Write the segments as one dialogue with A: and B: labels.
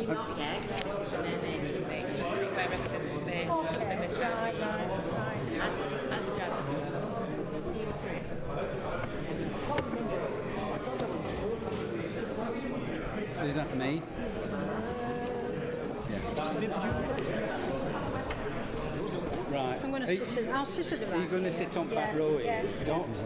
A: not yet. This is the mermaid bit. Just think wherever there's a space. Limited.
B: Right.
A: As Jad.
C: Is that me? Right.
B: I'm going to sit. I'll sit at the back.
C: Are you going to sit on back row here? Don't.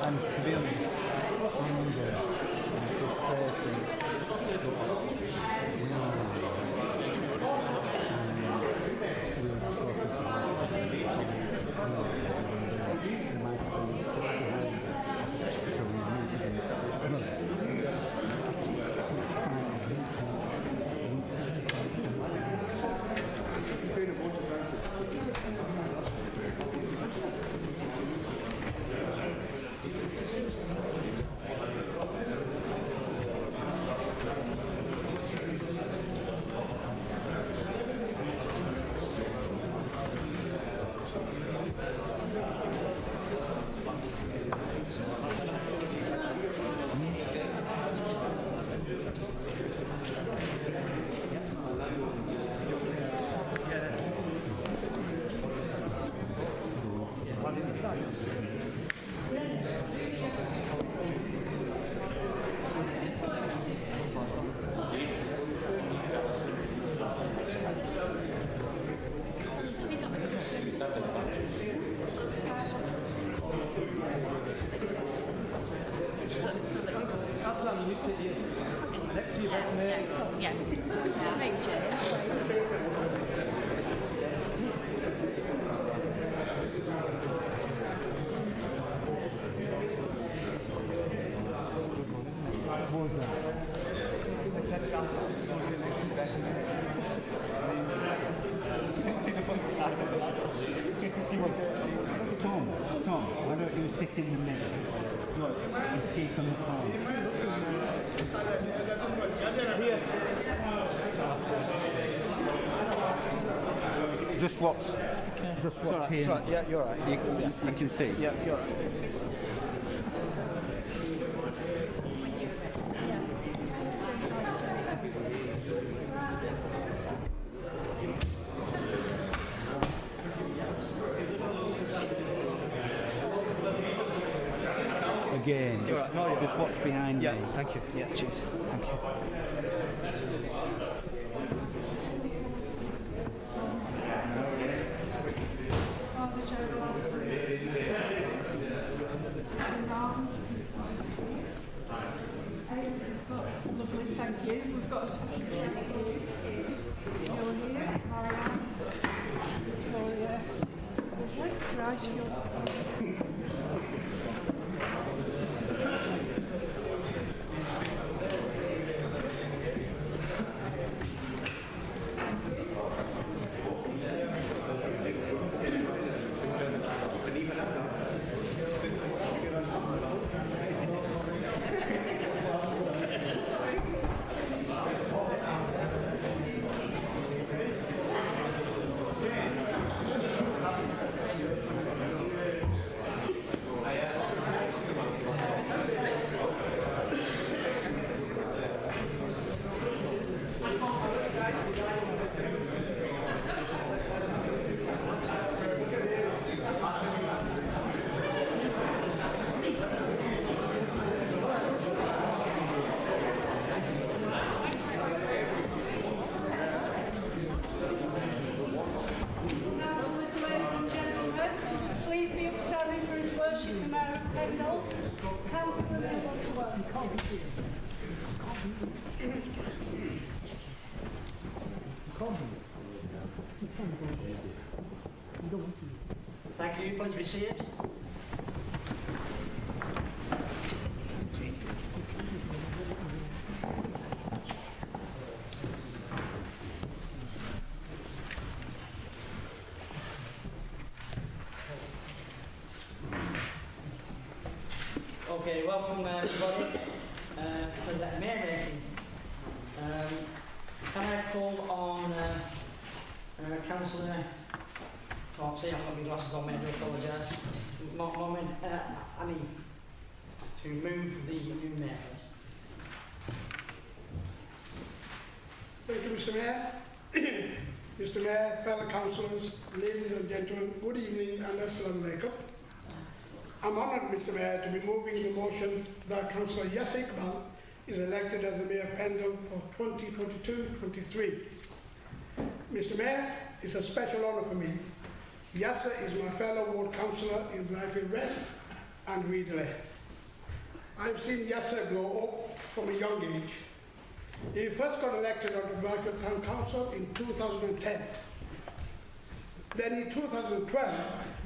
C: And to be honest,
D: Next to your best mate.
A: Yeah.
C: What was that? Tom, why don't you sit in the middle and take on the palm? Just watch him.
D: Right. Yeah, you're right.
C: You can see.
D: Yeah, you're right.
C: Again, just watch behind
D: Yeah,
C: me.
D: thank you. Yeah, cheers. Thank you.
B: Lovely, thank you. We've got a second still here. Marianne. So, yeah. Lovely. Right,
E: Thank you. Please be seated. Okay, welcome everybody to the mayor making. Can I call on Councillor, can't see, I've got my glasses on me, I do apologise, Mohammed Hanif to move the new mayor.
F: Thank you, Mr. Mayor. Mr. Mayor, fellow councillors, ladies and gentlemen, good evening and assalamu alaikum. I'm honoured, Mr. Mayor, to be moving the motion that Councillor Yasser Iqbal is elected as the Mayor of Pendle for 2022-23. Mr. Mayor, it's a special honour for me. Yasser is my fellow ward councillor in Blyfield West and Reedley. I've seen Yasser grow up from a young age. He first got elected on the Blyfield Town Council in 2010. Then in 2012,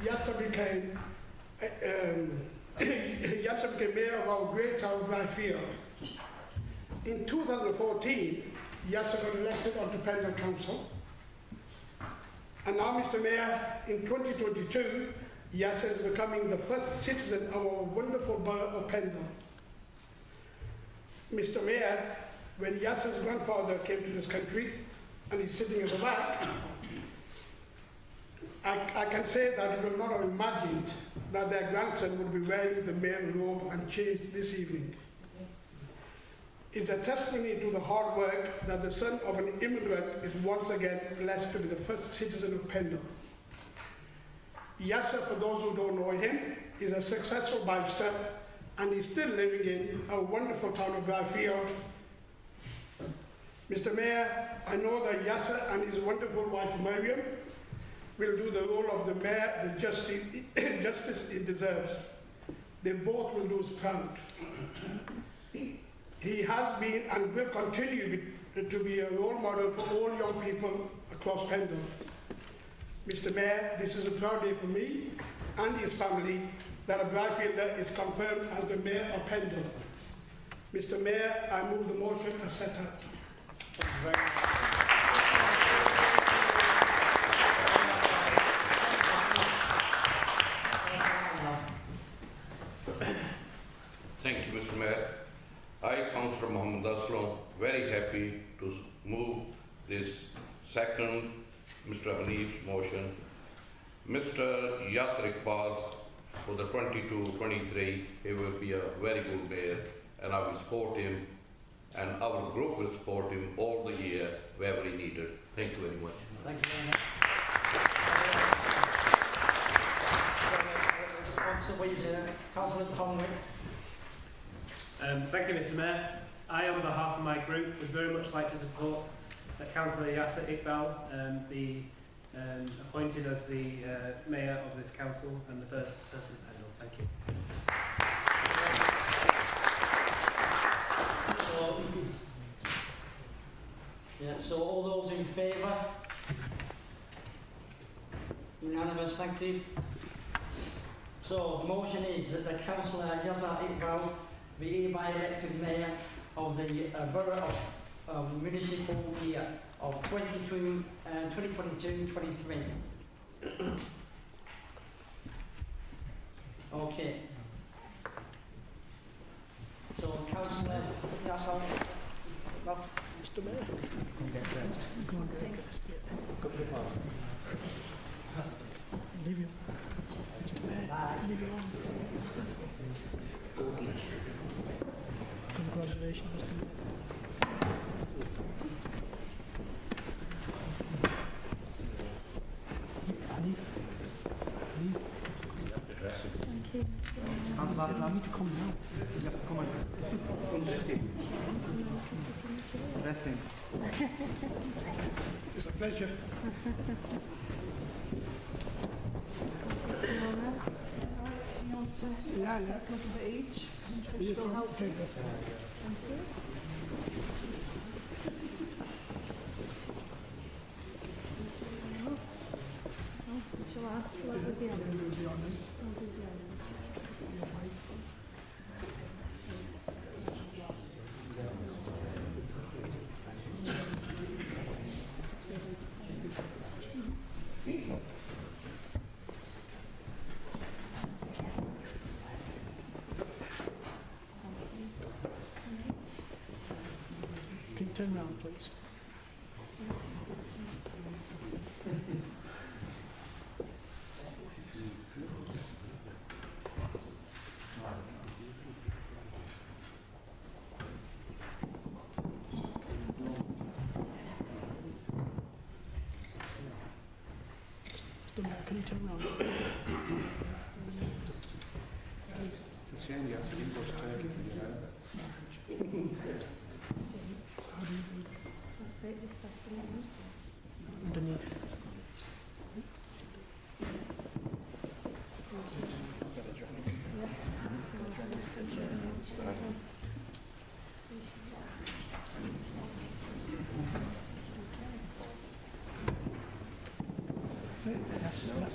F: Yasser became mayor of our great town, Blyfield. In 2014, Yasser got elected onto Pendle Council. And now, Mr. Mayor, in 2022, Yasser is becoming the first citizen of our wonderful borough of Pendle. Mr. Mayor, when Yasser's grandfather came to this country, and he's sitting at the back, I can say that he would not have imagined that their grandson would be wearing the mayor robe and chains this evening. It's a testimony to the hard work that the son of an immigrant is once again blessed to be the first citizen of Pendle. Yasser, for those who don't know him, is a successful barrister and is still living in a wonderful town of Blyfield. Mr. Mayor, I know that Yasser and his wonderful wife Mariam will do the role of the mayor the justice it deserves. They both will do us proud. He has been and will continue to be a role model for all young people across Pendle. Mr. Mayor, this is a proud day for me and his family that a Blyfielder is confirmed as the mayor of Pendle. Mr. Mayor, I move the motion as set out.
E: Thank you very much.
G: Thank you, Mr. Mayor. I, Councillor Mohammed Aslam, very happy to move this second Mr. Hanif's motion. Mr. Yasser Iqbal, for the 22-23, he will be a very good mayor, and I will support him, and our group will support him all the year wherever he needed. Thank you very much.
E: Thank you very much. Councillor Conway.
H: Thank you, Mr. Mayor. I, on behalf of my group, would very much like to support that Councillor Yasser Iqbal be appointed as the mayor of this council and the first person in Pendle. Thank you.
E: So all those in favour? Unanimous, thank you. So the motion is that the Councillor Yasser Iqbal be hereby elected mayor of the borough of municipal year of 2022-23. Okay. So Councillor Yasser,
F: Mr. Mayor. Leave you. Mr. Mayor, leave you on. Congratulations, Mr. Mayor.
B: Thank you, Mr. Mayor.
C: Allow me to come now. You have to come and dress him.
F: It's a pleasure.
B: Right, you want to take a little bit each? Trish will help you. Thank you. Oh, shall I? Shall I with you?
F: turn round, please? Mr. Mayor, can you turn round?
C: It's a shame you have to English Turkey for your head.
F: Underneath. Yes, yes.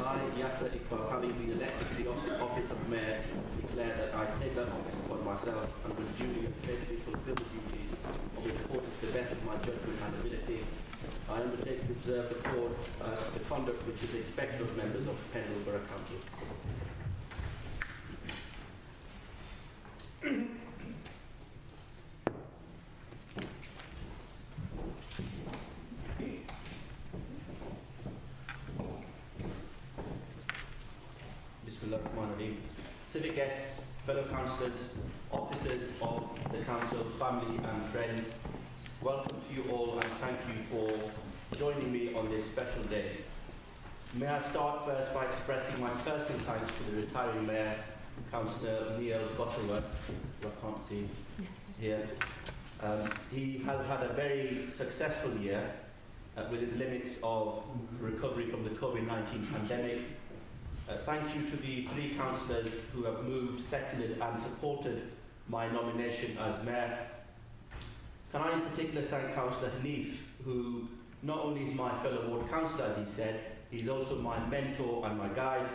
I: I, Yasser Iqbal, having been elected to the office of Mayor, declare that I take that office upon myself and will duly and faithfully fulfil the duties of reporting to the best of my judgment and ability. I undertake to observe the conduct which is expected of members of Pendle Borough Council. Bismillahirrahmanirrahim. Civic guests, fellow councillors, officers of the council, family and friends, welcome to you all and thank you for joining me on this special day. May I start first by expressing my personal thanks to the retiring Mayor, Councillor Neil Butterworth, who I can't see here. He has had a very successful year within the limits of recovery from the COVID-19 pandemic. Thank you to the 3 councillors who have moved, seconded and supported my nomination as Mayor. Can I in particular thank Councillor Hanif, who not only is my fellow ward councillor, as he said, he's also my mentor and my guide.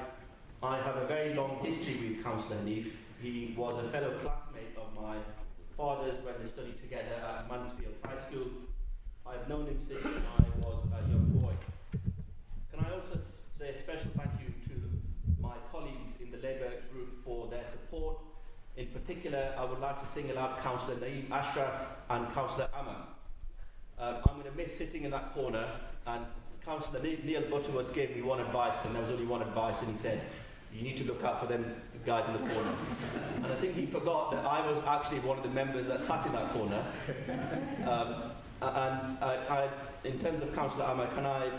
I: I have a very long history with Councillor Hanif. He was a fellow classmate of my father's when they studied together at Mansfield High School. I've known him since I was a young boy. Can I also say a special thank you to my colleagues in the Labour group for their support. In particular, I would like to single out Councillor Naeem Ashraf and Councillor Amma. I'm going to miss sitting in that corner, and Councillor Neil Butterworth gave me one advice, and there was only one advice, and he said, you need to look out for them guys in the corner. And I think he forgot that I was actually one of the members that sat in that corner. In terms of Councillor Amma, can I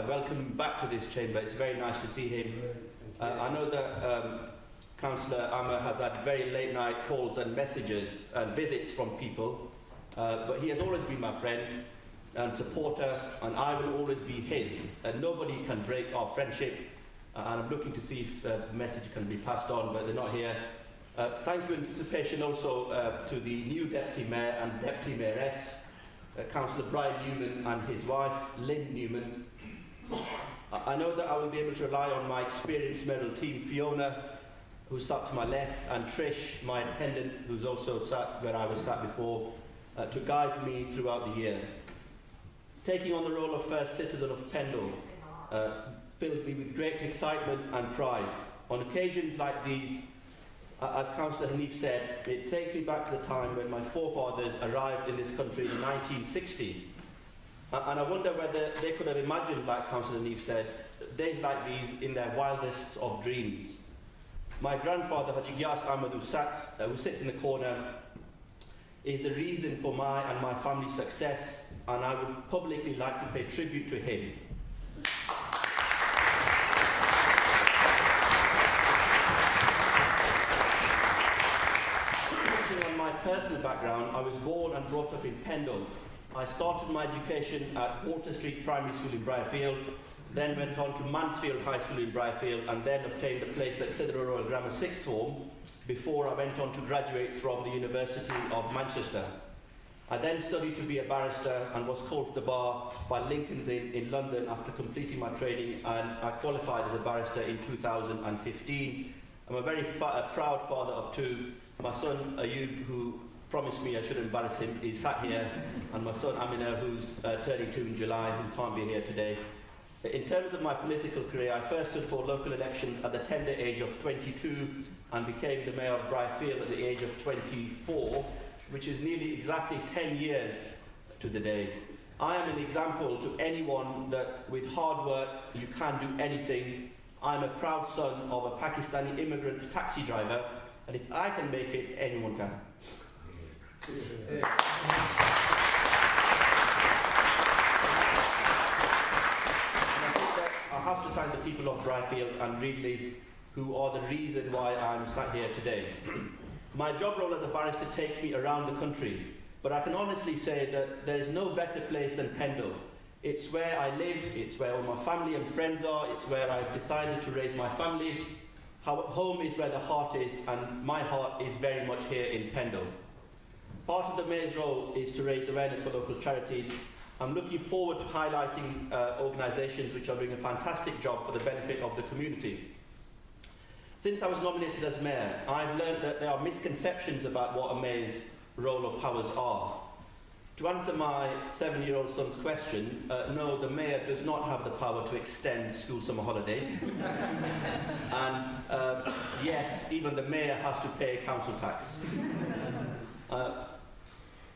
I: welcome him back to this chamber? It's very nice to see him. I know that Councillor Amma has had very late night calls and messages and visits from people, but he has always been my friend and supporter, and I will always be his. Nobody can break our friendship, and I'm looking to see if the message can be passed on, but they're not here. Thank you in anticipation also to the new Deputy Mayor and Deputy Mayoress, Councillor Brian Newman and his wife, Lynn Newman. I know that I will be able to rely on my experienced mayoral team, Fiona, who sat to my left, and Trish, my attendant, who's also sat where I was sat before, to guide me throughout the year. Taking on the role of first citizen of Pendle fills me with great excitement and pride. On occasions like these, as Councillor Hanif said, it takes me back to the time when my forefathers arrived in this country in the 1960s. And I wonder whether they could have imagined, like Councillor Hanif said, days like these in their wildest of dreams. My grandfather, Haji Gyas Ahmed, who sits in the corner, is the reason for my and my family's success, and I would publicly like to pay tribute to him. Touching on my personal background, I was born and brought up in Pendle. I started my education at Water Street Primary School in Briarfield, then went on to Mansfield High School in Briarfield, and then obtained a place at Clitheroe Royal Grammar Sixth Form before I went on to graduate from the University of Manchester. I then studied to be a barrister and was called to the bar by Lincoln's Inn in London after completing my training, and I qualified as a barrister in 2015. I'm a very proud father of two. My son Ayub, who promised me I shouldn't embarrass him, is sat here, and my son Amina, who's turning 2 in July, who can't be here today. In terms of my political career, I first stood for local elections at the tender age of 22 and became the mayor of Briarfield at the age of 24, which is nearly exactly 10 years to the day. I am an example to anyone that with hard work you can do anything. I'm a proud son of a Pakistani immigrant taxi driver, and if I can make it, anyone can. I have to thank the people of Briarfield and Reedley, who are the reason why I'm sat here today. My job role as a barrister takes me around the country, but I can honestly say that there is no better place than Pendle. It's where I live, it's where all my family and friends are, it's where I've decided to raise my family. Home is where the heart is, and my heart is very much here in Pendle. Part of the mayor's role is to raise awareness for local charities. I'm looking forward to highlighting organisations which are doing a fantastic job for the benefit of the community. Since I was nominated as mayor, I've learned that there are misconceptions about what a mayor's role or powers are. To answer my 7-year-old son's question, no, the mayor does not have the power to extend school summer holidays. And yes, even the mayor has to pay council tax.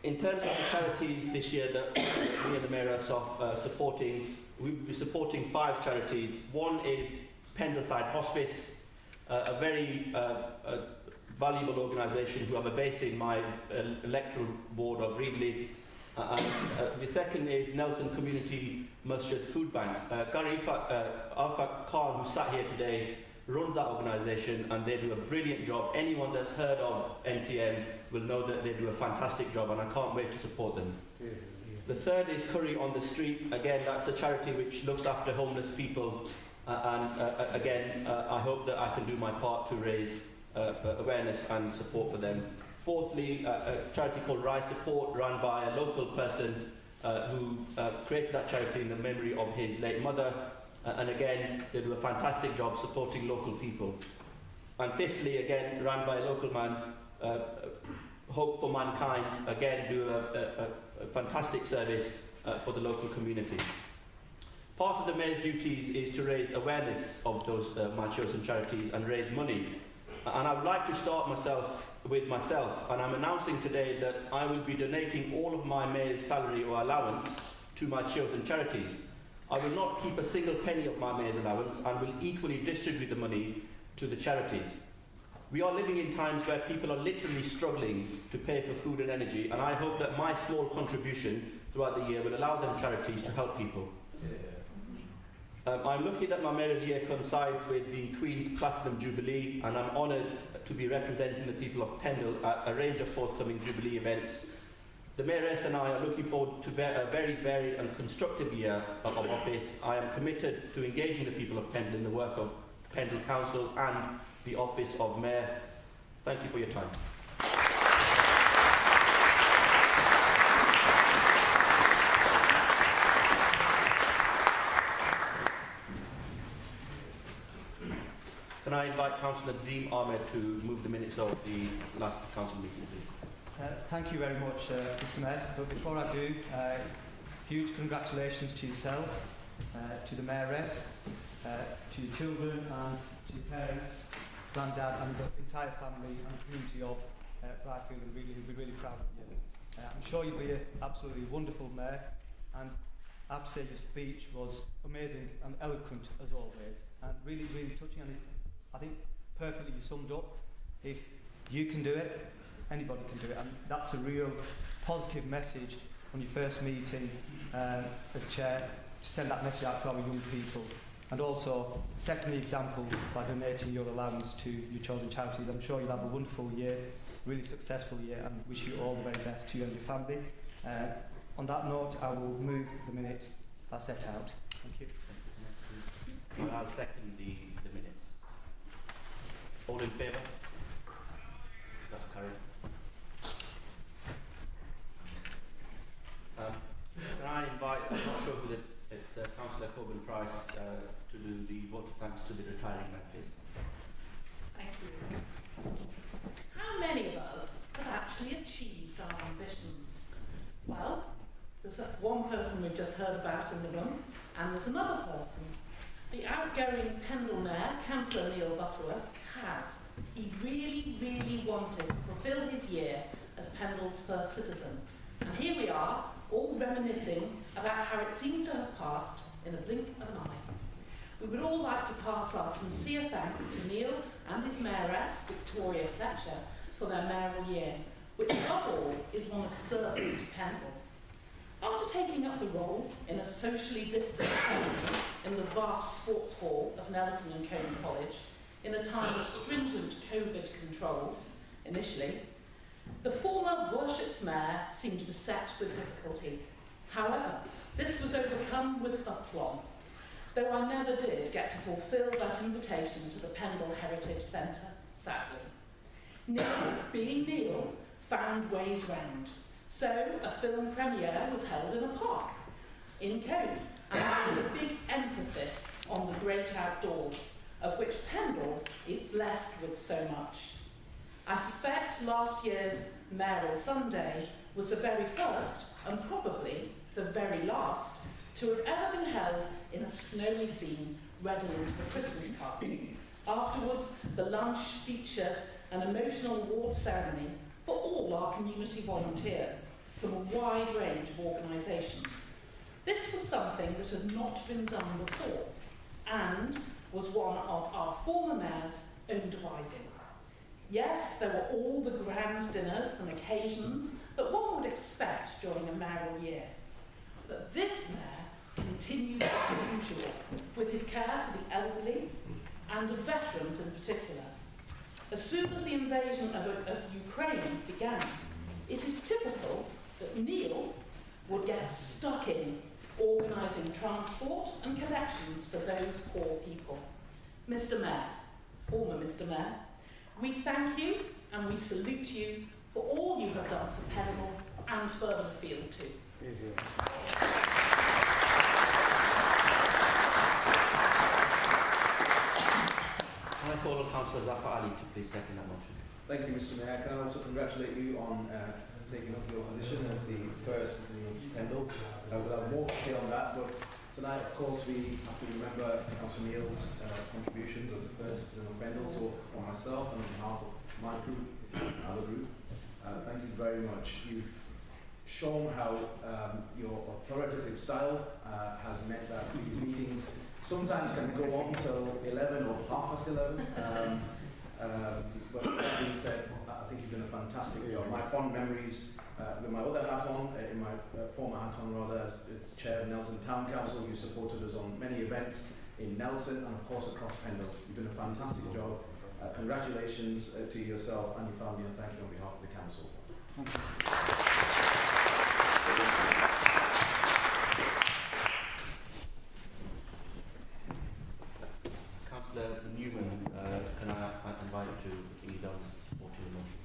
I: In terms of the charities this year that me and the mayor are supporting, we'll be supporting 5 charities. One is Pendleside Hospice, a very valuable organisation who have a base in my electoral ward of Reedley. The second is Nelson Community Masjid Food Bank. Arfak Khan, who sat here today, runs that organisation, and they do a brilliant job. Anyone that's heard of NCN will know that they do a fantastic job, and I can't wait to support them. The third is Curry on the Street. Again, that's a charity which looks after homeless people, again, I hope that I can do my part to raise awareness and support for them. Fourthly, a charity called Rise Support, run by a local person who created that charity in the memory of his late mother, and again, they do a fantastic job supporting local people. And fifthly, again, run by a local man, Hope for Mankind, again, do a fantastic service for the local community. Part of the mayor's duties is to raise awareness of those my chosen charities and raise money. And I would like to start with myself, and I'm announcing today that I will be donating all of my mayor's salary or allowance to my chosen charities. I will not keep a single penny of my mayor's allowance and will equally distribute the money to the charities. We are living in times where people are literally struggling to pay for food and energy, and I hope that my small contribution throughout the year will allow them charities to help people. I'm lucky that my mayoral year coincides with the Queen's Platinum Jubilee, and I'm honoured to be representing the people of Pendle at a range of forthcoming Jubilee events. The Mayoress and I are looking forward to a very varied and constructive year of office. I am committed to engaging the people of Pendle in the work of Pendle Council and the office of Mayor. Thank you for your time. Can I invite Councillor Nadeem Ahmed to move the minutes of the last council meeting, please?
D: Thank you very much, Mr Mayor. But before I do, huge congratulations to yourself, to the Mayoress, to your children and to your parents, granddad and the entire family and community of Briarfield, and really, we'll be really proud of you. I'm sure you'll be an absolutely wonderful Mayor, and I have to say your speech was amazing and eloquent as always, and really, really touching, and I think perfectly you summed up. If you can do it, anybody can do it, and that's a real positive message on your first meeting as chair, to send that message out to our young people, and also setting the example by donating your allowance to your chosen charities. I'm sure you'll have a wonderful year, really successful year, and wish you all the very best to you and your family. On that note, I will move the minutes as set out. Thank you.
I: And I'll second the minutes. All in favour? That's carried.
J: sat in the room, and there's another person. The outgoing Pendle Mayor, Councillor Neil Butterworth, has. He really, really wanted to fulfil his year as Pendle's first citizen. And here we are, all reminiscing about how it seems to have passed in a blink of an eye. We would all like to pass our sincere thanks to Neil and his mayoress, Victoria Fletcher, for their mayoral year, which above all is one of service to Pendle. After taking up the role in a socially distanced venue in the vast sports hall of Nelson and Cone College, in a time of stringent COVID controls, initially, the former Worships Mayor seemed beset with difficulty. However, this was overcome with aplomb, though I never did get to fulfil that invitation to the Pendle Heritage Centre, sadly. Neil, being Neil, found ways round. So a film premiere was held in a park in Cone, and there was a big emphasis on the great outdoors, of which Pendle is blessed with so much. I suspect last year's Mayoral Sunday was the very first, and probably the very last, to have ever been held in a snowy scene redolent of a Christmas card. Afterwards, the lunch featured an emotional award ceremony for all our community volunteers from a wide range of organisations. This was something that had not been done before and was one of our former mayor's own devising. Yes, there were all the grand dinners and occasions that one would expect during a mayoral year. But this mayor continued as usual with his care for the elderly and of veterans in particular. As soon as the invasion of Ukraine began, it is typical that Neil would get stuck in organising transport and collections for those poor people. Mr. Mayor, former Mr. Mayor, we thank you and we salute you for all you have done for Pendle and further afield too.
I: Can I call on Councillor Zafar Ali to please second that motion?
K: Thank you, Mr. Mayor. Can I also congratulate you on taking up your position as the first citizen of Pendle? We'll have more to say on that, but tonight, of course, we have to remember Councillor Neil's contributions as the first citizen of Pendle. So, for myself and on behalf of my group, our group, thank you very much. You've shown how your authoritative style has meant that these meetings sometimes can go on till 11 or 11:30. But that being said, I think you've done a fantastic job. My fond memories with my other hat on, in my former hat on rather, as chair of Nelson Town Council, you supported us on many events in Nelson and of course across Pendle. You've done a fantastic job. Congratulations to yourself and your family, and thank you on behalf of the council.
I: Councillor Newman, can I invite you to lead on or to the motion?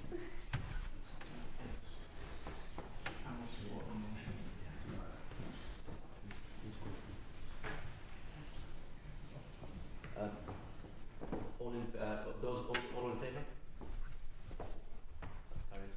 I: All in favour? Carried.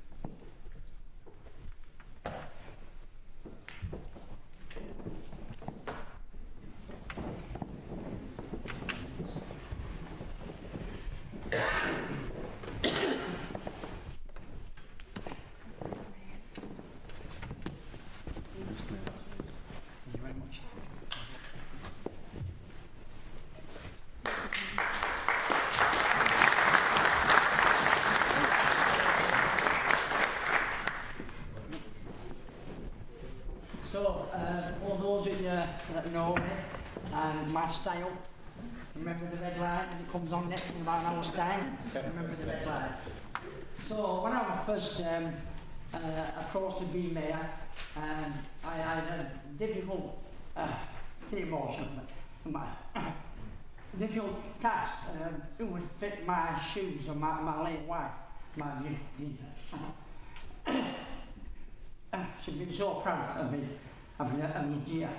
E: So, all those of you that know me and my style, remember the red light when it comes on next in about an hour's time? Remember the red light. So, when I was first approached to be mayor, I had a difficult, difficult task. Who would fit my shoes of my late wife, she'd been so proud of me having a year.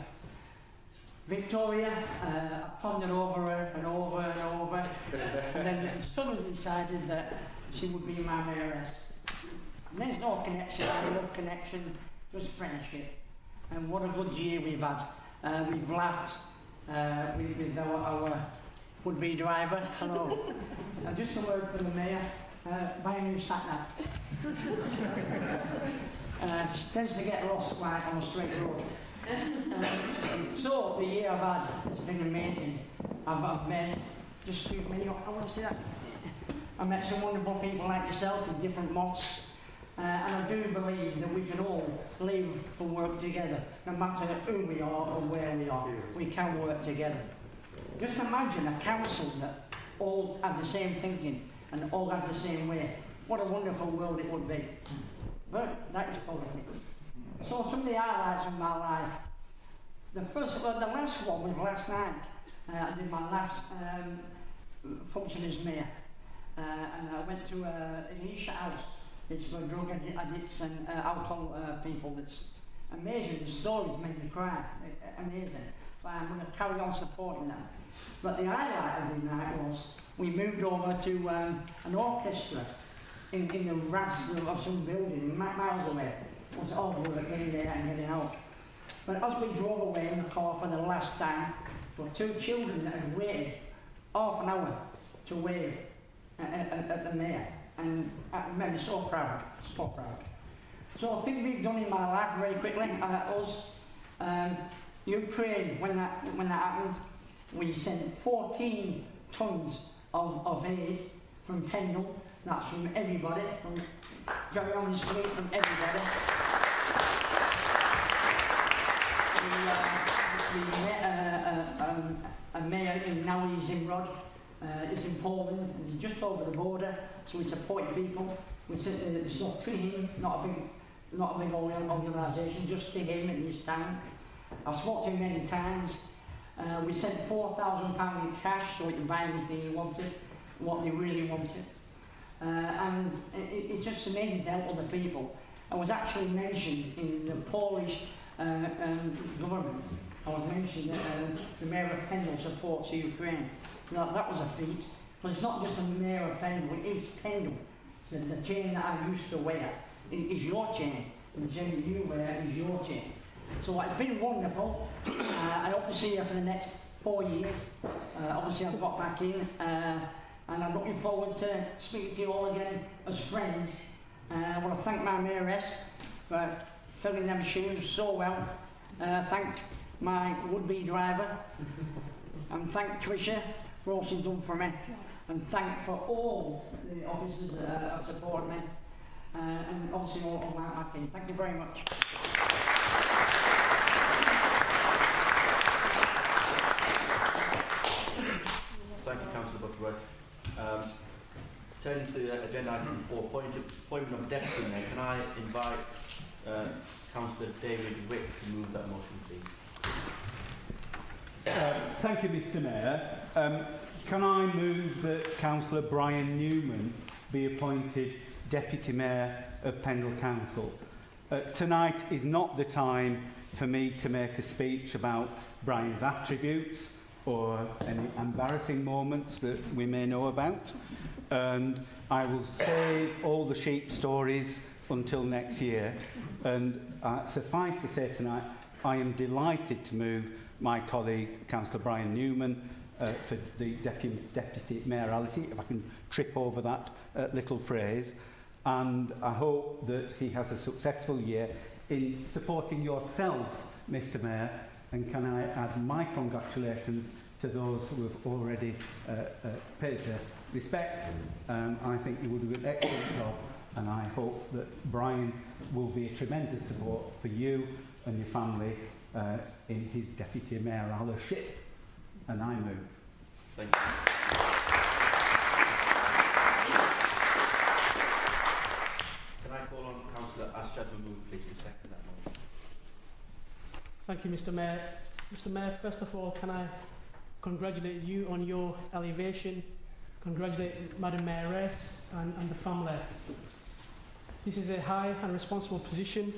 E: Victoria, I pondered over her and over and over, and then suddenly decided that she would be my mayoress. And there's no connection, no love connection, just friendship. And what a good year we've had. We've laughed with our would-be driver. Hello. Just a word for the Mayor. Buy a new sat-nav. Tends to get lost right on a straight road. So the year I've had has been amazing. I've met, just excuse me, I want to say that. I met some wonderful people like yourself in different moths, and I do believe that we can all live and work together, no matter who we are or where we are. We can work together. Just imagine a council that all had the same thinking and all had the same way. What a wonderful world it would be. But that is politics. So some of the highlights of my life. The last one was last night. I did my last function as mayor. And I went to Elisha House. It's for drug addicts and alcohol people. That's amazing. The stories made me cry. Amazing. But I'm going to carry on supporting them. But the highlight of the night was we moved over to an orchestra in the rats of some building miles away. It was all work getting there and getting out. But as we drove away in the car for the last time, there were two children that had waited half an hour to wave at the mayor. And it made me so proud, so proud. So I think we've done in my life very quickly, Ukraine, when that happened, we sent 14 tons of aid from Pendle. That's from everybody, from going on the street, from everybody. We met a mayor in Nowey Zimrod. It's in Poland, it's just over the border, so we support people. We sent it's not to him, not a big organisation, just to him in his town. I've spoken to him many times. We sent £4,000 in cash so he could buy anything he wanted, what they really wanted. And it's just amazing to help other people. I was actually mentioned in the Polish government. I was mentioned that the Mayor of Pendle supports Ukraine. That was a feat. But it's not just a Mayor of Pendle, it is Pendle. The chain that I used to wear is your chain. And the chain that you wear is your chain. So it's been wonderful. I hope to see you for the next 4 years. Obviously I've got back in. And I'm looking forward to speaking to you all again as friends. I want to thank my mayoress for filling them shoes so well. Thank my would-be driver. And thank Tricia for all she's done for me. And thank for all the officers that have supported me. And obviously all of my team. Thank you very much.
I: Thank you, Councillor Butterworth. Turning to the agenda item 4, appointment of deputy mayor, can I invite Councillor David Wick to move that motion, please?
C: Thank you, Mr. Mayor. Can I move that Councillor Brian Newman be appointed Deputy Mayor of Pendle Council? Tonight is not the time for me to make a speech about Brian's attributes or any embarrassing moments that we may know about. And I will save all the sheep stories until next year. And suffice to say tonight, I am delighted to move my colleague, Councillor Brian Newman, for the deputy mayoralty, if I can trip over that little phrase. And I hope that he has a successful year in supporting yourself, Mr. Mayor. And can I add my congratulations to those who have already paid their respects. I think you will do an excellent job, and I hope that Brian will be a tremendous support for you and your family in his deputy mayoralship. And I move.
I: Thank you. Can I call on Councillor Ashad to move, please, to second that motion?
L: Thank you, Mr. Mayor. Mr. Mayor, first of all, can I congratulate you on your elevation, congratulate Madam Mayoress and the family. This is a high and responsible position.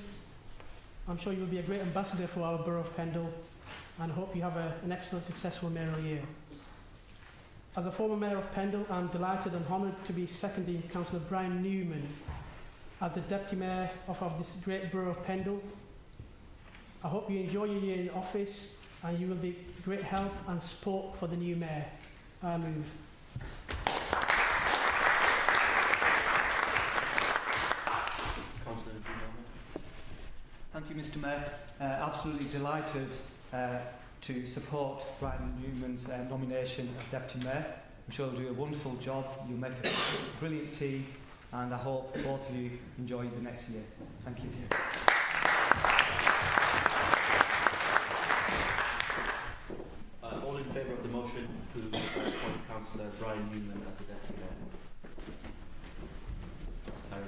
L: I'm sure you will be a great ambassador for our borough of Pendle, and I hope you have an excellent, successful mayoral year. As a former mayor of Pendle, I'm delighted and honoured to be seconding Councillor Brian Newman as the deputy mayor of this great borough of Pendle. I hope you enjoy your year in office and you will be great help and support for the new mayor. I move.
I: Councillor Newman.
D: Thank you, Mr. Mayor. Absolutely delighted to support Brian Newman's nomination as Deputy Mayor. I'm sure he'll do a wonderful job. You'll make a brilliant team, and I hope both of you enjoy the next year. Thank you.
I: All in favour of the motion to appoint Councillor Brian Newman as the Deputy Mayor? That's carried.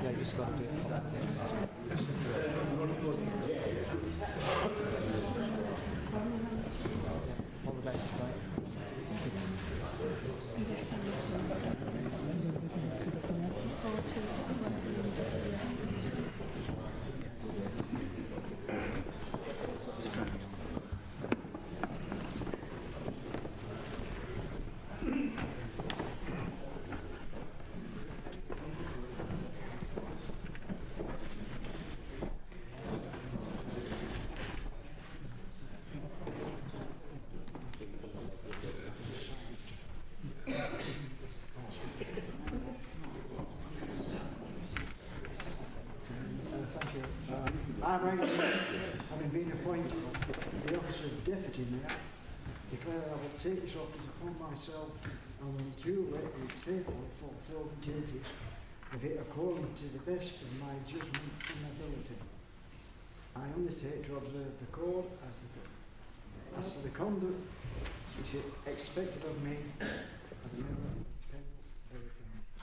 D: Yeah, you just got to do it. All the best, right?
M: I, having been appointed to the office of Deputy Mayor, declare that I will take this office upon myself and will duly and faithfully fulfil the duties of it according to the best of my judgment and ability. I undertake to observe the code as to the conduct which is expected of me as a member of Pendle Council.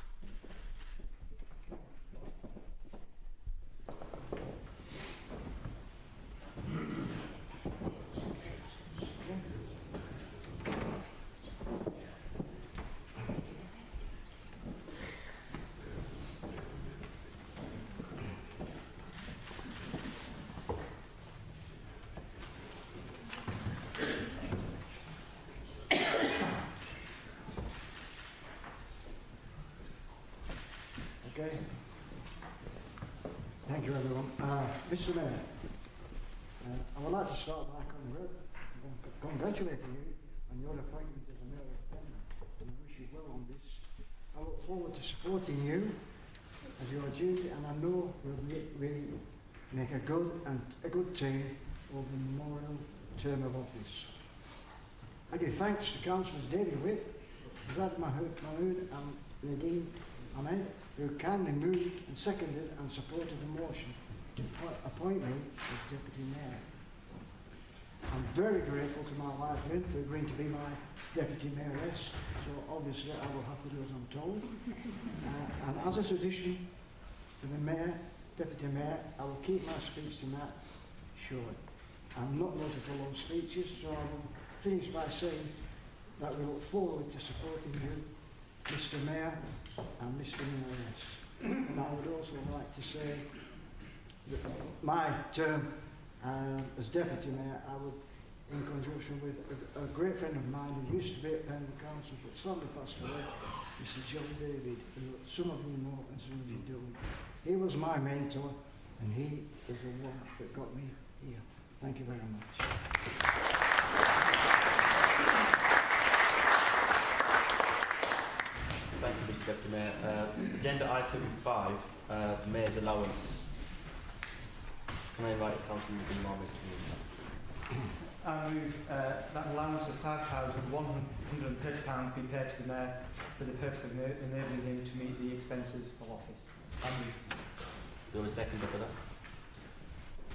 M: Okay. Thank you, everyone. Mr. Mayor, I would like to start by congratulating you on your appointment as the Mayor of Pendle, and I wish you well on this. I look forward to supporting you as your duty, and I know we'll make a good team over the memorial term of office. I give thanks to Councillors David Witt, Zad Mahmood and Nadine Ahmed, who kindly moved and seconded and supported the motion to appoint me as Deputy Mayor. I'm very grateful to my wife Lynn for agreeing to be my Deputy Mayoress, so obviously I will have to do as I'm told. And as a tradition for the Mayor, Deputy Mayor, I will keep my speech tonight short. I'm not noted for long speeches, so I will finish by saying that we look forward to supporting you, Mr. Mayor and Mr. Mayoress. And I would also like to say that my term as Deputy Mayor, I would, in conjunction with a great friend of mine who used to be at Pendle Council but sadly passed away, Mr. John David, who some of you know and some of you don't. He was my mentor and he is the one that got me here. Thank you very much.
I: Mr. Deputy Mayor. Agenda item 5, the Mayor's allowance. Can I invite Councillor Dean Mohammed to move that?
D: I move that allowance of £5,130 be paid to the Mayor for the purpose of enabling him to meet the expenses of office. I move.
I: Do you have a seconder for that?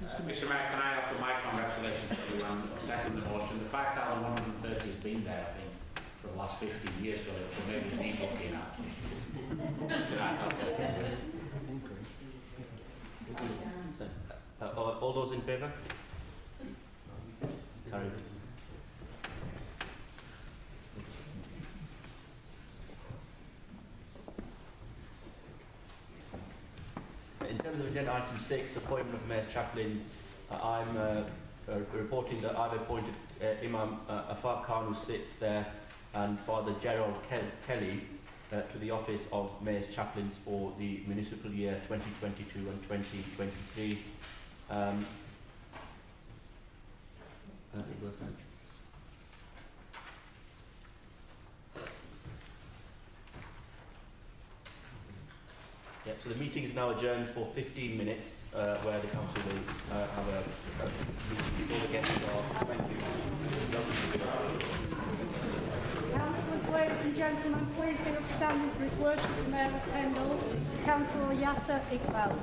N: Mr. Mayor, can I offer my congratulations to you and second the motion? The 5,130 has been there, I think, for the last 15 years, so maybe it needs looking at. Tonight, I'll take it.
I: All those in favour? Carried. In terms of agenda item 6, appointment of Mayor's chaplains, I'm reporting that I've appointed Imam Afaq Khan, who sits there, and Father Gerald Kelly to the office of Mayor's chaplains for the municipal year 2022 and 2023. Yeah, so the meeting is now adjourned for 15 minutes, where the council will have a meeting before the guests are. Thank you.
B: Councillors, ladies and gentlemen, please be upstanding for His Worship the Mayor of Pendle, Councillor Yasser Iqbal.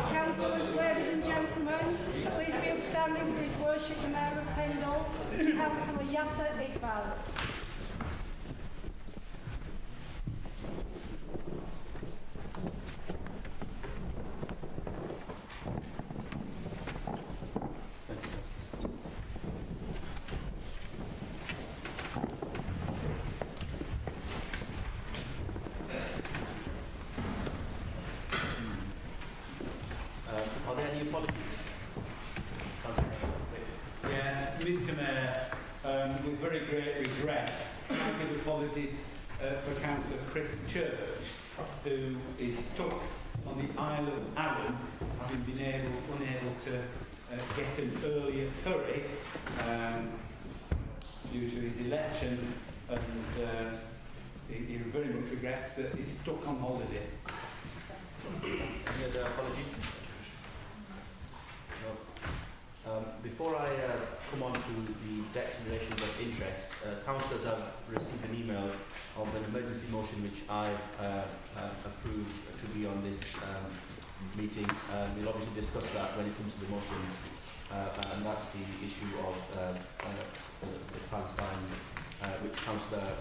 B: Councillors, ladies and gentlemen, please be upstanding for His Worship the Mayor of Pendle, Councillor Yasser Iqbal.
I: Are there any apologies?
C: Yes, Mr Mayor, with very great regret, I give apologies for Councillor Chris Church, who is stuck on the Isle of Arran, having been unable to get an earlier ferry due to his election, and he very much regrets that he's stuck on holiday.
I: Any other apologies? No. Before I come on to the declarations of interest, councillors have received an email of an emergency motion which I've approved to be on this meeting. We'll obviously discuss that when it comes to the motions, and that's the issue of the Palestine, which Councillor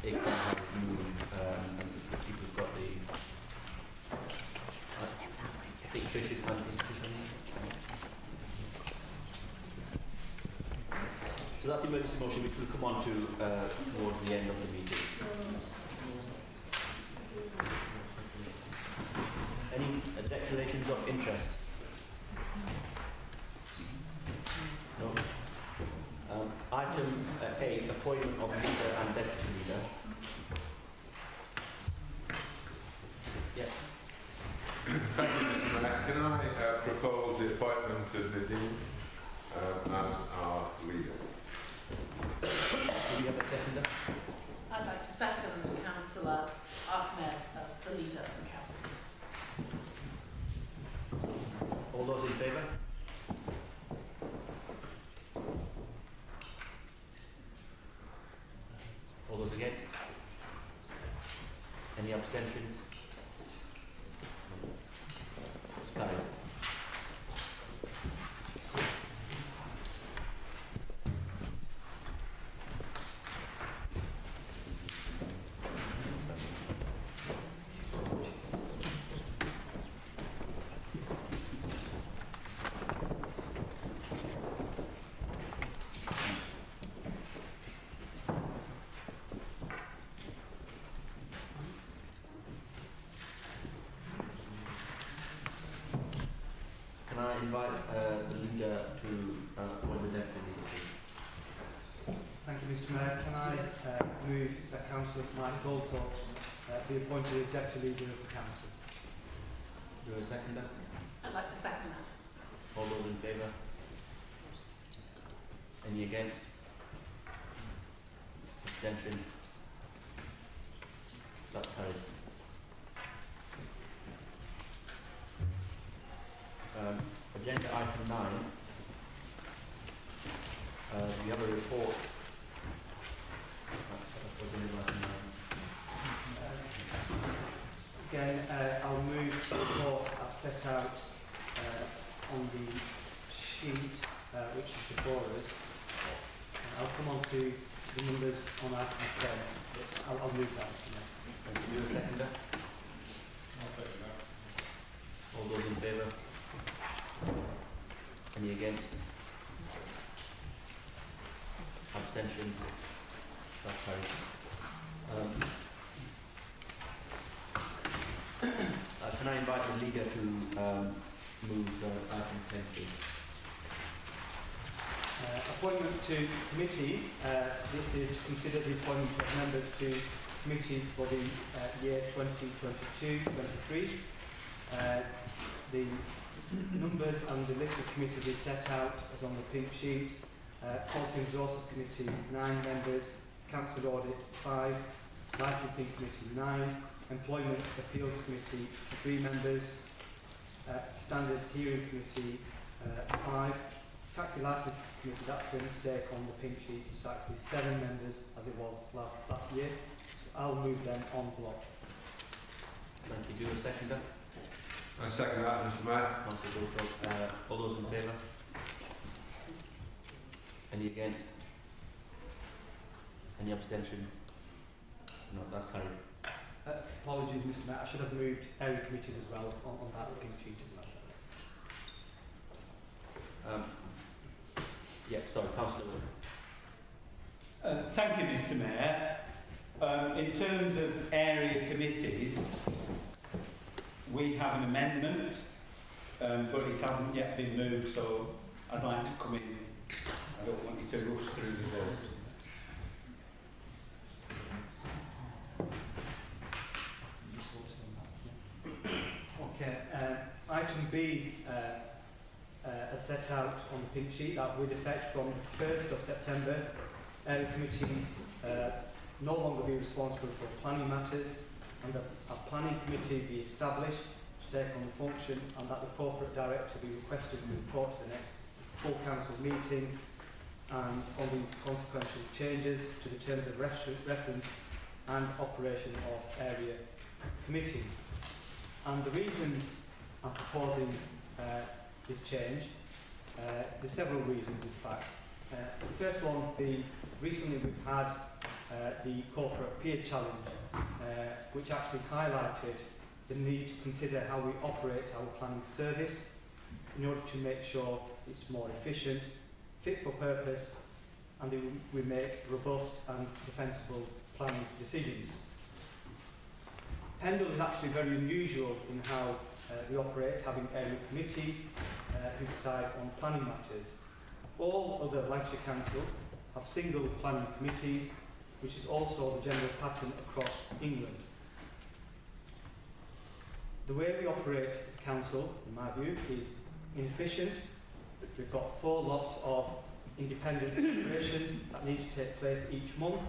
I: Iqbal has moved, and the people's got the... I think Trish's hand is So that's the emergency motion which we'll come on to towards the end of the meeting. Any declarations of interest? No. Item A, appointment of leader and deputy leader. Yeah.
O: Thank you, Mr. Mayor. Can I propose the appointment of Nadine as our leader?
I: Do we have a seconder?
J: I'd like to second Councillor Ahmed as the leader of the council.
I: All those in favour? All those against? Any abstentions? Carried. Can I invite the leader to appoint the deputy leader, please?
D: Thank you, Mr. Mayor. Can I move that Councillor Mike Goldthorpe be appointed as deputy leader of the council?
I: Do you have a seconder?
J: I'd like to second that.
I: All those in favour? Any against? Abstentions? That's carried. Agenda item 9. We have a report. That's agenda item 9.
D: Again, I'll move to the report as set out on the sheet which is before us. I'll come on to the numbers on item 10. I'll move that.
I: Thank you. A seconder?
O: I'll second that.
I: All those in favour? Any against? Abstentions? That's carried. Can I invite the leader to move item 10, please?
D: Appointment to committees. This is to consider the appointment of members to committees for the year 2022-23. The numbers and the list of committees is set out as on the pink sheet. Policy and Resources Committee, 9 members. Council Audit, 5. Licensing Committee, 9. Employment Appeals Committee, 3 members. Standards Hearing Committee, 5. Taxi Licensing Committee, that's a mistake on the pink sheet. It's actually 7 members as it was last year. I'll move them on block.
I: Thank you. Do a seconder?
O: I second that, Mr. Mayor.
I: Councillor Goldthorpe. All those in favour? Any against? Any abstentions? No, that's carried.
D: Apologies, Mr. Mayor. I should have moved area committees as well on that pink sheet as well.
I: Yeah, sorry, Councillor.
C: Thank you, Mr. Mayor. In terms of area committees, we have an amendment, but it hasn't yet been moved, so I'd like to come in. I don't want you to rush through the vote.
D: Okay, item B, as set out on the pink sheet, that with effect from the 1st of September, area committees no longer be responsible for planning matters, and that a planning committee be established to take on the function, and that the corporate director be requested to report to the next full council meeting and on these consequential changes to the terms of reference and operation of area committees. And the reasons I'm proposing this change, there's several reasons in fact. The first one being, recently we've had the Corporate Peer Challenge, which actually highlighted the need to consider how we operate our planning service in order to make sure it's more efficient, fit for purpose, and that we make robust and defensible planning decisions. Pendle is actually very unusual in how we operate, having area committees who decide on planning matters. All other Lancashire councils have single planning committees, which is also the general pattern across England. The way we operate as a council, in my view, is inefficient. We've got 4 lots of independent operation that needs to take place each month,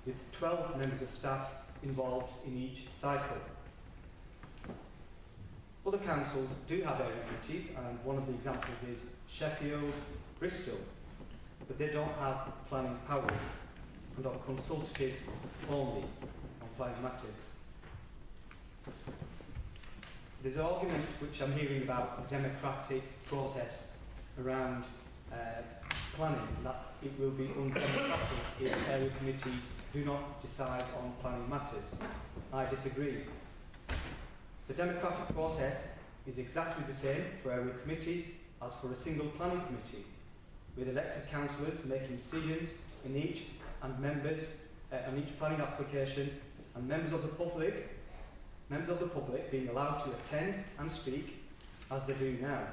D: with 12 members of staff involved in each cycle. Other councils do have area committees, and one of the examples is Sheffield, Bristol, but they don't have planning powers and are consultative only on planning matters. There's an argument which I'm hearing about a democratic process around planning, that it will be undemocratic if area committees do not decide on planning matters. I disagree. The democratic process is exactly the same for area committees as for a single planning committee, with elected councillors making decisions in each, and members on each planning application, and members of the public being allowed to attend and speak as they do now.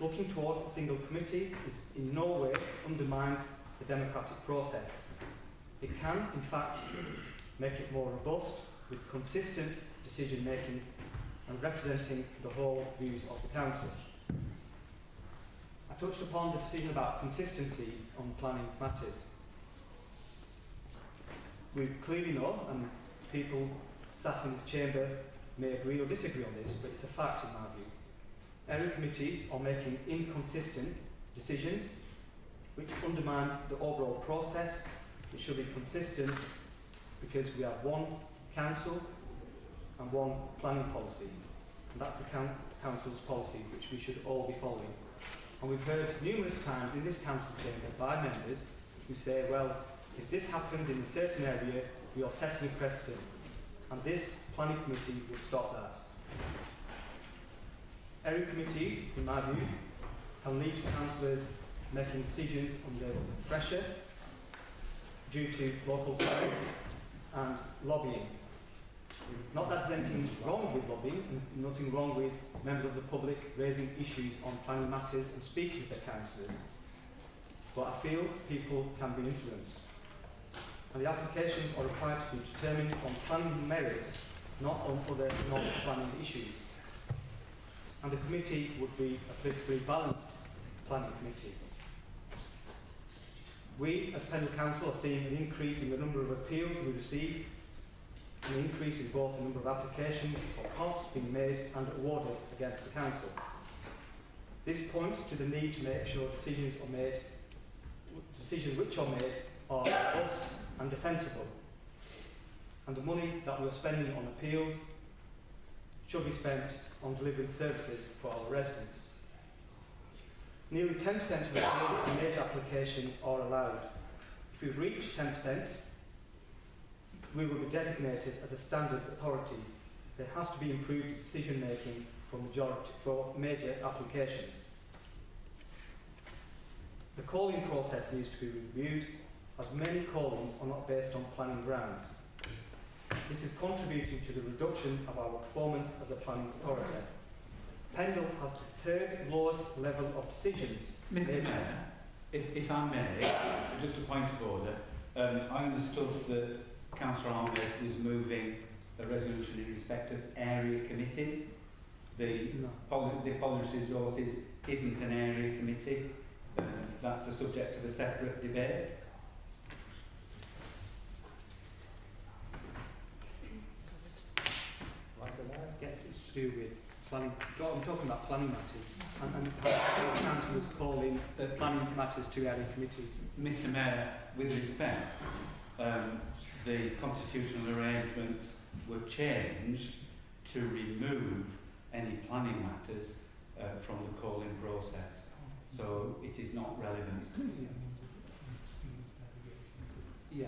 D: Looking towards a single committee is in no way undermines the democratic process. It can, in fact, make it more robust with consistent decision making and representing the whole views of the council. I touched upon the decision about consistency on planning matters. We clearly know, and people sat in this chamber may agree or disagree on this, but it's a fact in my view. Area committees are making inconsistent decisions, which undermines the overall process. It should be consistent because we have one council and one planning policy. And that's the council's policy, which we should all be following. And we've heard numerous times in this council chamber by members who say, well, if this happens in a certain area, we are setting a precedent. And this planning committee will stop that. Area committees, in my view, can lead to councillors making decisions under pressure due to local politics and lobbying. Not that there's anything wrong with lobbying, and nothing wrong with members of the public raising issues on planning matters and speaking with their councillors. But I feel people can be influenced. And the applications are required to be determined on planning merits, not on other non-planning issues. And the committee would be a politically balanced planning committee. We, as Pendle Council, are seeing an increase in the number of appeals we receive, an increase in both the number of applications for costs being made and awarded against the council. This points to the need to make sure decisions which are made are robust and defensible. And the money that we are spending on appeals should be spent on delivering services for our residents. Nearly 10% of appeals and major applications are allowed. If we reach 10%, we will be designated as a standards authority. There has to be improved decision making for major applications. The calling process needs to be reviewed, as many callings are not based on planning grounds. This is contributing to the reduction of our performance as a planning authority. Pendle has the third lowest level of decisions.
C: Mr. Mayor, if I may, just a point of order. I understood that Councillor Ahmed was moving a resolution in respect of area committees. The Policy Resources isn't an area committee. That's the subject of a separate debate.
D: Yes, it's to do with planning. I'm talking about planning matters and how councillors call in planning matters to area committees.
C: Mr. Mayor, with respect, the constitutional arrangements were changed to remove any planning matters from the calling process. So it is not relevant.
D: Yeah.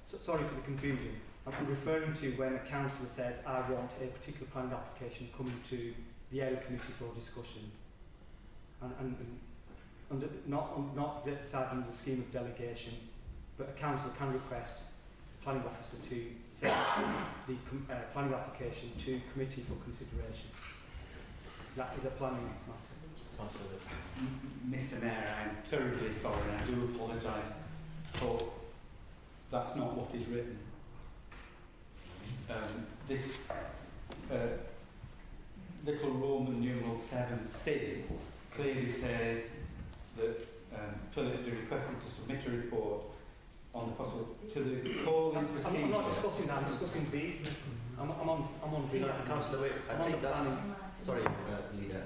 D: So, sorry for the confusion. I'm referring to when a councillor says, I want a particular planning application coming to the area committee for discussion. And not decided under the scheme of delegation, but a councillor can request the planning officer to send the planning application to committee for consideration. That is a planning matter.
C: Mr. Mayor, I'm terribly sorry and I do apologise, but that's not what is written. This little Roman numeral 7C clearly says that Philip is requested to submit a report on the possible to the calling procedure.
D: I'm not discussing that. I'm discussing B. I'm on B.
I: Councillor, wait. I think that's sorry, leader.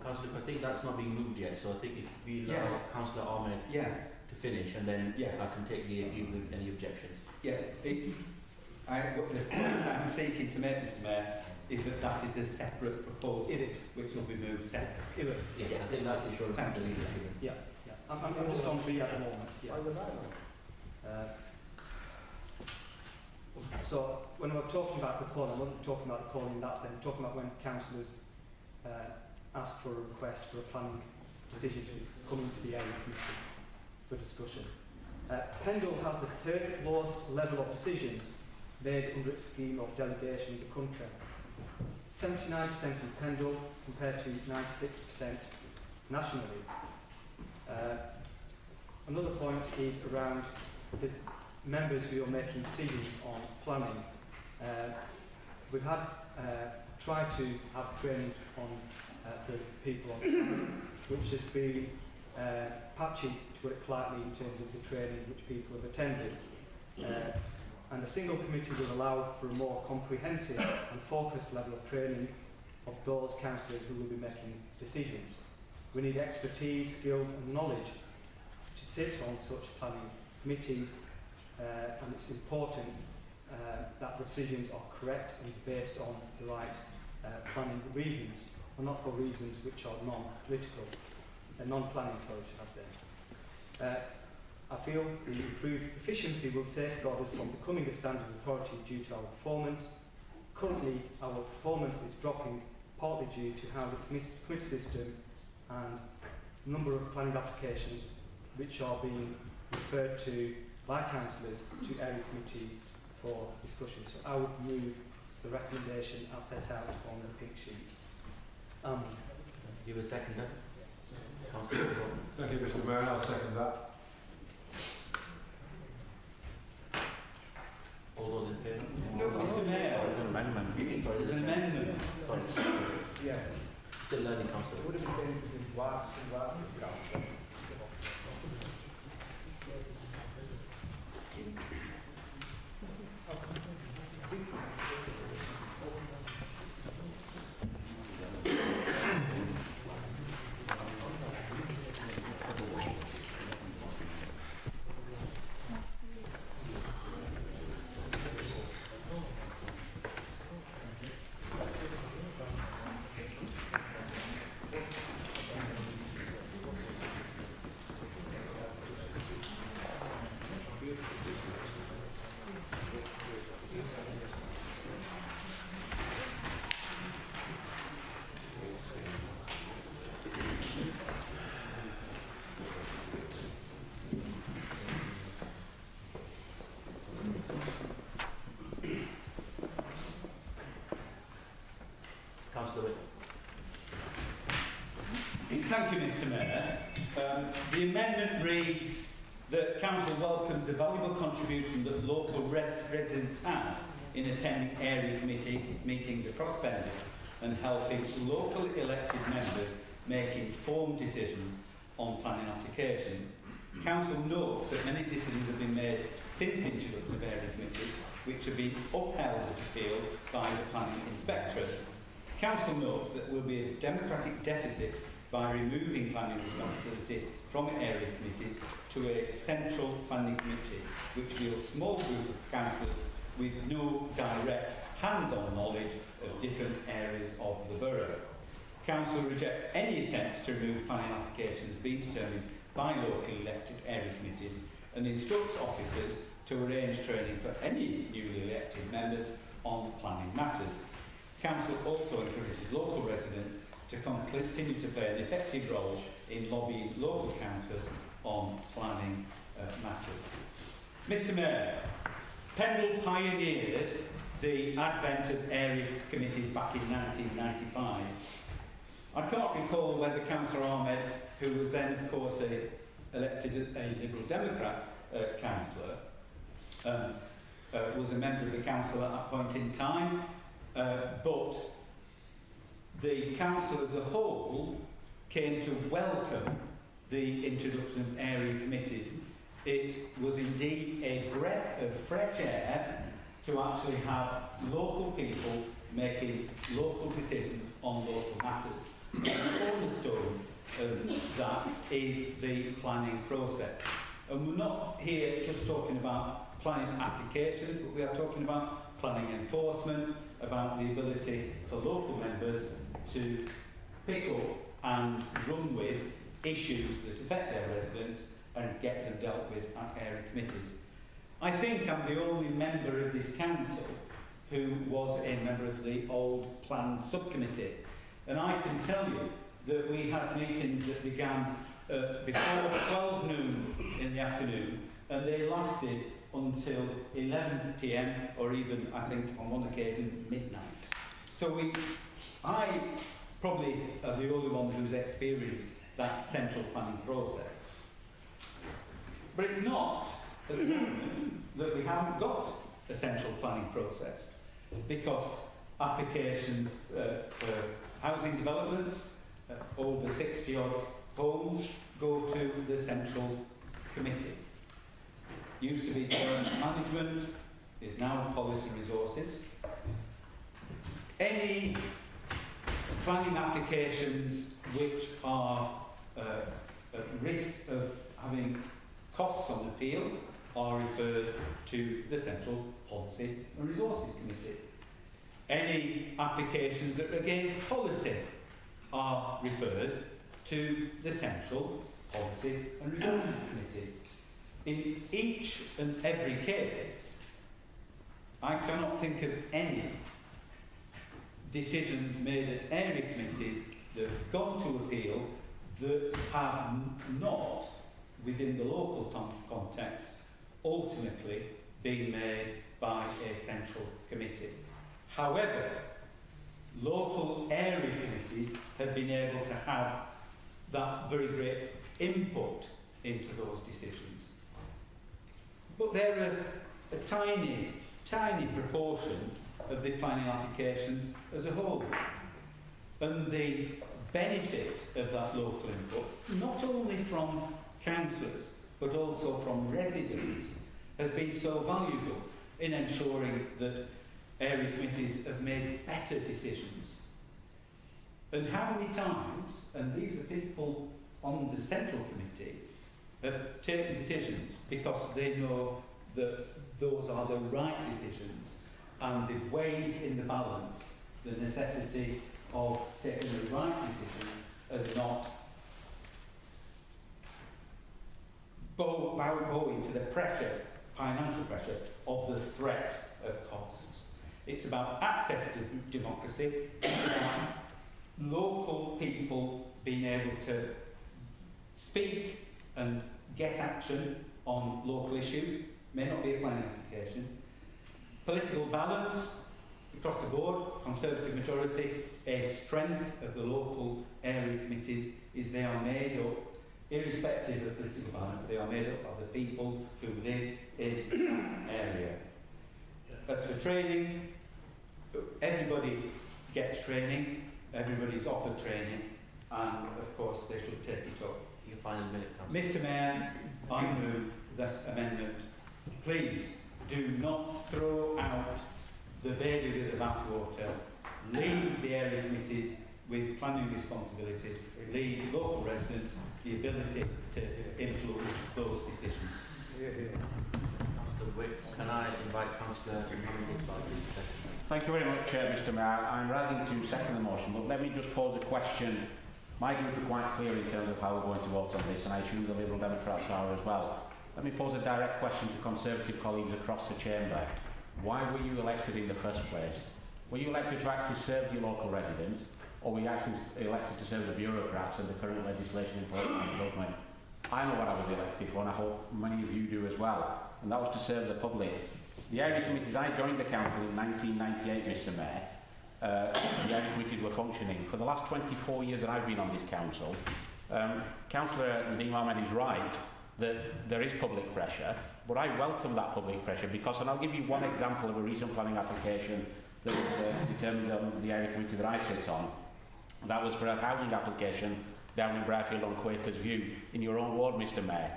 I: Councillor, I think that's not being moved yet. So I think if we allow Councillor Ahmed to finish, and then I can take the view with any objections.
C: Yeah. The point I'm seeking to make, Mr. Mayor, is that that is a separate proposal.
D: It is.
C: Which will be moved separately.
I: Yes, I think that's the assurance of the leader.
D: Yeah. I'm just on B at the moment. Yeah. So when we're talking about the calling, I wasn't talking about the calling in that sense. I'm talking about when councillors ask for a request for a planning decision to come into the area committee for discussion. Pendle has the third lowest level of decisions made under its scheme of delegation in the country. 79% in Pendle compared to 96% nationally. Another point is around the members who are making decisions on planning. We've had tried to have training on for people on planning, which has been patchy, to put it politely, in terms of the training which people have attended. And a single committee will allow for a more comprehensive and focused level of training of those councillors who will be making decisions. We need expertise, skills and knowledge to sit on such planning committees, and it's important that the decisions are correct and based on the right planning reasons, and not for reasons which are non-political, non-planning, sorry, should I say. I feel the improved efficiency will safeguard us from becoming a standards authority due to our performance. Currently, our performance is dropping partly due to how the committee system and number of planning applications which are being referred to by councillors to area committees for discussion. So I would move the recommendation as set out on the pink sheet.
I: You a seconder? Councillor.
O: Thank you, Mr. Mayor. I'll second that.
I: All those in favour?
C: No, Mr. Mayor.
I: There's an amendment. Sorry,
C: There's an amendment.
I: Sorry.
K: Yeah.
I: Still learning, councillor.
K: Would it be saying something black, councillor?
C: Thank you, Mr. Mayor. The amendment reads that Council welcomes the valuable contribution that local residents have in attending area committee meetings across Pendle and helping local elected members make informed decisions on planning applications. Council notes that many decisions have been made since the introduction of area committees, which have been upheld at appeal by the planning inspectorate. Council notes that there will be a democratic deficit by removing planning responsibility from area committees to a central planning committee, which will be a small group of councillors with no direct hands-on knowledge of different areas of the borough. Council reject any attempts to remove planning applications being determined by local elected area committees and instructs officers to arrange training for any newly elected members on planning matters. Council also encourages local residents to continue to play an effective role in lobbying local councillors on planning matters. Mr. Mayor, Pendle pioneered the advent of area committees back in 1995. I can't recall whether Councillor Ahmed, who was then, of course, elected a Liberal Democrat councillor, was a member of the council at that point in time, but the council as a whole came to welcome the introduction of area committees. It was indeed a breath of fresh air to actually have local people making local decisions on local matters. And the cornerstone of that is the planning process. And we're not here just talking about planning applications, but we are talking about planning enforcement, about the ability for local members to pick up and run with issues that affect their residents and get them dealt with at area committees. I think I'm the only member of this council who was a member of the old plan subcommittee, and I can tell you that we had meetings that began before 12 noon in the afternoon, and they lasted until 11 p.m. or even, I think, on one occasion, midnight. So I probably are the only one who's experienced that central planning process. But it's not at the moment that we haven't got a central planning process, because applications for housing developments, over 60 odd homes, go to the central committee. Used to be development management, is now policy resources. Any planning applications which are at risk of having costs on appeal are referred to the Central Policy and Resources Committee. Any applications that are against policy are referred to the Central Policy and Resources Committee. In each and every case, I cannot think of any decisions made at area committees that have gone to appeal that have not, within the local context, ultimately been made by a central committee. However, local area committees have been able to have that very great input into those decisions. But they're a tiny, tiny proportion of the planning applications as a whole. And the benefit of that local input, not only from councillors, but also from residents, has been so valuable in ensuring that area committees have made better decisions. And how many times, and these are people on the central committee, have taken decisions because they know that those are the right decisions and they've weighed in the balance the necessity of taking the right decision as not bowing to the pressure, financial pressure, of the threat of costs. It's about access to democracy, it's about local people being able to speak and get action on local issues, may not be a planning application. Political balance across the board, Conservative majority, a strength of the local area committees is they are made up, irrespective of political balance, they are made up of the people who live in that area. As for training, everybody gets training, everybody's offered training, and of course they should take it up.
I: Your final minute,
C: Mr. Mayor, I move this amendment. Please do not throw out the baby with the bathwater. Leave the area committees with planning responsibilities. Leave local residents the ability to influence those decisions.
I: Councillor Wick, can I invite Councillor Mohammed to second?
N: Thank you very much, Mr. Mayor. I'm rising to second the motion, but let me just pose a question. My group are quite clear in terms of how we're going to vote on this, and I assume the Liberal Democrats are as well. Let me pose a direct question to Conservative colleagues across the chamber. Why were you elected in the first place? Were you elected to actually serve your local residents, or were you actually elected to serve the bureaucrats and the current legislation imposed by the government? I know what I was elected for, and I hope many of you do as well, and that was to serve the public. The area committees, I joined the council in 1998, Mr. Mayor. The area committees were functioning. For the last 24 years that I've been on this council, Councillor Nadeem Ahmed is right that there is public pressure, but I welcome that public pressure because, and I'll give you one example of a recent planning application that was determined on the area committee that I sit on. That was for a housing application down in Briarfield on Quakers View in your own ward, Mr. Mayor.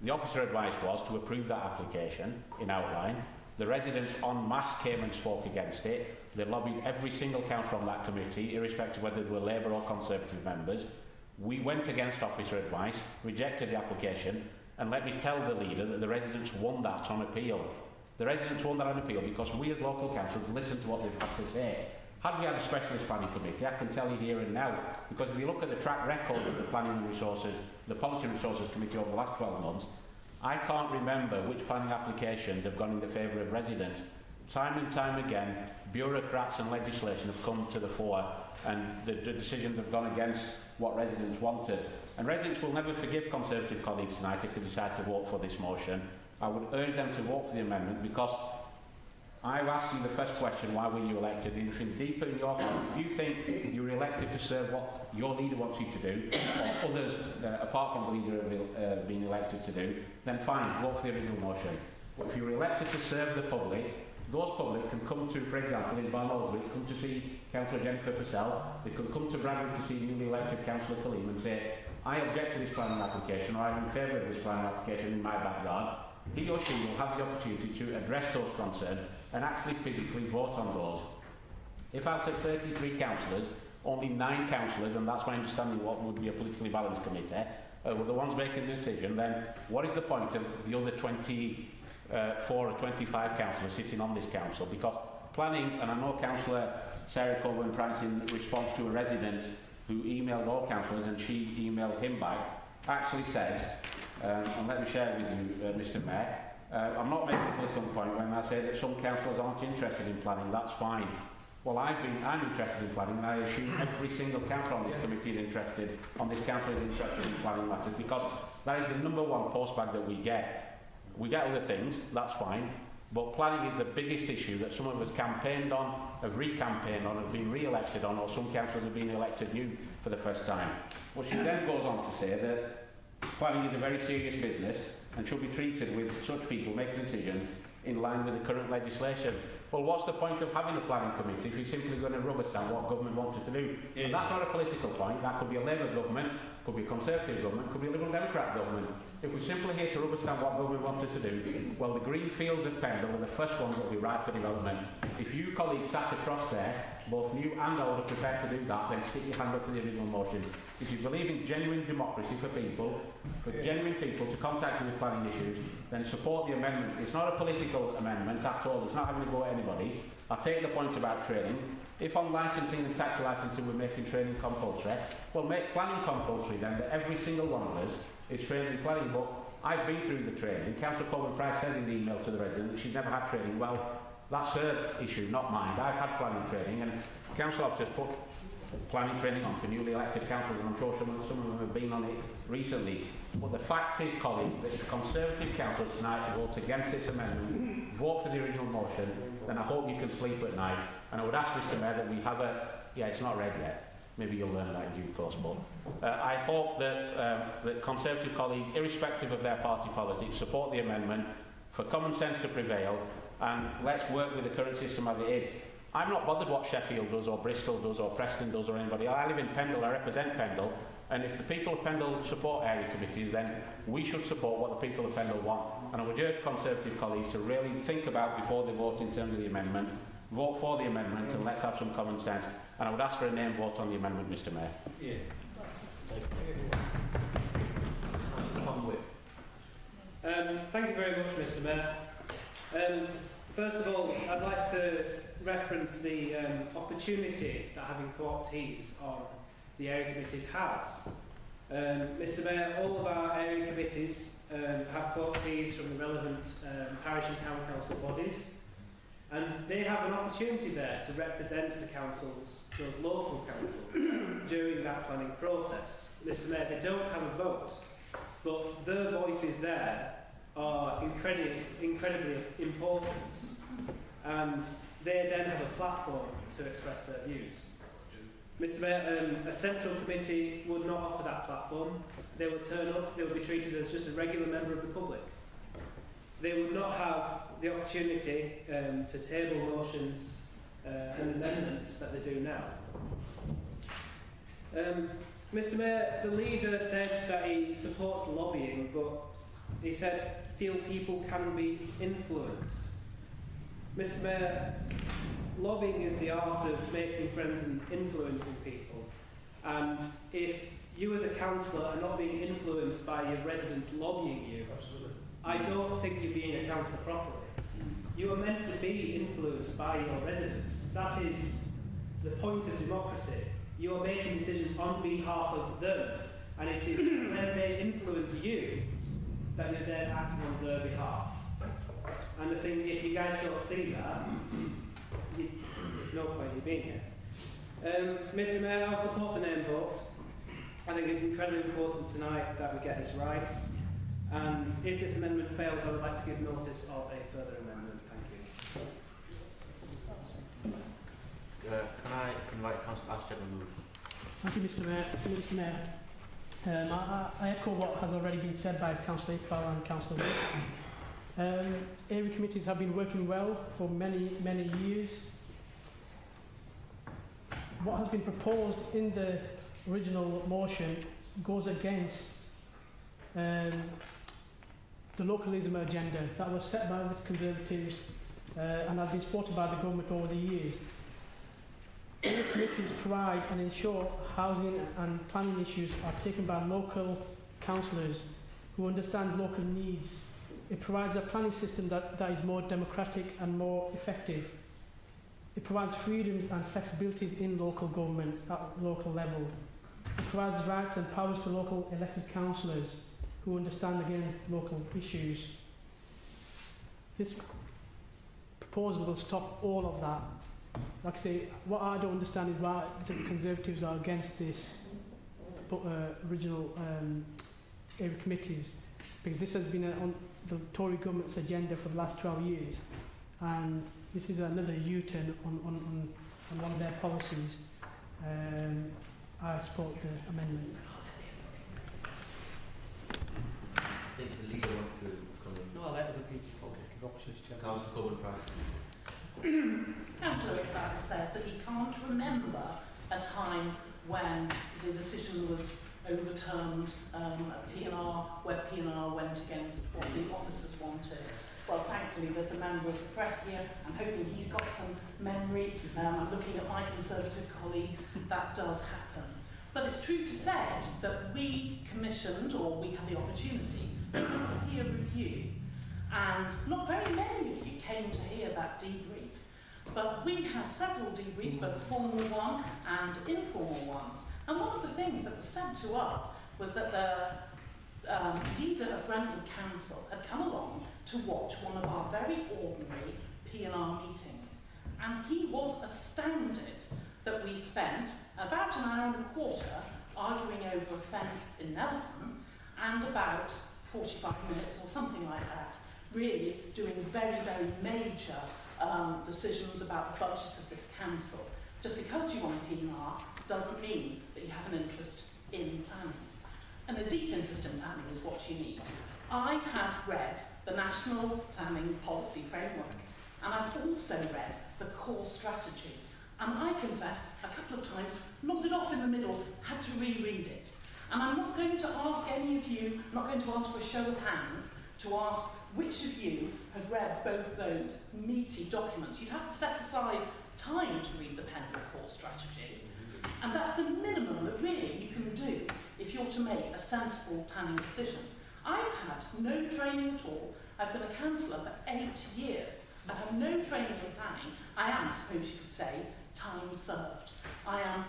N: The officer advice was to approve that application in outline. The residents en masse came and spoke against it. They lobbied every single councillor on that committee, irrespective of whether they were Labour or Conservative members. We went against officer advice, rejected the application, and let me tell the leader that the residents won that on appeal. The residents won that on appeal because we as local councillors listened to what they've had to say. Had we had a specialist planning committee, I can tell you here and now, because if you look at the track record of the Planning and Resources, the Policy and Resources Committee over the last 12 months, I can't remember which planning applications have gone in the favour of residents. Time and time again, bureaucrats and legislation have come to the fore, and the decisions have gone against what residents wanted. And residents will never forgive Conservative colleagues tonight if they decide to vote for this motion. I would urge them to vote for the amendment because I've asked you the first question, why were you elected? And if in deeper in your heart, if you think you were elected to serve what your leader wants you to do, or others, apart from the leader, have been elected to do, then fine, vote for the original motion. But if you were elected to serve the public, those public can come to, for example, in Barnoldswick, come to see Councillor Jennifer Purcell, they could come to Bradford to see newly elected Councillor Kaleem and say, I object to this planning application, or I'm in favour of this planning application in my backyard. He or she will have the opportunity to address those concerns and actually physically vote on those. If out of 33 councillors, only 9 councillors, and that's my understanding what would be a politically balanced committee, were the ones making the decision, then what is the point of the other 28 for a 25 councillors sitting on this council, because planning, and I know Councillor Sarah Colburn-Price in response to a resident who emailed all councillors and she emailed him back, actually says, and let me share with you, Mr Mayor, I'm not making a political point when I say that some councillors aren't interested in planning, that's fine. Well, I'm interested in planning, and I assume every single councillor on this committee is interested, on this council is interested in planning matters, because that is the #1 postbag that we get. We get other things, that's fine, but planning is the biggest issue that some of us campaigned on, have re-campaigned on, have been re-elected on, or some councillors have been elected new for the first time. Well, she then goes on to say that planning is a very serious business and should be treated with such people making decisions in line with the current legislation. Well, what's the point of having a planning committee if you're simply going to rubber stamp what government wants us to do? Yeah. And that's not a political point. That could be a Labour government, could be a Conservative government, could be a Liberal Democrat government. If we're simply here to rubber stamp what government wants us to do, well, the green fields of Pendle are the first ones that will be right for development. If you colleagues sat across there, both new and old, are prepared to do that, then stick your hand up for the original motion. If you believe in genuine democracy for people, for genuine people to contact you with planning issues, then support the amendment. It's not a political amendment at all. It's not having to go at anybody. I take the point about training. If on licensing and tax licensing we're making training compulsory, well, make planning compulsory then, that every single one of us is trained in planning. But I've been through the training. Councillor Colburn-Price says in the email to the resident that she's never had training. Well, that's her issue, not mine. I've had planning training, and Council I've just put planning training on for newly elected councillors, and I'm sure some of them have been on it recently. But the fact is, colleagues, that if Conservative councillors tonight vote against this amendment, vote for the original motion, then I hope you can sleep at night. And I would ask Mr Mayor that we have a... Yeah, it's not read yet. Maybe you'll learn that in due course, but I hope that that Conservative colleagues, irrespective of their party politics, support the amendment for common sense to prevail, and let's work with the current system as it is. I'm not bothered what Sheffield does, or Bristol does, or Preston does, or anybody. I live in Pendle, I represent Pendle, and if the people of Pendle support area committees, then we should support what the people of Pendle want. And I would urge Conservative colleagues to really think about before they vote in terms of the amendment. Vote for the amendment, and let's have some common sense. And I would ask for a name vote on the amendment, Mr Mayor.
I: Yeah.
H: Thank you very much, Mr Mayor. First of all, I'd like to reference the opportunity that having co-optees on the area committees has. Mr Mayor, all of our area committees have co-optees from the relevant parish and town council bodies, and they have an opportunity there to represent the councils, those local councils, during that planning process. Mr Mayor, they don't have a vote, but their voices there are incredibly important, and they then have a platform to express their views. Mr Mayor, a central committee would not offer that platform. They would turn up, they would be treated as just a regular member of the public. They would not have the opportunity to table motions and amendments that they do now. Mr Mayor, the leader said that he supports lobbying, but he said feel people can be influenced. Mr Mayor, lobbying is the art of making friends and influencing people. And if you as a councillor are not being influenced by your residents lobbying you, I don't think you're being a councillor properly. You are meant to be influenced by your residents. That is the point of democracy. You are making decisions on behalf of them, and it is when they influence you that you're then acting on their behalf. And I think if you guys don't see that, there's no point in being here. Mr Mayor, I'll support the name vote. I think it's incredibly important tonight that we get this right. And if this amendment fails, I would like to give notice of a further amendment. Thank you.
I: Can I invite Councillor Ashton to move?
L: Thank you, Mr Mayor. I echo what has already been said by Councillor Iqbal and Councillor Wood. Area committees have been working well for many years. What has been proposed in the original motion goes against the localism agenda that was set by the Conservatives and has been supported by the government over the years. Area committees provide and ensure housing and planning issues are taken by local councillors who understand local needs It provides a planning system that is more democratic and more effective. It provides freedoms and flexibilities in local government at local level. It provides rights and powers to local elected councillors who understand, again, local issues. This proposal will stop all of that. Like I say, what I don't understand is why the Conservatives are against this original area committees, because this has been on the Tory government's agenda for the last 12 years, and this is another U-turn on one of their policies. I support the amendment.
I: I think the leader wants to come in.
D: No, I'll let other people give options.
I: Councillor Coleman Price.
J: Councillor Iqbal says that he can't remember a time when the decision was overturned at P&R, where P&R went against what the officers wanted. Well, thankfully, there's a member of the press here. I'm hoping he's got some memory. I'm looking at my Conservative colleagues. That does happen. But it's true to say that we commissioned, or we had the opportunity, to do a peer review. And not very many of you came to hear that debrief. But we had several debriefs, both formal one and informal ones. And one of the things that was said to us was that the leader of Pendle Council had come along to watch one of our very ordinary P&R meetings. And he was astounded that we spent about an hour and a quarter arguing over a fence in Nelson and about 45 minutes or something like that, really doing very, very major decisions about the budgets of this council. Just because you want a P&R doesn't mean that you have an interest in planning. And a deep interest in planning is what you need. I have read the National Planning Policy Framework, and I've also read the core strategy. And I confess, a couple of times, knocked it off in the middle, had to reread it. And I'm not going to ask any of you, I'm not going to ask for a show of hands, to ask which of you have read both those meaty documents. You'd have to set aside time to read the Pendle core strategy. And that's the minimum that really you can do if you're to make a sensible planning decision. I've had no training at all. I've been a councillor for 8 years. I've had no training in planning. I am, I suppose you could say, time served. I am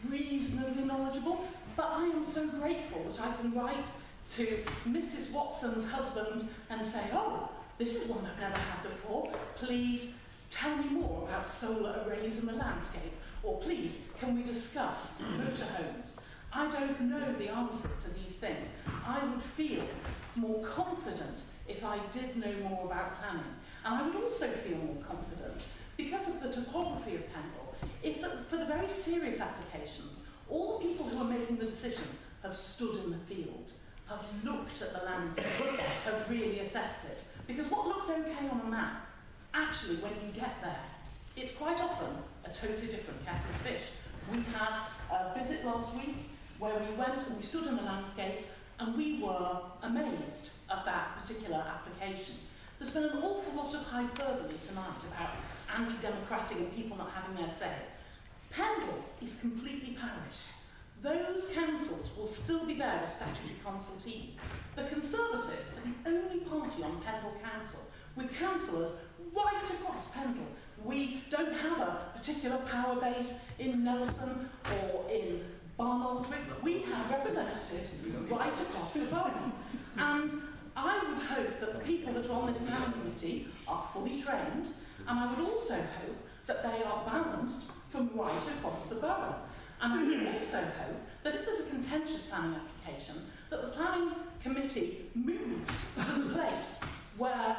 J: reasonably knowledgeable, but I am so grateful that I can write to Mrs. Watson's husband and say, oh, this is one I've never had before. Please tell me more about solar arrays in the landscape. Or please, can we discuss motorhomes? I don't know the answers to these things. I would feel more confident if I did know more about planning. And I would also feel more confident because of the topography of Pendle. If for the very serious applications, all the people who are making the decision have stood in the field, have looked at the landscape, have really assessed it. Because what looks okay on a map, actually when you get there, it's quite often a totally different kettle of fish. We had a visit last week where we went and we stood in the landscape and we were amazed at that particular application. There's been an awful lot of hyperbole tonight about anti-democratic and people not having their say. Pendle is completely parish. Those councils will still be there as statutory consultees. The Conservatives are the only party on Pendle Council with councillors right across Pendle. We don't have a particular power base in Nelson or in Barnoldswick. We have representatives right across the borough. And I would hope that the people that are on this planning committee are fully trained, and I would also hope that they are balanced from right across the borough. And I would also hope that if there's a contentious planning application, that the planning committee moves to the place where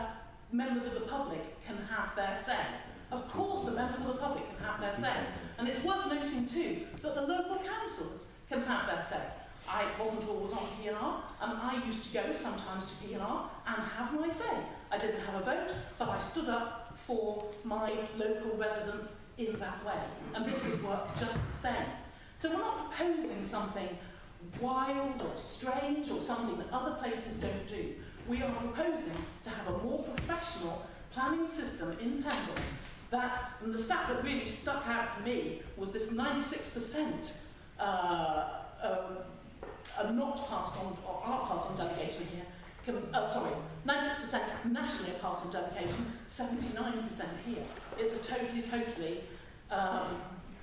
J: members of the public can have their say. Of course, the members of the public can have their say. And it's worth noting too that the local councils can have their say. I wasn't always on P&R, and I used to go sometimes to P&R and have my say. I didn't have a vote, but I stood up for my local residents in that way. And this would work just the same. So we're not proposing something wild or strange or something that other places don't do. We are proposing to have a more professional planning system in Pendle that, and the stat that really stuck out for me was this 96% not passed on, or are passed on delegation here, 96% nationally a pass on dedication, 79% here. It's a totally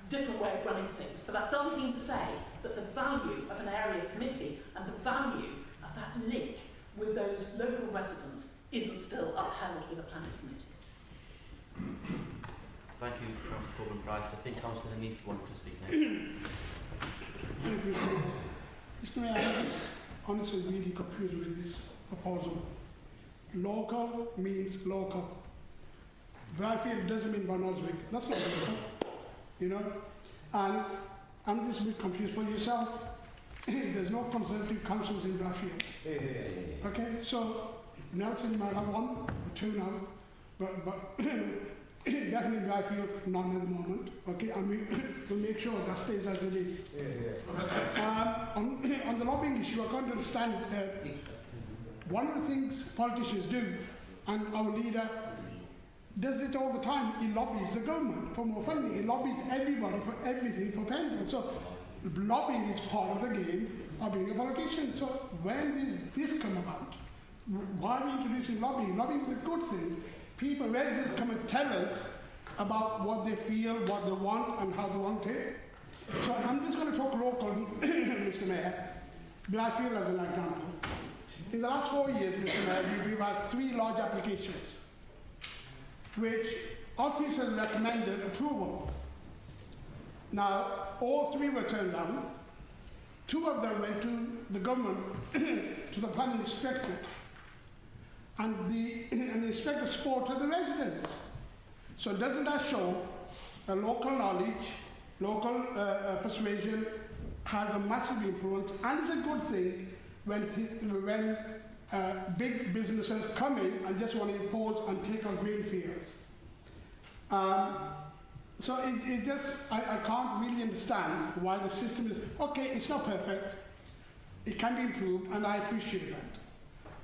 J: different way of running things. But that doesn't mean to say that the value of an area committee and the value of that link with those local residents isn't still upheld with a planning committee.
I: Thank you, Councillor Corbyn-Price. I think Councillor Hanif wanted to speak now.
F: Thank you, Mr. Mayor, I'm just honestly really confused with this proposal. Local means local. Bradfield doesn't mean Barnoldswick. That's not local, you know. And I'm just a bit confused for yourself. There's no Conservative councils in Bradfield. Okay, so Nelson might have 1 or 2 now, but definitely Bradfield, none at the moment. Okay, and we'll make sure that stays as it is. On the lobbying issue, I can't understand. One of the things politicians do, and our leader does it all the time, he lobbies the government for more funding. He lobbies everybody for everything for Pendle. So lobbying is part of the game of being a politician. So when did this come about? Why are we introducing lobbying? Lobbying is a good thing. People, residents come and tell us about what they feel, what they want, and how they want it. So I'm just going to talk local, Mr. Mayor. Bradfield as an example. In the last 4 years, Mr. Mayor, we've had 3 large applications, which officers recommended approval. Now, all 3 were turned down. 2 of them went to the government, to the planning inspectorate. And the inspector spoke to the residents. So doesn't that show that local knowledge, local persuasion has a massive influence, and it's a good thing when big businesses come in and just want to impose and take on green fields. So it just, I can't really understand why the system is, okay, it's not perfect, it can be improved, and I appreciate that.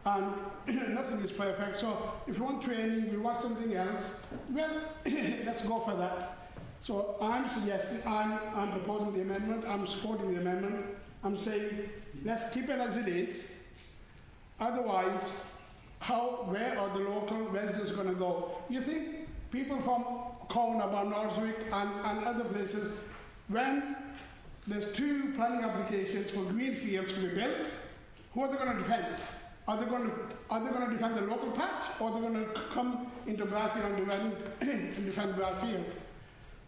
F: And nothing is perfect, so if you want training, we want something else, well, let's go for that. So I'm suggesting, I'm proposing the amendment, I'm supporting the amendment, I'm saying, let's keep it as it is. Otherwise, where are the local residents going to go? You think people from Corner, Barnoldswick and other places, when there's 2 planning applications for green fields to be built, who are they going to defend? Are they going to defend the local patch, or are they going to come into Bradfield and defend Bradfield?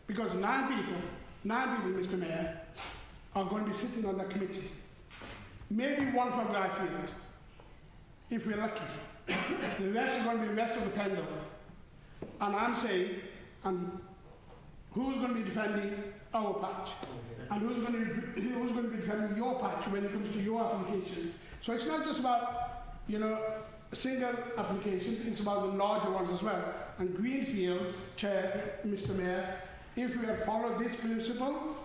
F: Because 9 people, Mr. Mayor, are going to be sitting on that committee. Maybe 1 from Bradfield, if we're lucky. The rest is going to be west of the Pendle. And I'm saying, and who's going to be defending our patch? And who's going to be defending your patch when it comes to your applications? So it's not just about, single applications, it's about the larger ones as well. And Greenfields, Chair, Mr. Mayor, if we had followed this principle,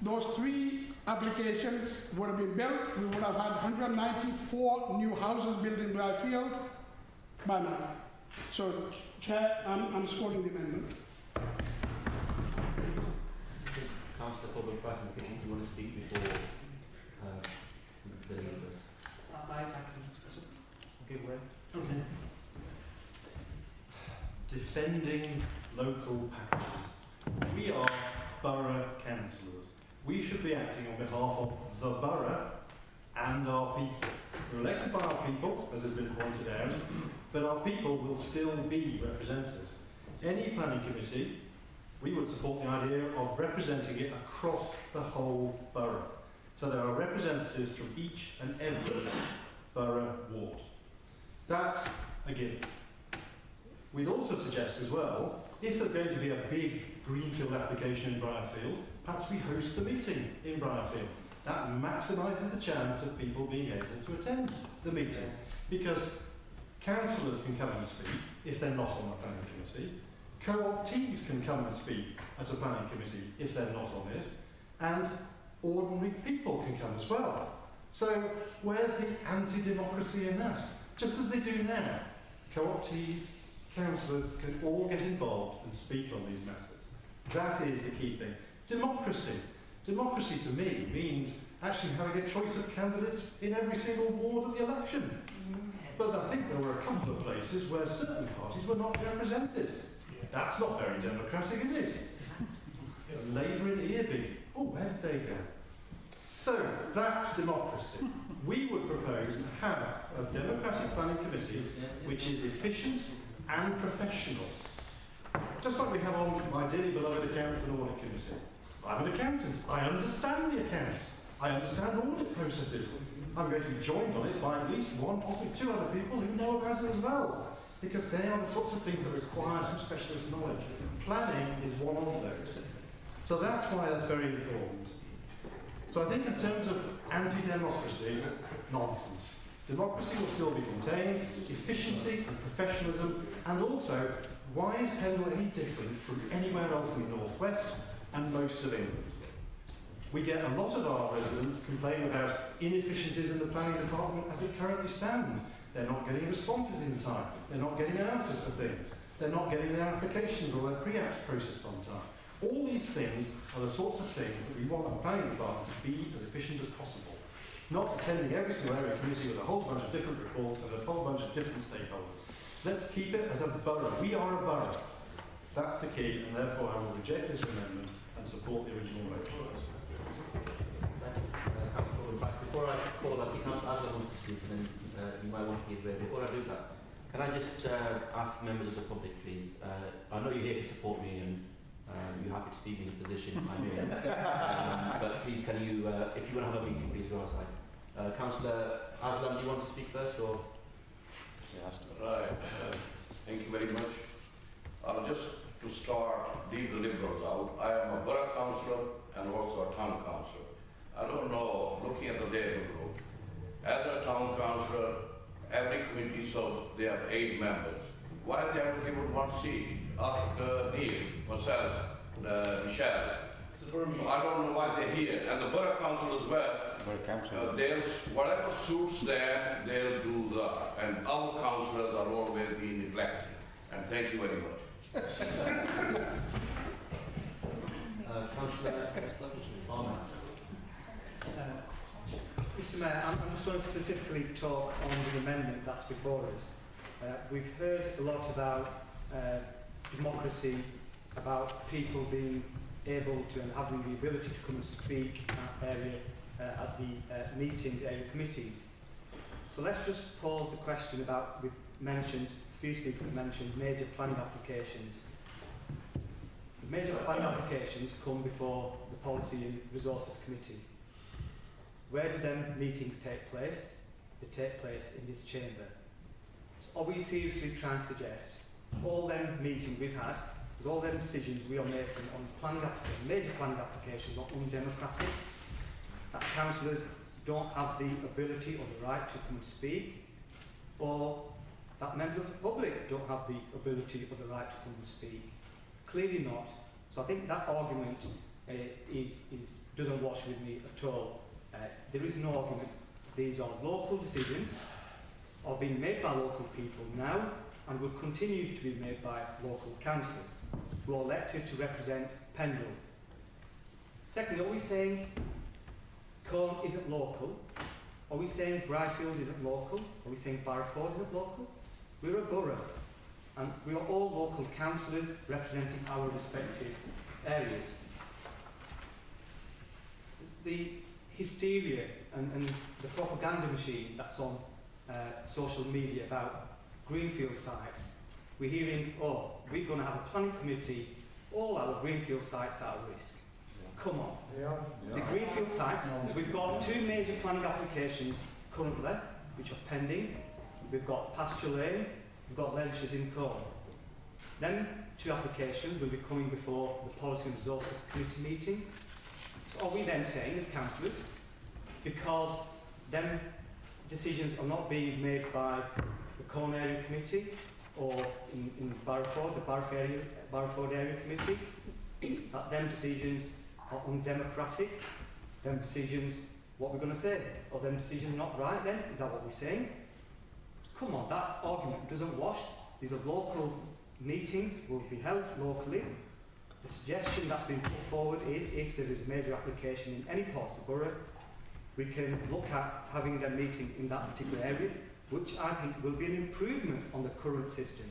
F: those 3 applications would have been built. We would have had 194 new houses built in Bradfield by now. So, Chair, I'm supporting the amendment.
I: Councillor Corbyn-Price, do you want to speak before the leaders?
K: Okay. Defending local patches. We are borough councillors. We should be acting on behalf of the borough and our people. We're elected by our people, as has been pointed out, but our people will still be represented. Any planning committee, we would support the idea of representing it across the whole borough. So there are representatives from each and every borough ward. That's a given. We'd also suggest as well, if there's going to be a big greenfield application in Briarfield, perhaps we host a meeting in Briarfield. That maximises the chance of people being able to attend the meeting. Because councillors can come and speak if they're not on the planning committee. Co-optees can come and speak at a planning committee if they're not on it. And ordinary people can come as well. So where's the anti-democracy in that? Just as they do now. Co-optees, councillors can all get involved and speak on these matters. That is the key thing. Democracy. Democracy to me means actually having a choice of candidates in every single ward of the election.
P: But I think there were a couple of places where certain parties were not represented. That's not very democratic, is it? Labour in Earby. Oh, where did they go? So, that's democracy. We would propose to have a democratic planning committee which is efficient and professional. Just like we have on my dearly beloved accounts and audit committee. I'm an accountant. I understand the accounts. I understand audit processes. I'm going to be joined on it by at least one, possibly two other people who know about it as well. Because they are the sorts of things that require some specialist knowledge. Planning is one of those. So that's why that's very important. So I think in terms of anti-democracy, nonsense. Democracy will still be contained, efficiency and professionalism, and also, why is Pendle any different from anywhere else in the North West and most of England? We get a lot of our residents complaining about inefficiencies in the planning department as it currently stands. They're not getting responses in time. They're not getting answers for things. They're not getting their applications or their pre-apps processed on time. All these things are the sorts of things that we want our planning department to be as efficient as possible. Not attending every single area committee with a whole bunch of different reports and a whole bunch of different stakeholders. Let's keep it as a borough. We are a borough. That's the key, and therefore I will reject this amendment and support the original motion.
I: Before I call up the council, as I want to speak, and then you might want to give way. Before I do that, can I just ask members of the public, please? I know you're here to support me, and you're happy to see me in the position I'm in. But please, can you, if you want to have a meeting, please go outside. Councillor Aslam, do you want to speak first, or?
G: Right. Thank you very much. Just to start, leave the Liberals out. I am a borough councillor and also a town councillor. I don't know, looking at the Labour group, as a town councillor, every committee, so they have 8 members. Why they haven't given one seat? Ask Neil, myself, Michelle. So I don't know why they're here. And the borough council as well. They'll, whatever suits them, they'll do that. And our councillors are always being neglected. And thank you very much.
D: Councillor Armand. Mr Mayor, I'm just going to specifically talk on the amendment that's before us. We've heard a lot about democracy, about people being able to and having the ability to come and speak at the meetings, area committees. So let's just pause the question about, we've mentioned, a few speakers mentioned major planning applications. The major planning applications come before the Policy and Resources Committee. Where do them meetings take place? They take place in this chamber. So are we seriously trying to suggest all them meetings we've had, with all them decisions we are making on planning major planning applications are undemocratic? That councillors don't have the ability or the right to come and speak, or that members of the public don't have the ability or the right to come and speak? Clearly not. So I think that argument doesn't wash with me at all. There is no argument. These are local decisions, are being made by local people now, and will continue to be made by local councillors who are elected to represent Pendle. Secondly, are we saying Colne isn't local? Are we saying Bryfield isn't local? Are we saying Barrowford isn't local? We're a borough, and we are all local councillors representing our respective areas. The hysteria and the propaganda machine that's on social media about greenfield sites, we're hearing, oh, we're going to have a planning committee, all our greenfield sites are at risk. Come on. The greenfield sites, we've got 2 major planning applications currently, which are pending. We've got Pasture Lane, we've got Lenchers in Colne. Then 2 applications will be coming before the Policy and Resources Committee meeting. So are we then saying, as councillors, because them decisions are not being made by the Colne Area Committee or in Barrowford, the Barrowford Area Committee, that them decisions are undemocratic? Them decisions, what we're going to say? Are them decisions not right then? Is that what we're saying? Come on, that argument doesn't wash. These are local meetings, will be held locally. The suggestion that's been put forward is if there is a major application in any part of the borough, we can look at having them meeting in that particular area. which I think will be an improvement on the current system.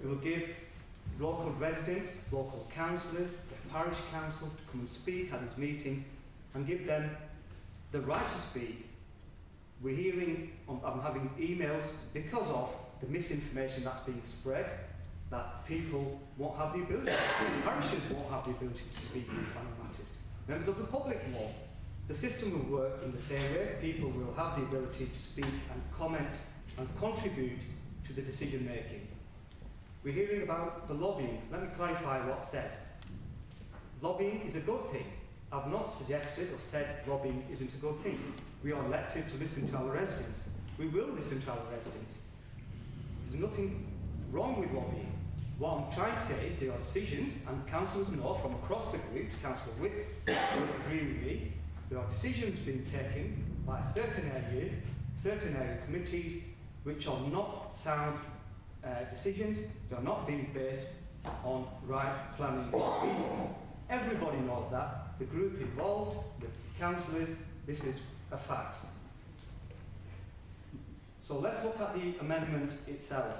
D: It will give local residents, local councillors, the parish council to come and speak at his meeting and give them the right to speak. We're hearing, I'm having emails because of the misinformation that's being spread, that people won't have the ability, parishes won't have the ability to speak in planning matters. Members of the public won't. The system will work in the same way. People will have the ability to speak and comment and contribute to the decision making. We're hearing about the lobbying. Let me clarify what's said. Lobbying is a good thing. I've not suggested or said lobbying isn't a good thing. We are elected to listen to our residents. We will listen to our residents. There's nothing wrong with lobbying. What I'm trying to say is there are decisions, and councillors know from across the group, Councillor Witt will agree with me, there are decisions being taken by certain areas, certain area committees, which are not sound decisions. They are not being based on right planning reason. Everybody knows that. The group involved, the councillors, this is a fact. So let's look at the amendment itself.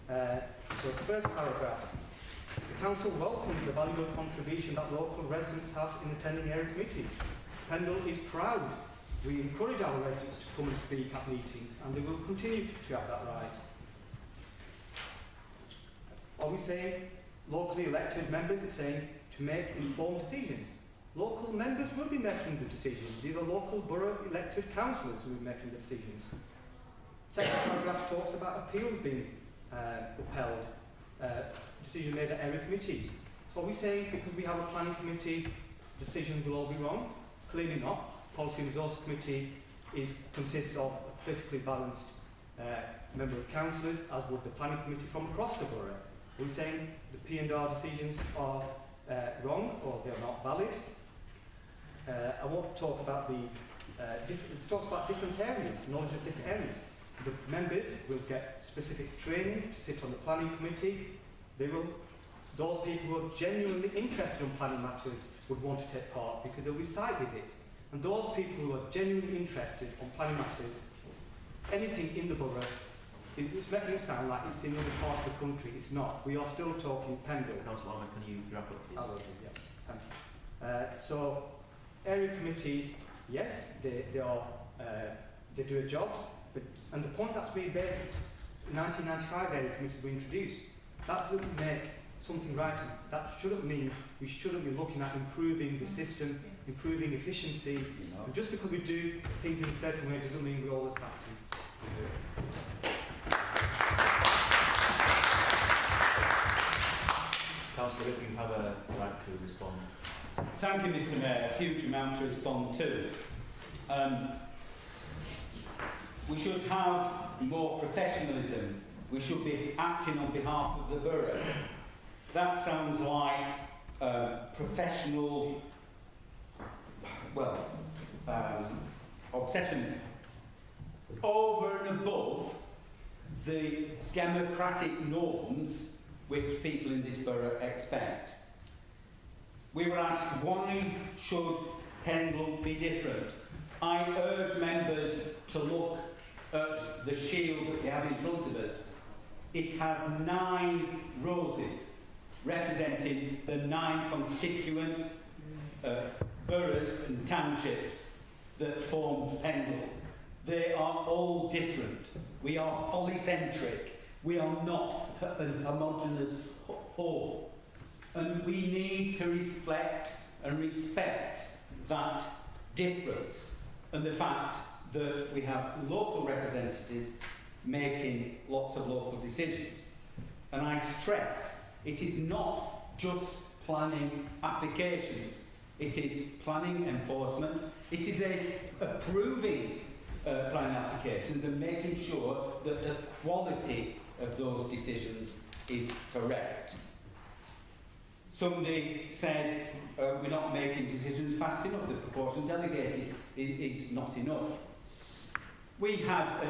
D: So the first paragraph. The council welcomes the valuable contribution that local residents have in attending area committees. Pendle is proud. We encourage our residents to come and speak at meetings, and they will continue to have that right. Are we saying locally elected members? It's saying to make informed decisions. Local members will be making the decisions. These are local borough elected councillors who are making the decisions. Second paragraph talks about appeals being upheld, decision made at area committees. So are we saying because we have a planning committee, decisions will all be wrong? Clearly not. Policy and Resource Committee consists of a politically balanced member of councillors, as would the planning committee from across the borough. Are we saying the P&R decisions are wrong or they're not valid? I want to talk about it talks about different areas, knowledge of different areas. The members will get specific training to sit on the planning committee. Those people who are genuinely interested in planning matters would want to take part because they'll be site visits. And those people who are genuinely interested in planning matters, anything in the borough, it's making it sound like it's in another part of the country. It's not. We are still talking Pendle.
I: Councillor Almond, can you wrap up, please?
D: I will do, yes. Thank you. So, area committees, yes, they do a job, and the point that's being made is 1995 area committees were introduced. That doesn't make something right. That shouldn't mean we shouldn't be looking at improving the system, improving efficiency. And just because we do things in a certain way doesn't mean we always have to.
I: Councillor Witt, you have a right to respond.
C: Thank you, Mr. Mayor. A huge amount to respond to. We should have more professionalism. We should be acting on behalf of the borough. That sounds like professional, obsession over and above the democratic norms which people in this borough expect. We were asked, why should Pendle be different? I urge members to look at the shield that we have in front of us. It has 9 roses representing the 9 constituent boroughs and townships that form Pendle. They are all different. We are polycentric. We are not a homogeneous whole. And we need to reflect and respect that difference and the fact that we have local representatives making lots of local decisions. And I stress, it is not just planning applications, it is planning enforcement, it is approving planning applications and making sure that the quality of those decisions is correct. Somebody said we're not making decisions fast enough, the proportion delegated is not enough. We had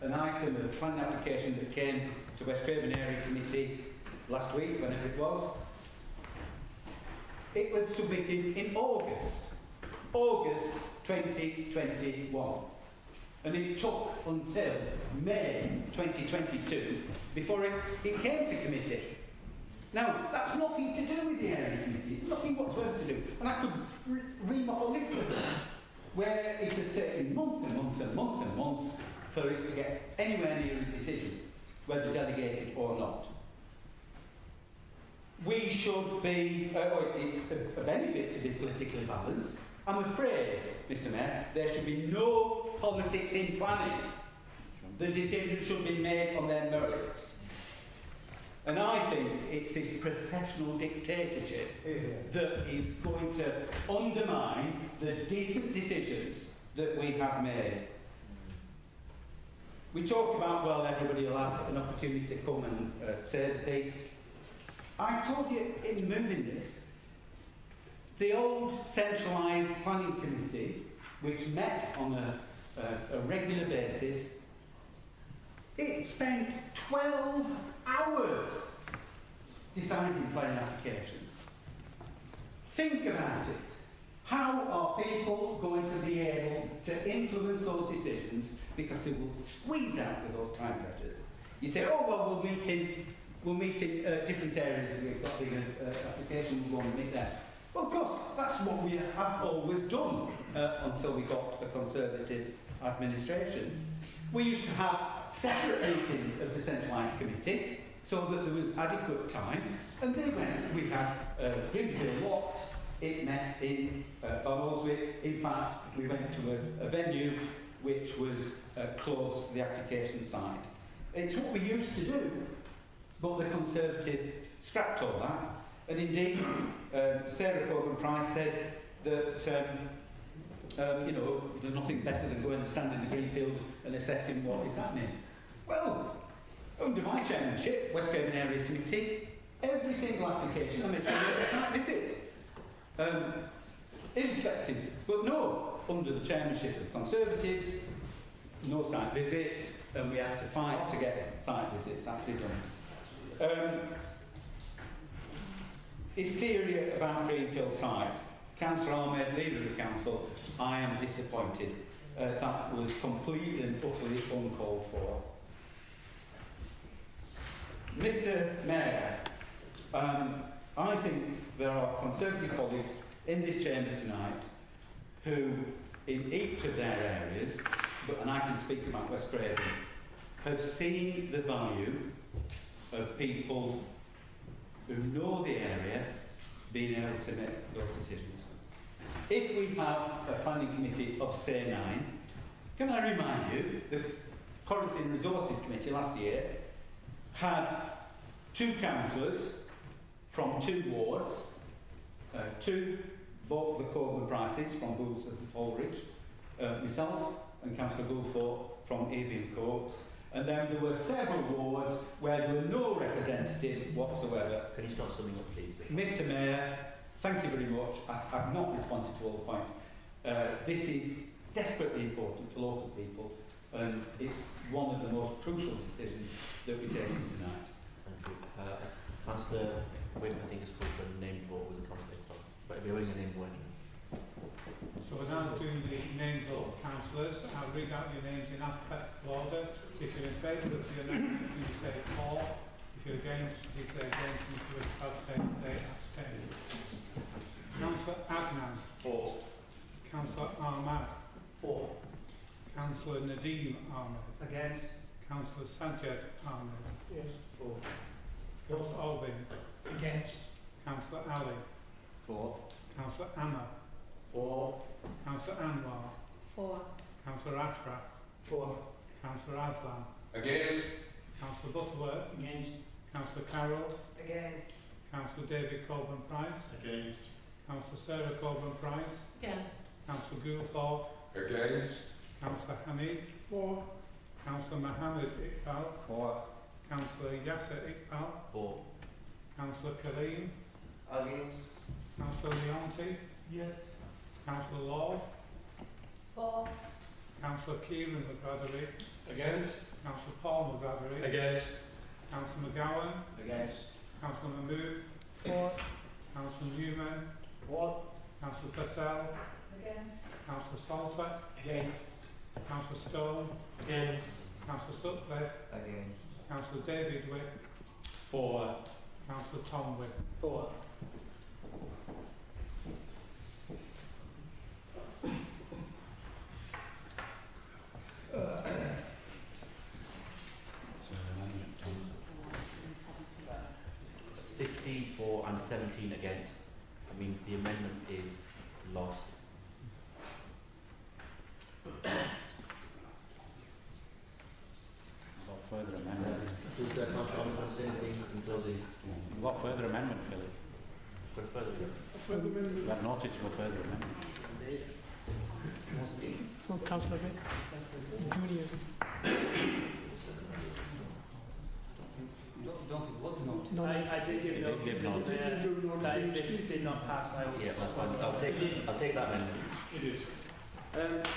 C: an item, a planning application that came to West Craven Area Committee last week, whenever it was. It was submitted in August 2021. And it took until May 2022 before it came to committee. Now, that's nothing to do with the area committee, nothing whatsoever to do. And I could ream off a list of them where it has taken months and months and months and months for it to get anywhere near a decision, whether delegated or not. We should be, it's a benefit to be politically balanced. I'm afraid, Mr. Mayor, there should be no politics in planning. The decision should be made on their merits. And I think it's this professional dictatorship that is going to undermine the decent decisions that we have made. We talk about, well, everybody will have an opportunity to come and say the piece. I told you in moving this, the old centralised planning committee, which met on a regular basis, it spent 12 hours deciding planning applications. Think about it. How are people going to be able to influence those decisions because they will squeeze out with those time pressures? You say, oh, well, we'll meet in different areas. We've got bigger applications, we'll go and meet there. Well, of course, that's what we have always done until we got a Conservative administration. We used to have separate meetings of the centralised committee so that there was adequate time, and then when we had Greenfield Watts, it met in Barnoldswick. In fact, we went to a venue which was close to the application site. It's what we used to do, but the Conservatives scrapped all that. And indeed, Sarah Coven-Price said that you know, there's nothing better than going and standing in the greenfield and assessing what is happening. Well, under my chairmanship, West Craven Area Committee, every single application I made sure that a site visit. Irrespective, but no, under the chairmanship of the Conservatives, no site visits, and we had to fight to get site visits actually done. Hysteria about Greenfield site. Councillor Ahmed, leader of the council, I am disappointed. That was completely and utterly uncalled for. Mr. Mayor, I think there are Conservative colleagues in this chamber tonight who, in each of their areas, and I can speak about West Craven, have seen the value of people who know the area being able to make those decisions. If we have a planning committee of, say, 9, can I remind you that Coruscant Resources Committee last year had 2 councillors from 2 wards, 2 bought the Coburn-Prices from Booths and Falridge, myself and Councillor Gulford from Avian Courts, and then there were several wards where there were no representatives whatsoever.
I: Can you start summing up, please?
C: Mr. Mayor, thank you very much. I've not responded to all the points. This is desperately important for local people, and it's one of the most crucial decisions that we're taking tonight.
I: Thank you. Councillor Wynne, I think, has called for a name vote with the conflict on, but if you're doing a name vote anyway.
Q: So we're now doing the names of councillors. I'll read out your names in alphabetical order. If you're in favour of the amendment, you say for. If you're against, you say against. If you abstain, say abstain. Councillor Adnan.
N: For.
Q: Councillor Ahmad.
N: For.
Q: Councillor Nadeem Ahmed.
D: Against.
Q: Councillor Sajid Ahmed.
D: Yes. For.
Q: Councillor Alvin.
D: Against.
Q: Councillor Ali.
I: For.
Q: Councillor Anna.
D: For.
Q: Councillor Anwar.
B: For.
Q: Councillor Ashraf.
D: For.
Q: Councillor Aslan.
G: Against.
Q: Councillor Butterworth.
D: Against.
Q: Councillor Carroll.
B: Against.
Q: Councillor David Colburn-Price.
N: Against.
Q: Councillor Sarah Colburn-Price.
J: Against.
Q: Councillor Goulthorpe.
G: Against.
Q: Councillor Hamid.
F: For.
Q: Councillor Mohammed Iqbal.
I: For.
Q: Councillor Yasser Iqbal.
I: For.
Q: Councillor Kaleem.
I: Against.
Q: Councillor Leonti.
D: Yes.
Q: Councillor Law.
B: For.
Q: Councillor Kieran McGraddery.
G: Against.
Q: Councillor Paul McGraddery.
N: Against.
Q: Councillor McGowan.
N: Against.
Q: Councillor Mahmood.
B: For.
Q: Councillor Newman.
D: For.
Q: Councillor Purcell.
B: Against.
Q: Councillor Salter.
D: Against.
Q: Councillor Stone.
H: Against.
Q: Councillor Sutcliffe.
D: Against.
Q: Councillor David Wick.
E: For.
Q: Councillor Tom Wick.
H: For.
I: That's 15 for and 17 against. That means the amendment is lost.
N: Further amendment.
I: Does Councillor Ahmed say anything in closing?
N: What further amendment, Philip?
I: For further
F: Further amendment.
N: We have noticed for further amendment.
L: From Councillor Wick. Junior.
D: Don't it was not.
L: No.
H: I did give notice, Mr. Mayor, that if this did not pass, I would...
I: Yeah, that's fine. I'll take that amendment.
H: It is.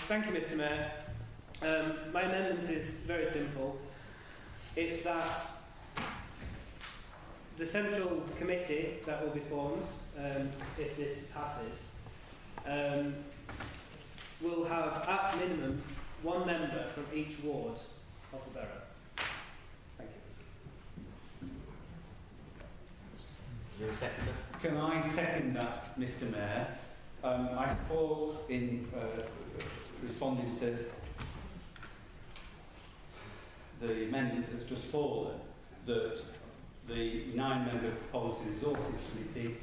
H: Thank you, Mr. Mayor. My amendment is very simple. It's that the central committee that will be formed, if this passes, will have at minimum one member from each ward of the borough. Thank you.
I: Is there a seconder?
C: Can I second that, Mr. Mayor? I suppose in responding to the amendment that's just fallen, that the 9-member Policy and Resources Committee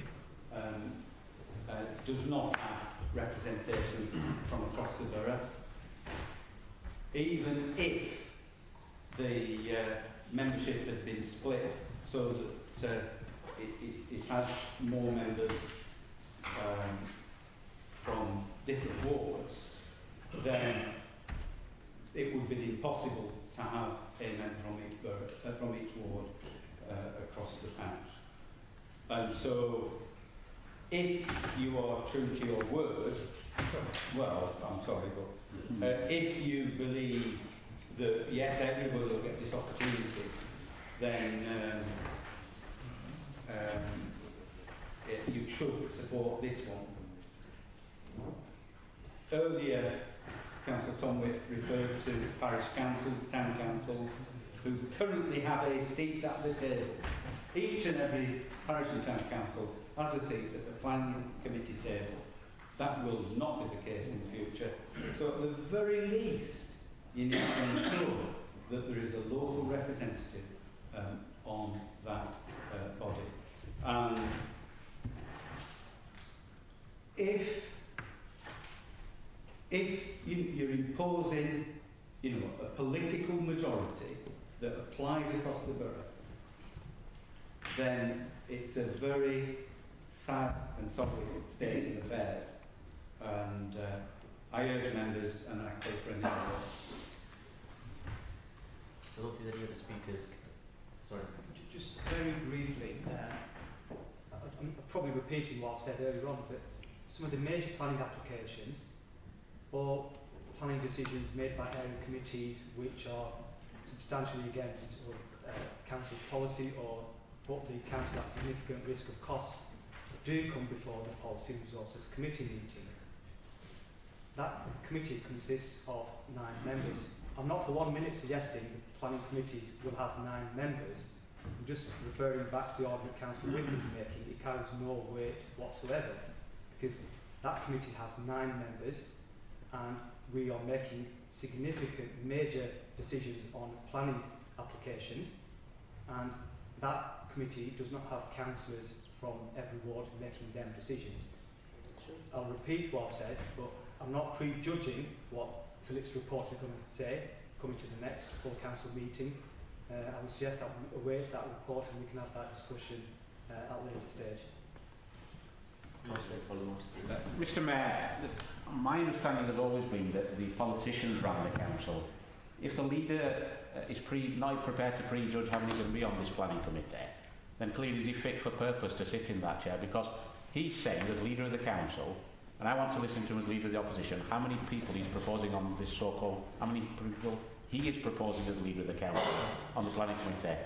C: does not have representation from across the borough. Even if the membership had been split so that it had more members from different wards, then it would be impossible to have a member from each borough, from each ward across the patch. And so, if you are true to your word, well, I'm sorry, but if you believe that yes, everybody will get this opportunity, then you should support this one. Earlier, Councillor Tom Wick referred to parish councils, town councils, who currently have a seat at the table. Each and every parish and town council has a seat at the planning committee table. That will not be the case in the future. So at the very least, you need to ensure that there is a local representative on that body. If you're imposing, a political majority that applies across the borough, then it's a very sad and sorry state of affairs. And I urge members, and I call for a no vote.
I: I don't think any other speakers. Sorry.
D: Just very briefly, I'm probably repeating what I've said earlier on, but some of the major planning applications or planning decisions made by area committees which are substantially against council policy or put the council at significant risk of cost do come before the Policy and Resources Committee meeting. That committee consists of 9 members. I'm not for 1 minute suggesting the planning committees will have 9 members. I'm just referring back to the argument Councillor Wick is making. It carries no weight whatsoever because that committee has 9 members and we are making significant major decisions on planning applications, and that committee does not have councillors from every ward making them decisions. I'll repeat what I've said, but I'm not prejudging what Philip's report is going to say coming to the next full council meeting. I would suggest that we await that report and we can have that discussion at a later stage.
N: Mr. Mayor, my understanding has always been that the politicians run the council. If the leader is not prepared to prejudge how many are going to be on this planning committee, then clearly is he fit for purpose to sit in that chair, because he's saying as leader of the council, and I want to listen to him as leader of the opposition, how many people he's proposing on this so-called, how many people he is proposing as leader of the council on the planning committee.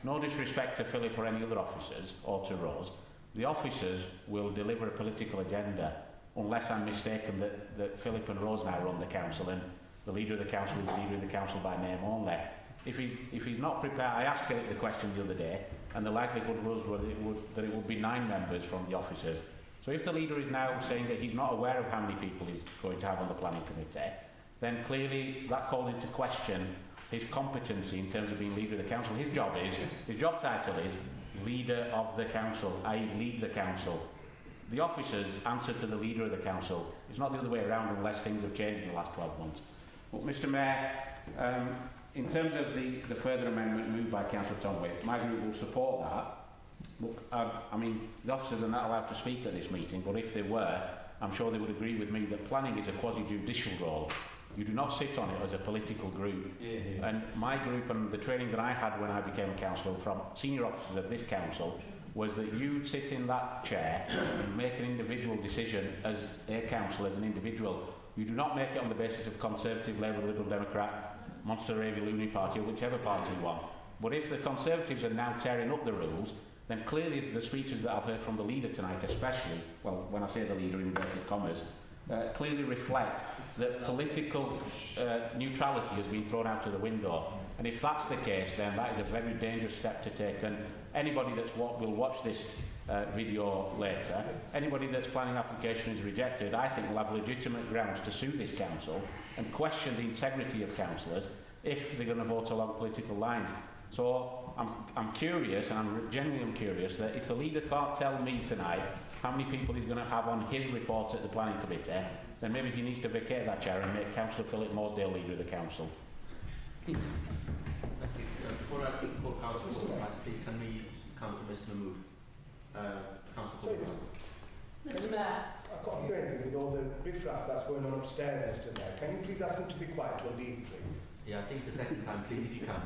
N: No disrespect to Philip or any other officers, or to Rose. The officers will deliver a political agenda, unless I'm mistaken that Philip and Rose now run the council, and the leader of the council is leader of the council by name only. If he's not prepared, I asked Philip the question the other day, and the likelihood was that it would be 9 members from the officers. So if the leader is now saying that he's not aware of how many people he's going to have on the planning committee, then clearly that calls into question his competency in terms of being leader of the council. His job title is leader of the council, i.e. lead the council. The officers answer to the leader of the council. It's not the other way around unless things have changed in the last 12 months. But Mr Mayor, in terms of the further amendment moved by Councillor Tomwick, my group will support that. But, I mean, the officers are not allowed to speak at this meeting, but if they were, I'm sure they would agree with me that planning is a quasi-judicial role. You do not sit on it as a political group. And my group, and the training that I had when I became a councillor from senior officers of this council, was that you sit in that chair and make an individual decision as a council, as an individual. You do not make it on the basis of Conservative, Labour, Liberal Democrat, Monster Ravy, Looney Party, or whichever party you want. But if the Conservatives are now tearing up the rules, then clearly the speeches that I've heard from the leader tonight especially, well, when I say the leader in inverted commas, clearly reflect that political neutrality has been thrown out of the window. And if that's the case, then that is a very dangerous step to take. And anybody will watch this video later, anybody that's planning application is rejected, I think will have legitimate grounds to sue this council and question the integrity of councillors if they're going to vote along political lines. So I'm curious, and I'm genuinely curious, that if the leader can't tell me tonight how many people he's going to have on his report at the planning committee, then maybe he needs to vacate that chair and make Councillor Philip Morsdale leader of the council.
I: Thank you. Before I put Councillor Moore, please can we come to Mr Mahmood? Councillor
J: Mr Mayor.
K: I can't hear anything with all the riffraff that's going on upstairs, Mr Mayor. Can you please ask him to be quiet or leave, please?
I: Yeah, I think it's the second time, please, if you can.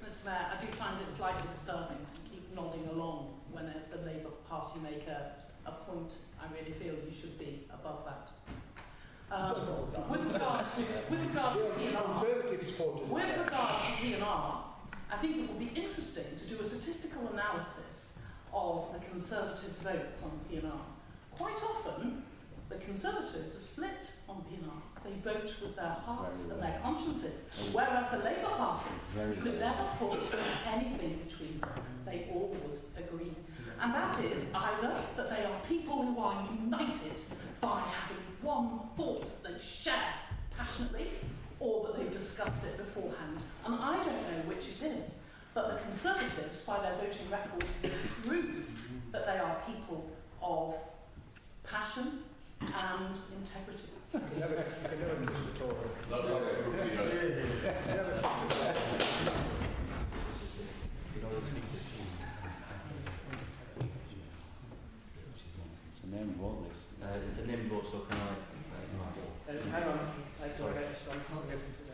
J: Mr Mayor, I do find it slightly disturbing to keep nodding along when the Labour Party make a point. I really feel you should be above that. With regard to P&R, I think it would be interesting to do a statistical analysis of the Conservative votes on P&R. Quite often, the Conservatives are split on P&R. They vote with their hearts and their consciences, whereas the Labour Party could never put anything between them. They always agree. And that is either that they are people who are united by having one thought that they share passionately, or that they've discussed it beforehand. And I don't know which it is, but the Conservatives, by their voting records, prove that they are people of passion and integrity.
K: You can never trust at all.
G: That's how it would be, right?
N: It's a name vote, this.
I: It's a name vote, so can I...
H: Hang on.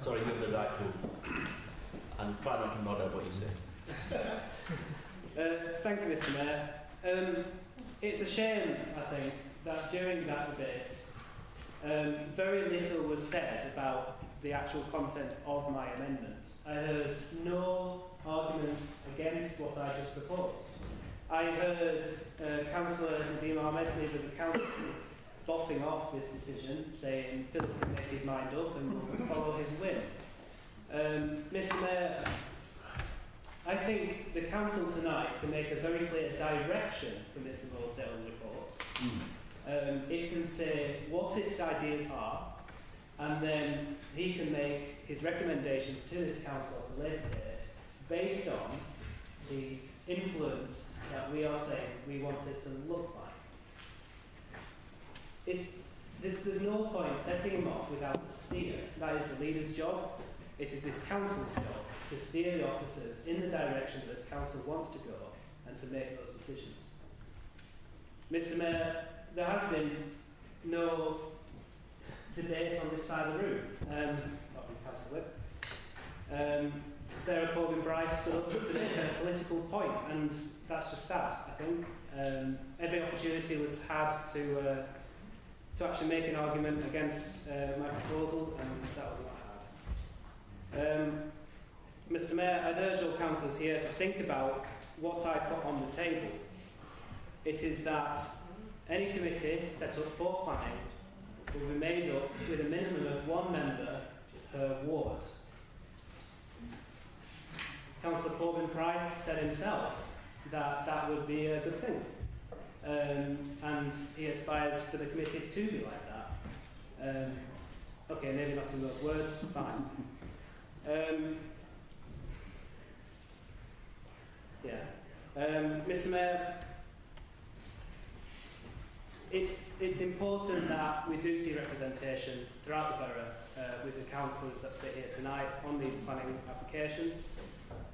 I: Sorry, you have the right to... And try not to nod at what you say.
H: Thank you, Mr Mayor. It's a shame, I think, that during that debate, very little was said about the actual content of my amendment. I heard no arguments against what I just proposed. I heard Councillor Nadeem Ahmed, leader of the council, boffing off this decision, saying Philip can make his mind up and will follow his whim. Mr Mayor, I think the council tonight can make a very clear direction for Mr Rosedale's report. It can say what its ideas are, and then he can make his recommendations to this council at a later date based on the influence that we are saying we want it to look like. There's no point setting him off without a steer. That is the leader's job. It is this council's job to steer the officers in the direction that this council wants to go and to make those decisions. Mr Mayor, there has been no debate on this side of the room. Not with Councillor Whip. Sarah Corbyn-Bryce stood up to make a political point, and that's just sad, I think. Every opportunity was had to actually make an argument against my proposal, and that was not had. Mr Mayor, I'd urge all councillors here to think about what I put on the table. It is that any committee set up for planning will be made up with a minimum of 1 member per ward. Councillor Corbyn Price said himself that that would be a good thing. And he aspires for the committee to be like that. Okay, maybe not in those words, fine. Mr Mayor, it's important that we do see representation throughout the borough with the councillors that sit here tonight on these planning applications.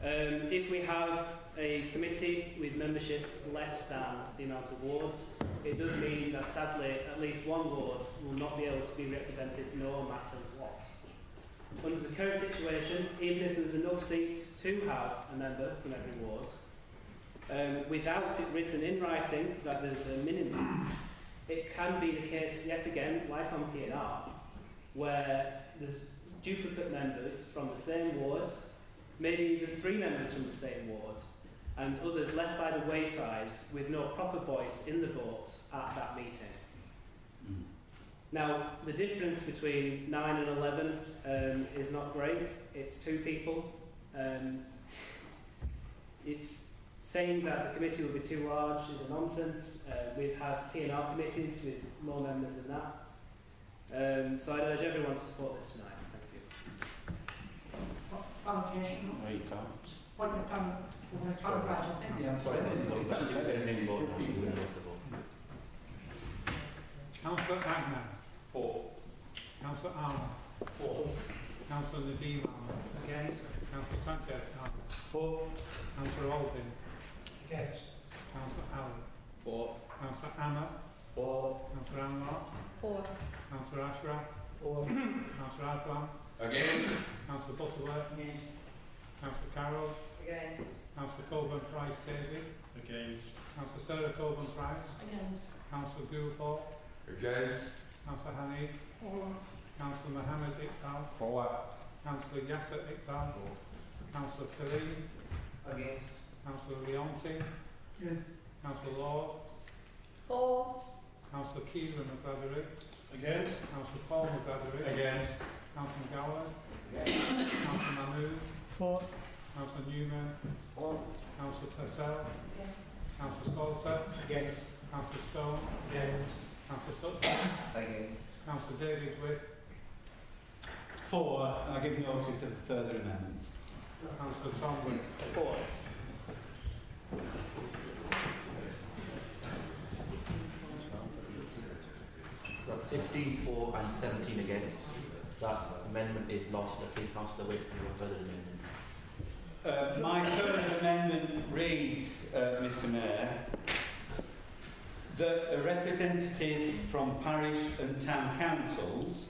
H: If we have a committee with membership less than the amount of wards, it does mean that sadly at least 1 ward will not be able to be represented no matter what. Under the current situation, even if there's enough seats to have a member from every ward, without it written in writing that there's a minimum, it can be the case yet again, like on P&R, where there's duplicate members from the same ward, maybe even 3 members from the same ward, and others left by the wayside with no proper voice in the vote at that meeting. Now, the difference between 9 and 11 is not great. It's 2 people. It's saying that the committee will be too large is a nonsense. We've had P&R committees with more members than that. So I'd urge everyone to support this tonight. Thank you.
N: No, you can't.
J: What you've done, we're going to clarify something.
Q: Councillor Agnew.
K: 4.
Q: Councillor Armour.
K: 4.
Q: Councillor Nadeem Armour.
H: Against.
Q: Councillor Sanchez Armour.
K: 4.
Q: Councillor Albin.
K: Against.
Q: Councillor Allen.
K: 4.
Q: Councillor Anna.
K: 4.
Q: Councillor Anwar.
J: 4.
Q: Councillor Ashraf.
K: 4.
Q: Councillor Aslam.
G: Against.
Q: Councillor Butterworth.
J: Against.
Q: Councillor Carroll.
J: Against.
Q: Councillor Coburn Price David.
K: Against.
Q: Councillor Sarah Coburn Price.
J: Against.
Q: Councillor Goulthorpe.
G: Against.
Q: Councillor Hanif.
J: 4.
Q: Councillor Mohammed Iqbal.
K: 4.
Q: Councillor Yasser Iqbal. Councillor Kareem.
K: Against.
Q: Councillor Leonti.
K: Yes.
Q: Councillor Lord.
J: 4.
Q: Councillor Keelan McGladdery.
K: Against.
Q: Councillor Paul McGladdery.
K: Against.
Q: Councillor Gower. Councillor Mahmood.
L: 4.
Q: Councillor Newman.
K: 4.
Q: Councillor Purcell.
J: Against.
Q: Councillor Salter.
K: Against.
Q: Councillor Stone.
K: Against.
Q: Councillor Sutton.
K: Against.
Q: Councillor David Witt.
C: 4. I give notice of further amendment.
Q: Councillor Tom Witt.
H: 4.
I: That's 15 for and 17 against. That amendment is lost. I think Councillor Witt for a further amendment.
C: My further amendment reads, Mr Mayor, that a representative from parish and town councils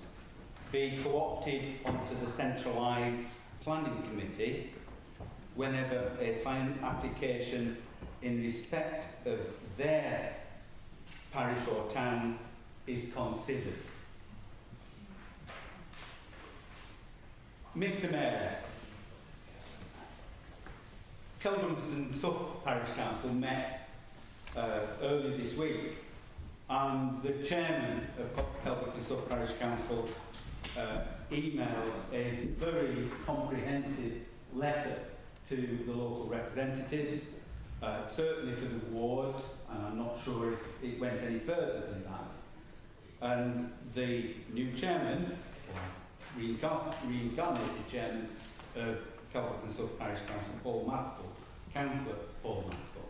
C: be co-opted onto the centralised planning committee whenever a planning application in respect of their parish or town is considered. Mr Mayor, Kelvins and Suffolk Parish Council met early this week, and the chairman of Kelvins and Suffolk Parish Council emailed a very comprehensive letter to the local representatives, certainly for the ward, and I'm not sure if it went any further than that. And the new chairman, reincarnated chairman of Kelvin and Suffolk Parish Council, Councillor Paul Maskell,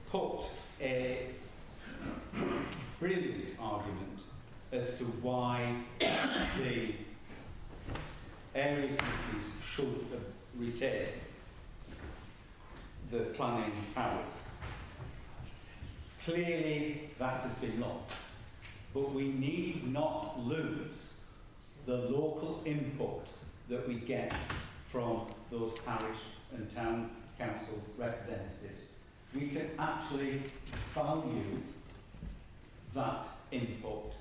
C: put a brilliant argument as to why the area committees should retain the planning powers. Clearly that has been lost, but we need not lose the local input that we get from those parish and town council representatives. We can actually value that input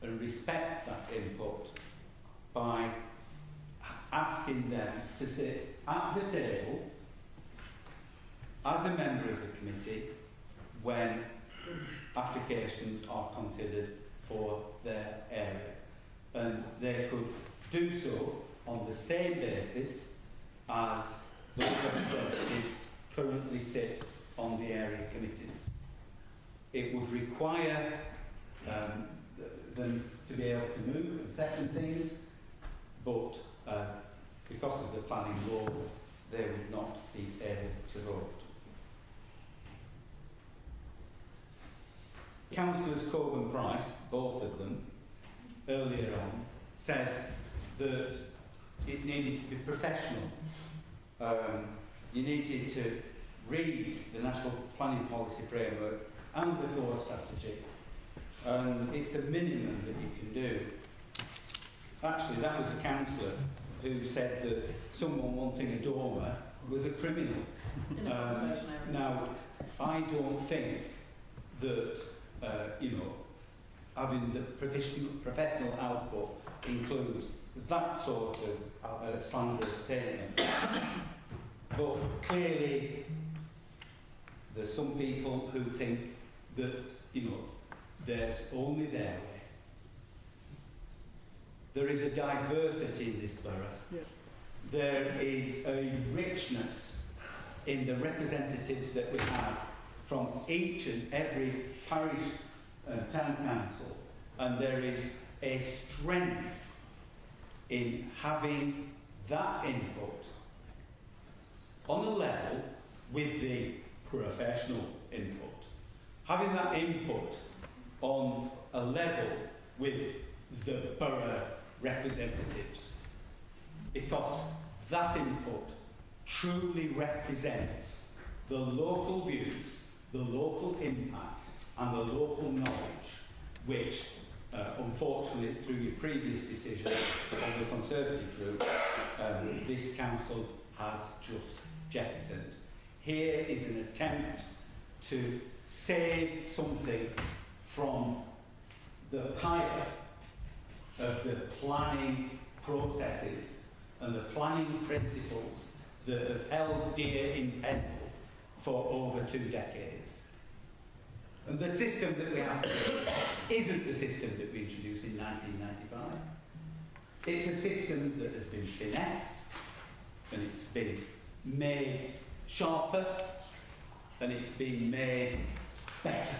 C: and respect that input by asking them to sit at the table as a member of the committee when
R: applications are considered for their area. And they could do so on the same basis as those representatives currently sit on the area committees. It would require them to be able to move and second things, but because of the planning law, they would not be able to vote. Councillors Coburn Price, both of them, earlier on, said that it needed to be professional. You needed to read the National Planning Policy Framework and the core strategy. It's the minimum that you can do. Actually, that was a councillor who said that someone wanting a dormer was a criminal. Now, I don't think that, having the professional output includes that sort of slanderous statement. But clearly, there's some people who think that, there's only their way. There is a diversity in this borough.
L: Yeah.
R: There is a richness in the representatives that we have from each and every parish and town council, and there is a strength in having that input on a level with the professional input. Having that input on a level with the borough representatives, because that input truly represents the local views, the local impact and the local knowledge, which unfortunately through your previous decision of the Conservative group, this council has just jettisoned. Here is an attempt to save something from the pyre of the planning processes and the planning principles that have held dear in Pendle for over 2 decades. And the system that we have today isn't the system that we introduced in 1995. It's a system that has been finessed, and it's been made sharper, and it's been made better.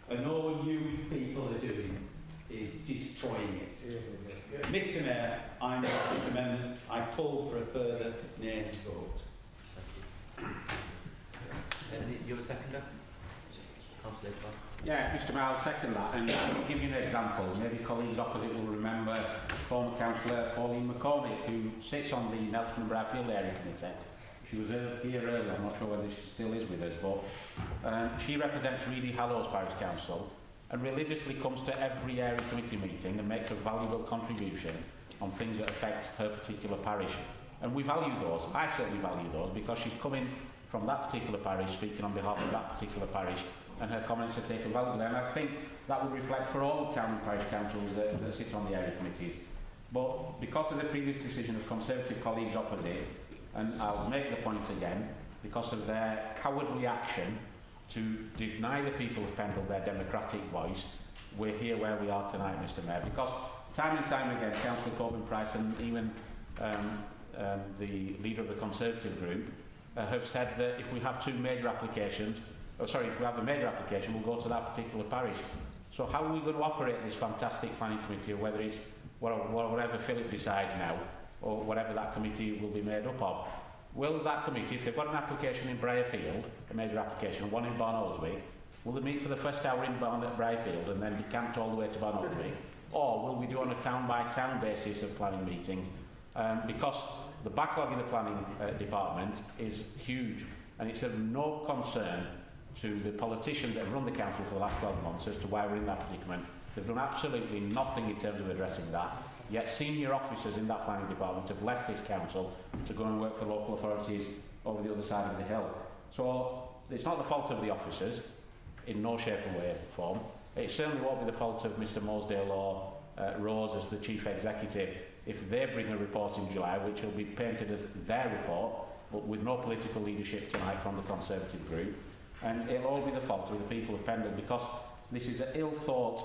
R: And all you people are doing is destroying it. Mr. Mayor, I move this amendment. I call for a further nay vote.
I: You have a seconder? Councillor Clark.
N: Yeah, Mr. Mayor, I'll second that. And I'll give you an example. Maybe colleagues opposite will remember former councillor Pauline McCormick, who sits on the Nelson and Bradfield area committee. She was here earlier, I'm not sure whether she still is with us, but she represents Reedy Hallows Parish Council and religiously comes to every area committee meeting and makes a valuable contribution on things that affect her particular parish. And we value those. I certainly value those because she's coming from that particular parish, speaking on behalf of that particular parish, and her comments are taken validly. And I think that would reflect for all town and parish councils that sit on the area committees. But because of the previous decision of Conservative colleagues opposite, and I'll make the point again, because of their cowardly action to deny the people of Pendle their democratic voice, we're here where we are tonight, Mr. Mayor. Because time and time again, Councillor Corbyn Price and even the leader of the Conservative group have said that if we have if we have a major application, we'll go to that particular parish. So how are we going to operate this fantastic planning committee, or whether it's whatever Philip decides now, or whatever that committee will be made up of? Will that committee, if they've got an application in Briarfield, a major application, and one in Barnoldswick, will they meet for the first hour in Briarfield and then decant all the way to Barnoldswick? Or will we do on a town-by-town basis of planning meetings? Because the backlog in the planning department is huge, and it's of no concern to the politicians that have run the council for the last 12 months as to why we're in that predicament. They've done absolutely nothing in terms of addressing that. Yet senior officers in that planning department have left this council to go and work for local authorities over the other side of the hill. So it's not the fault of the officers, in no shape or way or form. It certainly won't be the fault of Mr Mosedale or Rose as the chief executive if they bring a report in July, which will be painted as their report, but with no political leadership tonight from the Conservative group. and it'll all be the fault of the people of Pendle, because this is an ill-thought,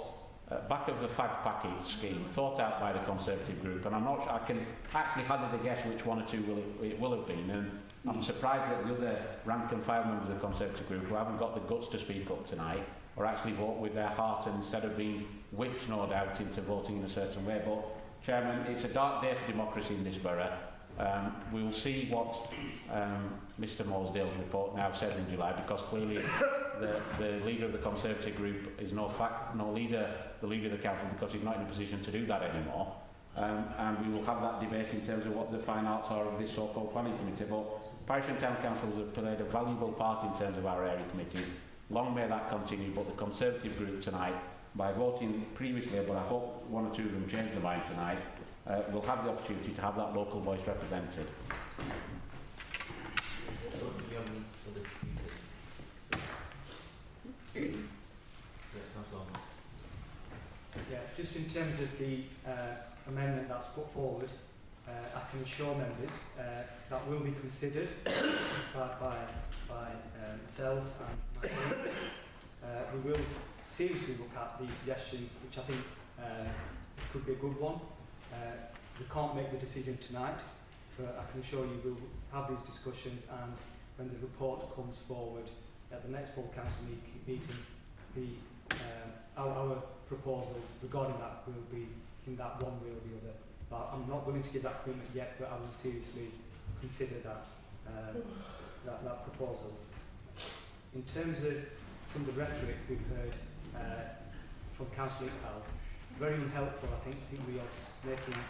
N: back of the fag package scheme, thought out by the Conservative group, and I can actually hazard a guess which one or two it will have been, and I'm surprised that the other rank and file members of the Conservative group who haven't got the guts to speak up tonight or actually vote with their heart instead of being whipped, no doubt, into voting in a certain way. But, Chairman, it's a dark day for democracy in this borough. We will see what Mr Morsdale's report now says in July, because clearly the leader of the Conservative group is the leader of the council, because he's not in a position to do that anymore. And we will have that debate in terms of what the fine arts are of this so-called planning committee. But parish and town councils have played a valuable part in terms of our area committees. Long may that continue, but the Conservative group tonight, by voting previously, but I hope one or two of them change their mind tonight, will have the opportunity to have that local voice represented.
D: Yeah, just in terms of the amendment that's put forward, I can assure members that will be considered by myself and my group. We will seriously look at the suggestion, which I think could be a good one. We can't make the decision tonight, but I can assure you we'll have these discussions, and when the report comes forward at the next full council meeting, our proposals regarding that will be in that one way or the other. But I'm not willing to give that commitment yet, but I will seriously consider that that proposal. In terms of some of the rhetoric we've heard from Councillor Iqbal, very unhelpful. I think we are making a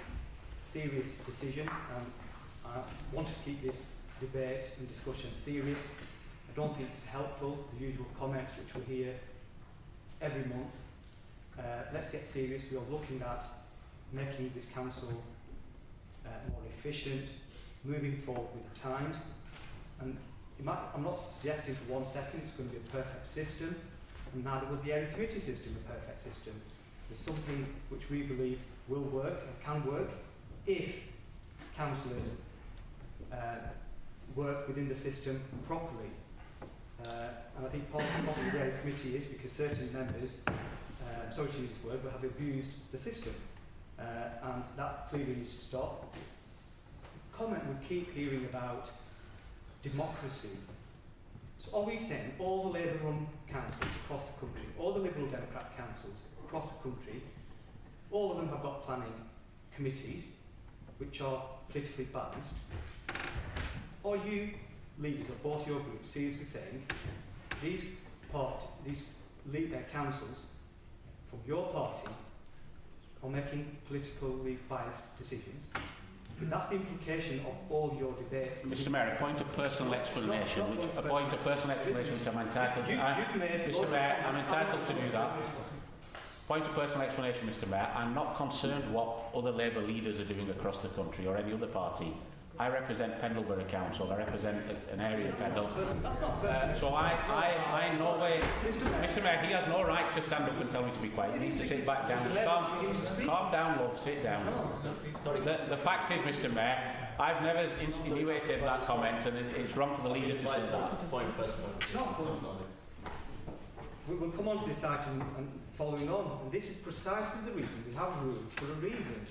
D: serious decision, and I want to keep this debate and discussion serious. I don't think it's helpful, the usual comments which we hear every month. Let's get serious. We are looking at making this council more efficient, moving forward with the times. And I'm not suggesting for 1 second it's going to be a perfect system, and neither was the area committee system a perfect system. There's something which we believe will work and can work if councillors work within the system properly. And I think part of the area committee is because certain members, sorry to use this word, but have abused the system. And that clearly needs to stop. Comment we keep hearing about democracy. So are we saying all the Labour-run councils across the country, all the Liberal Democrat councils across the country, all of them have got planning committees which are politically balanced? Are you leaders of both your groups seriously saying these councils from your party are making politically biased decisions? But that's the implication of all your debate.
N: Mr Mayor, a point of personal explanation, which I'm entitled to. Mr Mayor, I'm entitled to do that. Point of personal explanation, Mr Mayor, I'm not concerned what other Labour leaders are doing across the country or any other party. I represent Pendleborough Council, I represent an area of Pendle. So I in no way, Mr Mayor, he has no right to stand up and tell me to be quiet. He needs to sit back down. Calm down, love, sit down. The fact is, Mr Mayor, I've never insinuated that comment, and it's wrong for the leader to say that.
D: We'll come on to this item and following on, and this is precisely the reason we have rules for a reason.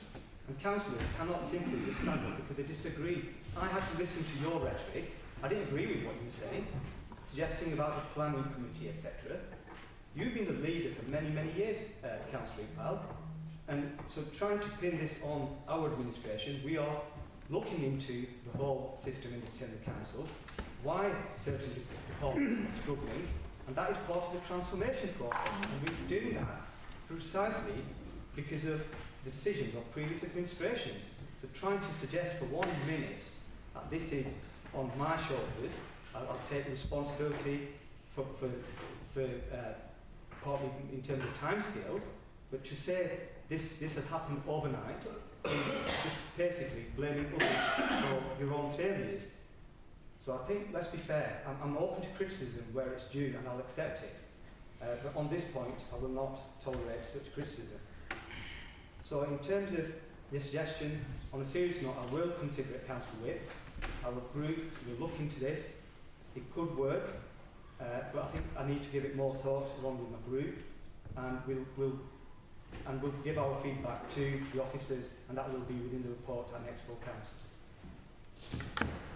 D: And councillors cannot simply just stand up because they disagree. I had to listen to your rhetoric. I didn't agree with what you were saying, suggesting about the planning committee, etc. You've been the leader for many, many years, Councillor Iqbal. And so trying to pin this on our administration, we are looking into the whole system in the council, why certain departments are struggling, and that is part of the transformation process. And we're doing that precisely because of the decisions of previous administrations. So trying to suggest for 1 minute that this is on my shoulders, I'll take responsibility for partly in terms of timescales, but to say this has happened overnight is just basically blaming others for your own failures. So I think, let's be fair, I'm open to criticism where it's due and I'll accept it. But on this point, I will not tolerate such criticism. So in terms of the suggestion, on a serious note, I will consider it, Councillor Whip. Our group will look into this. It could work. but I think I need to give it more thought along with my group, and we'll give our feedback to the officers, and that will be within the report at next full council.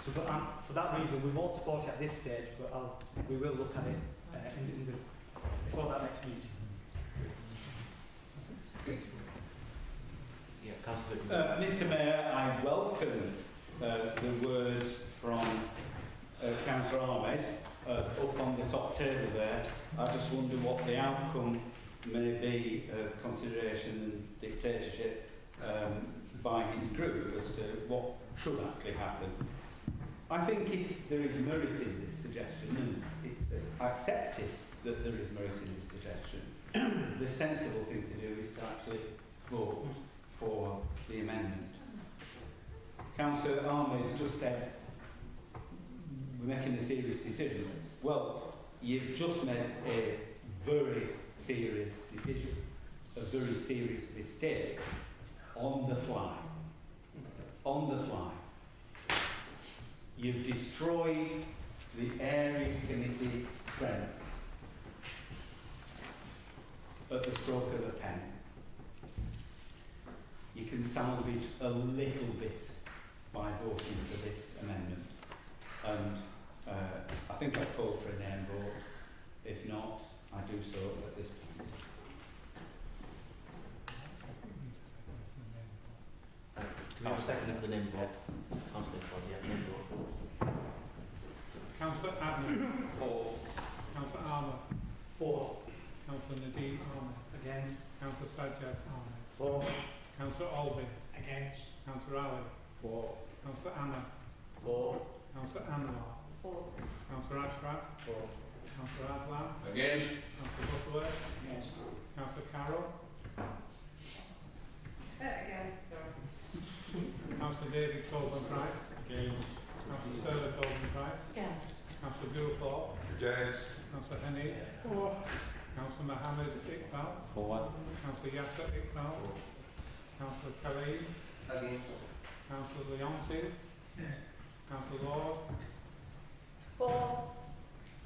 D: So, but for that reason, we won't support it at this stage, but we will look at it before that next meeting.
I: Yeah, Councillor.
R: Mr Mayor, I welcome the words from Councillor Ahmed up on the top table there. I just wonder what the outcome may be of consideration and dictatorship by his group as to what should actually happen. I think if there is merit in this suggestion, and it's accepted that there is merit in this suggestion, the sensible thing to do is to actually vote for the amendment. Councillor Ahmed has just said we're making a serious decision. Well, you've just made a very serious decision, a very serious mistake on the fly. On the fly. You've destroyed the area committee strengths at the stroke of a pen. You can salvage a little bit by voting for this amendment. And I think I've called for a name vote. If not, I do so at this point.
I: Do we have a second for the name vote?
Q: Councillor Adnan.
D: For.
Q: Councillor Armour.
D: For.
Q: Councillor Nadine Armour.
D: Against.
Q: Councillor Sajjad Ahmed.
D: For.
Q: Councillor Albin.
D: Against.
Q: Councillor Ali.
D: For.
Q: Councillor Anna.
D: For.
Q: Councillor Anwar.
J: For.
Q: Councillor Ashraf.
D: For.
Q: Councillor Aslam.
G: Against.
Q: Councillor Butterworth.
D: Against.
Q: Councillor Carroll.
B: Against, sorry.
Q: Councillor David Colburn Price. Against. Councillor Sarah Colburn Price.
J: Against.
Q: Councillor Gulthorpe.
O: Against.
Q: Councillor Henny.
F: For.
Q: Councillor Mohammed Iqbal.
I: For.
Q: Councillor Yasser Iqbal. Councillor Khalid.
I: Against.
Q: Councillor Leonti.
F: Yes.
Q: Councillor Lord.
B: For.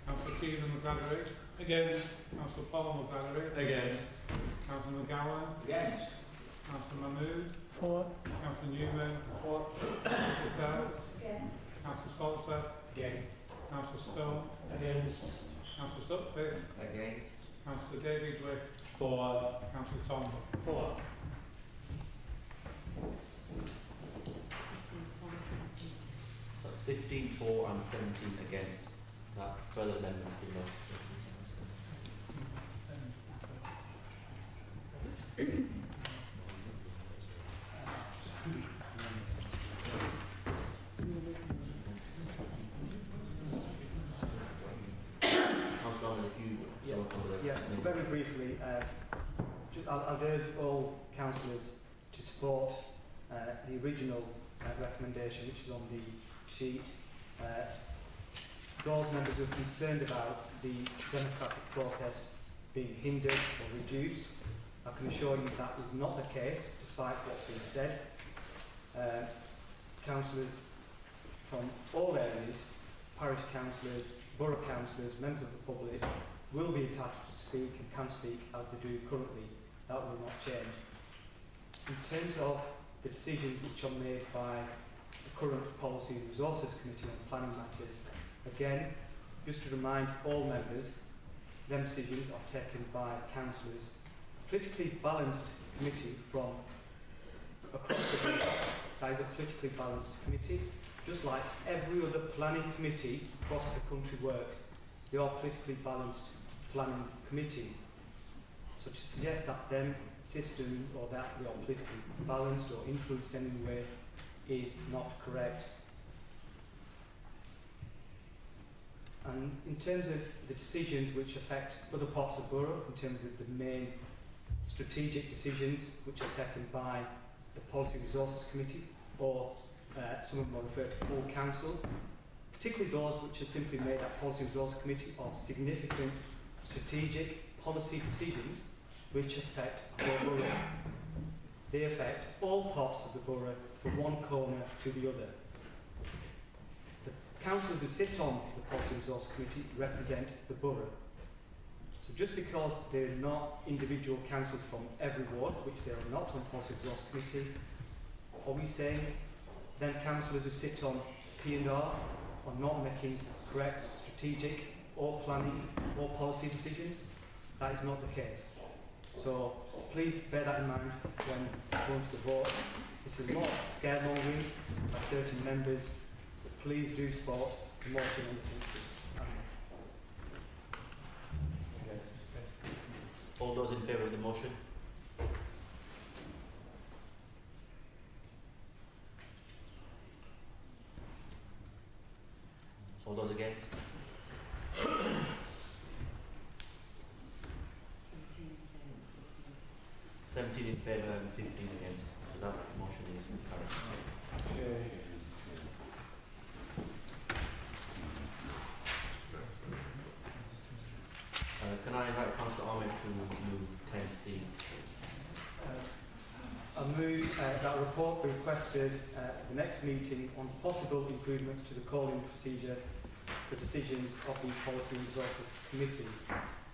Q: Councillor Keelan McGladdery.
F: Against.
Q: Councillor Paul McGladdery.
D: Against.
Q: Councillor McGowan.
I: Against.
Q: Councillor Mahmood.
L: For.
Q: Councillor Newman.
F: For.
Q: Councillor Sell.
B: Against.
Q: Councillor Salter.
D: Against.
Q: Councillor Stone.
D: Against.
Q: Councillor Sutcliffe.
I: Against.
Q: Councillor David Wick.
D: For.
Q: Councillor Tomlin.
D: For.
I: That's 15 for and 17 against. That further amendment below.
D: Yeah, very briefly, I'll urge all councillors to support the original recommendation, which is on the sheet. Those members who are concerned about the democratic process being hindered or reduced, I can assure you that is not the case, despite what's been said. Councillors from all areas, parish councillors, borough councillors, members of the public, will be entitled to speak and can speak as they do currently. That will not change. In terms of the decisions which are made by the current Policy and Resources Committee on planning matters, again, just to remind all members, them decisions are taken by councillors. A politically balanced committee from across the country, that is a politically balanced committee, just like every other planning committee across the country works. They are politically balanced planning committees. So to suggest that them systems or that they are politically balanced or influenced in any way is not correct. And in terms of the decisions which affect other parts of the borough, in terms of the main strategic decisions which are taken by the Policy and Resources Committee, or some of them are referred to full council, particularly those which are simply made at Policy and Resources Committee are significant strategic policy decisions which affect the borough. They affect all parts of the borough from one corner to the other. The councillors who sit on the Policy Resource Committee represent the borough. So just because they're not individual councillors from every ward, which they are not on Policy Resource Committee, are we saying then councillors who sit on P&R are not making correct strategic or planning or policy decisions? That is not the case. So please bear that in mind when going to the vote. This is a lot of scaremongering by certain members. Please do support the motion on the council.
I: All those in favour of the motion? All those against? 17 in favour and 15 against. So that motion is carried. Can I invite Councillor Ahmed to move 10C?
D: I move that a report be requested at the next meeting on possible improvements to the calling procedure for decisions of the Policy and Resources Committee.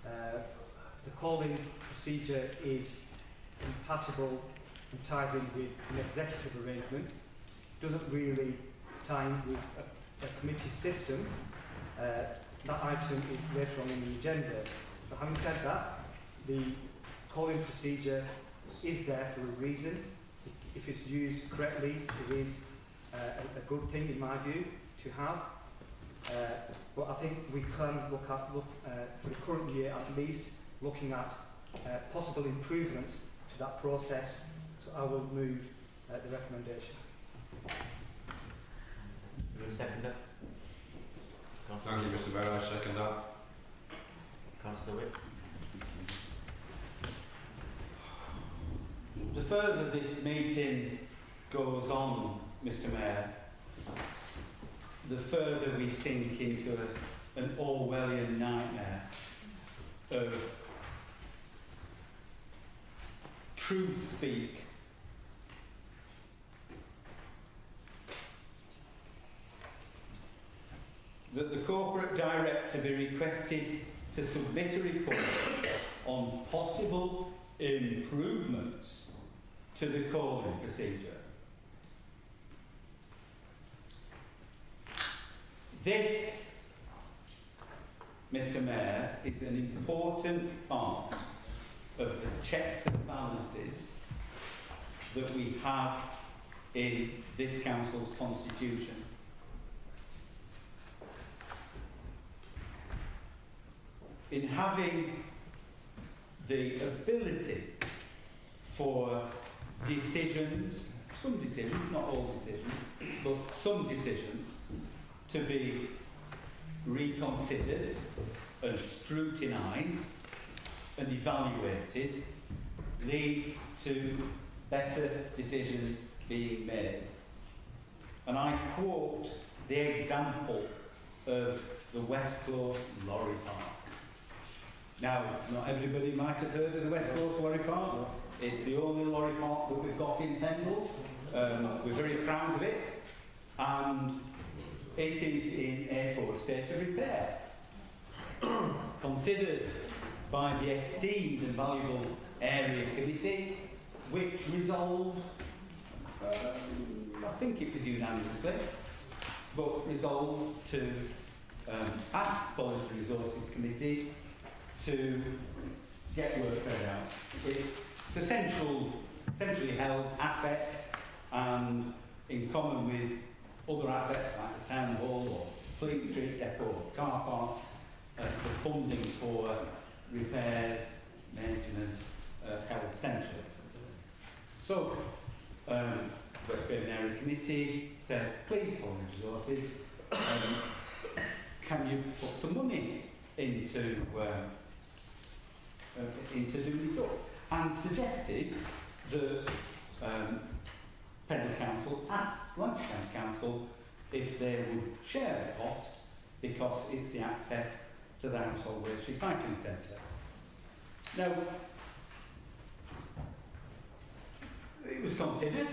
D: The calling procedure is compatible and ties in with an executive arrangement, doesn't really tie in with a committee system. That item is later on in the agenda. But having said that, the calling procedure is there for a reason. If it's used correctly, it is a good thing in my view to have. But I think we can look at, for the current year at least, looking at possible improvements to that process. So I will move the recommendation.
I: You will second that?
G: Thank you, Mr. Mayor. I second that.
I: Councillor Whip.
R: The further this meeting goes on, Mr. Mayor, the further we sink into an Orwellian nightmare of truth speak. That the corporate director be requested to submit a report on possible improvements to the calling procedure. This, Mr. Mayor, is an important part of the checks and balances that we have in this council's constitution. In having the ability for decisions, some decisions, not all decisions, but some decisions, to be reconsidered and scrutinised and evaluated, leads to better decisions being made. And I quote the example of the West Close Lorry Park. Now, not everybody might have heard of the West Coast Lorry Park. It's the only lorry park that we've got in Pendle. We're very proud of it. And it is in a poor state of repair. Considered by the esteemed and valuable area committee, which resolved, I think it was unanimously, but resolved to ask Policy Resources Committee to get work carried out. It's a centrally held asset, and in common with other assets like the Town Hall or Fleet Street Depot, car parks, the funding for repairs, maintenance, held centrally. So, West Birmingham Area Committee said, please, Policy Resources, can you put some money into doing it up? And suggested that Pendle Council asked Lancashire Council if they would share the cost, because it's the access to the household waste recycling centre. Now, it was considered,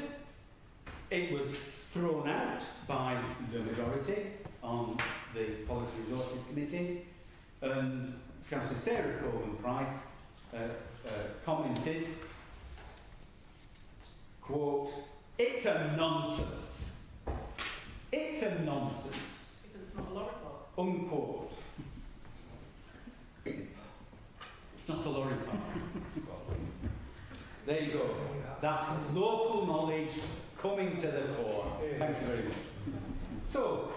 R: it was thrown out by the majority, on the Policy Resources Committee, and Councillor Sarah Corbyn-Price commented, quote, "It's a nonsense. It's a nonsense."
J: Because it's not a lorry park.
R: Unquote. It's not a lorry park. There you go. That's local knowledge coming to the fore. Thank you very much. So,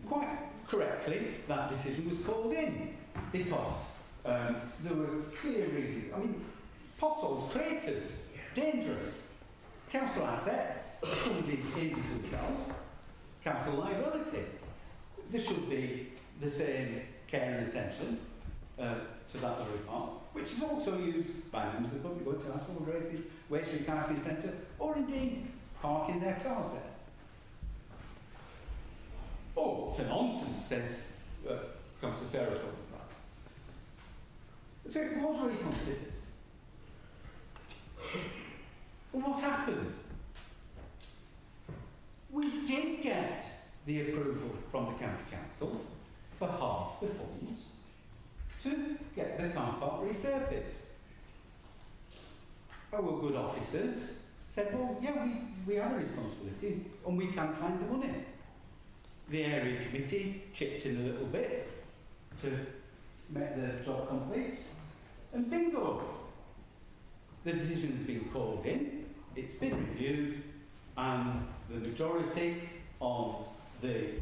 R: quite correctly, that decision was called in because there were clear reasons. I mean, potholes, craters, dangerous. Council asset, somebody injures themselves, council liability. There should be the same care and attention to that lorry park, which is also used by members of the public going to household races, waste recycling centre, or indeed parking their cars there. Oh, it's a nonsense, says Councillor Sarah Corbyn-Price. So it was reconsidered. Well, what happened? We did get the approval from the County Council for half the funds to get the car park resurfaced. Our good officers said, well, yeah, we have a responsibility and we can't find the money. The area committee chipped in a little bit to make the job complete, and bingo! The decision has been called in, it's been reviewed, and the majority on the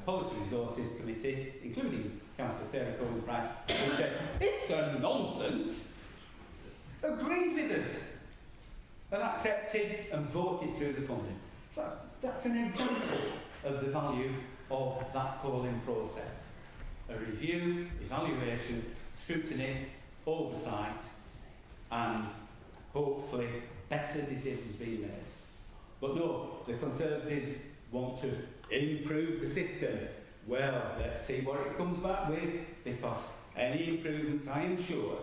R: Policy Resources Committee, including Councillor Sarah Corbyn-Price, who said, it's a nonsense, agreed with us and accepted and voted through the funding. So that's an example of the value of that calling process. A review, evaluation, scrutiny, oversight, and hopefully better decisions being made. But no, the Conservatives want to improve the system. Well, let's see what it comes back with, because any improvements, I am sure,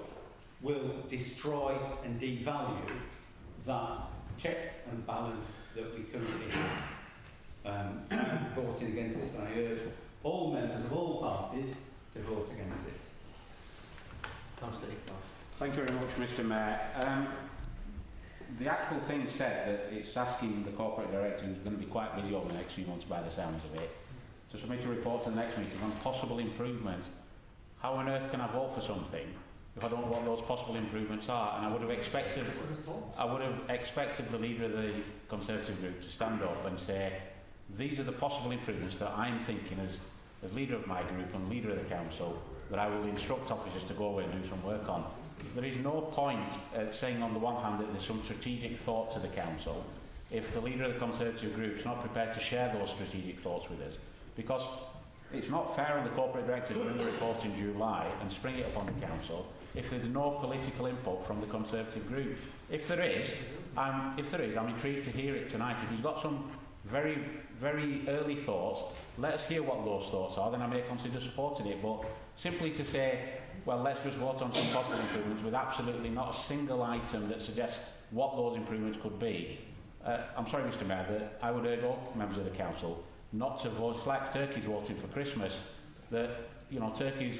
R: will destroy and devalue that check and balance that we currently have. I'm voting against this, and I urge all members of all parties to vote against this.
I: Councillor Iqbal.
N: Thank you very much, Mr. Mayor. The actual thing said that it's asking the corporate director, who's going to be quite busy over the next few months by the sounds of it, to submit a report to the next meeting on possible improvements. How on earth can I vote for something if I don't know what those possible improvements are? And I would have expected the leader of the Conservative group to stand up and say, these are the possible improvements that I'm thinking as leader of my group and leader of the council that I will instruct officers to go away and do some work on. There is no point saying on the one hand that there's some strategic thought to the council if the leader of the Conservative group is not prepared to share those strategic thoughts with us, because it's not fair on the corporate director to bring the report in July and spring it upon the council if there's no political input from the Conservative group. If there is, I'm intrigued to hear it tonight. If you've got some very, very early thoughts, let us hear what those thoughts are, then I may consider supporting it. But simply to say, well, let's just vote on some possible improvements with absolutely not a single item that suggests what those improvements could be. I'm sorry, Mr. Mayor, that I would urge all members of the council not to vote. It's like turkeys voting for Christmas, that, you know, turkeys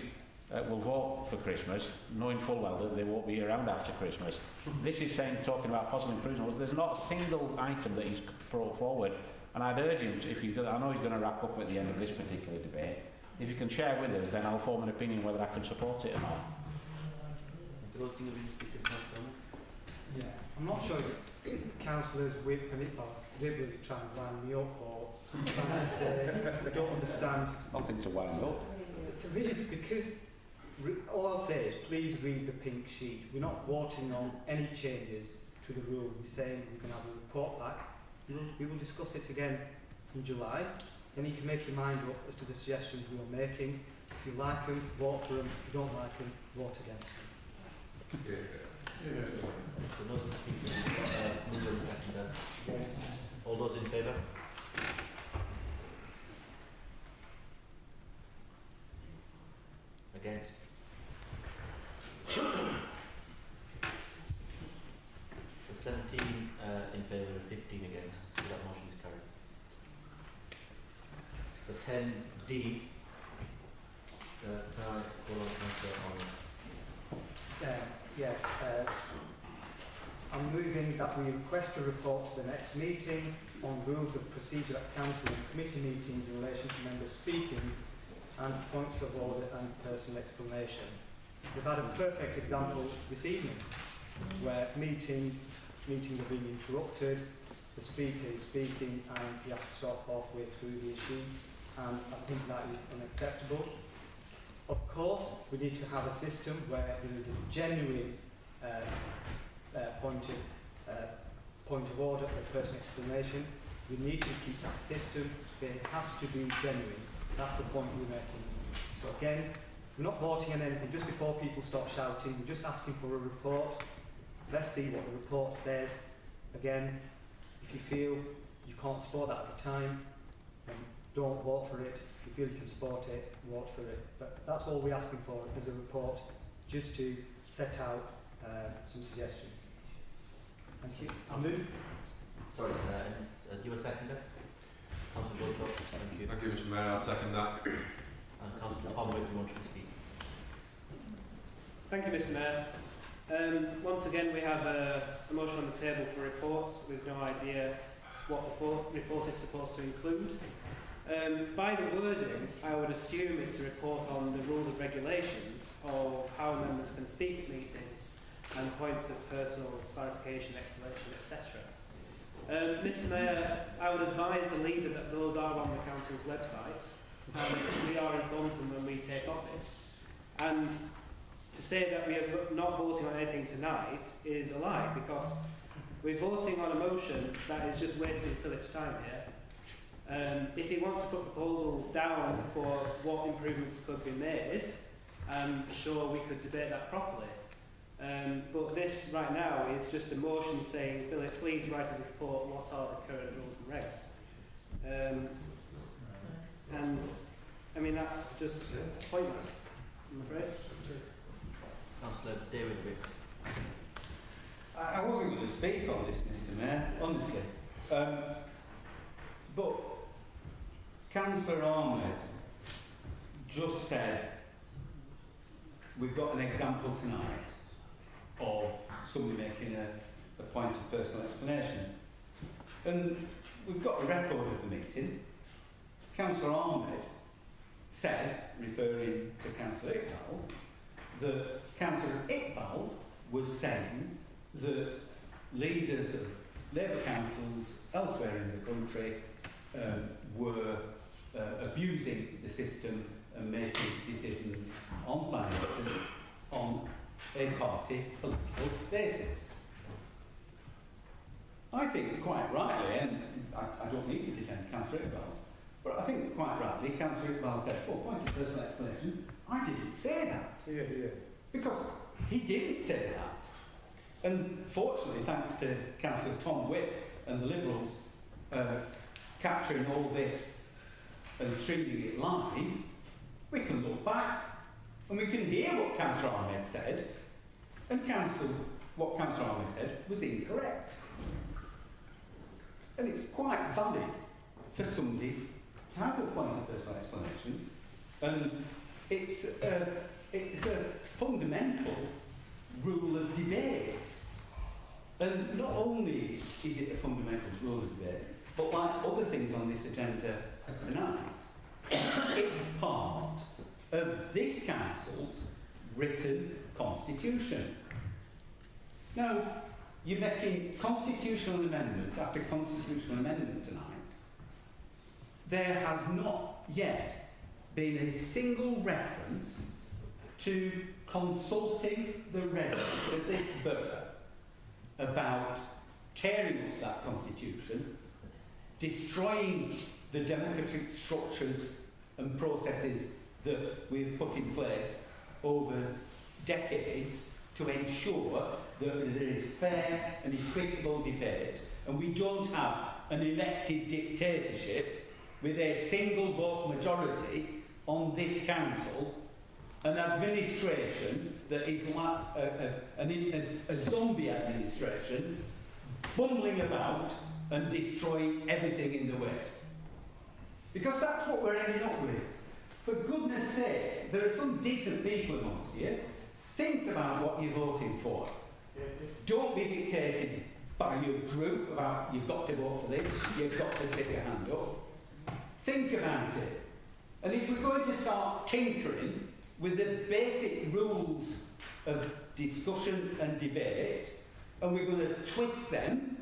N: will vote for Christmas knowing full well that they won't be around after Christmas. This is talking about possible improvements. There's not a single item that he's brought forward, and I'd urge him to, if he's going, I know he's going to wrap up at the end of this particular debate, if you can share with us, then I'll form an opinion whether I can support it or not.
D: Yeah, I'm not sure if councillors Whip and Iqbal deliberately try and wind me up or trying to say they don't understand.
N: Nothing to wind up.
D: To me, it's because all I'll say is please read the pink sheet. We're not voting on any changes to the rules. We're saying we can have a report back. We will discuss it again in July. Then you can make your mind up as to the suggestions we are making. If you like them, vote for them. If you don't like them, vote against them.
O: Yes.
I: All those in favour? Against? The 17 in favour, 15 against. So that motion is carried. The then D. Can I call on Councillor Arnold?
D: Yes, I'm moving that we request a report to the next meeting on rules of procedure at council and committee meetings in relation to members speaking and points of order and personal explanation. We've had a perfect example this evening where meetings are being interrupted, the speaker is speaking and you have to stop halfway through the issue, and I think that is unacceptable. Of course, we need to have a system where there is a genuine point of order, a personal explanation. We need to keep that system, but it has to be genuine. That's the point we're making. So again, we're not voting on anything just before people start shouting. We're just asking for a report. Let's see what the report says. Again, if you feel you can't support that at the time, then don't vote for it. If you feel you can support it, vote for it. But that's all we're asking for is a report, just to set out some suggestions. Thank you. I'll move.
I: Sorry, sir. Do you a seconder? Councillor Woodcock, thank you.
O: Thank you, Mr. Mayor. I'll second that.
I: And Councillor Conway, if you want to speak.
H: Thank you, Mr. Mayor. Once again, we have a motion on the table for reports with no idea what the report is supposed to include. By the wording, I would assume it's a report on the rules and regulations of how members can speak at meetings and points of personal clarification, explanation, etc. Mr. Mayor, I would advise the leader that those are on the council's website and we are informed of them when we take office. And to say that we are not voting on anything tonight is a lie, because we're voting on a motion that is just wasting Philip's time here. If he wants to put proposals down for what improvements could be made, I'm sure we could debate that properly. But this right now is just a motion saying, Philip, please write us a report, what are the current rules and regs? And I mean, that's just pointless, I'm afraid.
I: Councillor David Wick.
R: I wasn't going to speak on this, Mr. Mayor, honestly. But Councillor Ahmed just said we've got an example tonight of somebody making a point of personal explanation. And we've got a record of the meeting. Councillor Ahmed said, referring to Councillor Iqbal, that Councillor Iqbal was saying that leaders of Labour councils elsewhere in the country were abusing the system and making decisions on planning matters on a party political basis. I think quite rightly, and I don't need to defend Councillor Iqbal, but I think quite rightly Councillor Iqbal said, oh, point of personal explanation, I didn't say that.
F: Yeah.
R: Because he didn't say that. And fortunately, thanks to Councillor Tom Witt and the Liberals capturing all this and streaming it live, we can look back and we can hear what Councillor Ahmed said, and what Councillor Ahmed said was incorrect. And it's quite valid for somebody to have a point of personal explanation, and it's a fundamental rule of debate. And not only is it a fundamental rule of debate, but like other things on this agenda tonight, it's part of this council's written constitution. Now, you're making constitutional amendment after constitutional amendment tonight. There has not yet been a single reference to consulting the residents of this borough about tearing up that constitution, destroying the democratic structures and processes that we've put in place over decades to ensure that there is fair and equitable debate, and we don't have an elected dictatorship with a single vote majority on this council, an administration that is like a zombie administration, bumbling about and destroying everything in the way. Because that's what we're ending up with. For goodness sake, there are some decent people amongst you. Think about what you're voting for. Don't be dictated by your group about you've got to vote for this, you've got to stick your hand up. Think about it. And if we're going to start tinkering with the basic rules of discussion and debate, and we're going to twist them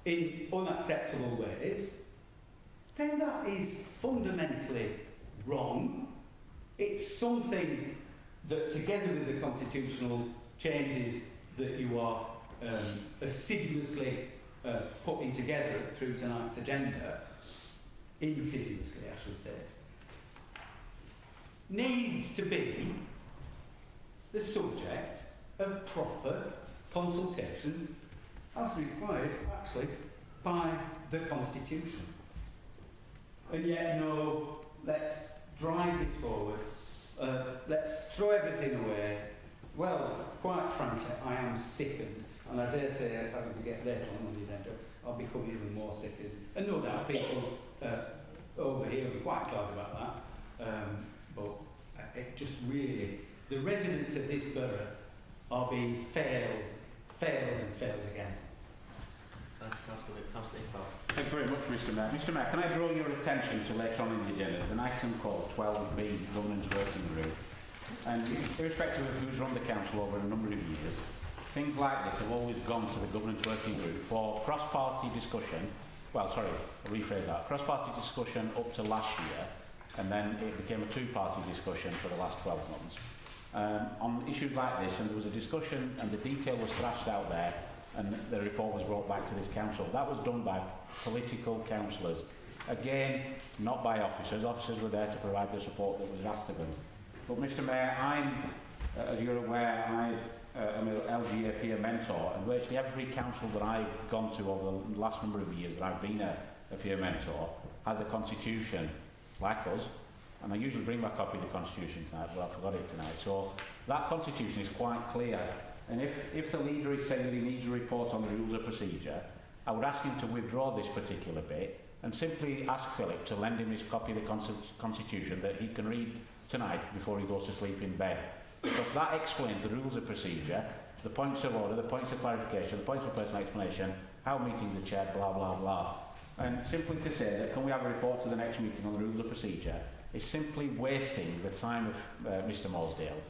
R: in unacceptable ways, then that is fundamentally wrong. It's something that, together with the constitutional changes that you are assiduously putting together through tonight's agenda, insidiously I should say, needs to be the subject of proper consultation as required actually by the Constitution. And yet no, let's drive this forward, let's throw everything away. Well, quite frankly, I am sickened, and I dare say as we get later on the agenda, I'll become even more sickened. And no doubt people over here will be quite glad about that, but it just really, the residents of this borough are being failed and failed again.
N: Thank you very much, Mr Mayor. Mr Mayor, can I draw your attention to later on in the agenda? There's an item called 12B, Governance Working Group. And irrespective of who's run the council over a number of years, things like this have always gone to the Governance Working Group for cross-party discussion. Well, sorry, I'll rephrase that. Cross-party discussion up to last year, and then it became a two-party discussion for the last 12 months. On issues like this, and there was a discussion and the detail was thrashed out there, and the report was brought back to this council. That was done by political councillors. Again, not by officers. Officers were there to provide the support that was asked of them. But Mr Mayor, I'm, as you're aware, I'm an LGA peer mentor, and virtually every council that I've gone to over the last number of years that I've been a peer mentor has a constitution like us, and I usually bring my copy of the constitution tonight, but I forgot it tonight. So that constitution is quite clear. And if the leader is saying that he needs a report on the rules of procedure, I would ask him to withdraw this particular bit and simply ask Philip to lend him his copy of the Constitution that he can read tonight before he goes to sleep in bed. Because that explains the rules of procedure, the points of order, the points of clarification, the points of personal explanation, how meetings are chaired, blah, blah, blah. And simply to say that can we have a report to the next meeting on the rules of procedure is simply wasting the time of Mr Morsdale.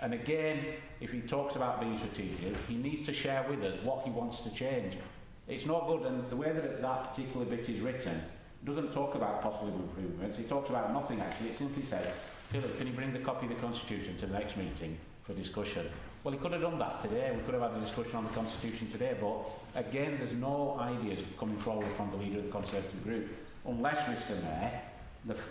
N: And again, if he talks about being strategic, he needs to share with us what he wants to change. It's not good, and the way that that particular bit is written doesn't talk about possible improvements. It talks about nothing actually. It simply says, Philip, can you bring the copy of the Constitution to the next meeting for discussion? Well, he could have done that today. We could have had a discussion on the Constitution today, but again, there's no ideas coming forward from the leader of the Conservative group, unless, Mr Mayor,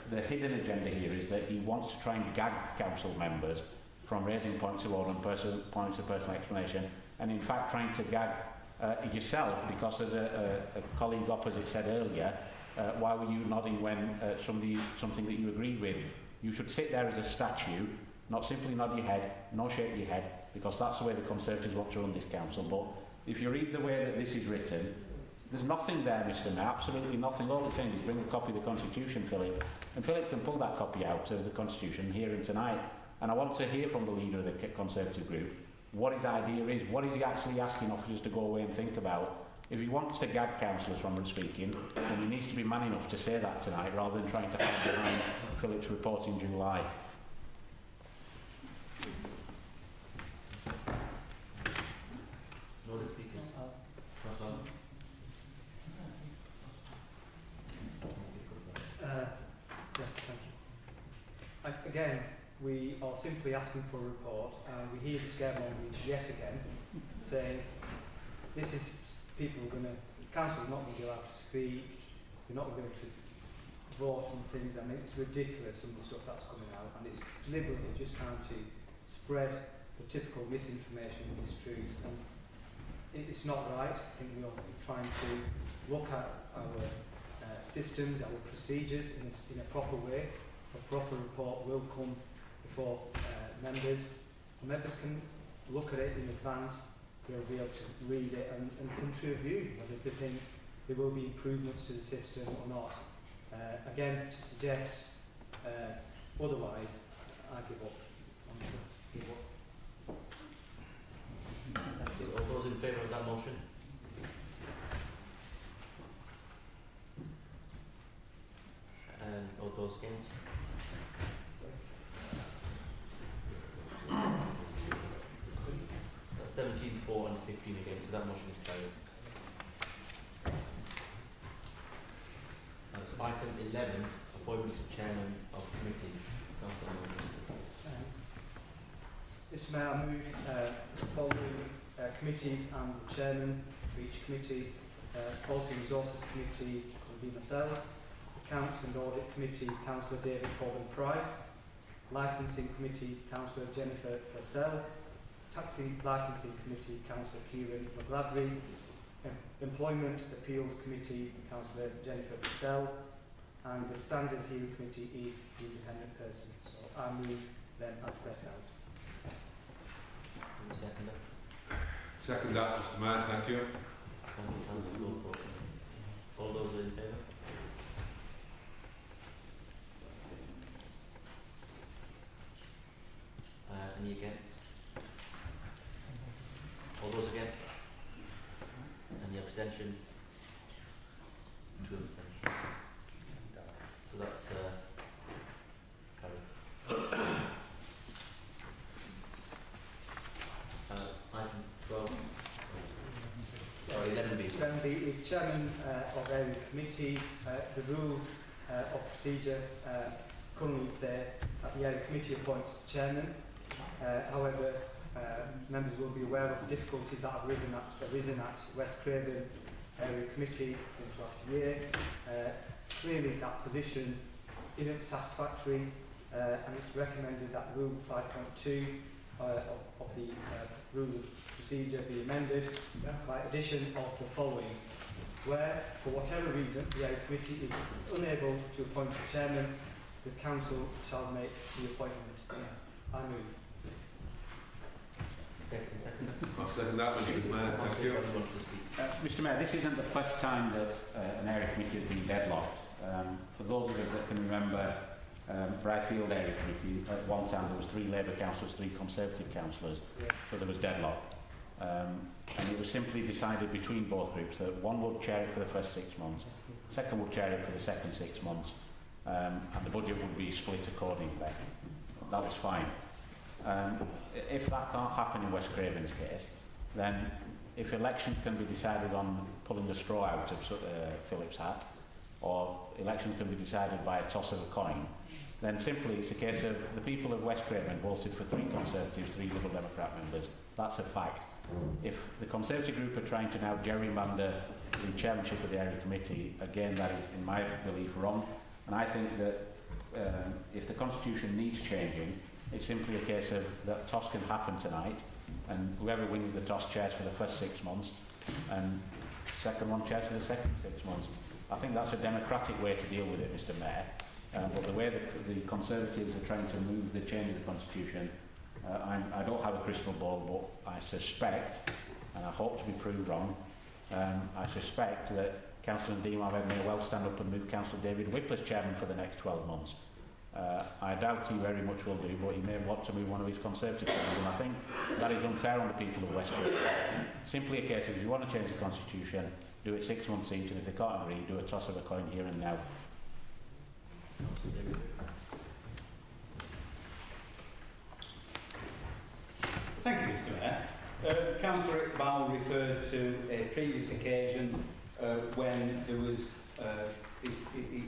N: the hidden agenda here is that he wants to try and gag council members from raising points of order and points of personal explanation, and in fact trying to gag yourself, because as a colleague opposite said earlier, why were you nodding when something that you agreed with? You should sit there as a statue, not simply nod your head, nor shake your head, because that's the way the Conservatives want to run this council. But if you read the way that this is written, there's nothing there, Mr Mayor, absolutely nothing. All it's saying is bring a copy of the Constitution, Philip, and Philip can pull that copy out of the Constitution here and tonight. And I want to hear from the leader of the Conservative group what his idea is. What is he actually asking officers to go away and think about? If he wants to gag councillors from speaking, then he needs to be man enough to say that tonight rather than trying to hide behind Philip's report in July.
I: No other speakers?
D: Yes, thank you. Again, we are simply asking for a report, and we hear the scaremongering yet again, saying this is people are going to, council is not going to be allowed to speak, they're not going to vote on things. I mean, it's ridiculous, some of the stuff that's coming out, and it's deliberately just trying to spread the typical misinformation and mistruths, and it's not right. I think we are trying to look at our systems, our procedures in a proper way. A proper report will come before members. Members can look at it in advance. They'll be able to read it and come to a view whether they think there will be improvements to the system or not. Again, to suggest otherwise, I give up. Honestly, give up.
I: Thank you. All those in favour of that motion? And all those against? That's 17 for and 15 against, so that motion is carried. So item 11, appointments of chairman of committees. Councillor Moore.
D: Mr Mayor, I move the following committees and the chairman for each committee. Policy and Resources Committee will be myself. Accounts and Audit Committee, Councillor David Corbyn-Price. Licensing Committee, Councillor Jennifer Purcell. Taxi Licensing Committee, Councillor Kieran McGladry. Employment Appeals Committee, Councillor Jennifer Purcell. And the Standards Hearing Committee is the independent person. So I move them as set out.
I: Second that.
O: Second that, Mr Mayor, thank you.
I: Thank you, Councillor Goldthorpe. All those in favour? Any against? All those against? Any abstentions? 2 abstentions. So that's carried. Item 12. Sorry, 11B.
D: 11B is chairman of area committees. The rules of procedure currently say that the area committee appoints the chairman. However, members will be aware of the difficulties that have arisen at West Craven Area Committee since last year. Clearly that position isn't satisfactory and it's recommended that Rule 5.2 of the Rules of Procedure be amended by addition of the following. Where, for whatever reason, the Area Committee is unable to appoint a chairman, the Council shall make the appointment. I move.
I: Second.
O: I'll second that, Mr Mayor, thank you.
N: Mr Mayor, this isn't the first time that an area committee has been deadlocked. For those of us that can remember Brighfield Area Committee, at one time there was 3 Labour councillors, 3 Conservative councillors, so there was deadlock. And it was simply decided between both groups that one would chair it for the first 6 months, second would chair it for the second 6 months, and the budget would be split accordingly. That was fine. If that can't happen in West Craven's case, then if elections can be decided on pulling the straw out of Philip's hat, or elections can be decided by a toss of a coin, then simply it's a case of the people of West Craven voted for 3 Conservatives, 3 Liberal Democrat members. That's a fact. If the Conservative group are trying to now gerrymander the chairmanship of the area committee, again, that is, in my belief, wrong. And I think that if the constitution needs changing, it's simply a case of that toss can happen tonight, and whoever wins the toss chairs for the first 6 months, and second one chairs for the second 6 months. I think that's a democratic way to deal with it, Mr Mayor. But the way that the Conservatives are trying to move the change of the constitution, I don't have a crystal ball, but I suspect, and I hope to be proved wrong, I suspect that Councillor Dean may well stand up and move Councillor David Whipple as chairman for the next 12 months. I doubt he very much will do, but he may want to move one of his Conservative members, and I think that is unfair on the people of West Craven. Simply a case of if you want to change the constitution, do it 6 months each, and if they can't agree, do a toss of a coin here and now.
R: Thank you, Mr Mayor. Councillor Iqbal referred to a previous occasion when there was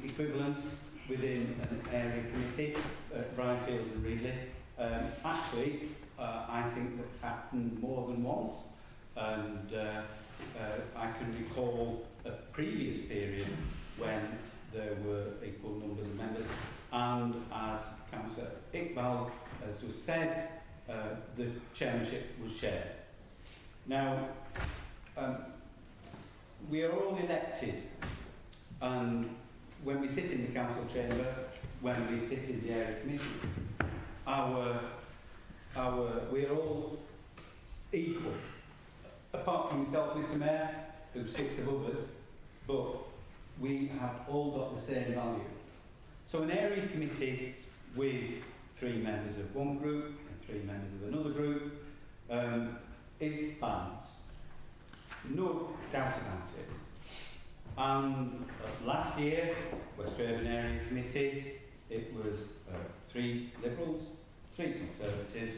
R: equivalence within an area committee at Brighfield and Reedley. Actually, I think that's happened more than once, and I can recall a previous period when there were equal numbers of members, and as Councillor Iqbal has just said, the chairmanship was shared. Now, we are all elected, and when we sit in the council chamber, when we sit in the area committee, we're all equal. Apart from myself, Mr Mayor, who sits above us, but we have all got the same value. So an area committee with 3 members of one group and 3 members of another group is balanced. No doubt about it. And last year, West Craven Area Committee, it was 3 Liberals, 3 Conservatives.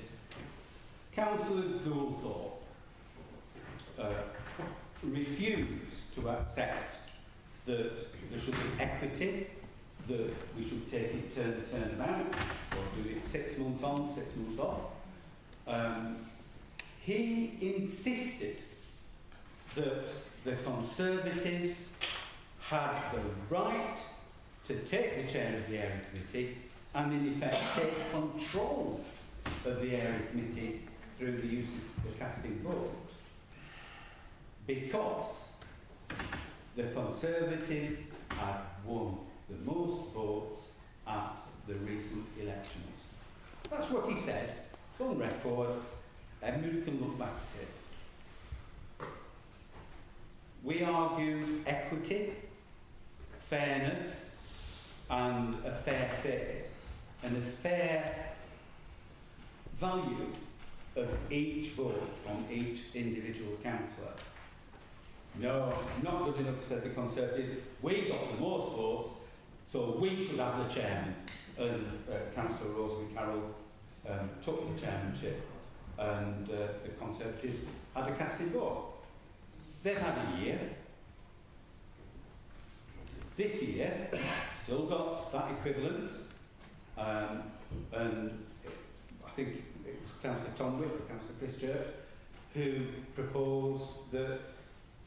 R: Councillor Goulthorpe refused to accept that there should be equity, that we should take it turn about, or do it 6 months on, 6 months off. He insisted that the Conservatives had the right to take the chair of the area committee and in effect take control of the area committee through the use of the casting vote, because the Conservatives had won the most votes at the recent elections. That's what he said. It's on record. Everyone can look back at it. We argue equity, fairness, and a fair say, and a fair value of each vote from each individual councillor. No, not good enough, said the Conservatives. We got the most votes, so we should have the chairman. And Councillor Rosemary Carroll took the chairmanship, and the Conservatives had a casting vote. They've had a year. This year, still got that equivalence, and I think it was Councillor Tomwick or Councillor Chris Church who proposed that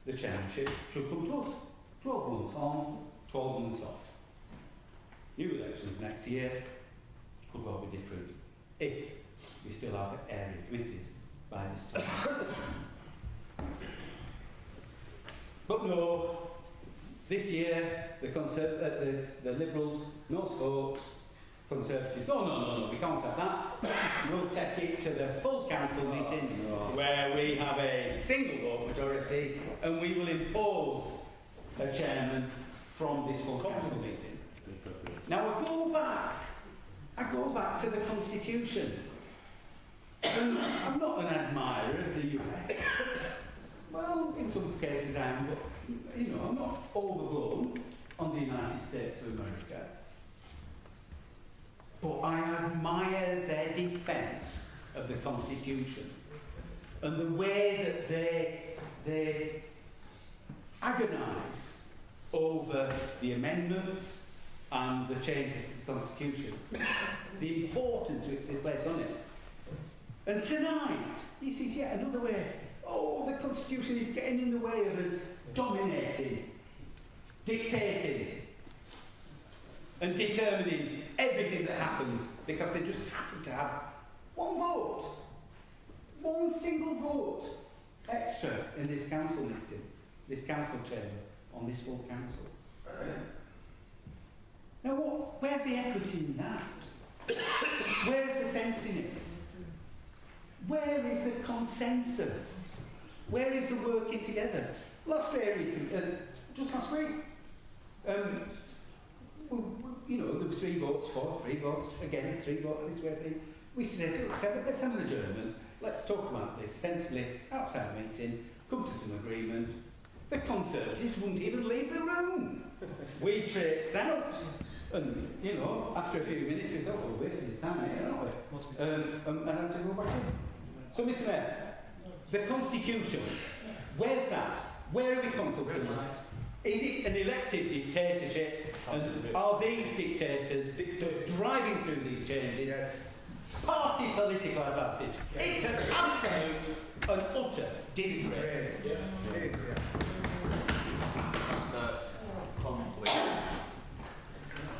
R: the chairmanship should come to us. 12 months on, 12 months off. New elections next year could well be different if we still have area committees by this time. But no, this year the Liberals, no votes, Conservatives, no, we can't have that. We'll take it to the full council meeting where we have a single vote majority and we will impose a chairman from this full council meeting. Now I go back to the Constitution. And I'm not an admirer of the US. Well, in some cases I am, but I'm not overblown on the United States of America. But I admire their defence of the Constitution and the way that they agonise over the amendments and the changes to the Constitution, the importance which they place on it. And tonight, this is yet another way. Oh, the Constitution is getting in the way of us dominating, dictating, and determining everything that happens because they just happen to have one vote, one single vote extra in this council meeting, this council chamber, on this full council. Now, where's the equity in that? Where's the sense in it? Where is the consensus? Where is the working together? Last area, just last week, there were 3 votes for, 3 votes again, 3 votes this way, 3. We said, let's have an adjournment, let's talk about this sensibly outside the meeting, come to some agreement. The Conservatives wouldn't even leave the room. We traipsed out, and after a few minutes, we thought, we're wasting his time here, aren't we? And I had to go back in. So, Mr. Mayor, the Constitution, where's that? Where are we consulting? Is it an elected dictatorship? And are these dictators just driving through these changes? Yes. Party political advantage. It's an absolute and utter disgrace.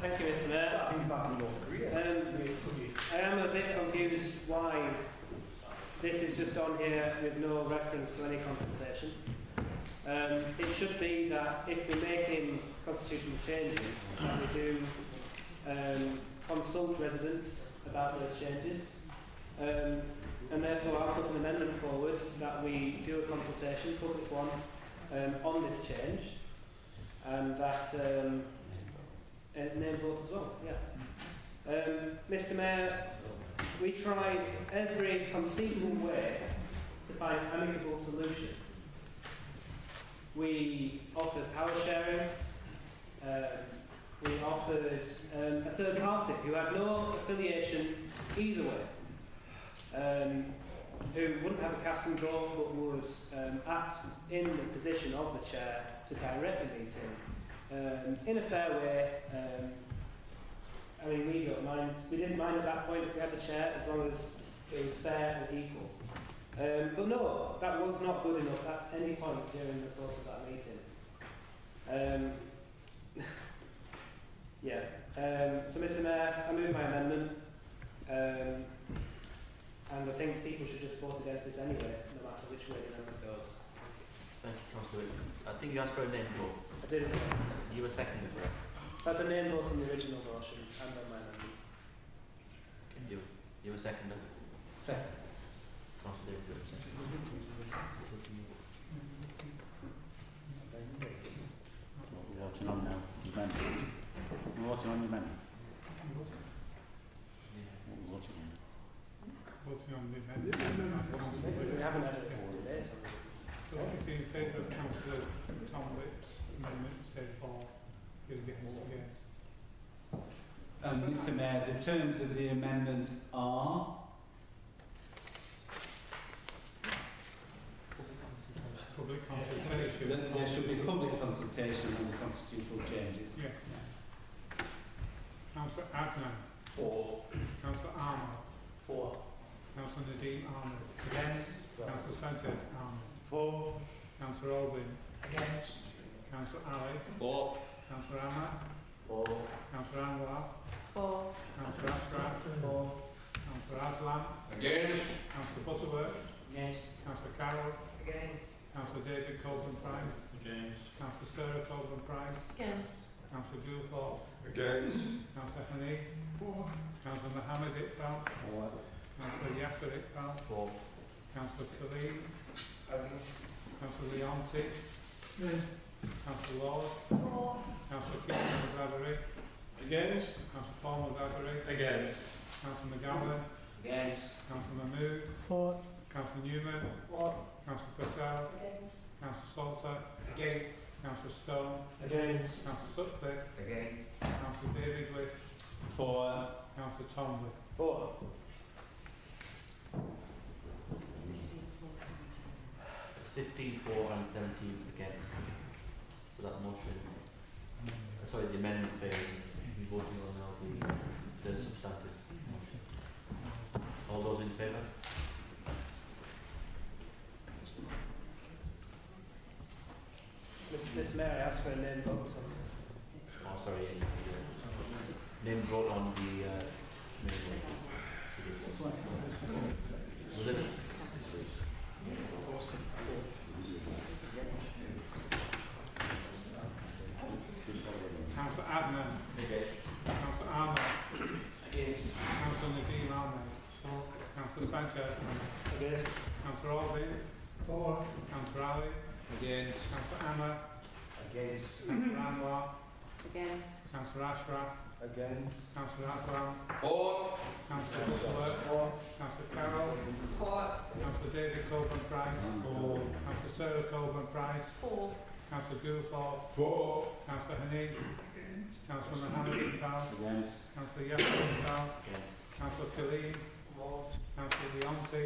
H: Thank you, Mr. Mayor. I am a bit confused why this is just on here with no reference to any consultation. It should be that if we're making constitutional changes, that we do consult residents about those changes. And therefore I'll put an amendment forward that we do a consultation, public one, on this change. and that name vote as well. Yeah. Mr. Mayor, we tried every conceivable way to find amicable solution. We offered power sharing. We offered a third party who had no affiliation either way, who wouldn't have a casting vote but would act in the position of the chair to direct the meeting in a fair way. I mean, we don't mind. We didn't mind at that point if we had the chair, as long as it was fair and equal. But no, that was not good enough at any point during the course of that meeting. So, Mr. Mayor, I move my amendment, and I think people should just vote against this anyway, no matter which way the amendment goes.
I: Thank you, Councillor Whitman. I think you asked for a name vote.
H: I did as well.
I: You were seconded for it.
H: That's a name vote on the original motion and on my amendment.
I: You were seconded.
H: Second.
I: Councillor David, you were seconded.
N: We're voting on now. Amendment. We're voting on the amendment.
Q: Voting on the amendment.
H: We haven't had a debate on it.
Q: So if you're in favour of Councillor Tom Whip's amendment, say for, you'll get more against.
C: Mr. Mayor, the terms of the amendment are
Q: Public consultation.
C: there should be public consultation on the constitutional changes.
Q: Yeah. Councillor Adnan.
I: For.
Q: Councillor Armour.
I: For.
Q: Councillor Nadeem Ahmed.
I: Against.
Q: Councillor Sanchez Ahmed.
I: For.
Q: Councillor Albin.
I: Against.
Q: Councillor Ali.
I: For.
Q: Councillor Ahmed.
I: For.
Q: Councillor Anwar.
J: For.
Q: Councillor Ashraf.
I: For.
Q: Councillor Aslam.
G: Against.
Q: Councillor Butterworth.
I: Against.
Q: Councillor Carroll.
I: Against.
Q: Councillor David Colburn-Price.
I: Against.
Q: Councillor Sarah Colburn-Price.
J: Against.
Q: Councillor Goulthorpe.
G: Against.
Q: Councillor Hanif. Councillor Mohammed Iqbal. Councillor Yasser Iqbal.
I: For.
Q: Councillor Khalid.
I: Against.
Q: Councillor Leonti. Councillor Lord.
J: For.
Q: Councillor Keaton McGladdery.
I: Against.
Q: Councillor Paul McGladdery.
I: Against.
Q: Councillor McGowan.
I: Against.
Q: Councillor Mahmood.
L: For.
Q: Councillor Newman.
I: For.
Q: Councillor Purcell.
J: Against.
Q: Councillor Salter.
I: Against.
Q: Councillor Stone.
I: Against.
Q: Councillor Sutcliffe.
I: Against.
Q: Councillor David Wick.
C: For.
Q: Councillor Tomley.
H: For.
I: It's 15 for and 17 against. So that motion. Sorry, the amendment failed. We're voting on now the substantive motion. All those in favour?
H: Mr. Mayor, I asked for a name vote on
I: Oh, sorry. Name vote on the was it?
Q: Councillor Adnan.
I: Against.
Q: Councillor Armour.
I: Against.
Q: Councillor Nadeem Ahmed. Councillor Sanchez.
I: Against.
Q: Councillor Albin.
I: For.
Q: Councillor Ali.
I: Against.
Q: Councillor Emma.
I: Against.
Q: Councillor Anwar.
J: Against.
Q: Councillor Ashraf.
I: Against.
Q: Councillor Aslam.
G: For.
Q: Councillor Butterworth. Councillor Carroll.
J: For.
Q: Councillor David Colburn-Price. Councillor Sarah Colburn-Price.
J: For.
Q: Councillor Goulthorpe.
G: For.
Q: Councillor Hanif. Councillor Mohammed Iqbal.
N: Against.
Q: Councillor Yasser Iqbal.
I: Against.
Q: Councillor Khalid. Councillor Leonti.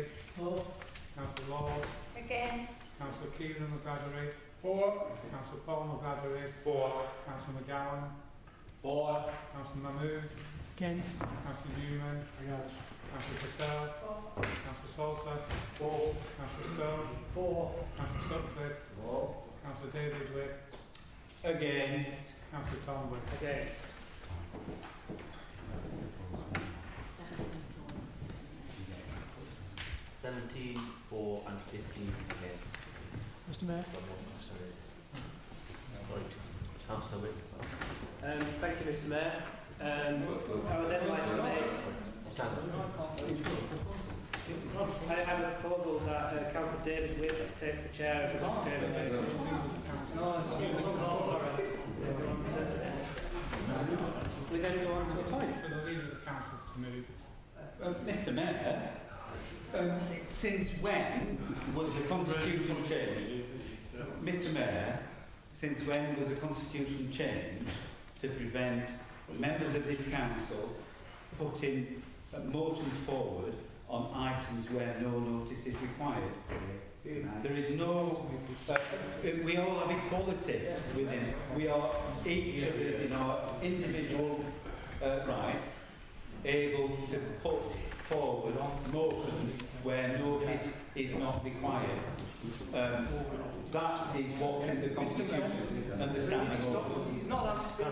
Q: Councillor Lord.
J: Against.
Q: Councillor Keelan McGladdery.
F: For.
Q: Councillor Paul McGladdery.
F: For.
Q: Councillor McGowan.
I: For.
Q: Councillor Mahmood.
L: Against.
Q: Councillor Newman.
F: Against.
Q: Councillor Purcell. Councillor Salter.
F: For.
Q: Councillor Stone.
I: For.
Q: Councillor Sutcliffe.
I: For.
Q: Councillor David Wick.
C: Against.
Q: Councillor Tomley.
H: against.
I: 17 for and 15 against.
L: Mr. Mayor.
I: Councillor Whitman.
H: Thank you, Mr. Mayor. I would then like to make I have a proposal that Councillor David Wick takes the chair of the Constitutional. We then go on to appoint.
Q: So the leader of the council to move.
R: Mr Mayor, since when was the constitution changed? Mr Mayor, since when was the constitution changed to prevent members of this council putting motions forward on items where no notice is required? There is no... we all have equality within. We are each of us in our individual rights able to put forward motions where notice is not required. That is what's in the constitution and the standing orders.
I: It's not allowed to speak.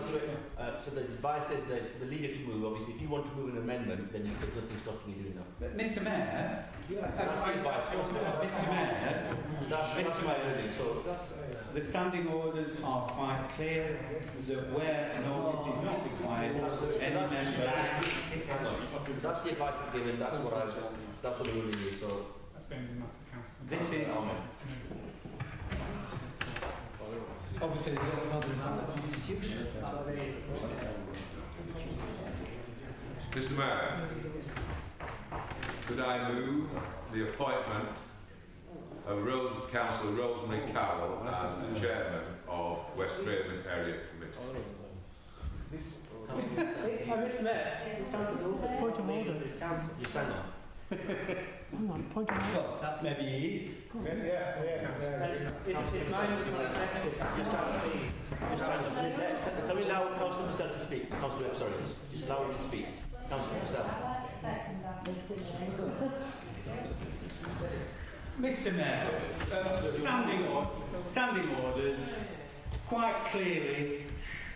I: So the advice is that it's for the leader to move. Obviously, if you want to move an amendment, then there's nothing stopping you doing that.
R: But Mr Mayor,
I: that's the advice.
R: Mr Mayor,
I: Mr Mayor, so
R: the standing orders are quite clear that where notice is not required, any member...
I: That's the advice I've given. That's what the ruling is. So
Q: That's going to be matter council.
R: this is...
E: Obviously, we don't know the constitution.
O: Mr Mayor, could I move the appointment of Councillor Rosemary Carroll as the chairman of West Craven Area Committee?
H: Mr Mayor,
L: Point of order.
H: this council.
I: you stand on.
L: Hang on, point of order.
R: Well, maybe he is.
H: If mine was not accepted,
I: Just stand on. Can we allow Councillor Purcell to speak? Councillor, sorry, just allow him to speak. Councillor Purcell.
R: Mr Mayor, standing orders, quite clearly,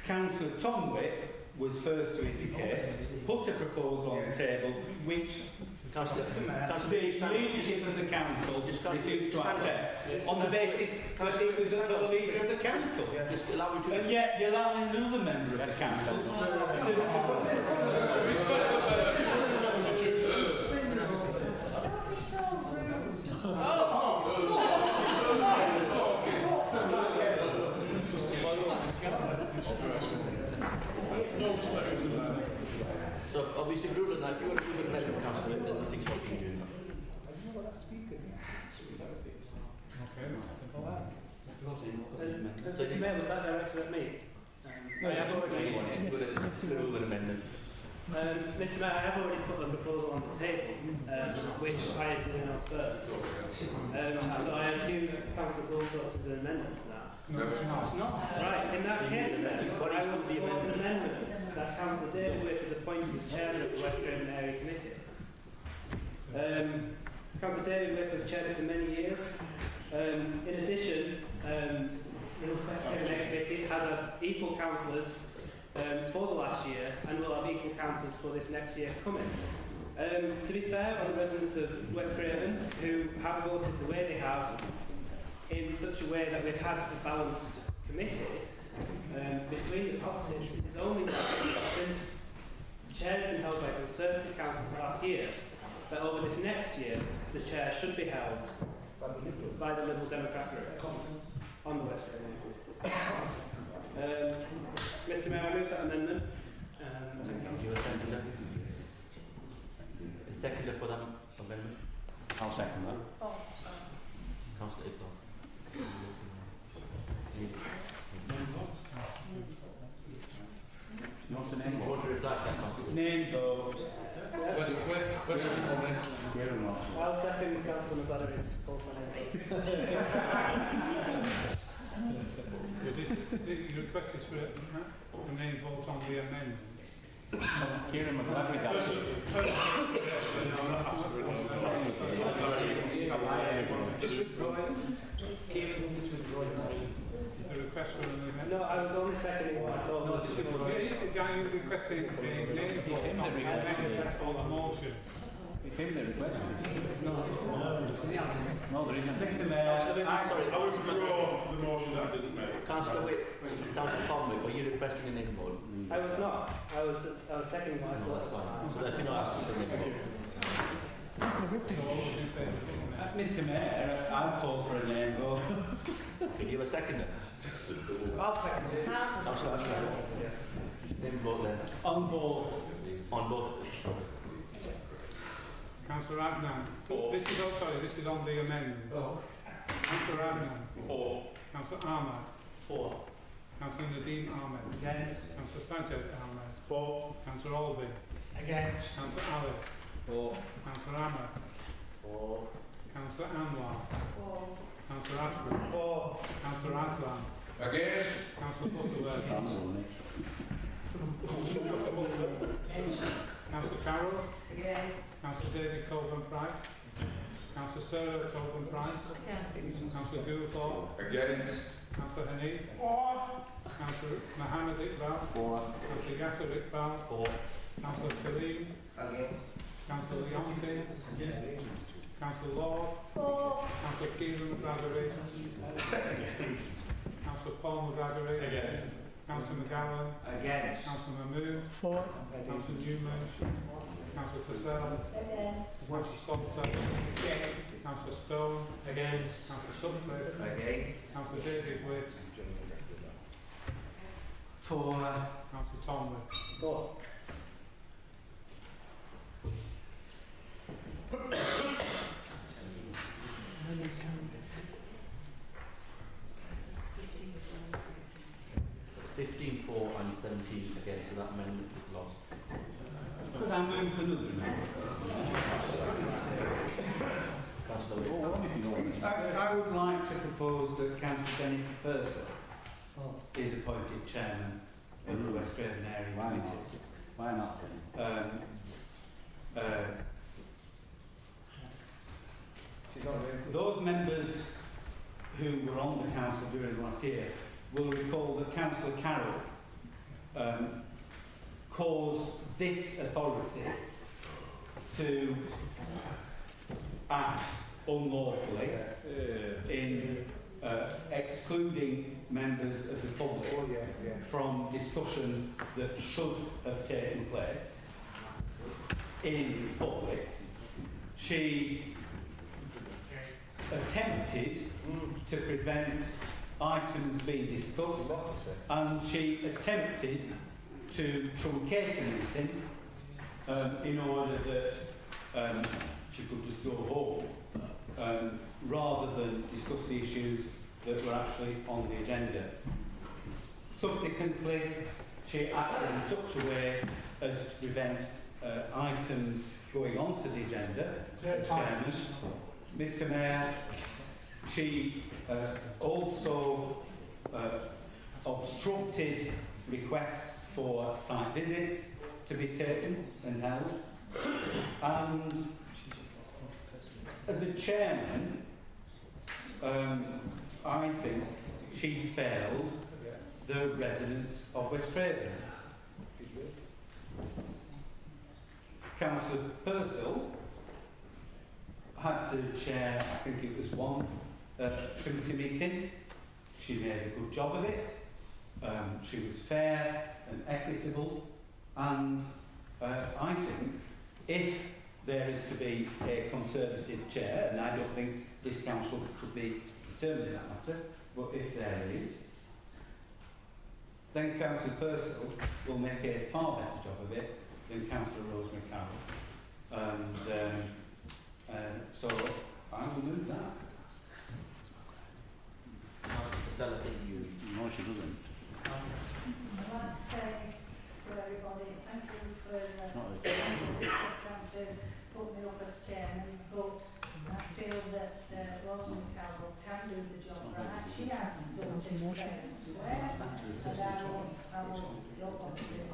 R: Councillor Tomwick was first to indicate, put a proposal on the table which the leadership of the council refused to accept on the basis that it was for the leader of the council.
I: Just allow me to...
R: And yet you're allowing another member of the council
I: So obviously the rule is that if you want to move an amendment, Councillor, then nothing's stopping you doing that.
H: Mr Mayor, was that directed at me? I have already...
I: Move an amendment.
H: Mr Mayor, I have already put a proposal on the table, which I did announce first. So I assume that Councillor Goldthorpe is an amendment to that.
O: No, it's not.
H: Right, in that case then, I will propose an amendment that Councillor David Wick is appointed as chairman of the West Craven Area Committee. Councillor David Wick was chaired it for many years. In addition, the West Craven Area Committee has had equal councillors for the last year and will have equal councillors for this next year coming. To be fair on the residents of West Craven who have voted the way they have in such a way that we've had a balanced committee between the parties, it is only since the chair has been held by the Conservative Council for last year that over this next year the chair should be held by the Liberal Democrat group on the West Craven Committee. Mr Mayor, I move that amendment.
I: You a seconder? A seconder for that amendment?
R: I'll second that.
I: Councillor Iqbal.
R: You want to name
I: I want to reply to that, Councillor.
R: Name vote.
H: I'll second Councillor McGladdery's call for name.
Q: The request is for the main vote on the amendment.
R: Kieran McGladdery does.
Q: Is there a request for an amendment?
H: No, I was only seconding what I thought was
Q: The guy who requested the name vote on the amendment on the motion.
R: It's him that requested it. No, there isn't.
I: Mr Mayor, sorry, I withdraw the motion that I didn't make. Councillor Wick, Councillor Conway, were you requesting a name vote?
H: I was not. I was seconding what I thought.
I: That's fine. So if you're not asking for a name vote.
R: Mr Mayor, I'll call for a name vote.
I: Could you have a seconder?
E: I'll second it.
I: Name vote then.
R: On both.
I: On both.
Q: Councillor Adnan. This is, this is on the amendment. Councillor Adnan.
I: 4.
Q: Councillor Ahmad.
E: 4.
Q: Councillor Nadeem Ahmed.
L: Against.
Q: Councillor Sajid Ahmed.
P: 4.
Q: Councillor Alby.
L: Against.
Q: Councillor Ali.
E: 4.
Q: Councillor Ahmed.
E: 4.
Q: Councillor Anwar.
B: 4.
Q: Councillor Ashford.
E: 4.
Q: Councillor Aslan.
G: Against?
Q: Councillor Butterworth. Councillor Carroll.
A: Against.
Q: Councillor David Colburn-Price. Councillor Sarah Colburn-Price. Councillor Goulthorpe.
G: Against?
Q: Councillor Hanif. Councillor Mohammed Iqbal.
I: 4.
Q: Councillor Yasser Iqbal.
I: 4.
Q: Councillor Khalid.
E: Against.
Q: Councillor Leonti. Councillor Lord.
B: 4.
Q: Councillor Kieran Bradbury. Councillor Paul McGraddery.
H: Against.
Q: Councillor McGowan.
H: Against.
Q: Councillor Mahmood.
L: 4.
Q: Councillor Newman. Councillor Purcell.
B: Against.
Q: Councillor Salter. Councillor Stone.
H: Against.
Q: Councillor Sutcliffe.
E: Against.
Q: Councillor David Witt.
R: 4.
Q: Councillor Tomlin.
E: 4.
L: Amendment's carried.
I: 15, 4 and 17 against, so that amendment is lost.
R: Could I move for another amendment? I would like to propose that Councillor Jennifer Purcell is appointed chairman of the West Craven Area Committee.
N: Why not?
R: Those members who were on the council during last year will recall that Councillor Carroll caused this authority to act unlawfully in excluding members of the public from discussion that should have taken place in public. She attempted to prevent items being discussed, and she attempted to truncate a meeting in order that she could just go home rather than discuss the issues that were actually on the agenda. Subsequently, she acted in such a way as to prevent items going on to the agenda. Chairman, Mr. Mayor, she also obstructed requests for site visits to be taken and held. And as a chairman, I think she failed the residents of West Craven. Councillor Purcell had to chair, I think it was one committee meeting. She made a good job of it. She was fair and equitable, and I think if there is to be a Conservative chair, and I don't think this council should be determined in that matter, but if there is, then Councillor Purcell will make a far better job of it than Councillor Rosemary Carroll. And so I will move that.
I: Priscilla, I think you...
N: No, she doesn't.
B: I'd like to say to everybody, thank you for trying to put me up as chairman, but I feel that Rosemary Carroll can do the job right. She has done this fair and square, and I don't want to do it.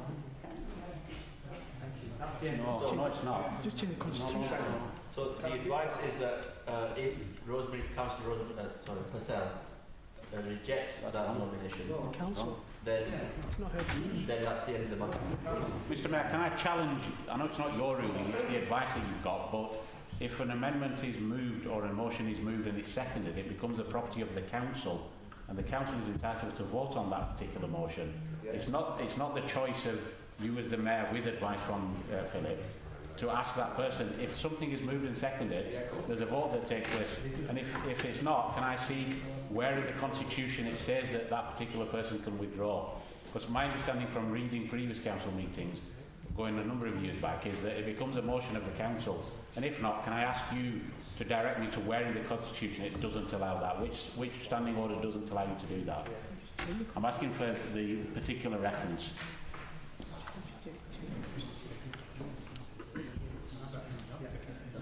H: That's the end.
N: No, it's not.
L: Just change the constitution.
I: So the advice is that if Councillor Purcell rejects that nomination,
L: The council.
I: then
L: It's not her decision.
I: then that's the end of the matter.
N: Mr. Mayor, can I challenge, I know it's not your ruling, it's the advice that you've got, but if an amendment is moved or a motion is moved and it's seconded, it becomes a property of the council, and the council is entitled to vote on that particular motion. It's not the choice of you as the mayor with advice from Philip. to ask that person, if something is moved and seconded, there's a vote that takes place. And if it's not, can I see where in the Constitution it says that that particular person can withdraw? Because my understanding from reading previous council meetings, going a number of years back, is that it becomes a motion of the council. And if not, can I ask you to direct me to where in the Constitution it doesn't allow that? Which standing order doesn't allow you to do that? I'm asking for the particular reference.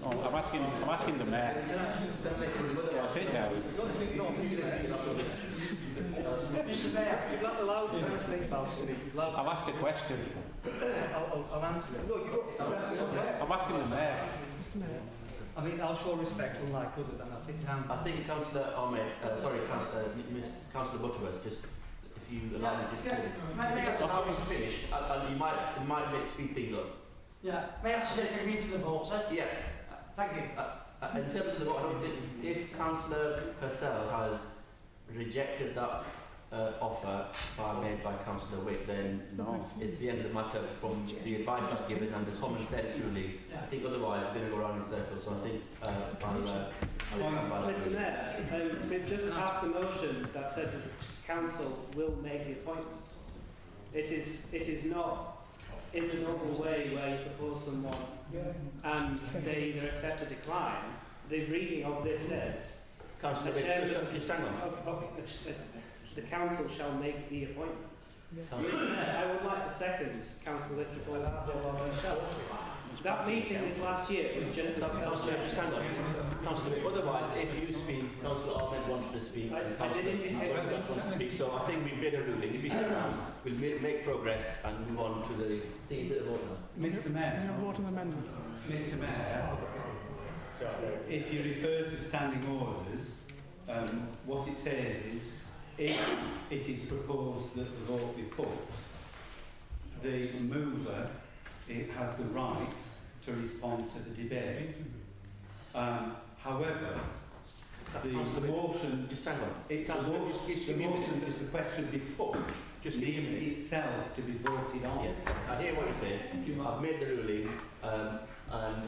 N: Oh, I'm asking the mayor. Yeah, sit down.
H: Mr. Mayor, you've not allowed Councillor Iqbal to speak.
N: I've asked a question.
H: I'll answer it.
N: I'm asking the mayor.
L: Mr. Mayor.
H: I mean, I'll show respect unlike others, and I'll sit down.
I: I think Councillor Ahmed, Councillor Butterworth, just if you allow me just to finish, and you might make speed things up.
E: Yeah, may I suggest we meet to the vote, sir?
I: Yeah.
E: Thank you.
I: In terms of the vote, I don't think if Councillor Purcell has rejected that offer made by Councillor Wick, then it's the end of the matter from the advice I've given and the common sense ruling. I think otherwise we're going to go around in circles, so I think I'll stand by that.
H: Mr. Mayor, we've just passed a motion that said that the council will make the appointment. It is not in the normal way where you propose someone and they either accept or decline. The reading of this says the council shall make the appointment. I would like to second Councillor Whitford's proposal myself. That meeting is last year with Jennifer.
I: Otherwise, if you speak, Councillor Ahmed wanted to speak, and Councillor Whitford wants to speak. So I think we've made a ruling. If you sit down, we'll make progress and move on to the things that are voted on.
C: Mr. Mayor. Mr. Mayor, if you refer to standing orders, what it says is, if it is proposed that the vote be put, the mover has the right to respond to the debate. However, the motion, the motion is the question be put, just needs itself to be voted on.
I: Yeah, I hear what you're saying. I've made the ruling, and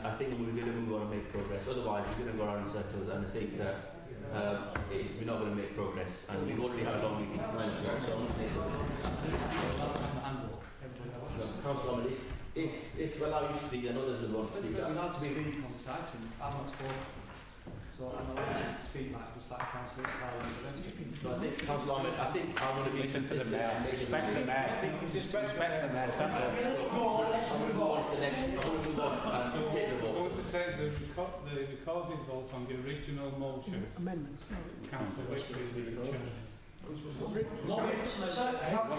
I: I think we're going to move on and make progress. Otherwise, we're going to go around in circles, and I think that we're not going to make progress. And we've already had a long meeting tonight. Councillor Ahmed, if we allow you to speak, and others will want to speak.
H: We're allowed to speak on this item. I'm not spoken. So I'm allowed to speak like just like Councillor Iqbal.
I: So I think, Councillor Ahmed, I think I want to be
N: Listen to the mayor. Respect the mayor. Respect the mayor. Stand up.
I: I want to move on to the next. I want to move on and take the vote.
Q: I want to take the recorded vote on the original motion.
L: Amendments.
Q: Councillor Whitford is the chairman.
N: What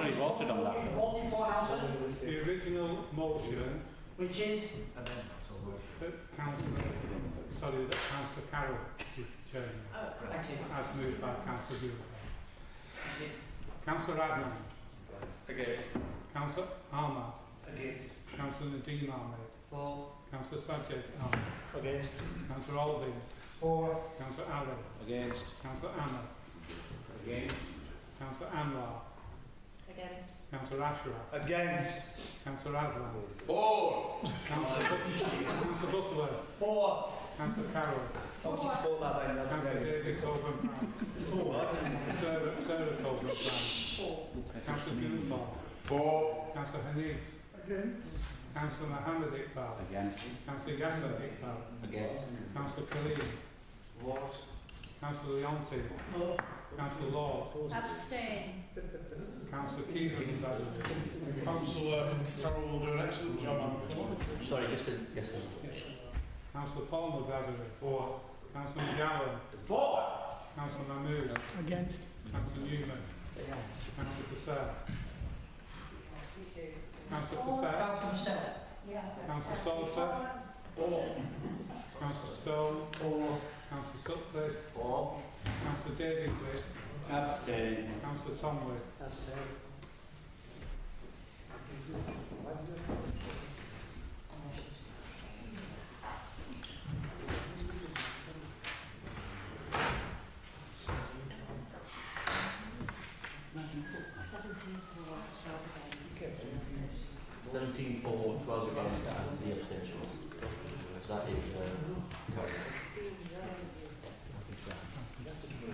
N: have you voted on that?
Q: The original motion,
E: which is
Q: Councillor Carroll is the chairman. As moved by Councillor Hewlett. Councillor Adnan.
O: Against.
Q: Councillor Ahmad.
E: Against.
Q: Councillor Nadeem Ahmed.
E: For.
Q: Councillor Sajid Ahmed.
E: Against.
Q: Councillor Alvin.
E: For.
Q: Councillor Allen.
N: Against.
Q: Councillor Ahmed.
N: Against.
Q: Councillor Anwar.
J: Against.
Q: Councillor Ashraf.
K: Against.
Q: Councillor Aslan.
G: For.
Q: Councillor Butterworth.
E: For.
Q: Councillor Carroll. Councillor David Coburn-Brown. Sarah Coburn-Brown. Councillor Beaufort.
G: For.
Q: Councillor Hanif.
F: Against.
Q: Councillor Mohammed Iqbal.
N: Against.
Q: Councillor Yasser Iqbal.
N: Against.
Q: Councillor Khalil.
E: What?
Q: Councillor Leonti.
E: No.
Q: Councillor Lord.
B: Abstain.
Q: Councillor Keegan.
F: Councillor Carroll will do an excellent job, I'm sure.
I: Sorry, just to, yes, sir.
Q: Councillor Paul McGavin. For. Councillor McGowan.
E: For.
Q: Councillor Mahmood.
L: Against.
Q: Councillor Newman. Councillor Purcell. Councillor Purcell. Councillor Salter. Councillor Stone. Councillor Sutcliffe. Councillor David Wick.
C: Abstain.
Q: Councillor Tomley.
H: Abstain.
I: For 12 against and 3 abstentions. carried.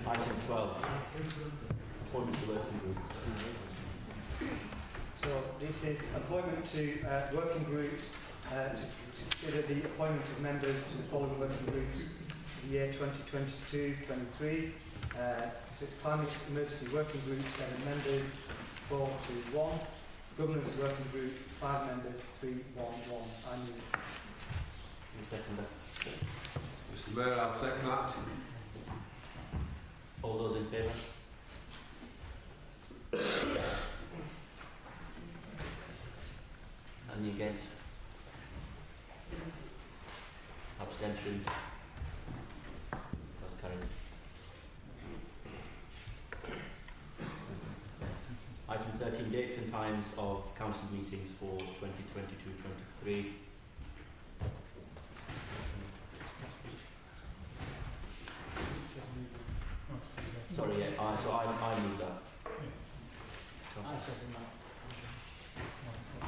I: Item 12, appointment to working group.
D: So this is appointment to working groups to consider the appointment of members to the following working groups for the year 2022-23. So it's climate emergency working group, 7 members, 4 to 1. Governance working group, 5 members, 3, 1, 1. I move.
I: You second that?
O: Mr Mayor, I'll second that.
I: All those in favour? Any against? Abstention? That's carried. Item 13, dates and times of council meetings for 2022-23. Sorry, yeah, I move that.
M: I second that.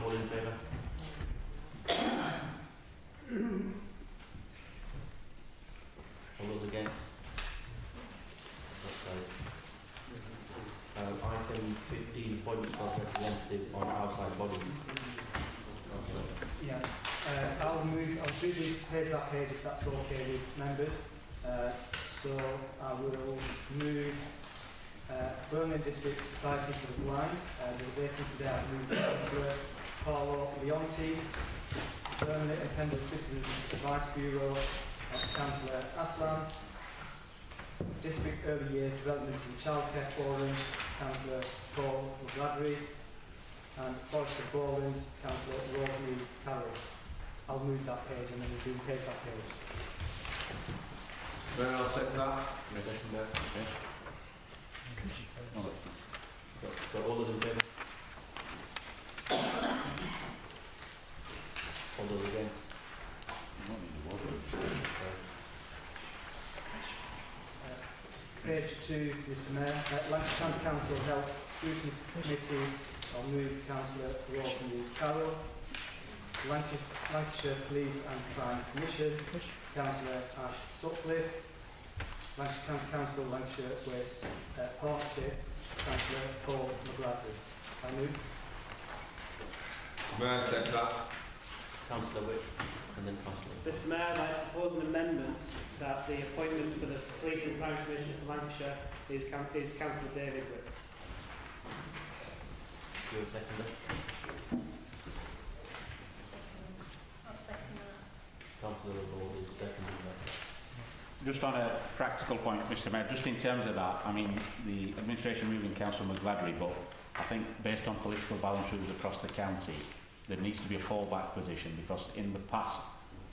I: All in favour? All those against? That's carried. Item 15, appointment of representatives on outside bodies.
D: Yeah, I'll do this page by page if that's okay with members. So I will move Birmingham District Society for the Blind. There's a vacancy there. I'll move Councillor Carlo Leonti. Birmingham and Pendle Citizens Advice Bureau, Councillor Aslan. District Early Years Development and Childcare Forum, Councillor Paul McGladry. And Forester Bowling, Councillor Rosemary Carroll. I'll move that page and then we'll do page by page.
O: Mayor, I'll second that.
I: Second that. Okay. So all those in favour? All those against?
D: Page 2, Mr Mayor. Lancashire County Council Health Scrutiny Committee. I'll move Councillor Rosemary Carroll. Lancashire Police and Crime Commission, Councillor Ash Sutcliffe. Lancashire County Council, Lancashire Waste Partnership, Councillor Paul McGladry. I move.
O: Mayor, second that.
I: Councillor Wick and then Councillor.
H: Mr Mayor, I'd like to propose an amendment that the appointment for the Police and Crime Commissioner for Lancashire is Councillor David Wick.
I: Do you second that?
B: I'll second that.
I: Councillor Ball is seconding that.
N: Just on a practical point, Mr Mayor, just in terms of that, I mean, the administration moving Councillor McGladry, but I think based on political balance rules across the county, there needs to be a fallback position because in the past,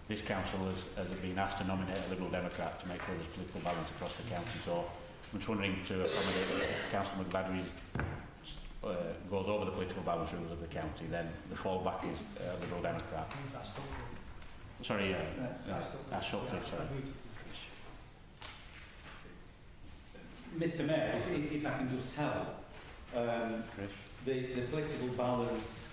N: this council has been asked to nominate a Liberal Democrat to make sure there's political balance across the county. So I'm just wondering to accommodate if Councillor McGladry goes over the political balance rules of the county, then the fallback is Liberal Democrat. Sorry, Ash Sutcliffe, sorry.
R: Mr Mayor, if I can just help, the political balance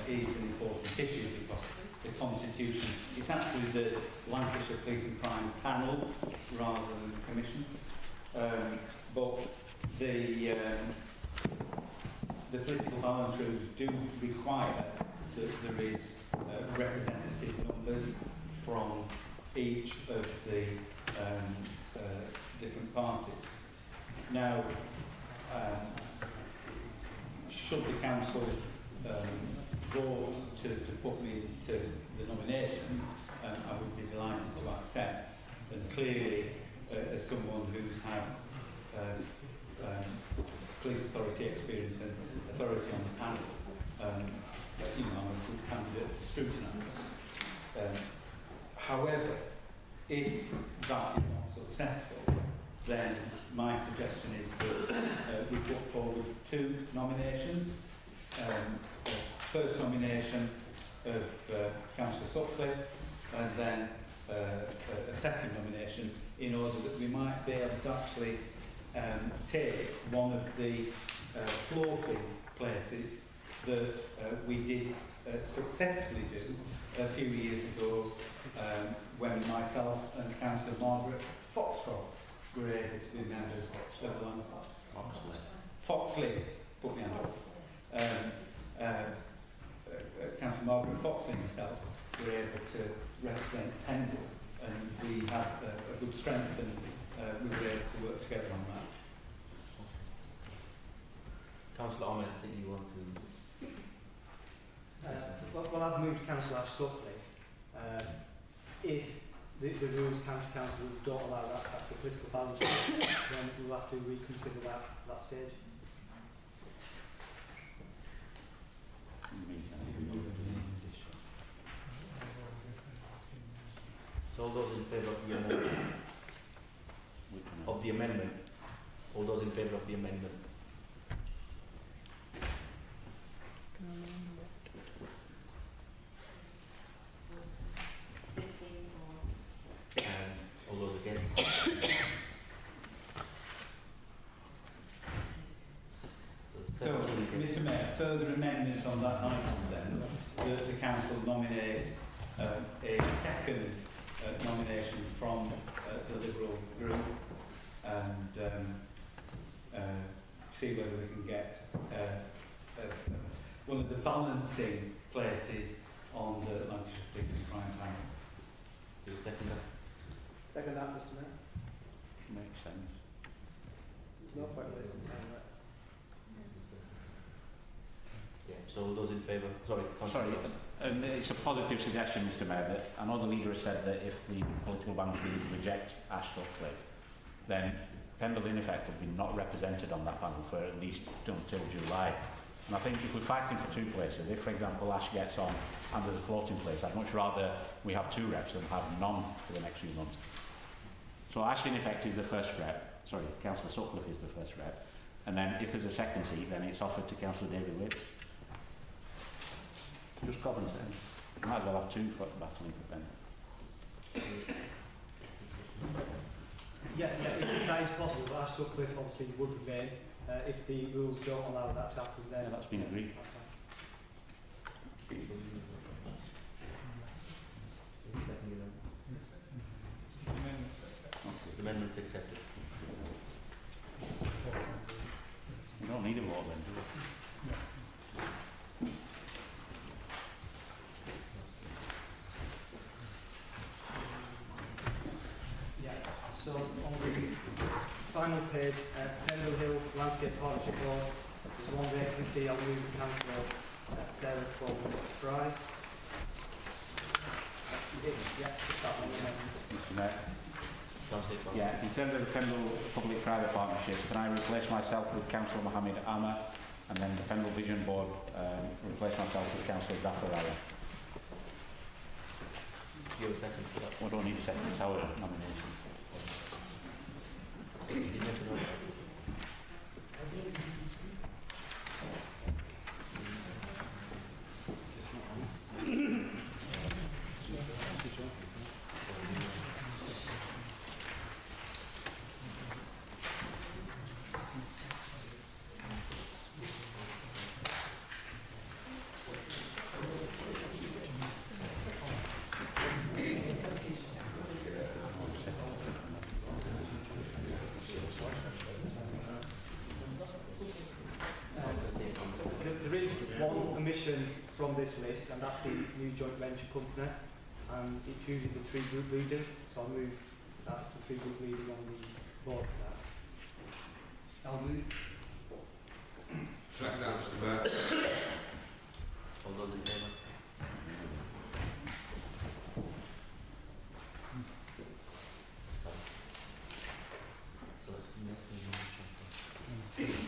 R: is an important issue because the Constitution, it's actually the Lancashire Police and Crime Panel rather than the Commission, but the political balance rules do require that there is representative numbers from each of the different parties. Now, should the council vote to put me into the nomination, I would be delighted to accept. And clearly, as someone who's had police authority experience and authority on the panel, I'm a good candidate to scrutinise. However, if that is not successful, then my suggestion is that we put forward 2 nominations. First nomination of Councillor Sutcliffe and then a second nomination in order that we might be able to actually take one of the floating places that we did successfully do a few years ago when myself and Councillor Margaret Foxcroft were able to be members of the Foxley, put me on. Councillor Margaret Foxley and myself were able to represent Pendle, and we had a good strength, and we were able to work together on that.
I: Councillor Ahmed, I think you want to...
H: Well, I've moved Councillor Ash Sutcliffe. If the rules county council don't allow that for political balance, then we'll have to reconsider that at that stage.
I: So all those in favour of the amendment? All those in favour of the amendment? All those against?
R: So, Mr Mayor, further amendments on that item then, that the council nominate a second nomination from the Liberal group, and see whether we can get one of the balancing places on the Lancashire Police and Crime Panel.
I: Do you second that?
H: Second that, Mr Mayor.
R: Makes sense.
H: There's no point wasting time there.
I: Yeah, so all those in favour? Sorry,
N: Sorry, and it's a positive suggestion, Mr Mayor, that I know the leader has said that if the political boundary reject Ash Sutcliffe, then Pendle in effect have been not represented on that panel for at least until July. And I think if we're fighting for two places, if for example Ash gets on and there's a floating place, I'd much rather we have two reps than have none for the next few months. So Ash in effect is the first rep, sorry, Councillor Sutcliffe is the first rep, and then if there's a second seat then it's offered to Councillor David Witt. Just common sense. You might as well have two for battling for Pendle.
H: Yeah, if that is possible, but Ash Sutcliffe obviously would remain. If the rules don't allow that to happen, then...
N: Yeah, that's been agreed.
I: The amendment's accepted.
N: We don't need a vote then, do we?
H: Yeah, so on the final page, Pendle Hill Landscape Partnership Board, there's one vacancy. I'll move Councillor Sarah Price. Yeah, just that one.
N: Mr Mayor. Yeah, in terms of the Pendle Public-Private Partnership, can I replace myself with Councillor Mohammed Amma, and then the Pendle Vision Board replace myself with Councillor Zaffaraya?
I: Do you have a second for that?
N: We don't need a second, it's our nomination.
H: There is one omission from this list, and that's the new joint venture company, and it's usually the three group leaders, so I'll move that's the three group leaders on the board for that. I'll move.
O: Second that, Mr Mayor.
I: All those in favour?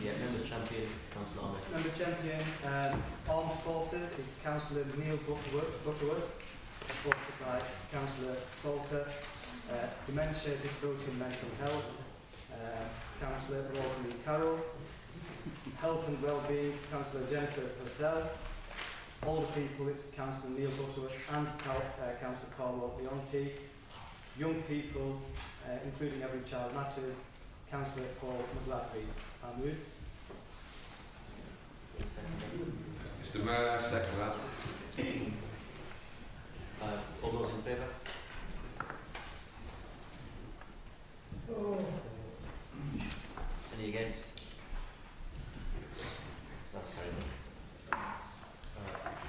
I: Yeah, Members Champion, Councillor Ahmed.
H: Member Champion, Armed Forces, it's Councillor Neil Butterworth, supported by Councillor Salter. Dementia, Disability and Mental Health, Councillor Rosalie Carroll. Health and Wellbeing, Councillor Jennifer Purcell. Older People, it's Councillor Neil Butterworth and Councillor Carlo Leonti. Young People, including Every Child Matters, Councillor Paul McGladby. I'll move.
O: Mr Mayor, I second that.
I: All those in favour? Any against? That's carried.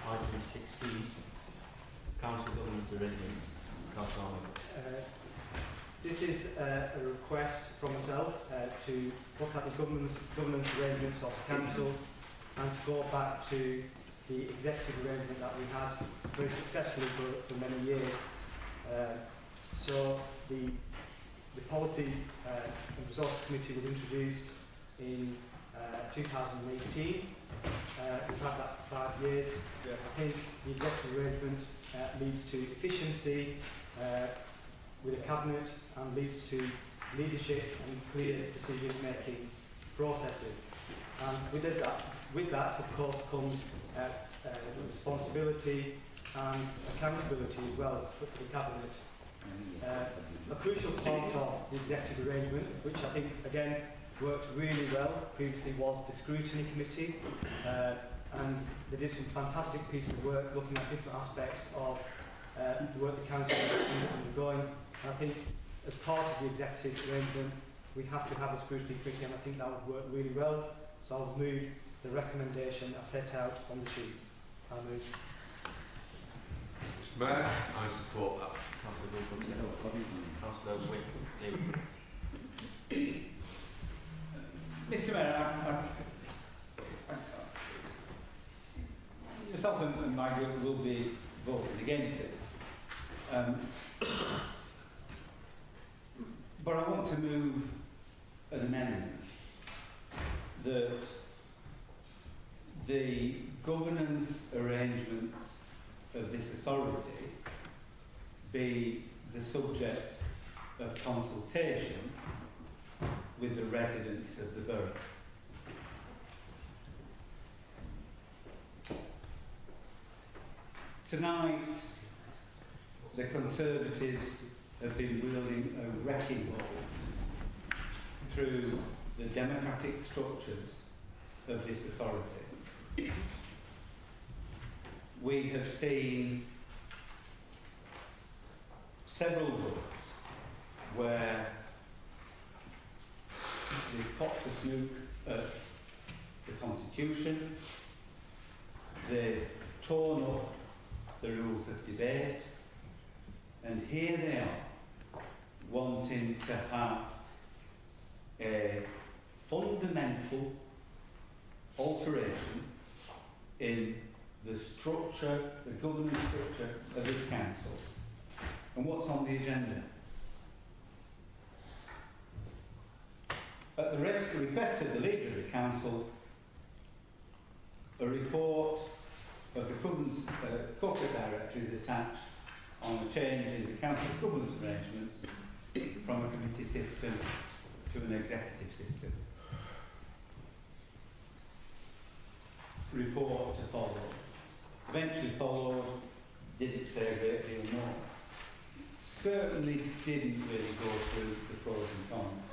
I: Item 16, council governance arrangements. Councillor Arnold.
H: This is a request from myself to look at the governance arrangements of the council and to go back to the executive arrangement that we had very successfully for many years. So the policy and resource committee was introduced in 2018. We've had that for 5 years. I think the executive arrangement leads to efficiency with a cabinet and leads to leadership and clear decision-making processes. And with that, of course, comes responsibility and accountability as well for the cabinet. A crucial part of the executive arrangement, which I think again worked really well previously, was the scrutiny committee, and they did some fantastic piece of work looking at different aspects of the work the council is undergoing. And I think as part of the executive arrangement we have to have a scrutiny committee, and I think that would work really well. So I'll move the recommendation I set out on the sheet. I'll move.
O: Mr. Mayor, I support that.
I: Councillor David.
R: Mr. Mayor, yourself and my group will be voting against this. But I want to move an amendment that the governance arrangements of this authority be the subject of consultation with the residents of the borough. Tonight, the Conservatives have been wielding a wrecking ball through the democratic structures of this authority. We have seen several votes where they've popped a snook at the Constitution, they've torn up the rules of debate, and here they are wanting to have a fundamental alteration in the structure, the governance structure of this council. And what's on the agenda? At the request of the leader of the council, a report of the corporate director is attached on a change in the council governance arrangements from a committee system to an executive system. Report to follow. Eventually followed, didn't say a great deal more. Certainly didn't really go through the pros and cons.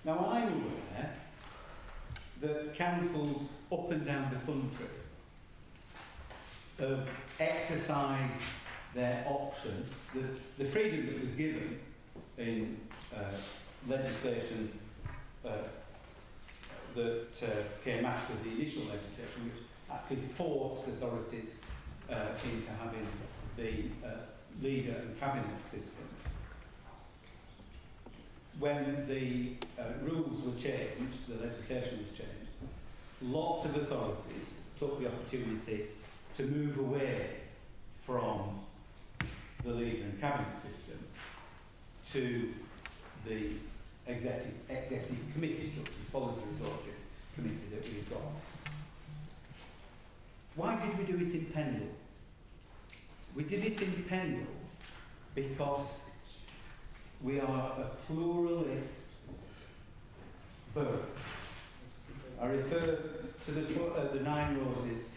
R: Now I'm aware that councils up and down the country have exercised their option, the freedom that was given in legislation that came after the initial legislation, which actually forced authorities into having the leader and cabinet system. When the rules were changed, the legislation was changed, lots of authorities took the opportunity to move away from the leader and cabinet system to the executive committee structure, policy resources committee that we've got. Why did we do it in Pendle? We did it in Pendle because we are a pluralist borough. I refer to the 9 roses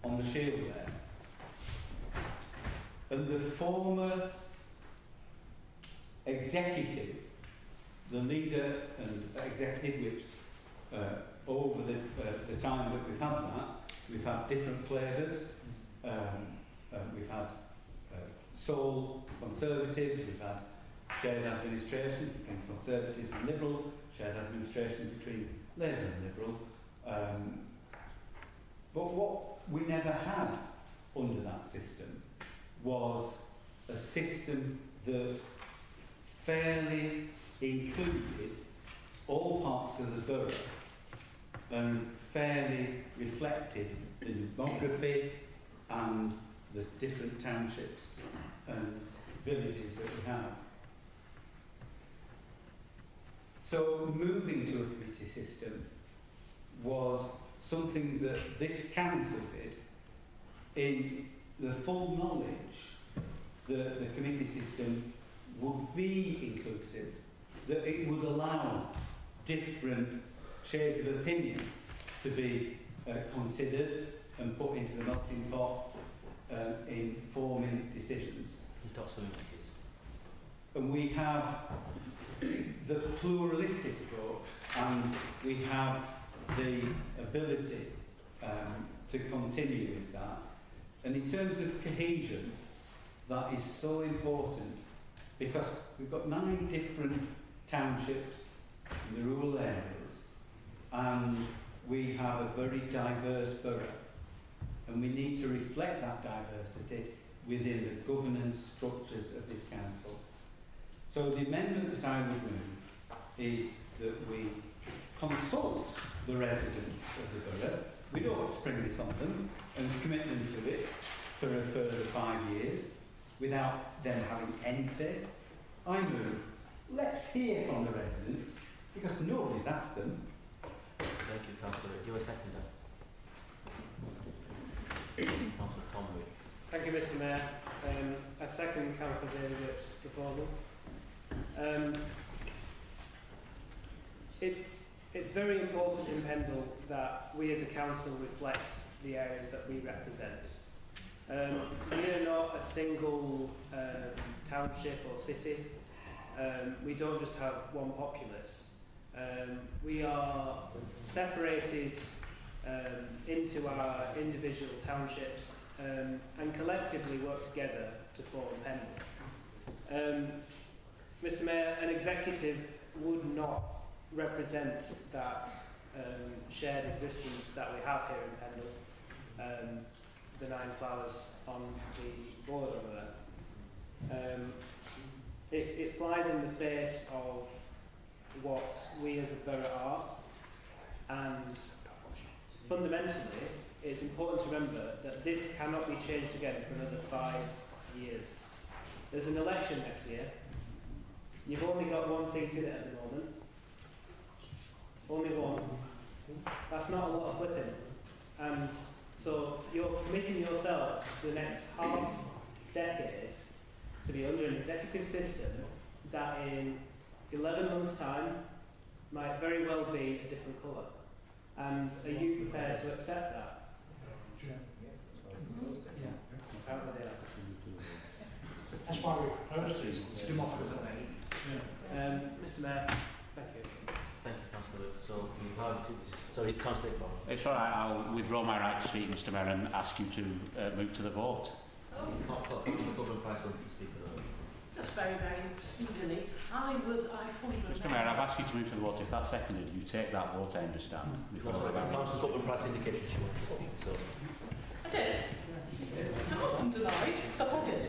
R: on the shield there. And the former executive, the leader and executive, which over the time that we've had that, we've had different flavours. we've had sole Conservatives, we've had shared administration between Conservatives and Liberal, shared administration between Labour and Liberal. But what we never had under that system was a system that fairly included all parts of the borough and fairly reflected the demography and the different townships and villages that we have. So moving to a committee system was something that this council did in the full knowledge that the committee system would be inclusive, that it would allow different shades of opinion to be considered and put into the melting pot in forming decisions. And we have the pluralistic approach, and we have the ability to continue with that. And in terms of cohesion, that is so important because we've got 9 different townships in the rural areas, and we have a very diverse borough, and we need to reflect that diversity within the governance structures of this council. So the amendment that I would move is that we consult the residents of the borough. We don't spring this on them and commit them to it for a further 5 years without them having any say. I move, let's hear from the residents, because nobody's asked them.
I: Thank you, Councillor. Do you want to second that? Councillor Conway.
H: Thank you, Mr. Mayor. I second Councillor David's proposal. It's very important in Pendle that we as a council reflect the areas that we represent. We are not a single township or city. We don't just have one populace. We are separated into our individual townships and collectively work together to form Pendle. Mr. Mayor, an executive would not represent that shared existence that we have here in Pendle, the 9 flowers on the board over there. It flies in the face of what we as a borough are, and fundamentally it's important to remember that this cannot be changed again for another 5 years. There's an election next year. You've only got 1 seat in it at the moment. Only 1. That's not a lot of flipping. And so you're committing yourselves to the next half decade to be under an executive system that in 11 months' time might very well be a different colour. And are you prepared to accept that? Apparently they are.
F: That's why we propose this. It's democracy.
H: Mr. Mayor, thank you.
I: Thank you, Councillor. So we have, sorry, Councillor Paul.
N: It's all right, I'll withdraw my right to speak, Mr. Mayor, and ask you to move to the vote.
I: Councillor Government Price won't speak at all.
J: Just very, very procedurally, I fully remember...
N: Mr. Mayor, I've asked you to move to the vote. If that's seconded, you take that vote, I understand.
I: Councillor Government Price indicated she wanted to speak, so...
J: I did. I'm often denied, but I did.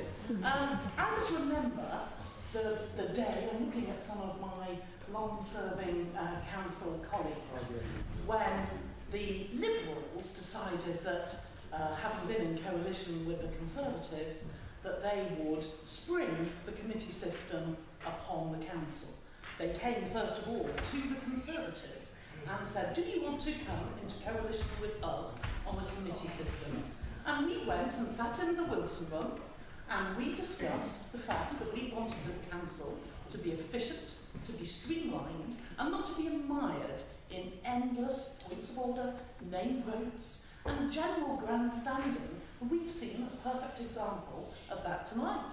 J: I just remember the day, I'm looking at some of my long-serving council colleagues, when the Liberals decided that, having been in coalition with the Conservatives, that they would spring the committee system upon the council. They came first of all to the Conservatives and said, do you want to come into coalition with us on the committee system? And we went and sat in the Wilson Room and we discussed the fact that we wanted this council to be efficient, to be streamlined, and not to be mired in endless points of order, name votes, and general grandstanding. And we've seen a perfect example of that tonight.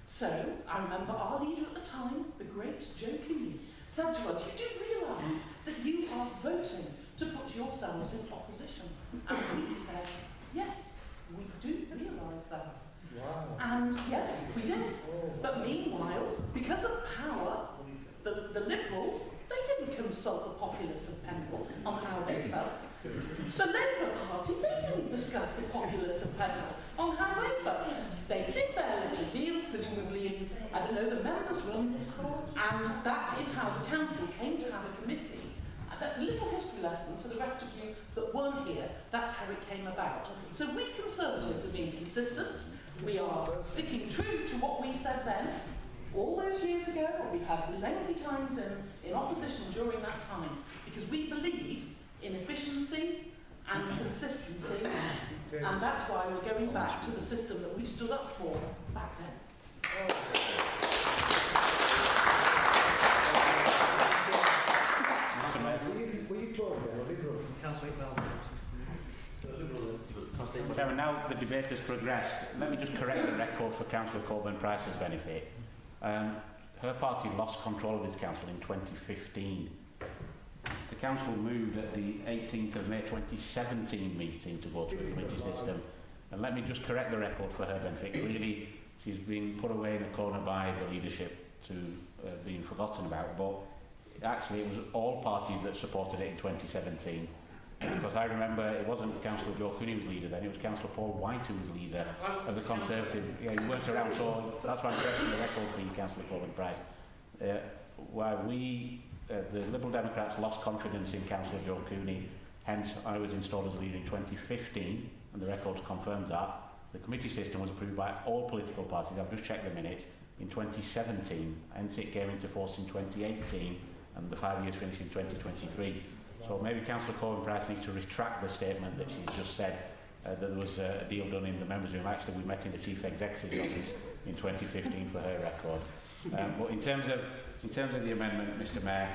J: So, I remember our leader at the time, the great Joe Cooney, said to us, you do realise that you are voting to put yourselves in opposition? And we said, yes, we do realise was that.
M: Wow.
J: And yes, we did. But meanwhile, because of power, the Liberals, they didn't consult the populace of Pendle on how they felt. The Labour Party, they didn't discuss the populace of Pendle on how they felt. They did their little deal, presumably in, I don't know, the members' room, and that is how the council came to have a committee. And that's a little history lesson for the rest of you that weren't here. That's how it came about. So we Conservatives are being consistent. We are sticking true to what we said then, all those years ago. We've had lengthy times in opposition during that time, because we believe in efficiency and consistency, and that's why we're going back to the system that we stood up for back then.
K: Were you told then, or Liberal? Councillor Iqbal.
N: Chairman, now the debate has progressed, let me just correct the record for Councillor Coburn-Price's benefit. Her party lost control of this council in 2015. The council moved at the 18th of May 2017 meeting to go through the committee system. And let me just correct the record for her benefit. Clearly, she's been put away in a corner by the leadership to being forgotten about. But actually, it was all parties that supported it in 2017. Because I remember it wasn't Councillor Joe Cooney who was leader then, it was Councillor Paul White who was leader of the Conservative. Yeah, you weren't around, so that's why I'm correcting the record for you, Councillor Coburn-Price. Why we, the Liberal Democrats, lost confidence in Councillor Joe Cooney, hence I was installed as leader in 2015, and the record confirms that. The committee system was approved by all political parties, I've just checked the minutes, in 2017, hence it came into force in 2018, and the 5 years finished in 2023. So maybe Councillor Coburn-Price needs to retract the statement that she's just said, that there was a deal done in the members' room. Actually, we met in the Chief Executive's office in 2015 for her record. But in terms of the amendment, Mr Mayor,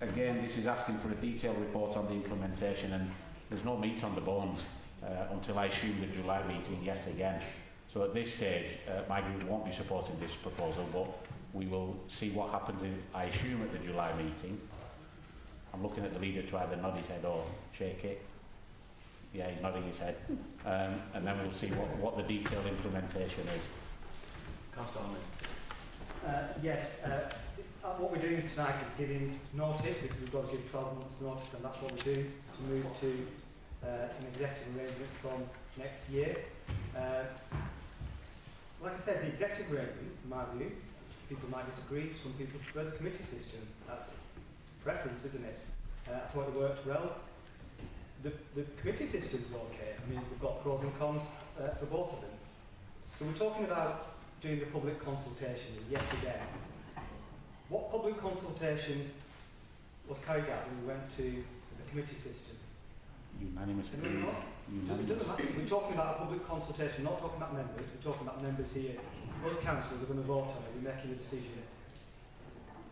N: again, this is asking for a detailed report on the implementation, and there's no meat on the bones until I assume the July meeting yet again. So at this stage, my group won't be supporting this proposal, but we will see what happens, I assume, at the July meeting. I'm looking at the leader to either nod his head or shake it. Yeah, he's nodding his head. And then we'll see what the detailed implementation is.
D: Councillor yes, what we're doing tonight is giving notice, because we've got to give 12 months notice, and that's what we're doing, to move to an executive arrangement from next year. Like I said, the executive arrangement, in my view, people might disagree, some people prefer the committee system. That's preference, isn't it? I thought it worked well. The committee system's okay. I mean, we've got pros and cons for both of them. So we're talking about doing the public consultation yet again. What public consultation was carried out when we went to the committee system?
N: Unanimous.
D: It doesn't matter. We're talking about a public consultation, not talking about members. We're talking about members here. Us councillors are going to vote on it. We're making a decision.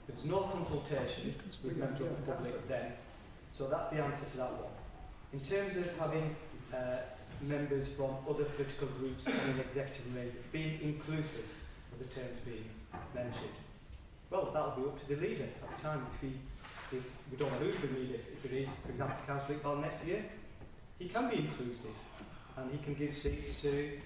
D: There was no consultation with members of the public then, so that's the answer to that one. In terms of having members from other political groups in an executive arrangement, being inclusive of the terms being mentioned, well, that'll be up to the leader at the time. If we don't know who's the leader, if it is, for example, Councillor Iqbal next year, he can be inclusive and he can give seats to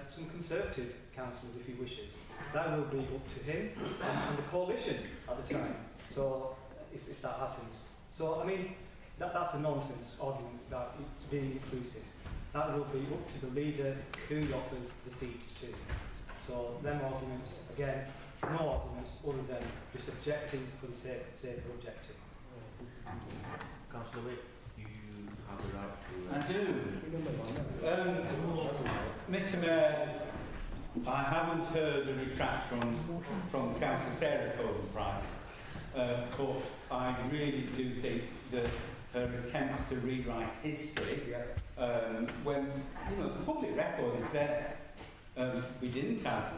D: some Conservative councillors if he wishes. That will be up to him and the coalition at the time. So, if that happens. So, I mean, that's a nonsense argument about being inclusive. That will be up to the leader who he offers the seats to. So, them arguments, again, no arguments other than just objecting for the sake of objecting.
I: Councillor Wick, you have the right to...
C: I do. Mr Mayor, I haven't heard a retraction from Councillor Sarah Coburn-Price, but I really do think that her attempts to rewrite history, when, you know, the public record is there, we didn't have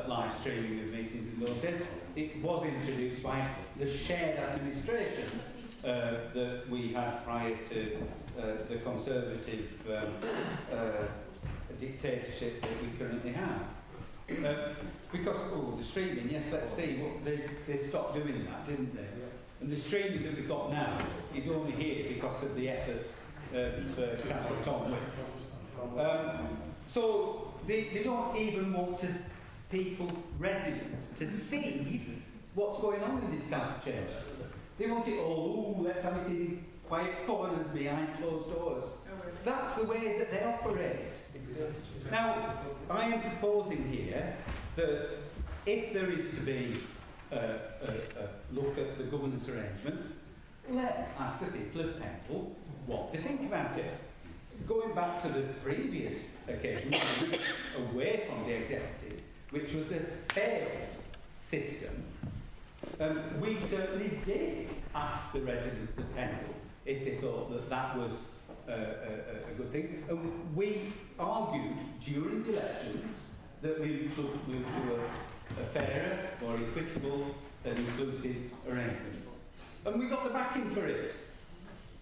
C: live streaming of meetings in those days. It was introduced by the shared administration that we had prior to the Conservative dictatorship that we currently have. Because, the streaming, yes, let's see, they stopped doing that, didn't they? And the streaming that we've got now is only here because of the efforts of Councillor Tom Wick.
R: So they don't even want people, residents, to see what's going on in this council chamber. They want it all, ooh, let's have it in quiet corners behind closed doors. That's the way that they operate. Now, I am proposing here that if there is to be a look at the governance arrangements, let's ask the people of Pendle what they think about it. Going back to the previous occasion, away from the executive, which was a failed system, we certainly did ask the residents of Pendle if they thought that that was a good thing. And we argued during the elections that we should move to a fairer, more equitable and inclusive arrangement. And we got the backing for it.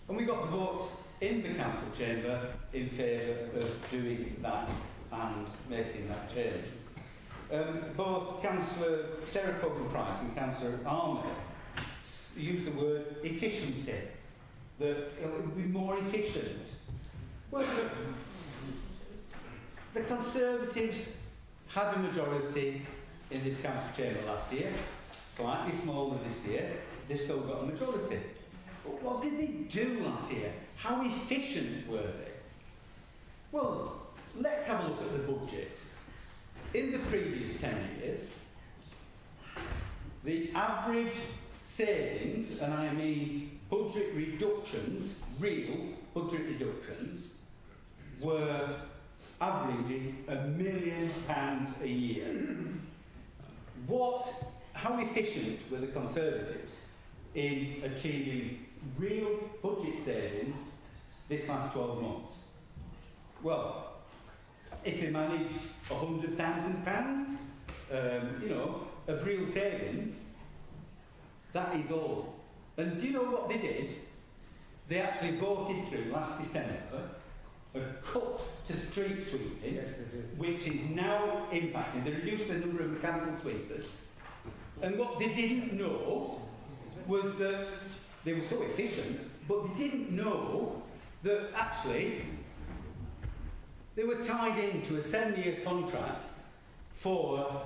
R: And we got the votes in the council chamber in favour of doing that and making that change. Both Councillor Sarah Cogan-Price and Councillor Ahmed used the word efficiency, that it would be more efficient. Well, the Conservatives had a majority in this council chamber last year, slightly smaller this year. They've still got a majority. But what did they do last year? How efficient were they? Well, let's have a look at the budget. In the previous 10 years, the average savings, and I mean budget reductions, real budget reductions, were averaging £1 million a year. How efficient were the Conservatives in achieving real budget savings this last 12 months? Well, if they managed £100,000, of real savings, that is all. And do you know what they did? They actually voted through last December a cut to street sweeping, yes, which is now impacting. They reduced the number of mechanical sweepers. And what they didn't know was that they were so efficient, but they didn't know that actually they were tied into a 7-year contract for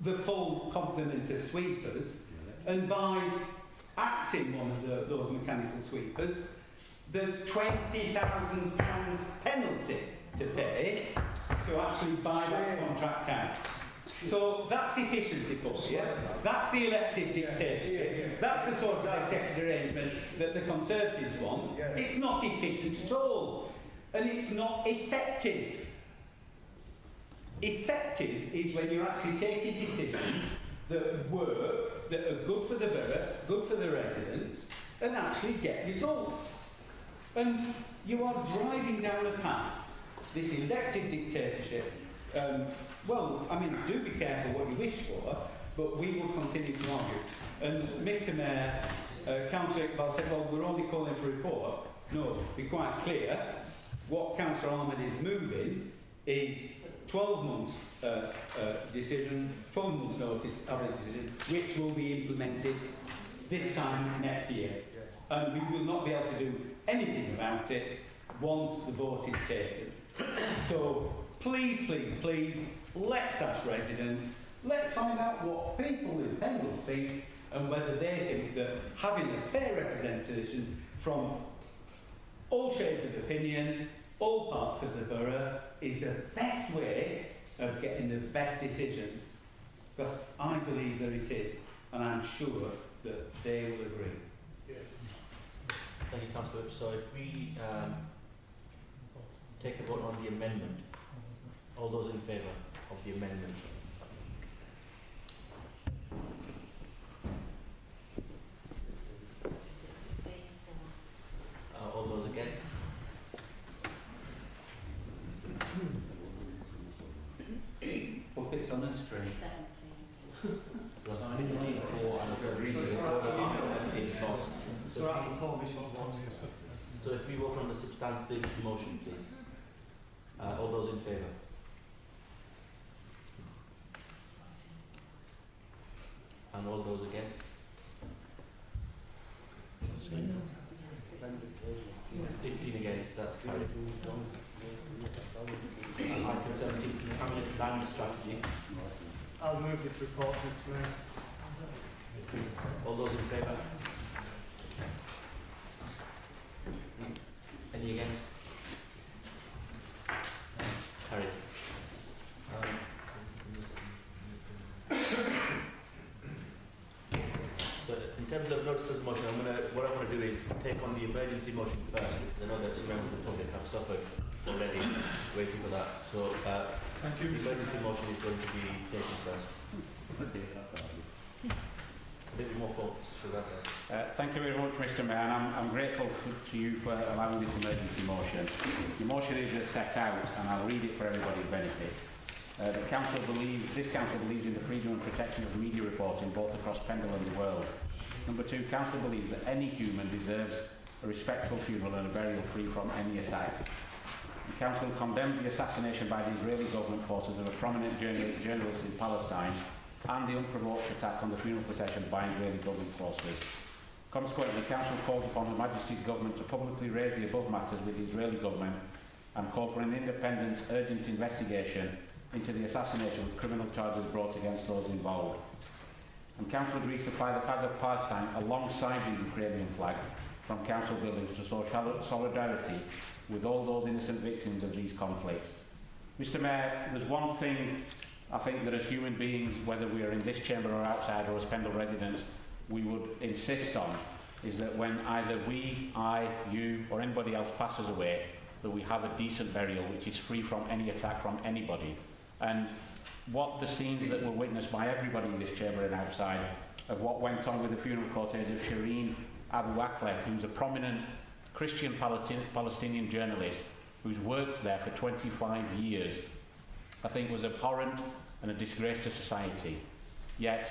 R: the full complement of sweepers, and by axing one of those mechanical sweepers, there's £20,000 penalty to pay to actually buy that contract out. So that's efficiency for you. That's the elected dictatorship. That's the sort of executive arrangement that the Conservatives want. It's not efficient at all. And it's not effective. Effective is when you're actually taking decisions that work, that are good for the borough, good for the residents, and actually get results. And you are driving down a path, this elected dictatorship. Do be careful what you wish for, but we will continue to argue. And Mr. Mayor, Councillor Iqbal said, well, we're only calling for a report. No, be quite clear. What Councillor Ahmed is moving is 12 months decision, 12 months notice, average decision, which will be implemented this time next year. And we will not be able to do anything about it once the vote is taken. So please, please, please, let's ask residents, let's find out what people in Pendle think and whether they think that having a fair representation from all shades of opinion, all parts of the borough, is the best way of getting the best decisions. Because I believe that it is, and I'm sure that they will agree.
I: Thank you, Councillor. So if we take a vote on the amendment, all those in favour of the amendment? All those against?
R: Puppets on a string.
I: That's 15 for and 17 for. So if we vote on the substantive motion, please. All those in favour? And all those against? 15 against, that's carried. Item 17, Cabinet Land Strategy.
H: I'll move this report, Mr. Mayor.
I: All those in favour? Any against? Carried. So in terms of notice of motion, what I'm going to do is take on the emergency motion first, because I know that some members of the public have suffered already waiting for that. So
P: thank you.
I: The emergency motion is going to be taken first. A bit more focus.
N: Thank you very much, Mr. Mayor, and I'm grateful to you for allowing this emergency motion. The motion is as set out, and I'll read it for everybody's benefit. This council believes in the freedom and protection of media reporting both across Pendle and the world. Number 2, council believes that any human deserves a respectful funeral and a burial free from any attack. The council condemns the assassination by the Israeli government forces of a prominent journalist in Palestine and the unprovoked attack on the funeral procession by Israeli government forces. Consequently, the council calls upon Her Majesty's government to publicly raise the above matters with the Israeli government and call for an independent, urgent investigation into the assassination with criminal charges brought against those involved. And council agrees to fly the flag of Palestine alongside the Ukrainian flag from council buildings to show solidarity with all those innocent victims of these conflicts. Mr. Mayor, there's one thing I think that as human beings, whether we are in this chamber or outside or as Pendle residents, we would insist on, is that when either we, I, you or anybody else passes away, that we have a decent burial which is free from any attack from anybody. And what the scenes that were witnessed by everybody in this chamber and outside of what went on with the funeral cortege of Shireen Abu Akleh, who's a prominent Christian Palestinian journalist who's worked there for 25 years, I think was abhorrent and a disgrace to society. Yet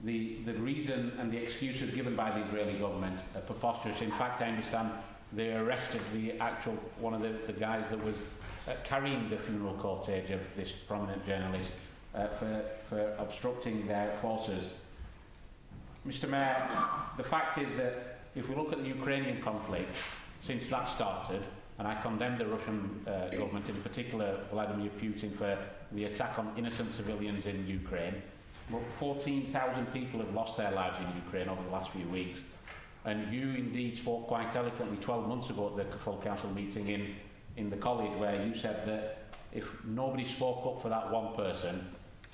N: the reason and the excuses given by the Israeli government are preposterous. In fact, I understand they arrested one of the guys that was carrying the funeral cortege of this prominent journalist for obstructing their forces. Mr. Mayor, the fact is that if we look at the Ukrainian conflict, since that started, and I condemn the Russian government, in particular Vladimir Putin, for the attack on innocent civilians in Ukraine. 14,000 people have lost their lives in Ukraine over the last few weeks. And you indeed spoke quite eloquently 12 months ago at the full council meeting in the college, where you said that if nobody spoke up for that one person,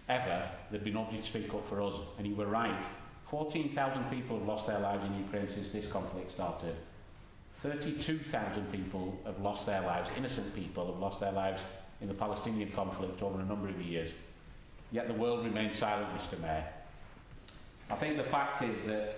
N: ever, there'd be nobody to speak up for us. And you were right. 14,000 people have lost their lives in Ukraine since this conflict started. 32,000 people have lost their lives, innocent people have lost their lives in the Palestinian conflict over a number of years. Yet the world remains silent, Mr. Mayor. I think the fact is that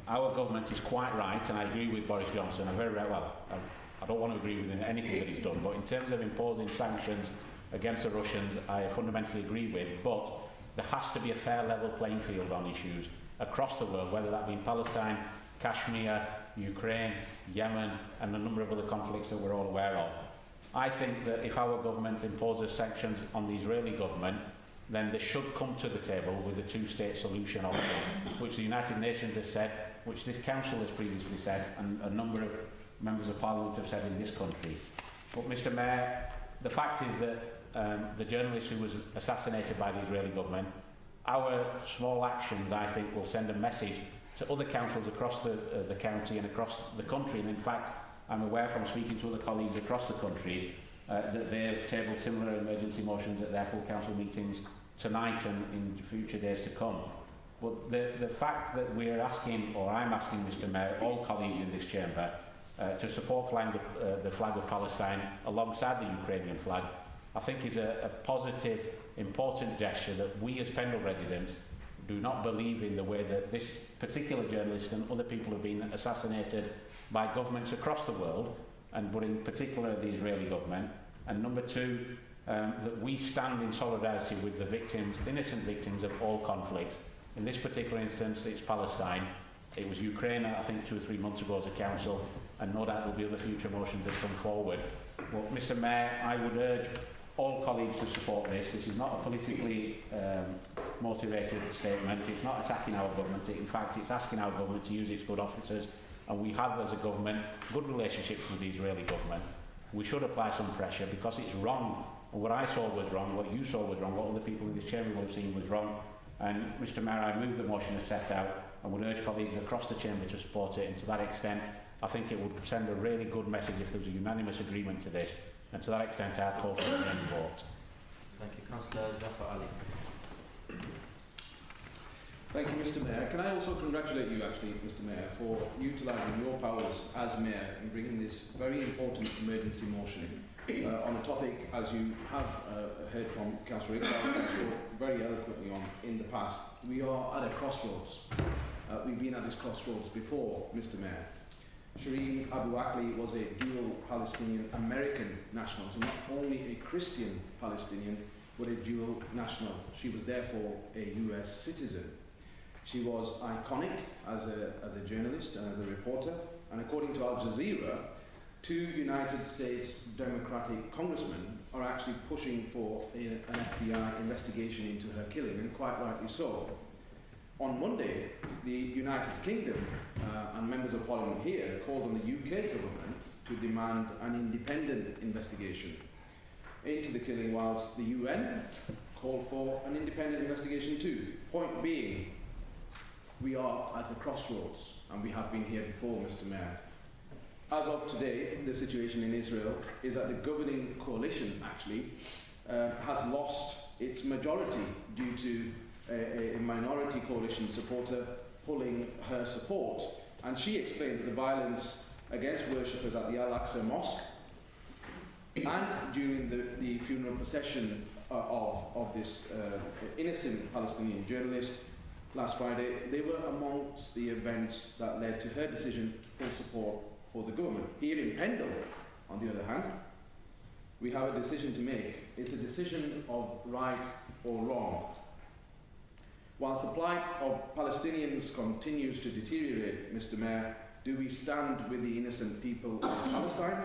N: our government is quite right, and I agree with Boris Johnson. I don't want to agree with anything that he's done, but in terms of imposing sanctions against the Russians, I fundamentally agree with. But there has to be a fair level playing field on issues across the world, whether that be in Palestine, Kashmir, Ukraine, Yemen, and a number of other conflicts that we're all aware of. I think that if our government imposes sanctions on the Israeli government, then they should come to the table with a two-state solution option, which the United Nations has said, which this council has previously said, and a number of members of parliament have said in this country. But Mr. Mayor, the fact is that the journalist who was assassinated by the Israeli government, our small actions, I think, will send a message to other councils across the county and across the country. And in fact, I'm aware from speaking to other colleagues across the country that they've tabled similar emergency motions at their full council meetings tonight and in future days to come. But the fact that we're asking, or I'm asking, Mr. Mayor, all colleagues in this chamber to support flying the flag of Palestine alongside the Ukrainian flag, I think is a positive, important gesture that we as Pendle residents do not believe in the way that this particular journalist and other people have been assassinated by governments across the world, but in particular the Israeli government. And number 2, that we stand in solidarity with the victims, innocent victims of all conflicts. In this particular instance, it's Palestine. It was Ukraine, I think, 2 or 3 months ago as a council, and no doubt there'll be other future motions that come forward. Well, Mr. Mayor, I would urge all colleagues to support this. This is not a politically motivated statement. It's not attacking our government. In fact, it's asking our government to use its good officers, and we have, as a government, good relationships with the Israeli government. we should apply some pressure because it's wrong. And what I saw was wrong, what you saw was wrong, what other people in this chamber will have seen was wrong. And Mr Mayor, I move the motion as set out and would urge colleagues across the chamber to support it, and to that extent I think it would send a really good message if there was a unanimous agreement to this, and to that extent I call for a name vote.
I: Thank you, Councillor Zafar Ali.
K: Thank you, Mr Mayor. Can I also congratulate you, actually, Mr Mayor, for utilising your powers as Mayor in bringing this very important emergency motion on a topic, as you have heard from Councillor Iqbal, very eloquently on in the past. We are at a crossroads. We've been at this crossroads before, Mr Mayor. Shireen Abu Akleh was a dual Palestinian-American national, so not only a Christian Palestinian, but a dual national. She was therefore a US citizen. She was iconic as a journalist and as a reporter, and according to Al Jazeera, 2 United States Democratic congressmen are actually pushing for an FBI investigation into her killing, and quite rightly so. On Monday, the United Kingdom and members of Parliament here called on the UK government to demand an independent investigation into the killing, whilst the UN called for an independent investigation too. Point being, we are at a crossroads, and we have been here before, Mr Mayor. As of today, the situation in Israel is that the governing coalition actually has lost its majority due to a minority coalition supporter pulling her support. And she explained that the violence against worshippers at the Al-Aqsa Mosque and during the funeral procession of this innocent Palestinian journalist last Friday, they were amongst the events that led to her decision to pull support for the government. Here in Pendle, on the other hand, we have a decision to make. It's a decision of right or wrong. Whilst the plight of Palestinians continues to deteriorate, Mr Mayor, do we stand with the innocent people of Palestine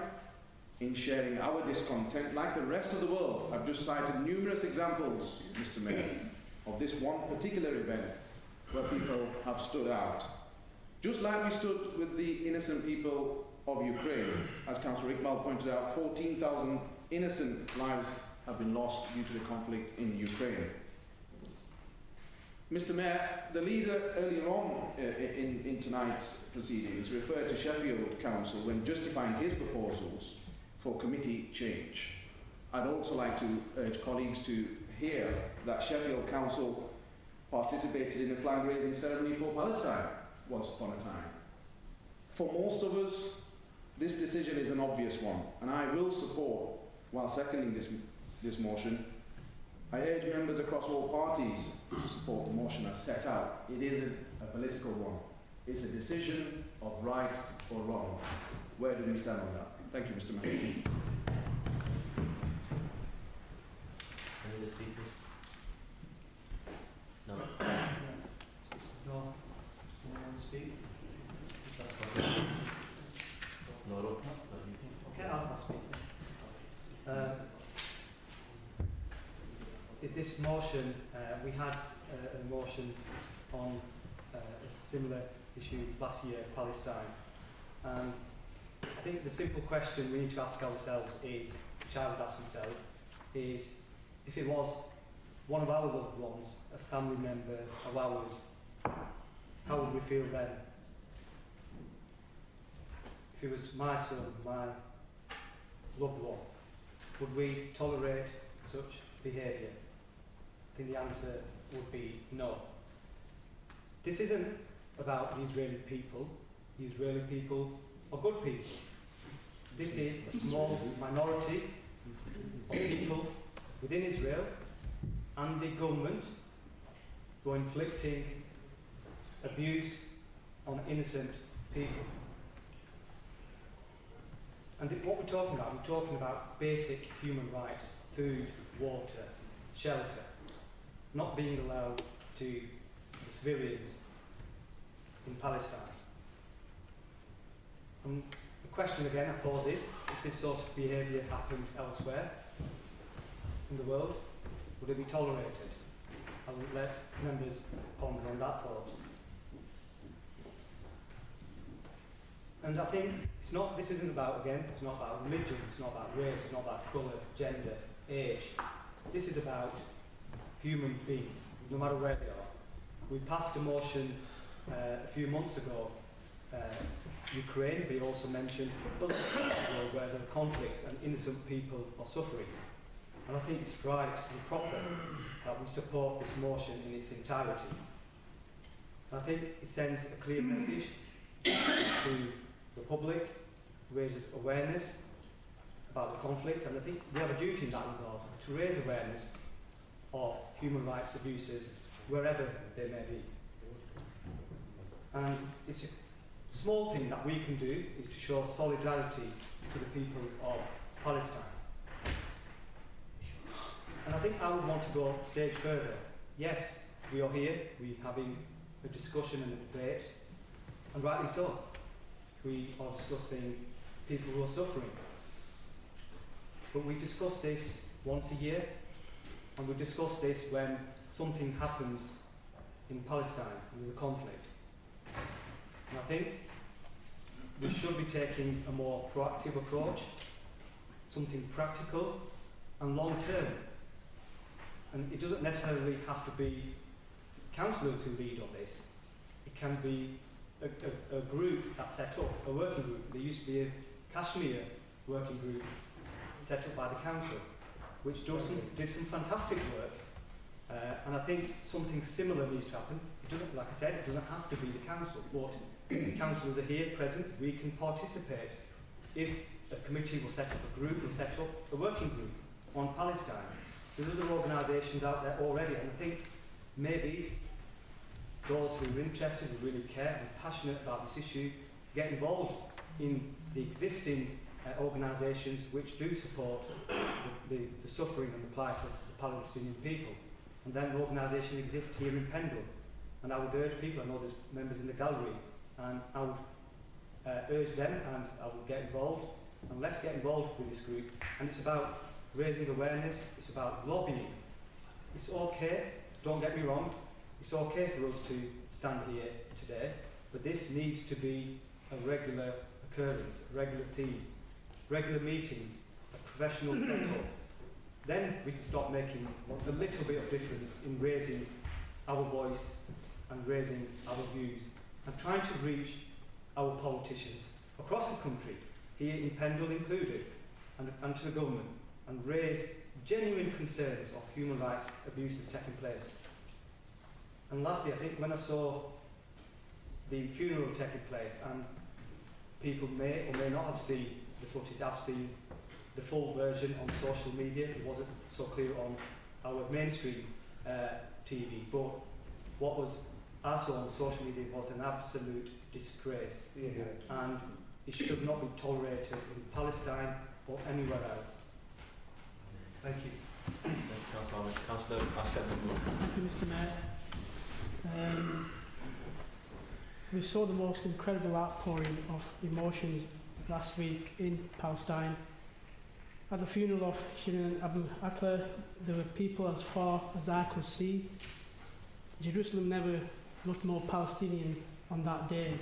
K: in sharing our discontent like the rest of the world? I've just cited numerous examples, Mr Mayor, of this one particular event where people have stood out. Just like we stood with the innocent people of Ukraine. As Councillor Iqbal pointed out, 14,000 innocent lives have been lost due to the conflict in Ukraine. Mr Mayor, the leader earlier on in tonight's proceedings referred to Sheffield Council when justifying his proposals for committee change. I'd also like to urge colleagues to hear that Sheffield Council participated in a flag-raising ceremony for Palestine once upon a time. For most of us, this decision is an obvious one, and I will support, while seconding this motion, I urge members across all parties to support the motion as set out. It isn't a political one. It's a decision of right or wrong. Where do we stand on that? Thank you, Mr Mayor.
I: Any other speakers? No.
D: No. Someone want to speak?
I: No, no.
D: Okay, I'll speak. This motion, we had a motion on a similar issue last year, Palestine. I think the simple question we need to ask ourselves is, which I would ask myself, is if it was one of our loved ones, a family member of ours, how would we feel then? If it was my son, my loved one, would we tolerate such behaviour? I think the answer would be no. This isn't about the Israeli people. The Israeli people are good people. This is a small minority of people within Israel and the government who are inflicting abuse on innocent people. And what we're talking about basic human rights, food, water, shelter, not being allowed to the civilians in Palestine. And the question again I pose is, if this sort of behaviour happened elsewhere in the world, would it be tolerated? I'll let members ponder on that thought. And I think this isn't about, again, it's not about religion, it's not about race, it's not about colour, gender, age. This is about human beings, no matter where they are. We passed a motion a few months ago, Ukraine, they also mentioned other countries where there are conflicts and innocent people are suffering. And I think it's right and proper that we support this motion in its entirety. I think it sends a clear message to the public, raises awareness about the conflict, and I think we have a duty in that regard to raise awareness of human rights abuses wherever they may be. And it's a small thing that we can do is to show solidarity to the people of Palestine. And I think I would want to go a stage further. Yes, we are here, we're having a discussion and a debate, and rightly so. We are discussing people who are suffering. But we discuss this once a year, and we discuss this when something happens in Palestine and there's a conflict. And I think we should be taking a more proactive approach, something practical and long-term. And it doesn't necessarily have to be councillors who lead on this. It can be a group that's set up, a working group. There used to be a Kashmir working group set up by the council, which did some fantastic work. And I think something similar needs to happen. It doesn't, like I said, it doesn't have to be the council, but councillors are here present, we can participate. If a committee will set up a group and set up a working group on Palestine, there's other organisations out there already, and I think maybe those who are interested, who really care and passionate about this issue, get involved in the existing organisations which do support the suffering and the plight of the Palestinian people. And then the organisation exists here in Pendle. And I would urge people, I know there's members in the gallery, and I would urge them, and I would get involved, and let's get involved with this group. And it's about raising awareness, it's about lobbying. It's okay, don't get me wrong, it's okay for us to stand here today, but this needs to be a regular occurrence, a regular theme, regular meetings, a professional setup. Then we can start making a little bit of difference in raising our voice and raising our views and trying to reach our politicians across the country, here in Pendle included, and to the government, and raise genuine concerns of human rights abuses taking place. And lastly, I think when I saw the funeral taking place, and people may or may not have seen the footage, I've seen the full version on social media. It wasn't so clear on our mainstream TV, but what was I saw on social media was an absolute disgrace, and it should not be tolerated in Palestine or anywhere else. Thank you.
I: Councillor Ashton.
L: Thank you, Mr. Mayor. We saw the most incredible outpouring of emotions last week in Palestine. At the funeral of Shirin Abu Akleh, there were people as far as the eye could see. Jerusalem never looked more Palestinian on that day.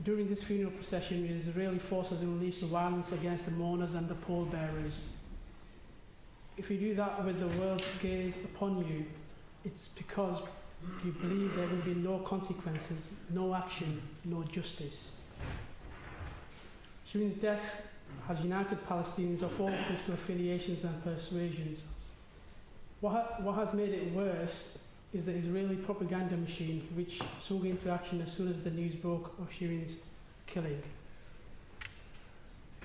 L: During this funeral procession, Israeli forces unleashed violence against the mourners and the pallbearers. If you do that with the world's gaze upon you, it's because you believe there will be no consequences, no action, no justice. Shirin's death has united Palestinians of all political affiliations and persuasions. What has made it worse is the Israeli propaganda machine, which swung into action as soon as the news broke of Shirin's killing.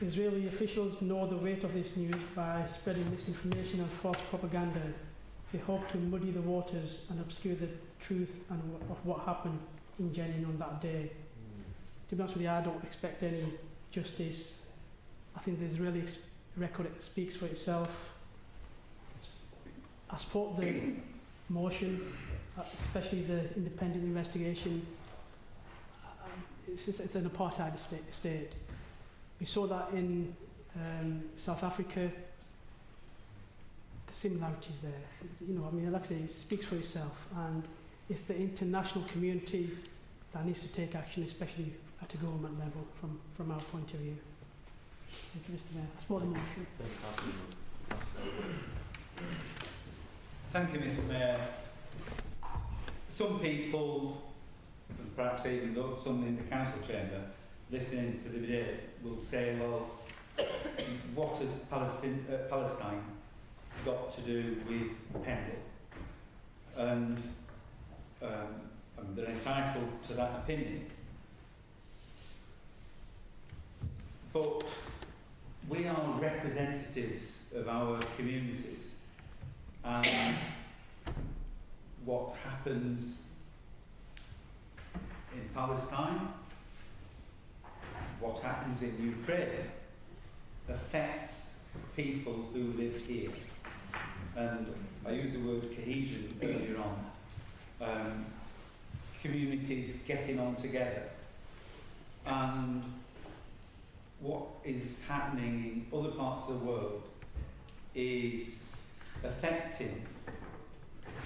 L: Israeli officials know the weight of this news by spreading misinformation and false propaganda. They hope to muddy the waters and obscure the truth of what happened in Jenin on that day. To be honest with you, I don't expect any justice. I think the Israeli record speaks for itself. I support the motion, especially the independent investigation. It's an apartheid state. We saw that in South Africa. The similarities there. You know, I mean, like I say, it speaks for itself, and it's the international community that needs to take action, especially at a government level, from our point of view. Thank you, Mr. Mayor. I support the motion.
R: Thank you, Mr. Mayor. Some people, and perhaps even some in the council chamber, listening to the debate, will say, well, what has Palestine got to do with Pendle? And they're entitled to that opinion. But we are representatives of our communities, and what happens in Palestine, what happens in Ukraine, affects people who live here. And I used the word cohesion earlier on. Communities getting on together. And what is happening in other parts of the world is affecting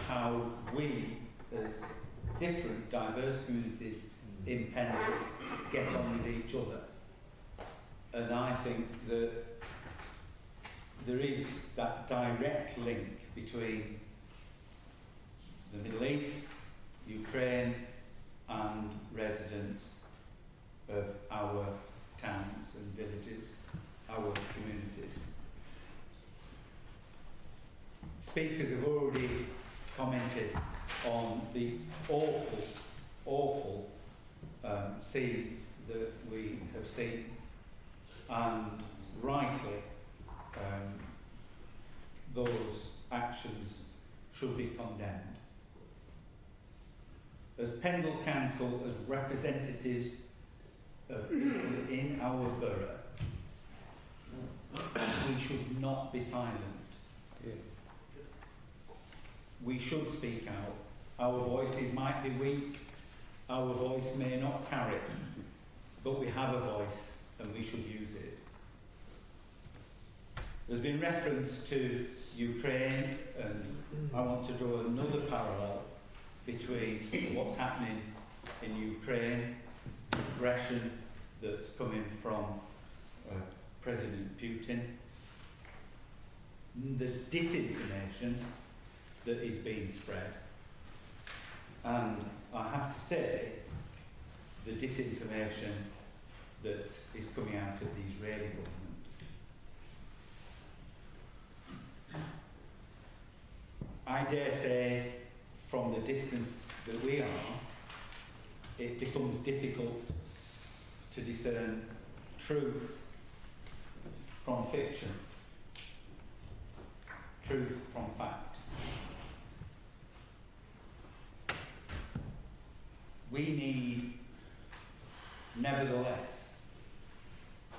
R: how we, as different, diverse communities in Pendle, get on with each other. And I think that there is that direct link between the Middle East, Ukraine, and residents of our towns and villages, our communities. Speakers have already commented on the awful scenes that we have seen, and rightly those actions should be condemned. As Pendle Council, as representatives of people in our borough, we should not be silent. We should speak out. Our voices might be weak, our voice may not carry, but we have a voice and we should use it. There's been reference to Ukraine, and I want to draw another parallel between what's happening in Ukraine, the aggression that's coming from President Putin, the disinformation that is being spread, and I have to say the disinformation that is coming out of the Israeli government. I dare say, from the distance that we are, it becomes difficult to discern truth from fiction, truth from fact. We need, nevertheless,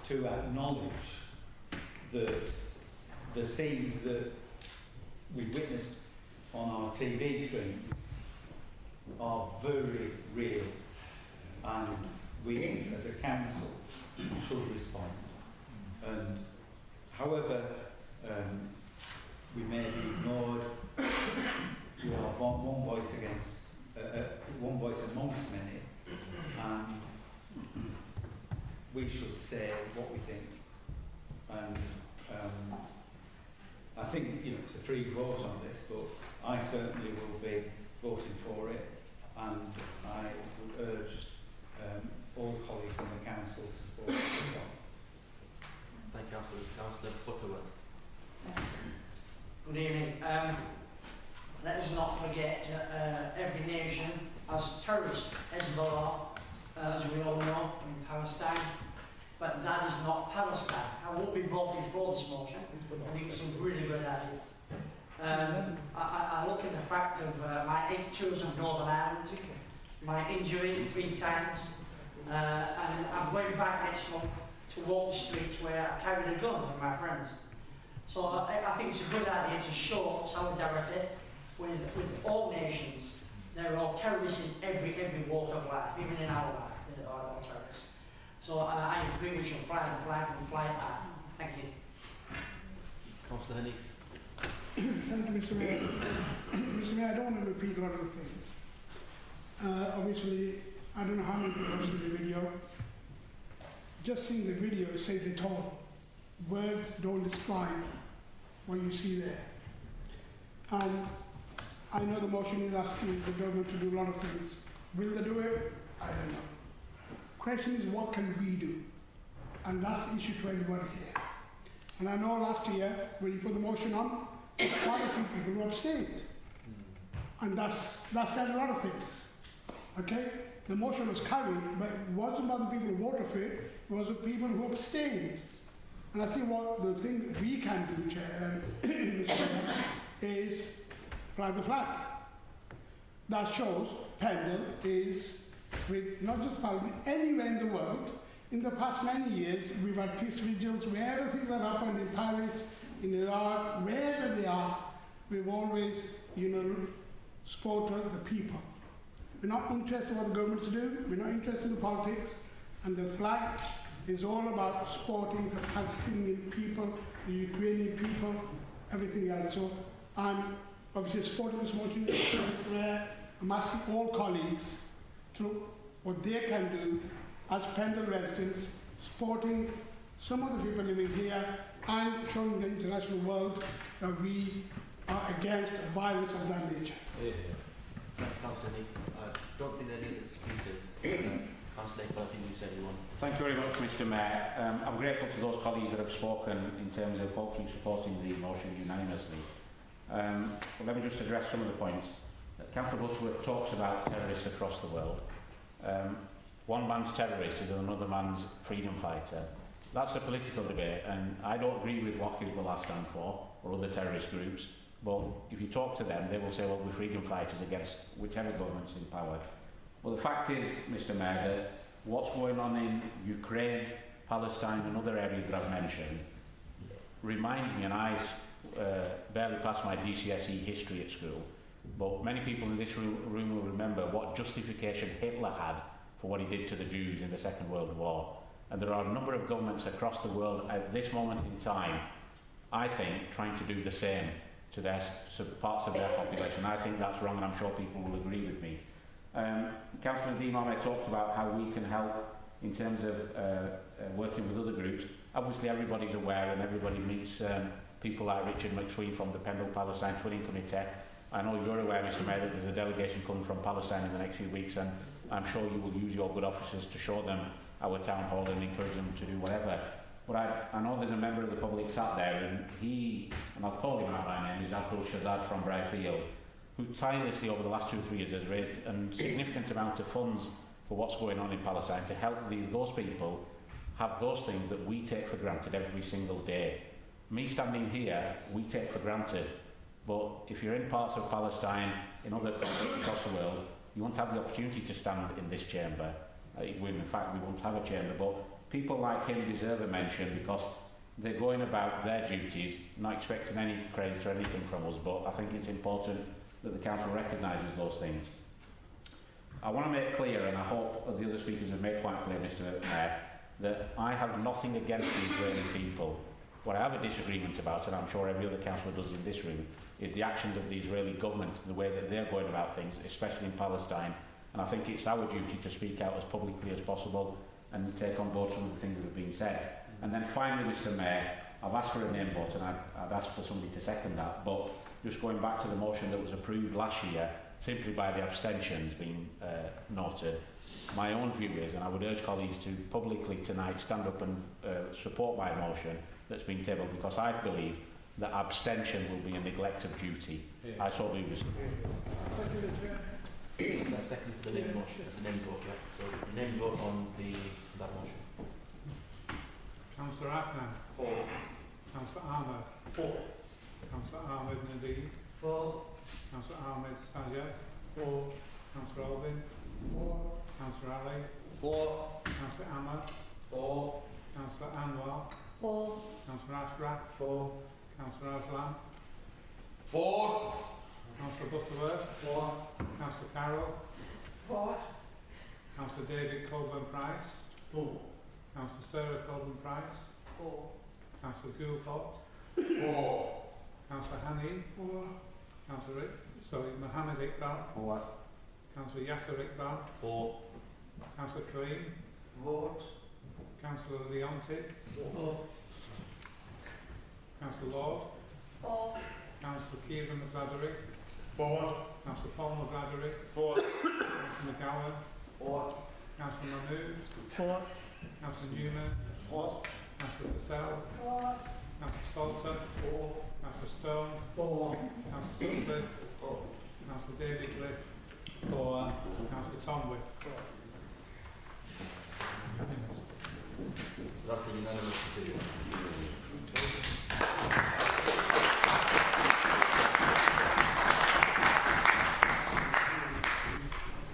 R: to acknowledge that the scenes that we witnessed on our TV screens are very real, and we as a council should respond. And however we may be ignored, we are one voice against one voice amongst many, and we should say what we think. And I think it's a free vote on this, but I certainly will be voting for it, and I would urge all colleagues in the council to support it as well.
I: Thank you, Councillor Butterworth.
S: Good evening. Let us not forget every nation has terrorists. Hezbollah, as we all know, in Palestine. But that is not Palestine. I won't be voting for this motion. I think it's a really good idea. I look at the fact of my 8 tours of Northern Ireland, my injury 3 times, and I'm going back next month to walk the streets where I carried a gun with my friends. So I think it's a good idea to show solidarity with all nations. There are terrorists in every walk of life, even in our life, there are all terrorists. So I agree we should fly the flag and fly it high. Thank you.
I: Councillor Hanif.
F: Thank you, Mr. Mayor. Mr. Mayor, I don't want to repeat a lot of the things. Obviously, I don't know how many people have seen the video. Just seeing the video, it says it all. Words don't describe what you see there. And I know the motion is asking the government to do a lot of things. Will they do it? I don't know. Question is, what can we do? And that's the issue to everybody here. And I know last year, when you put the motion on, there were quite a few people who abstained. And that said a lot of things. Okay? The motion was carried, but it wasn't about the people who voted for it, it was the people who abstained. And I think what the thing we can do, Chair, is fly the flag. That shows Pendle is with not just Parliament, anywhere in the world. In the past many years, we've had peace vigils, wherever things have happened in Paris, in Iraq, wherever they are, we've always, supported the people. We're not interested in what the governments do, we're not interested in the politics, and the flag is all about supporting the Palestinian people, the Ukrainian people, everything else. So I'm obviously supporting this motion. I'm asking all colleagues to what they can do as Pendle residents, supporting some of the people living here and showing the international world that we are against violence of that nature.
I: Councillor Neef, I don't think there are any excuses. Councillor Nick, I think you said you want.
N: Thank you very much, Mr Mayor. I'm grateful to those colleagues that have spoken in terms of hopefully supporting the motion unanimously. But let me just address some of the points. Councillor Butterworth talks about terrorists across the world. One man's terrorist is another man's freedom fighter. That's a political debate, and I don't agree with what Hezbollah stand for, or other terrorist groups, but if you talk to them, they will say, well, we're freedom fighters against whichever government's in power. Well, the fact is, Mr Mayor, that what's going on in Ukraine, Palestine and other areas that I've mentioned reminds me, and I barely passed my GCSE history at school, but many people in this room will remember what justification Hitler had for what he did to the Jews in the Second World War. And there are a number of governments across the world at this moment in time, I think, trying to do the same to their parts of their population. I think that's wrong, and I'm sure people will agree with me. Councillor Dimame talks about how we can help in terms of working with other groups. Obviously, everybody's aware, and everybody meets people like Richard McSween from the Pendle Palestine Twinning Committee. I know you're aware, Mr Mayor, that there's a delegation coming from Palestine in the next few weeks, and I'm sure you will use your good officers to show them our town hall and encourage them to do whatever. But I know there's a member of the public sat there, and and I'll call him out by name, is Abdul Shazad from Briarfield, who tirelessly over the last 2 or 3 years has raised a significant amount of funds for what's going on in Palestine to help those people have those things that we take for granted every single day. Me standing here, we take for granted. But if you're in parts of Palestine, in other countries across the world, you won't have the opportunity to stand in this chamber. In fact, we won't have a chamber. But people like him deserve a mention because they're going about their duties, not expecting any credit or anything from us. But I think it's important that the council recognises those things. I want to make clear, and I hope the other speakers have made quite clear, Mr Mayor, that I have nothing against the Israeli people. What I have a disagreement about, and I'm sure every other councillor does in this room, is the actions of the Israeli government and the way that they're going about things, especially in Palestine. And I think it's our duty to speak out as publicly as possible and take on board some of the things that have been said. And then finally, Mr Mayor, I've asked for a name vote, and I'd asked for somebody to second that, but just going back to the motion that was approved last year, simply by the abstentions being noted, my own view is, and I would urge colleagues to publicly tonight stand up and support my motion that's been tabled, because I believe that abstention will be a neglect of duty. Yeah. I so believe this.
I: Second for the name motion. The name vote, yeah. So the name vote on that motion.
Q: Councillor Abner.
S: 4.
Q: Councillor Ahmed.
S: 4.
Q: Councillor Ahmed Nadeem.
S: 4.
Q: Councillor Ahmed Sajad. 4. Councillor Albin.
S: 4.
Q: Councillor Ali.
S: 4.
Q: Councillor Ahmed.
S: 4.
Q: Councillor Anwar.
B: 4.
Q: Councillor Ashraf. 4. Councillor Aslam.
G: 4.
Q: Councillor Butterworth.
S: 4.
Q: Councillor Carroll.
B: 4.
Q: Councillor David Colburn-Price.
S: 4.
Q: Councillor Sarah Colburn-Price.
B: 4.
Q: Councillor Goulthorpe.
G: 4.
Q: Councillor Hani.
B: 4.
Q: Councillor Mohammed Iqbal.
I: 4.
Q: Councillor Yasser Iqbal.
I: 4.
Q: Councillor Cream.
S: Vote.
Q: Councillor Leonti.
S: Vote.
Q: Councillor Lord.
A: For.
Q: Councillor Kieran McGladdery.
O: Forward.
Q: Councillor Paul McGladdery.
O: Forward.
Q: Councillor McGowan.
S: Vote.
Q: Councillor Mahmood.
L: For.
Q: Councillor Newman.
S: Vote.
Q: Councillor Purcell.
B: For.
Q: Councillor Salter.
S: Vote.
Q: Councillor Stone.
S: For.
Q: Councillor Sutcliffe. Councillor David Glick.
C: For.
Q: Councillor Tomwick.
I: So that's a unanimous decision.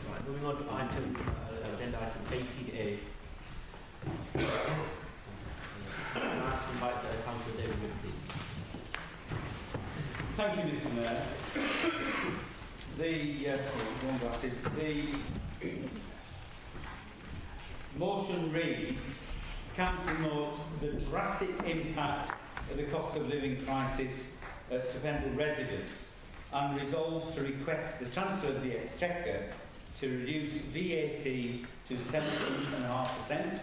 I: Right, moving on to agenda item 18A. Can I ask to invite Councillor David Wood, please?
R: Thank you, Mr. Mayor. The motion reads, Council notes the drastic impact of the cost of living crisis to Pendle residents and resolves to request the Chancellor of the Exchequer to reduce VAT to 17.5%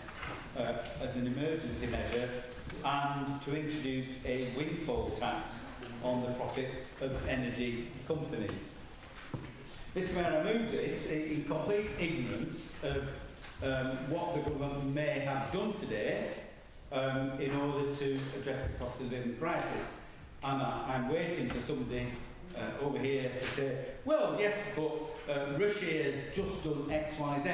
R: as an emergency measure and to introduce a windfall tax on the profits of energy companies. Mr. Mayor, I move this in complete ignorance of what the government may have done today in order to address the cost of living crisis. And I'm waiting for somebody over here to say, well, yes, but Russia has just done X, Y, Z.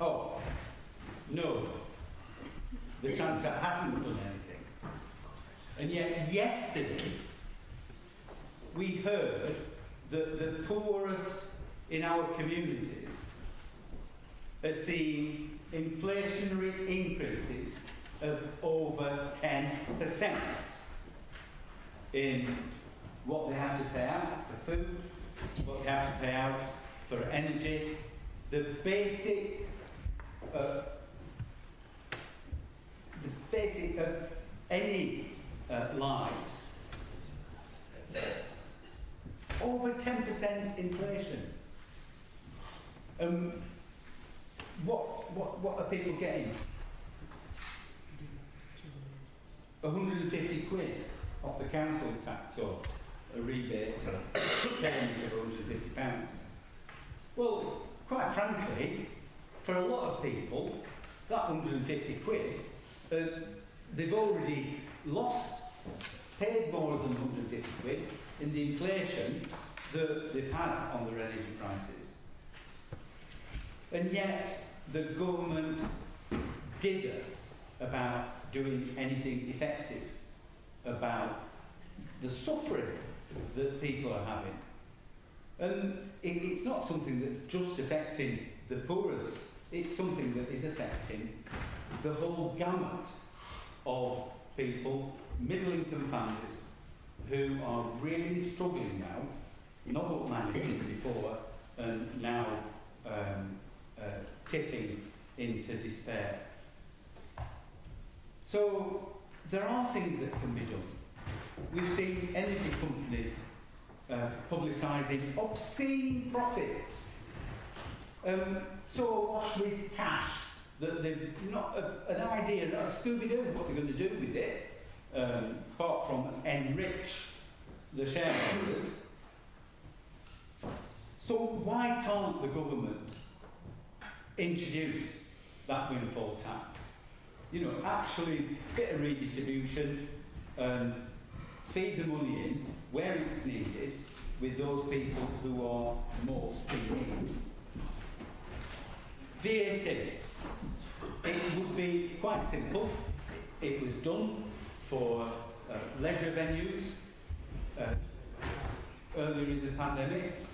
R: Oh, no. The Chancellor hasn't done anything. And yet yesterday we heard that the poorest in our communities are seeing inflationary increases of over 10% in what they have to pay out for food, what they have to pay out for energy, the basic of any lives. Over 10% inflation. What are people getting? 150 quid off the council tax or a rebate or a payment of £150. Well, quite frankly, for a lot of people, that 150 quid, they've already paid more than 150 quid in the inflation that they've had on their energy prices. And yet, the government dither about doing anything effective about the suffering that people are having. And it's not something that's just affecting the poorest, it's something that is affecting the whole gamut of people, middle-income families, who are really struggling now, not what managed before, and now tipping into despair. So there are things that can be done. We've seen energy companies publicising obscene profits, so much with cash that they've not an idea, not a Scooby-Doo, what they're going to do with it, apart from enrich the shareholders. So why can't the government introduce that windfall tax? You know, actually bit of redistribution, feed the money in where it's needed with those people who are most in need. VAT. It would be quite simple. It was done for leisure venues earlier in the pandemic,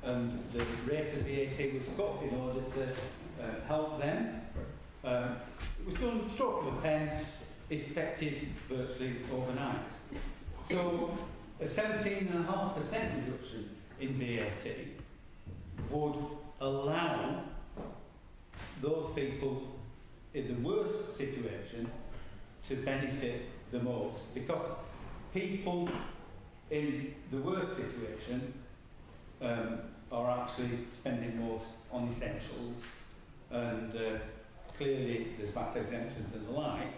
R: and the rate of VAT was cut in order to help them. It was done stroke of a pen, effective virtually overnight. So a 17.5% reduction in VAT would allow those people in the worst situation to benefit the most, because people in the worst situation are actually spending most on essentials, and clearly there's VAT exemptions and the like,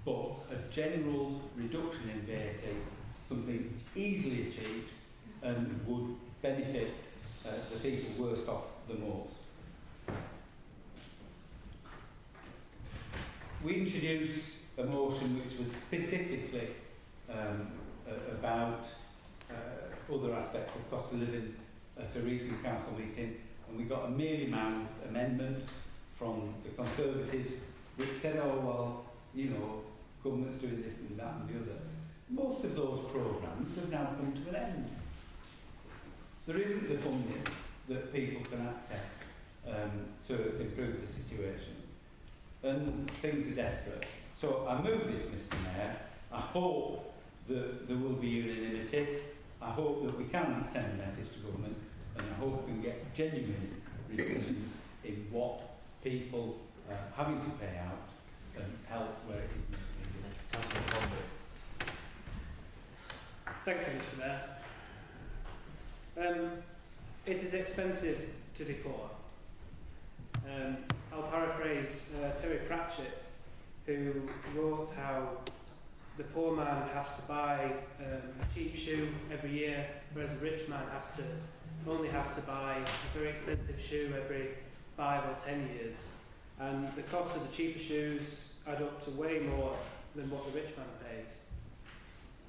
R: but a general reduction in VAT, something easily achieved and would benefit the people worst off the most. We introduced a motion which was specifically about other aspects of cost of living at a recent council meeting, and we got a mealy-mouthed amendment from the Conservatives which said, oh well, you know, government's doing this and that and the other. Most of those programmes have now come to an end. There isn't the funding that people can access to improve the situation, and things are desperate. So I move this, Mr Mayor. I hope that there will be unanimity. I hope that we can send a message to government, and I hope we can get genuine reductions in what people are having to pay out and help where it is most needed.
H: Thank you, Mr Mayor. It is expensive to be poor. I'll paraphrase Terry Pratchett, who wrote how the poor man has to buy a cheap shoe every year, whereas a rich man only has to buy a very expensive shoe every 5 or 10 years. And the cost of the cheaper shoes add up to way more than what the rich man pays.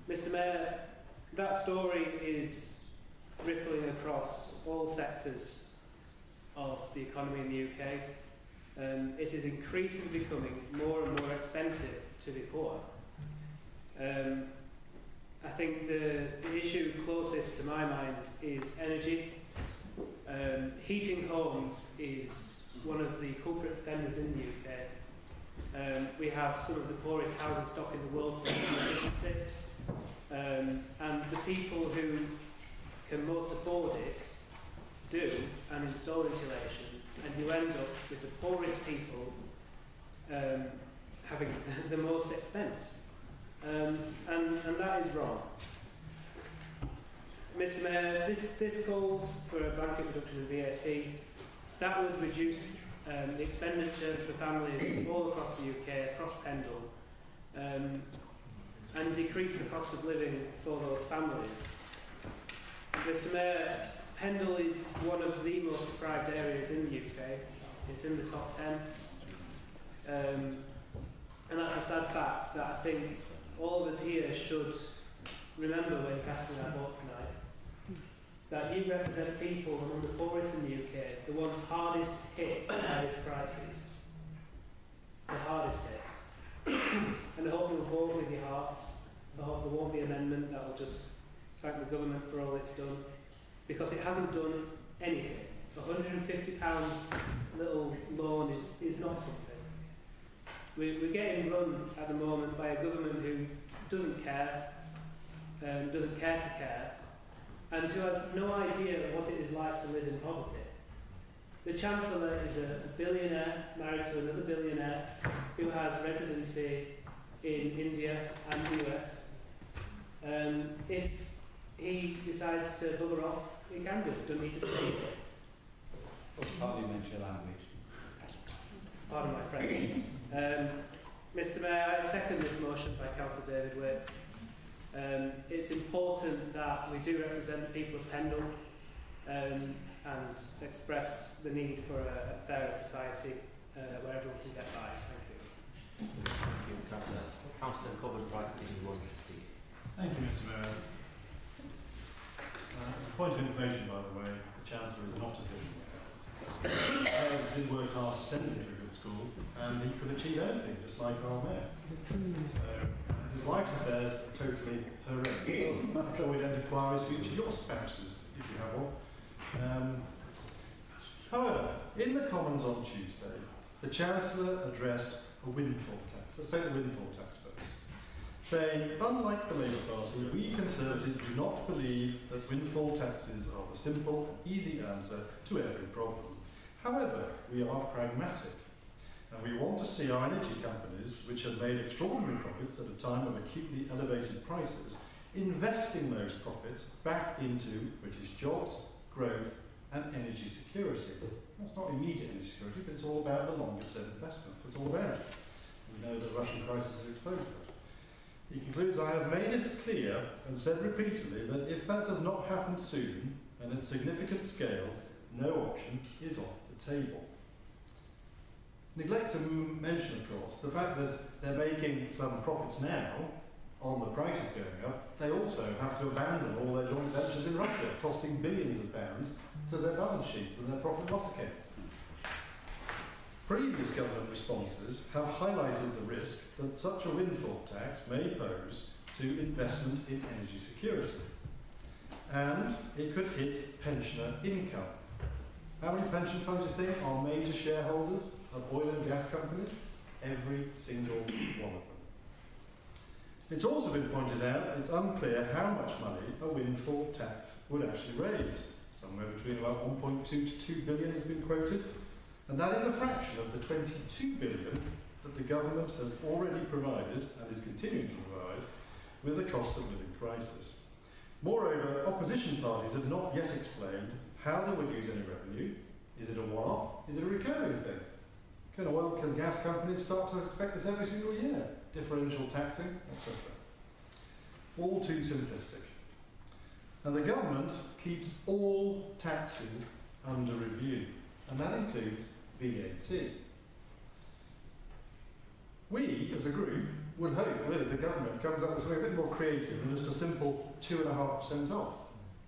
H: Mr Mayor, that story is rippling across all sectors of the economy in the UK. It is increasingly becoming more and more expensive to be poor. I think the issue closest to my mind is energy. Heating homes is one of the culprit offenders in the UK. We have some of the poorest housing stock in the world for efficiency. And the people who can most afford it do and install insulation, and you end up with the poorest people having the most expense. And that is wrong. Mr Mayor, this calls for a blanket reduction in VAT. That would reduce the expenditure for families all across the UK, across Pendle, and decrease the cost of living for those families. Mr Mayor, Pendle is one of the most deprived areas in the UK. It's in the top 10. And that's a sad fact that I think all of us here should remember when casting our vote tonight. That you represent people among the poorest in the UK, the ones hardest hit by this crisis. The hardest hit. And I hope you'll vote with your hearts. I hope there won't be an amendment that will just thank the government for all it's done. Because it hasn't done anything. £150 little loan is not something. We're getting run at the moment by a government who doesn't care to care, and who has no idea what it is like to live in poverty. The Chancellor is a billionaire married to another billionaire who has residency in India and the US. If he decides to bugger off, he can do. Don't need to stay here.
R: Parliamentary language.
H: Pardon my French. Mr Mayor, I second this motion by Councillor David Witt. It's important that we do represent the people of Pendle and express the need for a fairer society where everyone can get by. Thank you.
I: Thank you, Councillor. Councillor Corbyn, right to you,
P: Thank you, Mr Mayor. Point of information, by the way, the Chancellor is not a billionaire. He did work hard to send him to a good school, and he could achieve anything, just like our Mayor. His wife's affairs are totally horrendous. I'm sure we don't inquire his future your spouses, if you have one. However, in the Commons on Tuesday, the Chancellor addressed a windfall tax. Let's take the windfall tax first. Saying, unlike the Labour Party, we Conservatives do not believe that windfall taxes are the simple and easy answer to every problem. However, we are pragmatic, and we want to see our energy companies, which have made extraordinary profits at a time of acutely elevated prices, investing those profits back into British jobs growth and energy security. That's not immediate energy security, but it's all about the longer term investments. It's all about it. We know the Russian crisis has exposed that. He concludes, I have made it clear and said repeatedly that if that does not happen soon and at significant scale, no option is off the table. Neglect to mention, of course, the fact that they're making some profits now on the prices going up. They also have to abandon all their joint ventures in Russia, costing billions of pounds to their balance sheets and their profit and loss accounts. Previous government responses have highlighted the risk that such a windfall tax may pose to investment in energy security. And it could hit pensioner income. How many pension funds do you think are major shareholders of oil and gas companies? Every single one of them. It's also been pointed out it's unclear how much money a windfall tax would actually raise. Somewhere between about 1.2 to 2 billion has been quoted, and that is a fraction of the 22 billion that the government has already provided and is continuing to provide with the cost of living crisis. Moreover, opposition parties have not yet explained how they would use any revenue. Is it a one-off? Is it a recurring thing? Can gas companies start to expect this every single year? Differential taxing, etc. All too simplistic. And the government keeps all taxes under review, and that includes VAT. We, as a group, would hope really the government comes up with something a bit more creative than just a simple 2.5% off.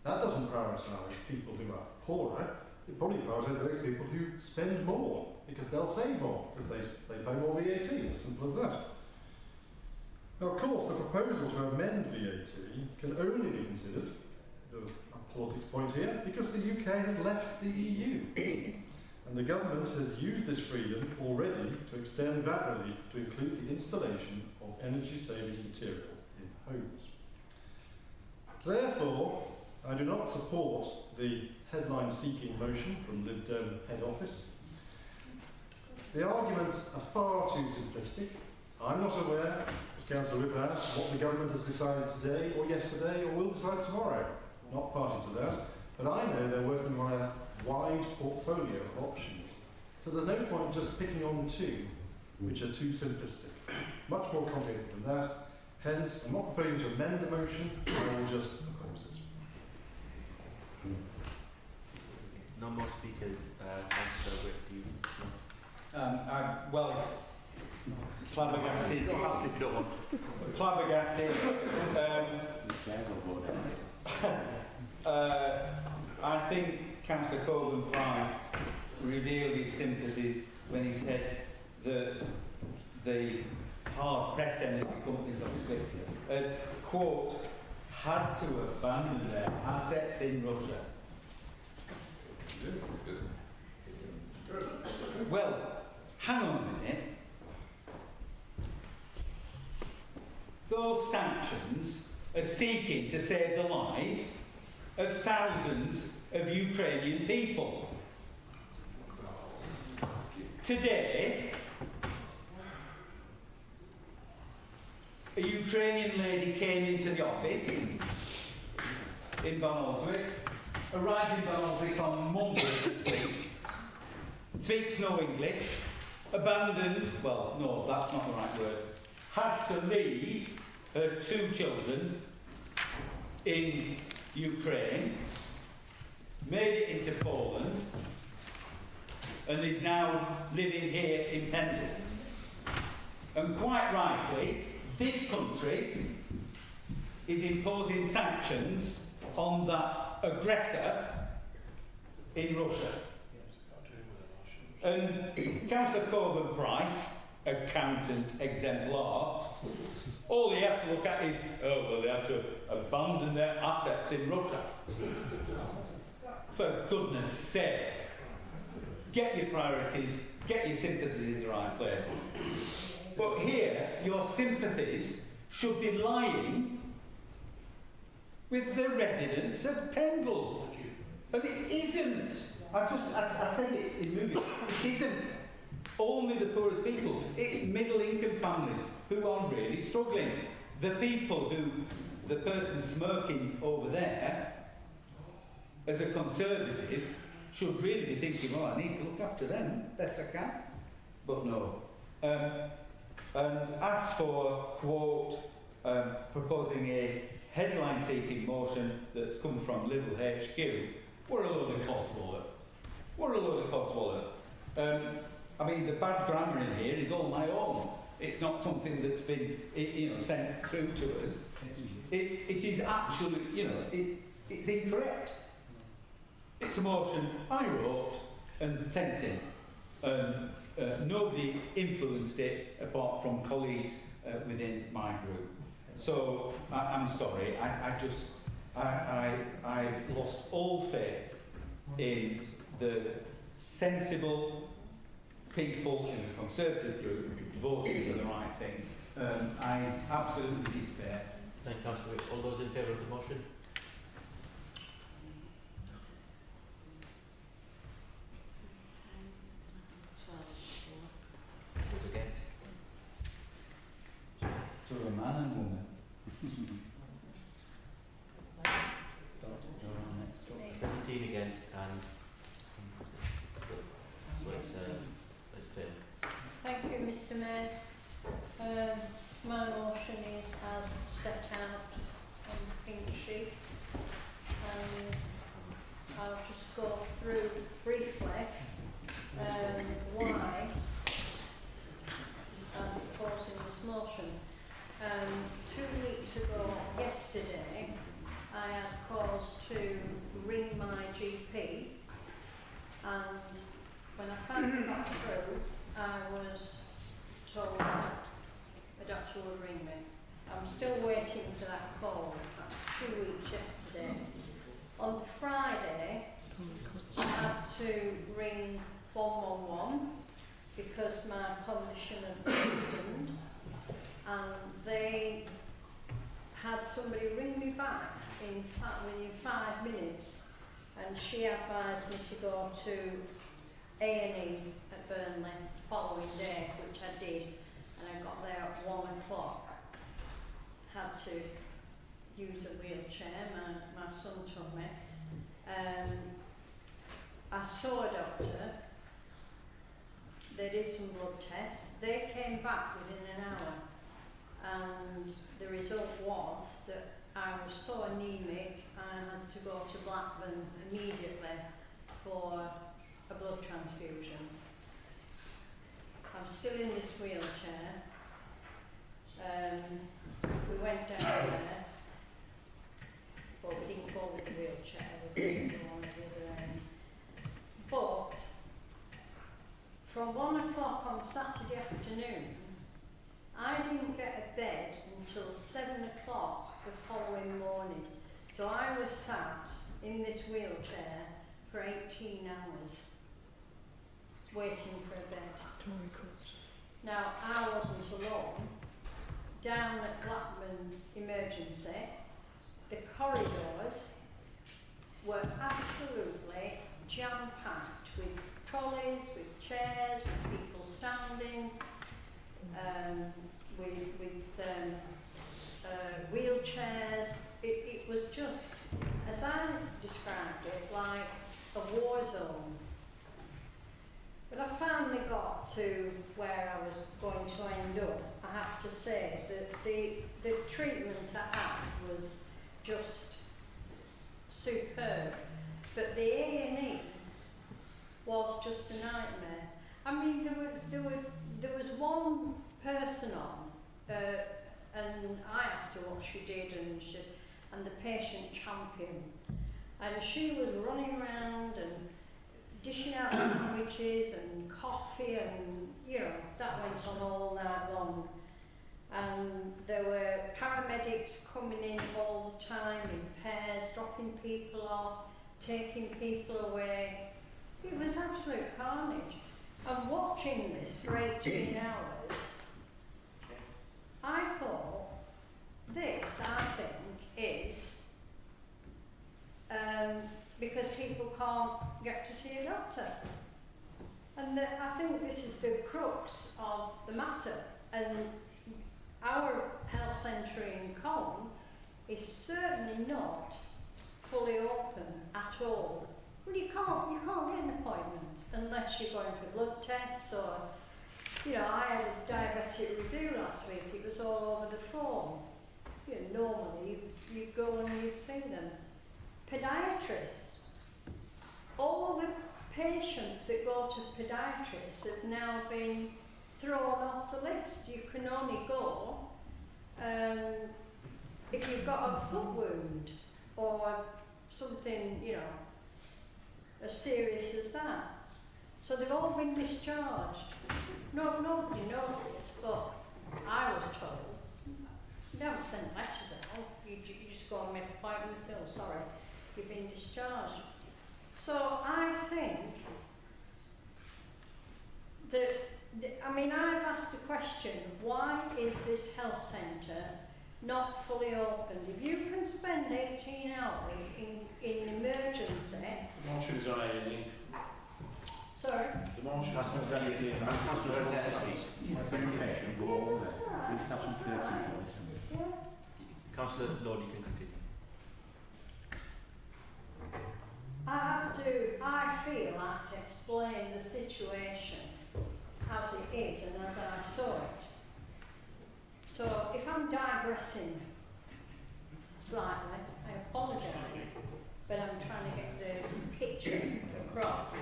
P: That doesn't prioritise people who are poorer. It probably prioritises those people who spend more because they'll save more because they pay more VAT. It's as simple as that. Now, of course, the proposal to amend VAT can only be considered, a politics point here, because the UK has left the EU. And the government has used this freedom already to extend VAT relief to include the installation of energy-saving materials in homes. Therefore, I do not support the headline-seeking motion from Lib Dem head office. The arguments are far too simplistic. I'm not aware, as Councillor Whip has, what the government has decided today or yesterday or will decide tomorrow. I'm not party to that. But I know they're working on a wide portfolio of options. So there's no point just picking on two, which are too simplistic. Much more complicated than that. Hence, I'm not proposing to amend the motion, I will just oppose it.
I: No more speakers. Councillor Whip, do you?
R: Well, flabbergasted.
I: You don't have to if you don't want.
R: Flabbergasted. I think Councillor Coburn Price revealed his sympathy when he said that the hard-pressed energy companies, obviously, quote, had to abandon their assets in Russia. Well, hang on a minute. Those sanctions are seeking to save the lives of thousands of Ukrainian people. Today, a Ukrainian lady came into the office in Bonalswick, arrived in Bonalswick on Monday this week, speaks no English, abandoned, well, no, that's not the right word, had to leave her 2 children in Ukraine, made it into Poland, and is now living here in Pendle. And quite rightly, this country is imposing sanctions on that aggressor in Russia. And Councillor Coburn Price, accountant exemplar, all he has to look at is, oh, well, they had to abandon their assets in Russia. For goodness sake, get your priorities, get your sympathies in the right place. But here, your sympathies should be lying with the residents of Pendle. And it isn't. I said it in movie. It isn't only the poorest people. It's middle-income families who are really struggling. The people who, the person smirking over there, as a Conservative, should really be thinking, well, I need to look after them best I can. But no. And as for, quote, proposing a headline-seeking motion that's come from Liberal HQ, we're a load of codswallop. We're a load of codswallop. I mean, the bad grammar in here is all my own. It's not something that's been, sent through to us. It is actually, it's incorrect. It's a motion I wrote and sent in. Nobody influenced it apart from colleagues within my group. So I'm sorry. I've lost all faith in the sensible people in the Conservative group voting for the right thing. I absolutely despair.
I: Thank you, Councillor. All those in favour of the motion? Those against?
R: To a man and woman.
I: 17 against and so it's failed.
B: Thank you, Mr. Mayor. My motion is as set out on the pink sheet, and I'll just go through briefly why I'm proposing this motion. 2 weeks ago, yesterday, I had cause to ring my GP, and when I finally got through, I was told a doctor would ring me. I'm still waiting for that call. That's 2 weeks yesterday. On Friday, I had to ring 111 because my condition had worsened, and they had somebody ring me back within 5 minutes, and she advised me to go to A&E at Burnley the following day, which I did, and I got there at 1 o'clock. Had to use a wheelchair, my son took me. I saw a doctor, they did some blood tests, they came back within an hour, and the result was that I was so anemic I had to go to Blackburn immediately for a blood transfusion. I'm still in this wheelchair. We went down there, but we didn't go with the wheelchair, we didn't go on the other end. But from 1 o'clock on Saturday afternoon, I didn't get a bed until 7 o'clock the following morning. So I was sat in this wheelchair for 18 hours, waiting for a bed. Now, I wasn't alone. Down at Blackburn Emergency, the corridors were absolutely jam-packed with trolleys, with chairs, with people standing, with wheelchairs. It was just, as I described it, like a war zone. But I finally got to where I was going to end up. I have to say that the treatment I had was just superb. But the A&E was just a nightmare. I mean, there was one person on, and I asked her what she did, and the patient champion, and she was running around and dishing out sandwiches and coffee, and that went on all night long. And there were paramedics coming in all the time in pairs, dropping people off, taking people away. It was absolute carnage. And watching this for 18 hours, I thought, this, I think, is because people can't get to see a doctor. And I think this is the crux of the matter. And our health centre in Colne is certainly not fully open at at all, well, you can't get an appointment unless you're going for blood tests or, you know, I had a diabetic review last week. It was all over the phone. You know, normally you'd go and you'd see them. Podiatrists. All the patients that go to podiatrists have now been thrown off the list. You can only go if you've got a foot wound or something, you know, as serious as that. So they've all been discharged. No, nobody knows this, but I was told. They haven't sent letters out. You just go and make appointments and say, oh, sorry, you've been discharged. So I think that, I mean, I've asked the question, why is this health centre not fully opened? If you can spend 18 hours in emergency...
K: The motion is on A&E.
B: Sorry?
K: The motion is on A&E.
I: Councillor Lord, you can continue.
B: I feel I have to explain the situation as it is and as I saw it. So if I'm digressing slightly, I apologise, but I'm trying to get the picture across.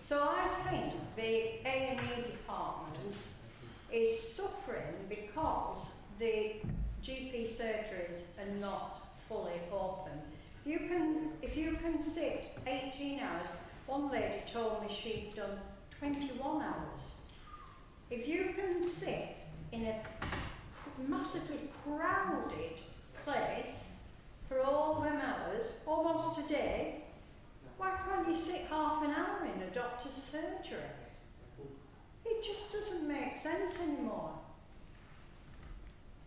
B: So I think the A&E department is suffering because the GP surgeries are not fully open. If you can sit 18 hours, one lady told me she'd done 21 hours. If you can sit in a massively crowded place for all them hours, almost a day, why can't you sit half an hour in a doctor's surgery? It just doesn't make sense anymore.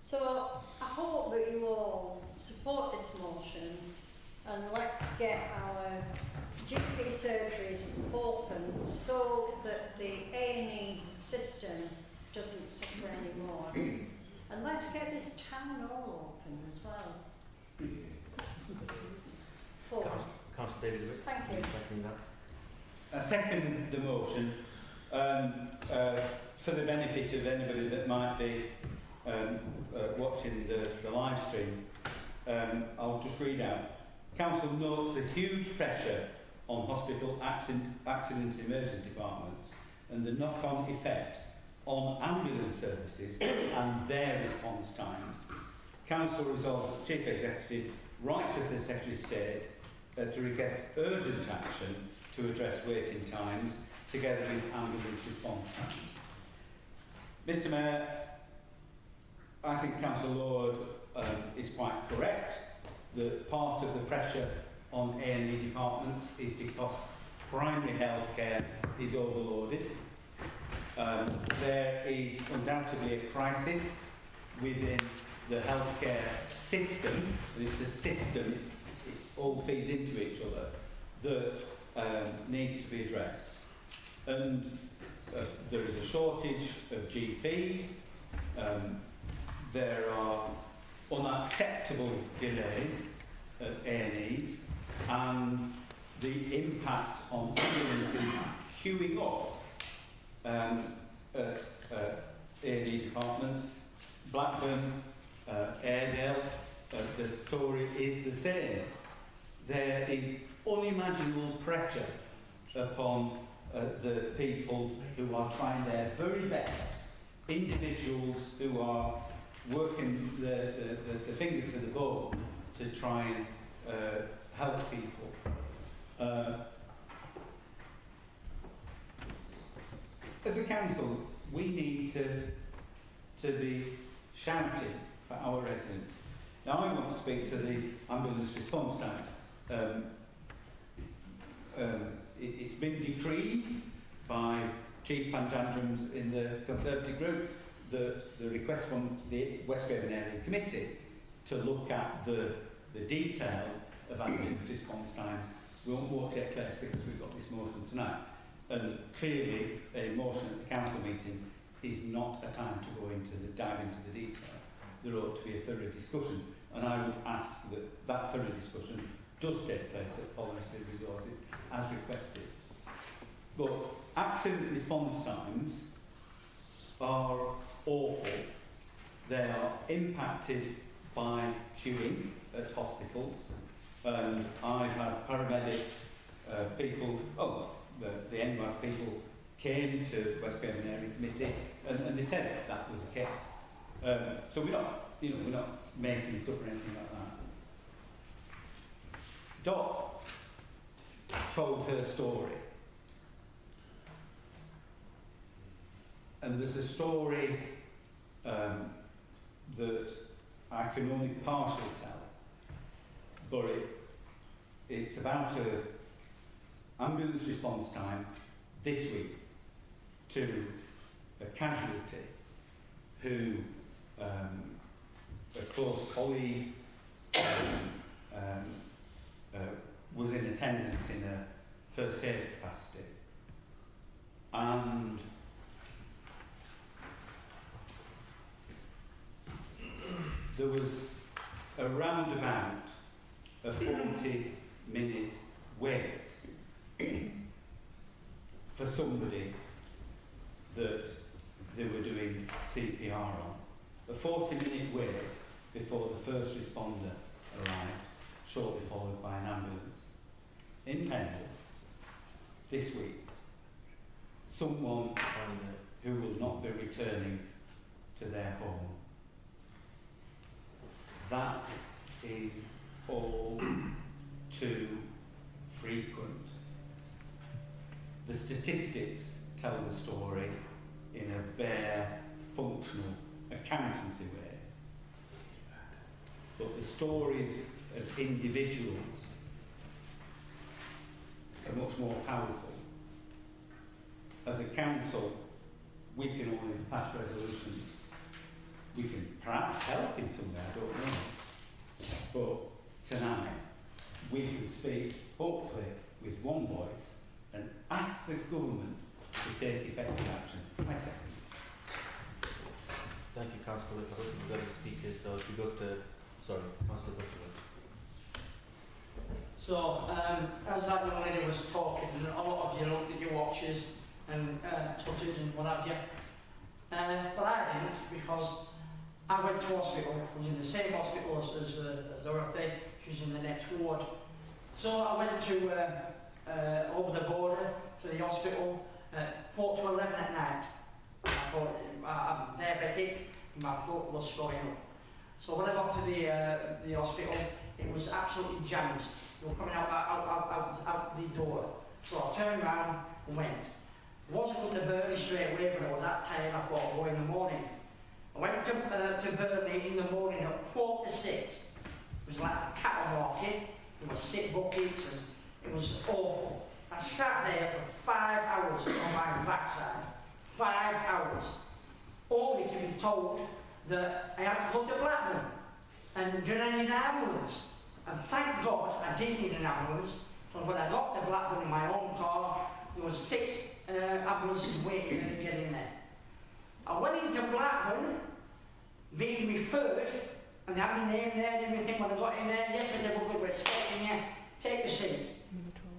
B: So I hope that you all support this motion and let's get our GP surgeries open so that the A&E system doesn't suffer anymore. And let's get this town hall open as well.
I: Councillor David Wick.
B: Thank you.
R: I second the motion for the benefit of anybody that might be watching the live stream. I'll just read out. Council notes the huge pressure on hospital accident emergency departments and the knock-on effect on ambulance services and their response times. Council resolves that the Chief Executive writes to the Secretary of State to request urgent action to address waiting times together with ambulance response times. Mr Mayor, I think Councillor Lord is quite correct that part of the pressure on A&E departments is because primary health care is overloaded. There is undoubtedly a crisis within the healthcare system, and it's a system, it all feeds into each other, that needs to be addressed. And there is a shortage of GPs, there are unacceptable delays at A&Es, and the impact on ambulances queuing up at A&E departments. Blackburn, Airedale, the story is the same. There is unimaginable pressure upon the people who are trying their very best, individuals who are working the fingers to the bone to try and help people. As a council, we need to be shouting for our residents. Now, I want to speak to the ambulance response time. It's been decreed by Chief Panjandrums in the Conservative group that the request from the West Craven Area Committee to look at the detail of ambulance response times won't take place because we've got this motion tonight. And clearly, a motion at the council meeting is not a time to go into dive into the detail. there ought to be a thorough discussion, and I would ask that that thorough discussion does take place at Forestry Resources as requested. But accident response times are awful. They are impacted by queuing at hospitals, and I've had paramedics, people, the NWAS people came to West Birmingham Area Committee, and they said that was the case. So we're not making it up or anything like that. Dot told her story, and there's a story that I can only partially tell, but it's about a ambulance response time this week to a casualty who a close colleague was in attendance in a first aid capacity, and there was around about a 40-minute wait for somebody that they were doing CPR on. A 40-minute wait before the first responder arrived, shortly followed by an ambulance. In Pendle, this week, someone who will not be returning to their home. That is all too frequent. The statistics tell the story in a bare, functional, accountancy way. But the stories of individuals are much more powerful. As a council, we can only pass resolutions. We can perhaps help in some way, I don't know. But tonight, we can speak, hopefully, with one voice and ask the government to take effective action. I second.
I: Thank you, Councillor. I don't think we've got any speakers, so if we go to, Councillor Butterworth.
S: So, as that young lady was talking, and a lot of you looked at your watches and touches and what have you. But I didn't, because I went to hospital. I was in the same hospital as Dorothy. She's in the next ward. So I went to over the border to the hospital at 4 to 11 at night. I thought, I'm diabetic, my foot was swelling up. So when I got to the hospital, it was absolutely jammed. They were coming out the door. So I turned around and went. I wasn't going to Burnley straight away, but I was that tired, I thought I'd go in the morning. I went to Burnley in the morning at 4:45. It was like a cattle market. There were 6 buckets and it was awful. I sat there for 5 hours on my backside. 5 hours. Only to be told that I had to go to Blackburn and do I need an ambulance. And thank God I didn't need an ambulance. So when I got to Blackburn in my own car, there was 6 ambulances waiting to get in there. I went into Blackburn, being referred, and they had my name there and everything. When I got in there, yes, they were good, we're expecting you, take a seat.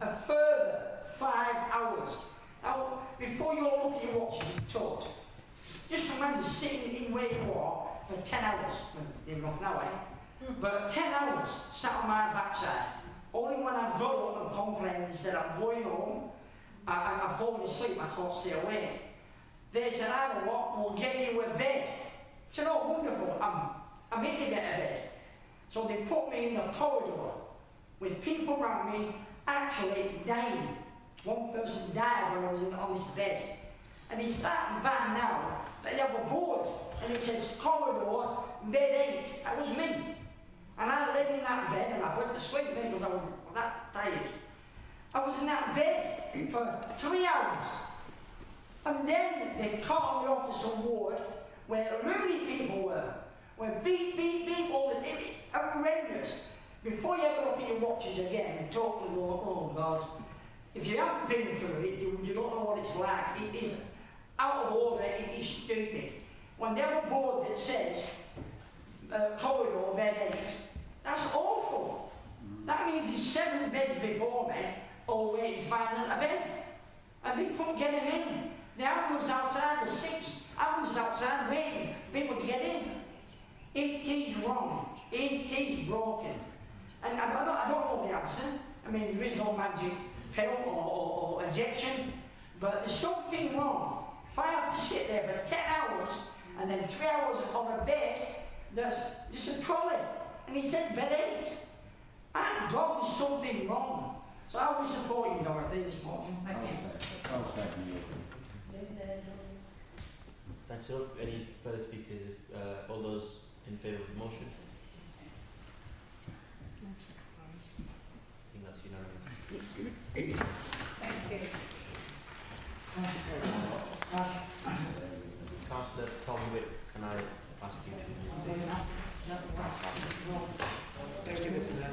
S: A further 5 hours. Now, before you all look at your watches and talk, just remember sitting in where you are for 10 hours. Well, even enough now, eh? But 10 hours sat on my backside. Only when I got up and complained and said, I'm going home, I've fallen asleep, I can't stay awake. They said, I know what, we'll get you a bed. I said, oh, wonderful, I'm in to get a bed. So they put me in the corridor with people around me actually dying. One person died when I was on his bed. And he's starting back now. They have a board and it says corridor, bed 8. That was me. And I lay in that bed and I went to sleep because I was that tired. I was in that bed for 3 hours. And then they called me off to some ward where loony people were. Where beep, all the time. It's horrendous. Before you ever look at your watches again and talk to them, oh God, if you haven't been through it, you don't know what it's like. It is out of order, it is stupid. When they have a board that says corridor, bed 8. That's awful. That means there's 7 beds before me, all waiting to find a bed. And they couldn't get him in. The ambulance outside was 6 ambulances outside waiting for people to get in. It is wrong. It is broken. And I don't know the answer. I mean, there is no magic pill or injection, but there's something wrong. If I have to sit there for 10 hours and then 3 hours on a bed that's just a trolley, and he said bed 8. My God, there's something wrong. So I will support you, Dorothy, this motion. Thank you.
I: Thanks, Philip. Any further speakers? All those in favour of the motion? I think that's unanimous.
A: Thank you.
I: Councillor Tom Witt, can I ask you to
H: Thank you, Mr. Mayor.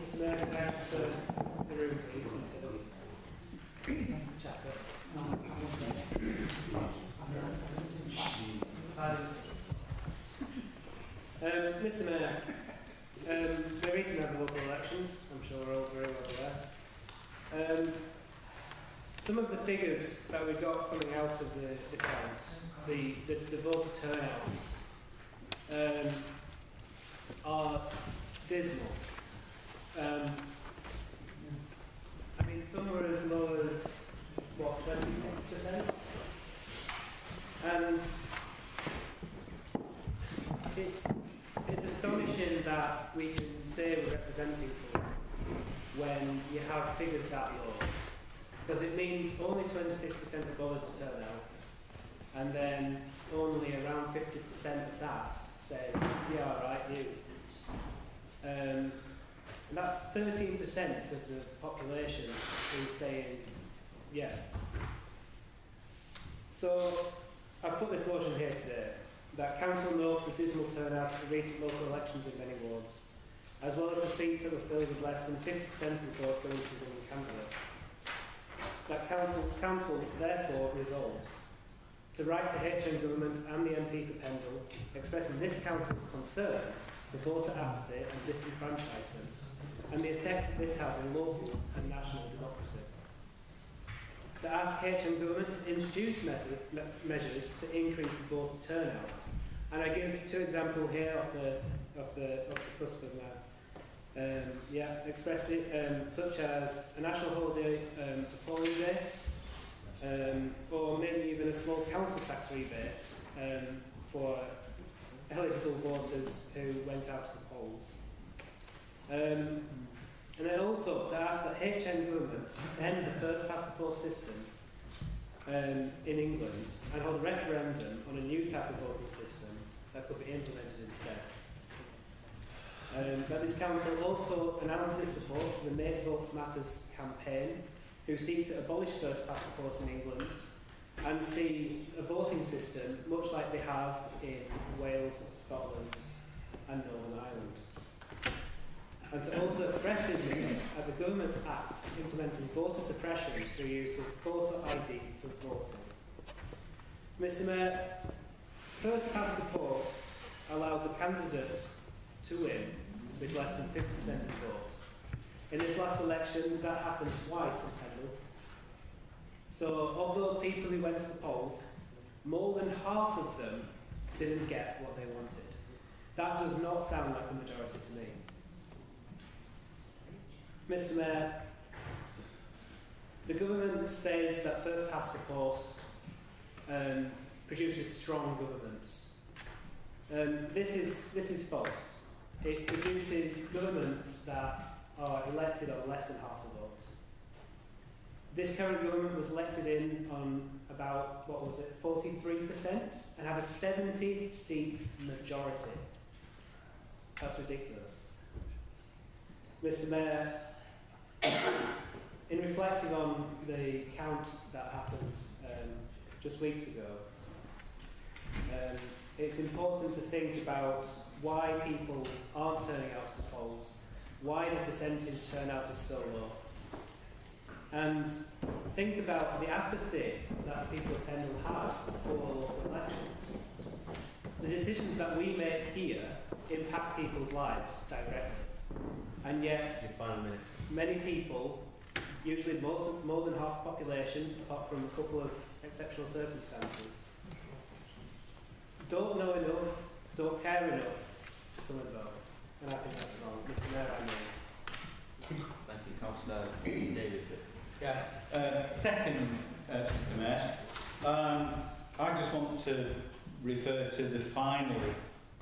H: Mr. Mayor, can I ask for the room, please, instead of chatter? Mr. Mayor, we're recently had the local elections. I'm sure we're all very well aware. Some of the figures that we got coming out of the count, the voter turnouts, are dismal. I mean, some were as low as, what, 26%? And it's astonishing that we can say we represent people when you have figures that low. Because it means only 26% are bothered to turn out, and then only around 50% of that said, yeah, right, you. And that's 13% of the population who's saying, yeah. So I've put this motion here today, that Council notes the dismal turnout at the recent local elections in many wards, as well as the seats that were filled with less than 50% of the vote going to the winning candidate. That Council therefore resolves to write to HM Government and the MP for Pendle, expressing this Council's concern for voter apathy and disenfranchisement, and the effects that this has on local and national democracy. To ask HM Government to introduce measures to increase voter turnout. And I give 2 examples here of the cusp of that. Express it, such as a national holiday for polling day, or maybe even a small council tax rebate for eligible voters who went out to the polls. And then also to ask that HM Government end the first past the post system in England and hold a referendum on a new type of voting system that could be implemented instead. That this Council also announced its support for the Make Votes Matters campaign, who seek to abolish first past the post in England and see a voting system much like they have in Wales, Scotland and Northern Ireland. And to also express dismay at the Government's Act implementing voter suppression through use of photo ID for voting. Mr. Mayor, first past the post allows a candidate to win with less than 50% of the vote. In this last election, that happened twice in Pendle. So, of those people who went to the polls, more than half of them didn't get what they wanted. That does not sound like a majority to me. Mr. Mayor, the government says that first past the post produces strong governments. This is false. It produces governments that are elected on less than half the votes. This current government was elected in on about, 43%, and have a 70-seat majority. That's ridiculous. Mr. Mayor, in reflecting on the count that happened just weeks ago, it's important to think about why people aren't turning out to the polls, why the percentage turnout is so low. and think about the apathy that people of Pendle have for local elections. The decisions that we make here impact people's lives directly, and yet many people, usually more than half the population, apart from a couple of exceptional circumstances, don't know enough, don't care enough to come and vote. And I think that's wrong. Mr. Mayor, I know.
R: Thank you, Councillor David. Yeah. Second, Mr. Mayor, I just want to refer to the final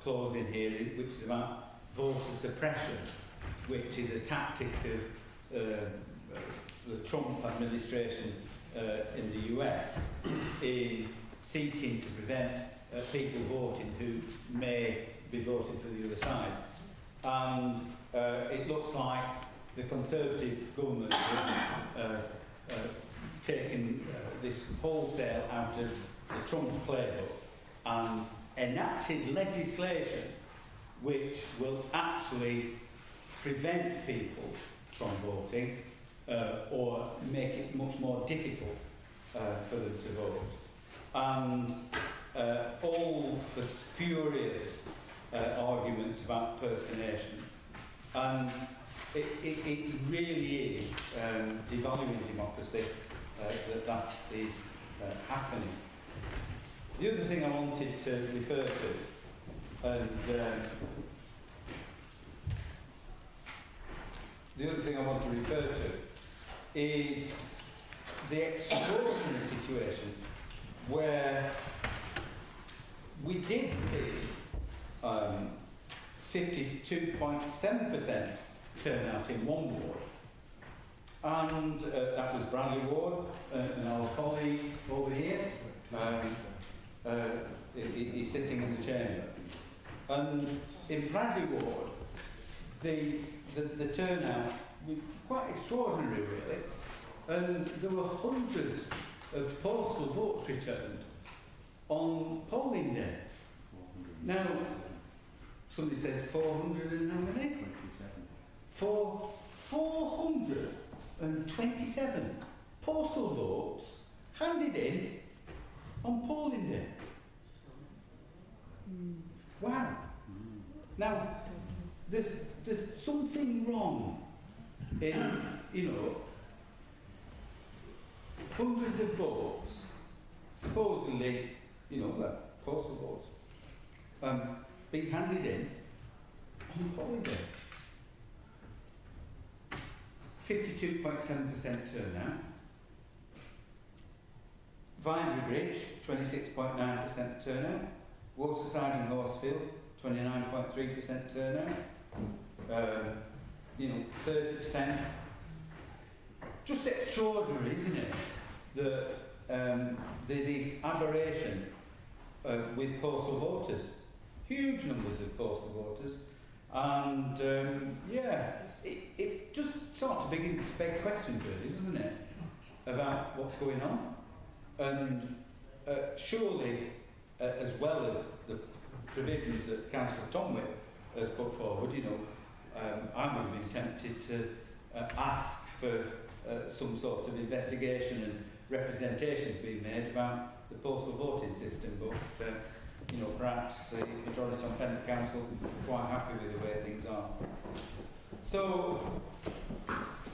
R: clause in here, which is about voter suppression, which is a tactic of the Trump administration in the US in seeking to prevent people voting who may be voting for the other side. And it looks like the Conservative government has taken this wholesale out of the Trump playbook and enacted legislation which will actually prevent people from voting or make it much more difficult for them to vote. And all the spurious arguments about personation. And it really is devaluing democracy that is happening. The other thing I wanted to refer to, and the other thing I want to refer to is the extraordinary situation where we did see 52.7% turnout in one ward, and that was Bradley Ward, and our colleague over here, he's sitting in the chamber. And in Bradley Ward, the turnout was quite extraordinary, really, and there were hundreds of postal votes returned on polling day. Now, somebody says 400 and how many? 427 postal votes handed in on polling day. Wow. Now, there's something wrong in, hundreds of votes, supposedly, postal votes, being handed in on polling day. 52.7% turnout. Vinery Bridge, 26.9% turnout. Waterside and Horsfield, 29.3% turnout. 30%. Just extraordinary, isn't it? That there's this aberration with postal voters. Huge numbers of postal voters. And it just starts to begin to beg questions, really, doesn't it? About what's going on. And surely, as well as the provisions that Councillor Tomwick has put forward, I would have been tempted to ask for some sort of investigation and representations being made about the postal voting system, but perhaps the majority on Pendle Council are quite happy with the way things are. So,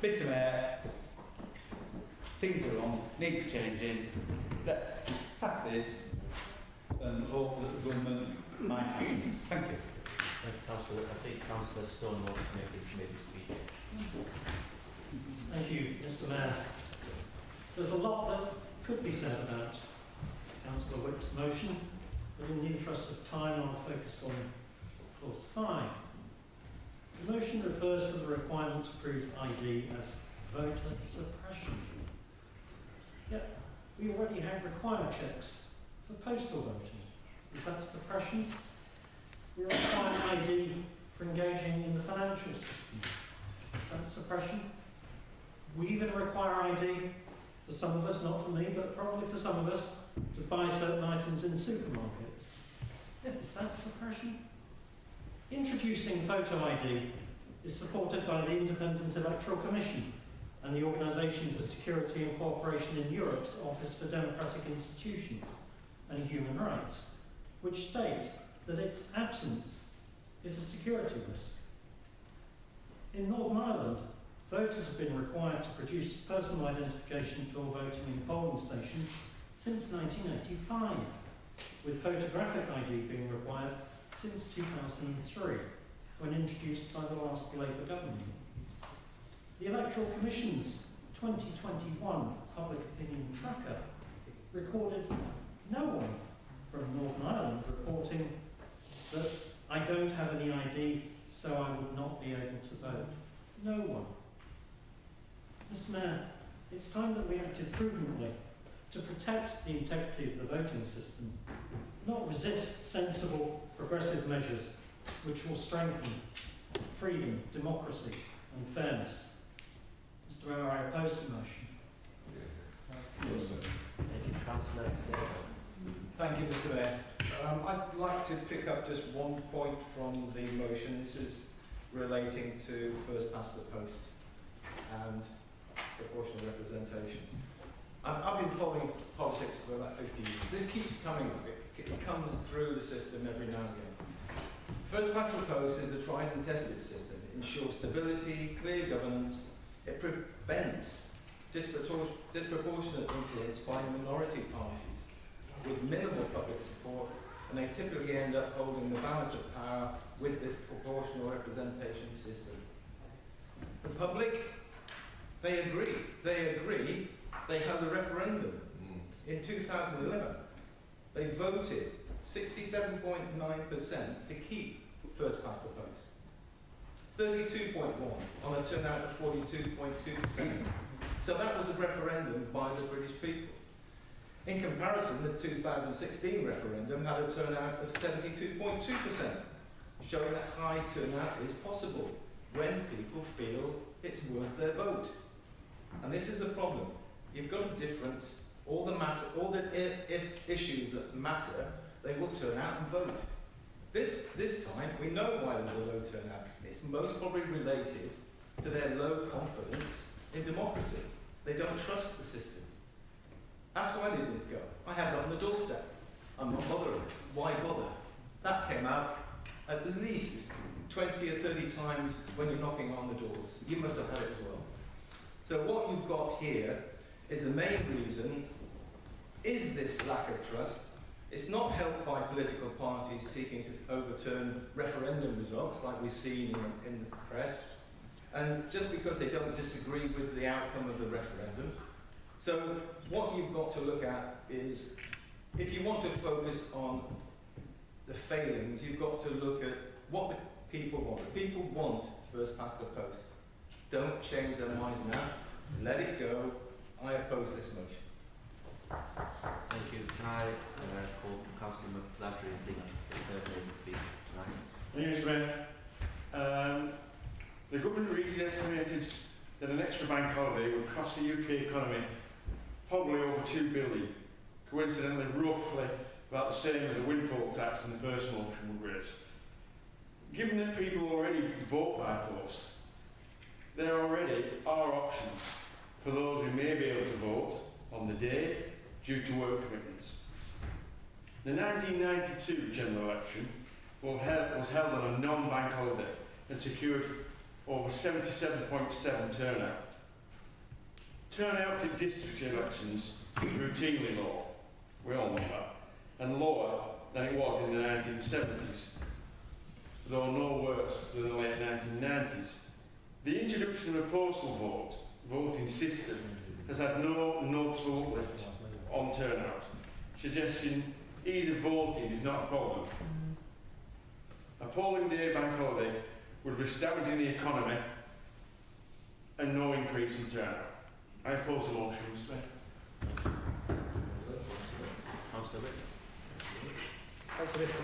R: Mr. Mayor, things are wrong, needs changing. Let's pass this and hope that the government might have it. Thank you.
I: Thank you, Councillor. I think Councillor Stone wants to make a speech.
T: Thank you, Mr. Mayor. There's a lot that could be said about Councillor Whip's motion, but in the interest of time, I'll focus on clause 5. The motion refers to the requirement to prove ID as voter suppression. Yet, we already have required checks for postal voting. Is that suppression? We require ID for engaging in the financial system. Is that suppression? We even require ID for some of us, not for me, but probably for some of us, to buy certain items in supermarkets. Is that suppression? Introducing photo ID is supported by the Independent Electoral Commission and the Organisation for Security and Cooperation in Europe's Office for Democratic Institutions and Human Rights, which state that its absence is a security risk. In Northern Ireland, voters have been required to produce personal identification for voting in polling stations since 1985, with photographic ID being required since 2003, when introduced by the last Labour government. The Electoral Commission's 2021 Public Opinion Tracker recorded no one from Northern Ireland reporting that I don't have any ID, so I would not be able to vote. No one. Mr. Mayor, it's time that we acted prudently to protect the integrity of the voting system, not resist sensible, progressive measures which will strengthen freedom, democracy and fairness. Mr. Mayor, I oppose the motion.
I: Thank you, Councillor.
K: Thank you, Mr. Mayor. I'd like to pick up just one point from the motion. This is relating to first past the post and proportional representation. I've been following politics for about 50 years. This keeps coming up. It comes through the system every now and again. First past the post is a tried and tested system. It ensures stability, clear governance. It prevents disproportionate influence by minority parties with minimal public support, and they typically end up holding the balance of power with this proportional representation system. The public, they agree. They held a referendum in 2011. They voted 67.9% to keep first past the post. 32.1 on a turnout of 42.2%. So that was a referendum by the British people. In comparison, the 2016 referendum had a turnout of 72.2%, showing that high turnout is possible when people feel it's worth their vote. And this is a problem. You've got a difference. All the issues that matter, they will turn out and vote. This time, we know why there's a low turnout. It's most probably related to their low confidence in democracy. They don't trust the system. That's why they didn't go. I had that on the doorstep. I'm not bothering. Why bother? That came out at least 20 or 30 times when you're knocking on the doors. You must have had it as well. So what you've got here is the main reason is this lack of trust. It's not helped by political parties seeking to overturn referendum results like we've seen in the press, and just because they don't disagree with the outcome of the referendum. So what you've got to look at is, if you want to focus on the failings, you've got to look at what the people want. The people want first past the post. Don't change their minds now. Let it go. I oppose this motion.
I: Thank you. Can I call Councillor McLadry, I think that's the third name to speak tonight.
U: Thank you, Mr. Mayor. The government recently estimated that an extra bank holiday would cost the UK economy probably over 2 billion. Coincidentally, roughly about the same as a windfall tax in the first motion would raise. Given that people already vote by post, there already are options for those who may be able to vote on the day due to work commitments. The 1992 general election was held on a non-bank holiday and secured over 77.7% turnout. Turnout to district elections is routinely low, we all know that, and lower than it was in the 1970s, though no worse than the late 1990s. The introduction of a postal voting system has had no noticeable uplift on turnout, suggesting ease of voting is not a problem. A polling day bank holiday would risk damaging the economy and no increase in turnout. I oppose the motion, Mr. Mayor.
I: Councillor Rick.
H: Thank you, Mr.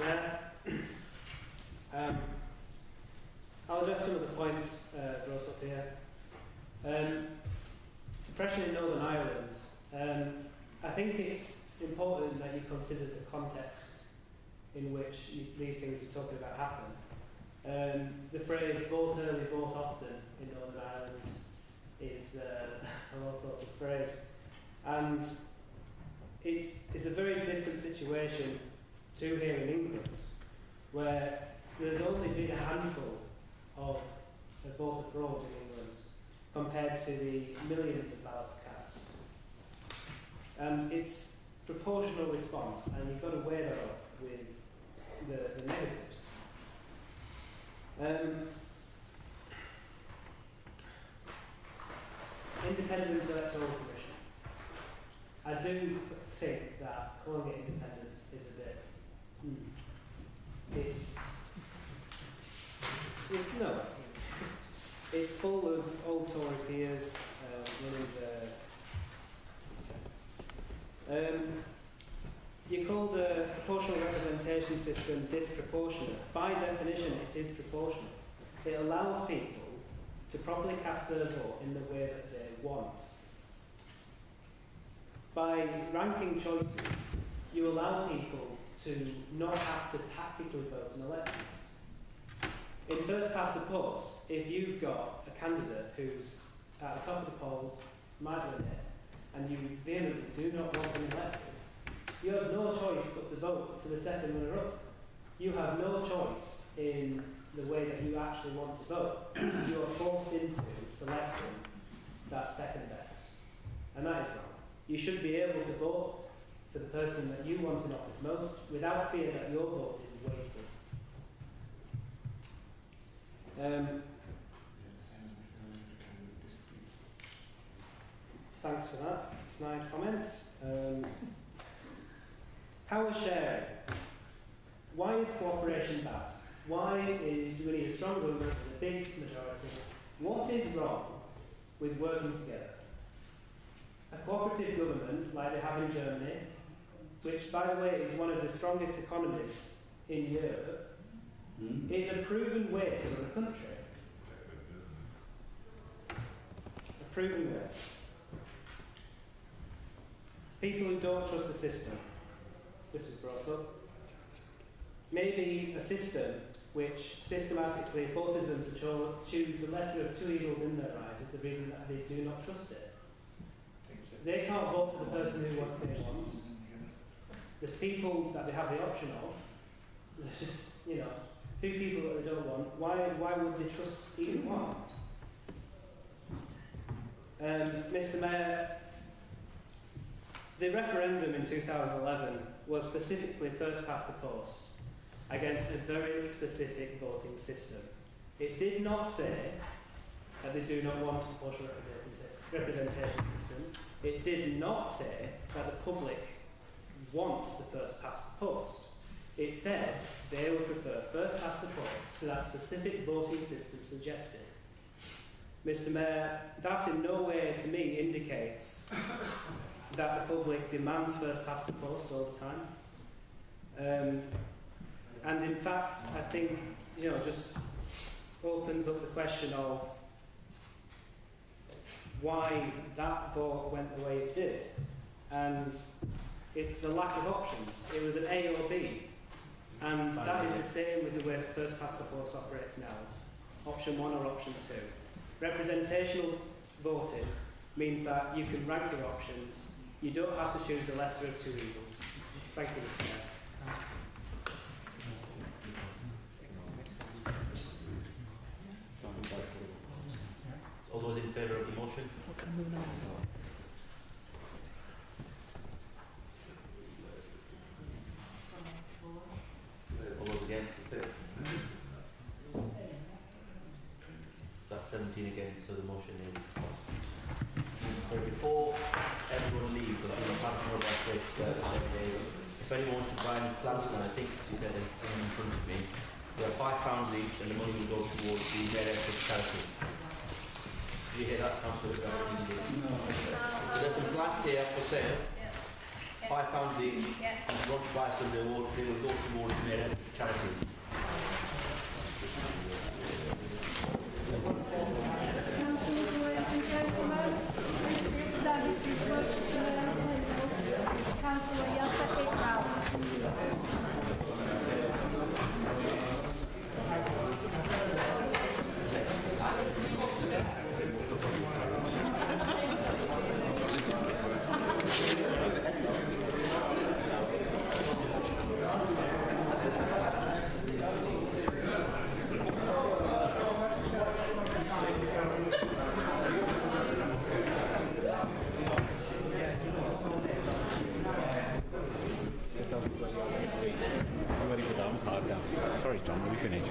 H: Mayor. I'll address some of the points brought up here. Suppression in Northern Ireland. I think it's important that you consider the context in which these things you're talking about happen. The phrase vote early, vote often in Northern Ireland is an orthodox phrase. And it's a very different situation to here in England, where there's only been a handful of voter fraud in England compared to the millions of ballots cast. And it's proportional response, and you've got to weigh that up with the negatives. Independent Electoral Commission. I do think that calling it independent is a bit... It's full of old Tory peers you called a proportional representation system disproportionate. By definition, it is proportional. It allows people to properly cast their vote in the way that they want. By ranking choices, you allow people to not have to tactically vote in elections. In first past the post, if you've got a candidate who's at the top of the polls, might win it, and you vehemently do not want them elected, you have no choice but to vote for the second runner-up. You have no choice in the way that you actually want to vote. You are forced into selecting that second best. And that is wrong. You should be able to vote for the person that you want in office most without fear that your vote is wasted. Thanks for that. Snide comment. Power sharing. Why is cooperation bad? Why do we need a strong government with a big majority? What is wrong with working together? A cooperative government, like they have in Germany, which, by the way, is one of the strongest economies in Europe, is a proven way to run a country. A proven way. People who don't trust the system. This was brought up. Maybe a system which systematically forces them to choose the lesser of two evils in their eyes is the reason that they do not trust it. They can't vote for the person who they want. The people that they have the option of, there's just, two people that they don't want. Why would they trust either one? Mr. Mayor, the referendum in 2011 was specifically first past the post against a very specific voting system. It did not say that they do not want a proportional representation system. It did not say that the public wants the first past the post. It said they would prefer first past the post to that specific voting system suggested. Mr. Mayor, that in no way to me indicates that the public demands first past the post all the time. And in fact, I think, just opens up the question of why that vote went the way it did. And it's the lack of options. It was an A or B. And that is the same with the way that first past the post operates now. Option 1 or option 2. Representational voting means that you can rank your options. You don't have to choose the lesser of two evils. Thank you, Mr. Mayor.
I: All those in favour of the motion? All those against? That's 17 against, so the motion is passed. So before everyone leaves, I'm going to pass the mobile switch if anyone wants to buy any plants, I think you said it's in front of me. They're £5 each, and the money will go towards the NHS charity. Did you hear that, Councillor? No. So there's some plants here for sale. £5 each. If you want to buy some, they will go towards the NHS charity.
B: Councillor
E: ready for that. I'm hard down. Sorry, John, will we finish?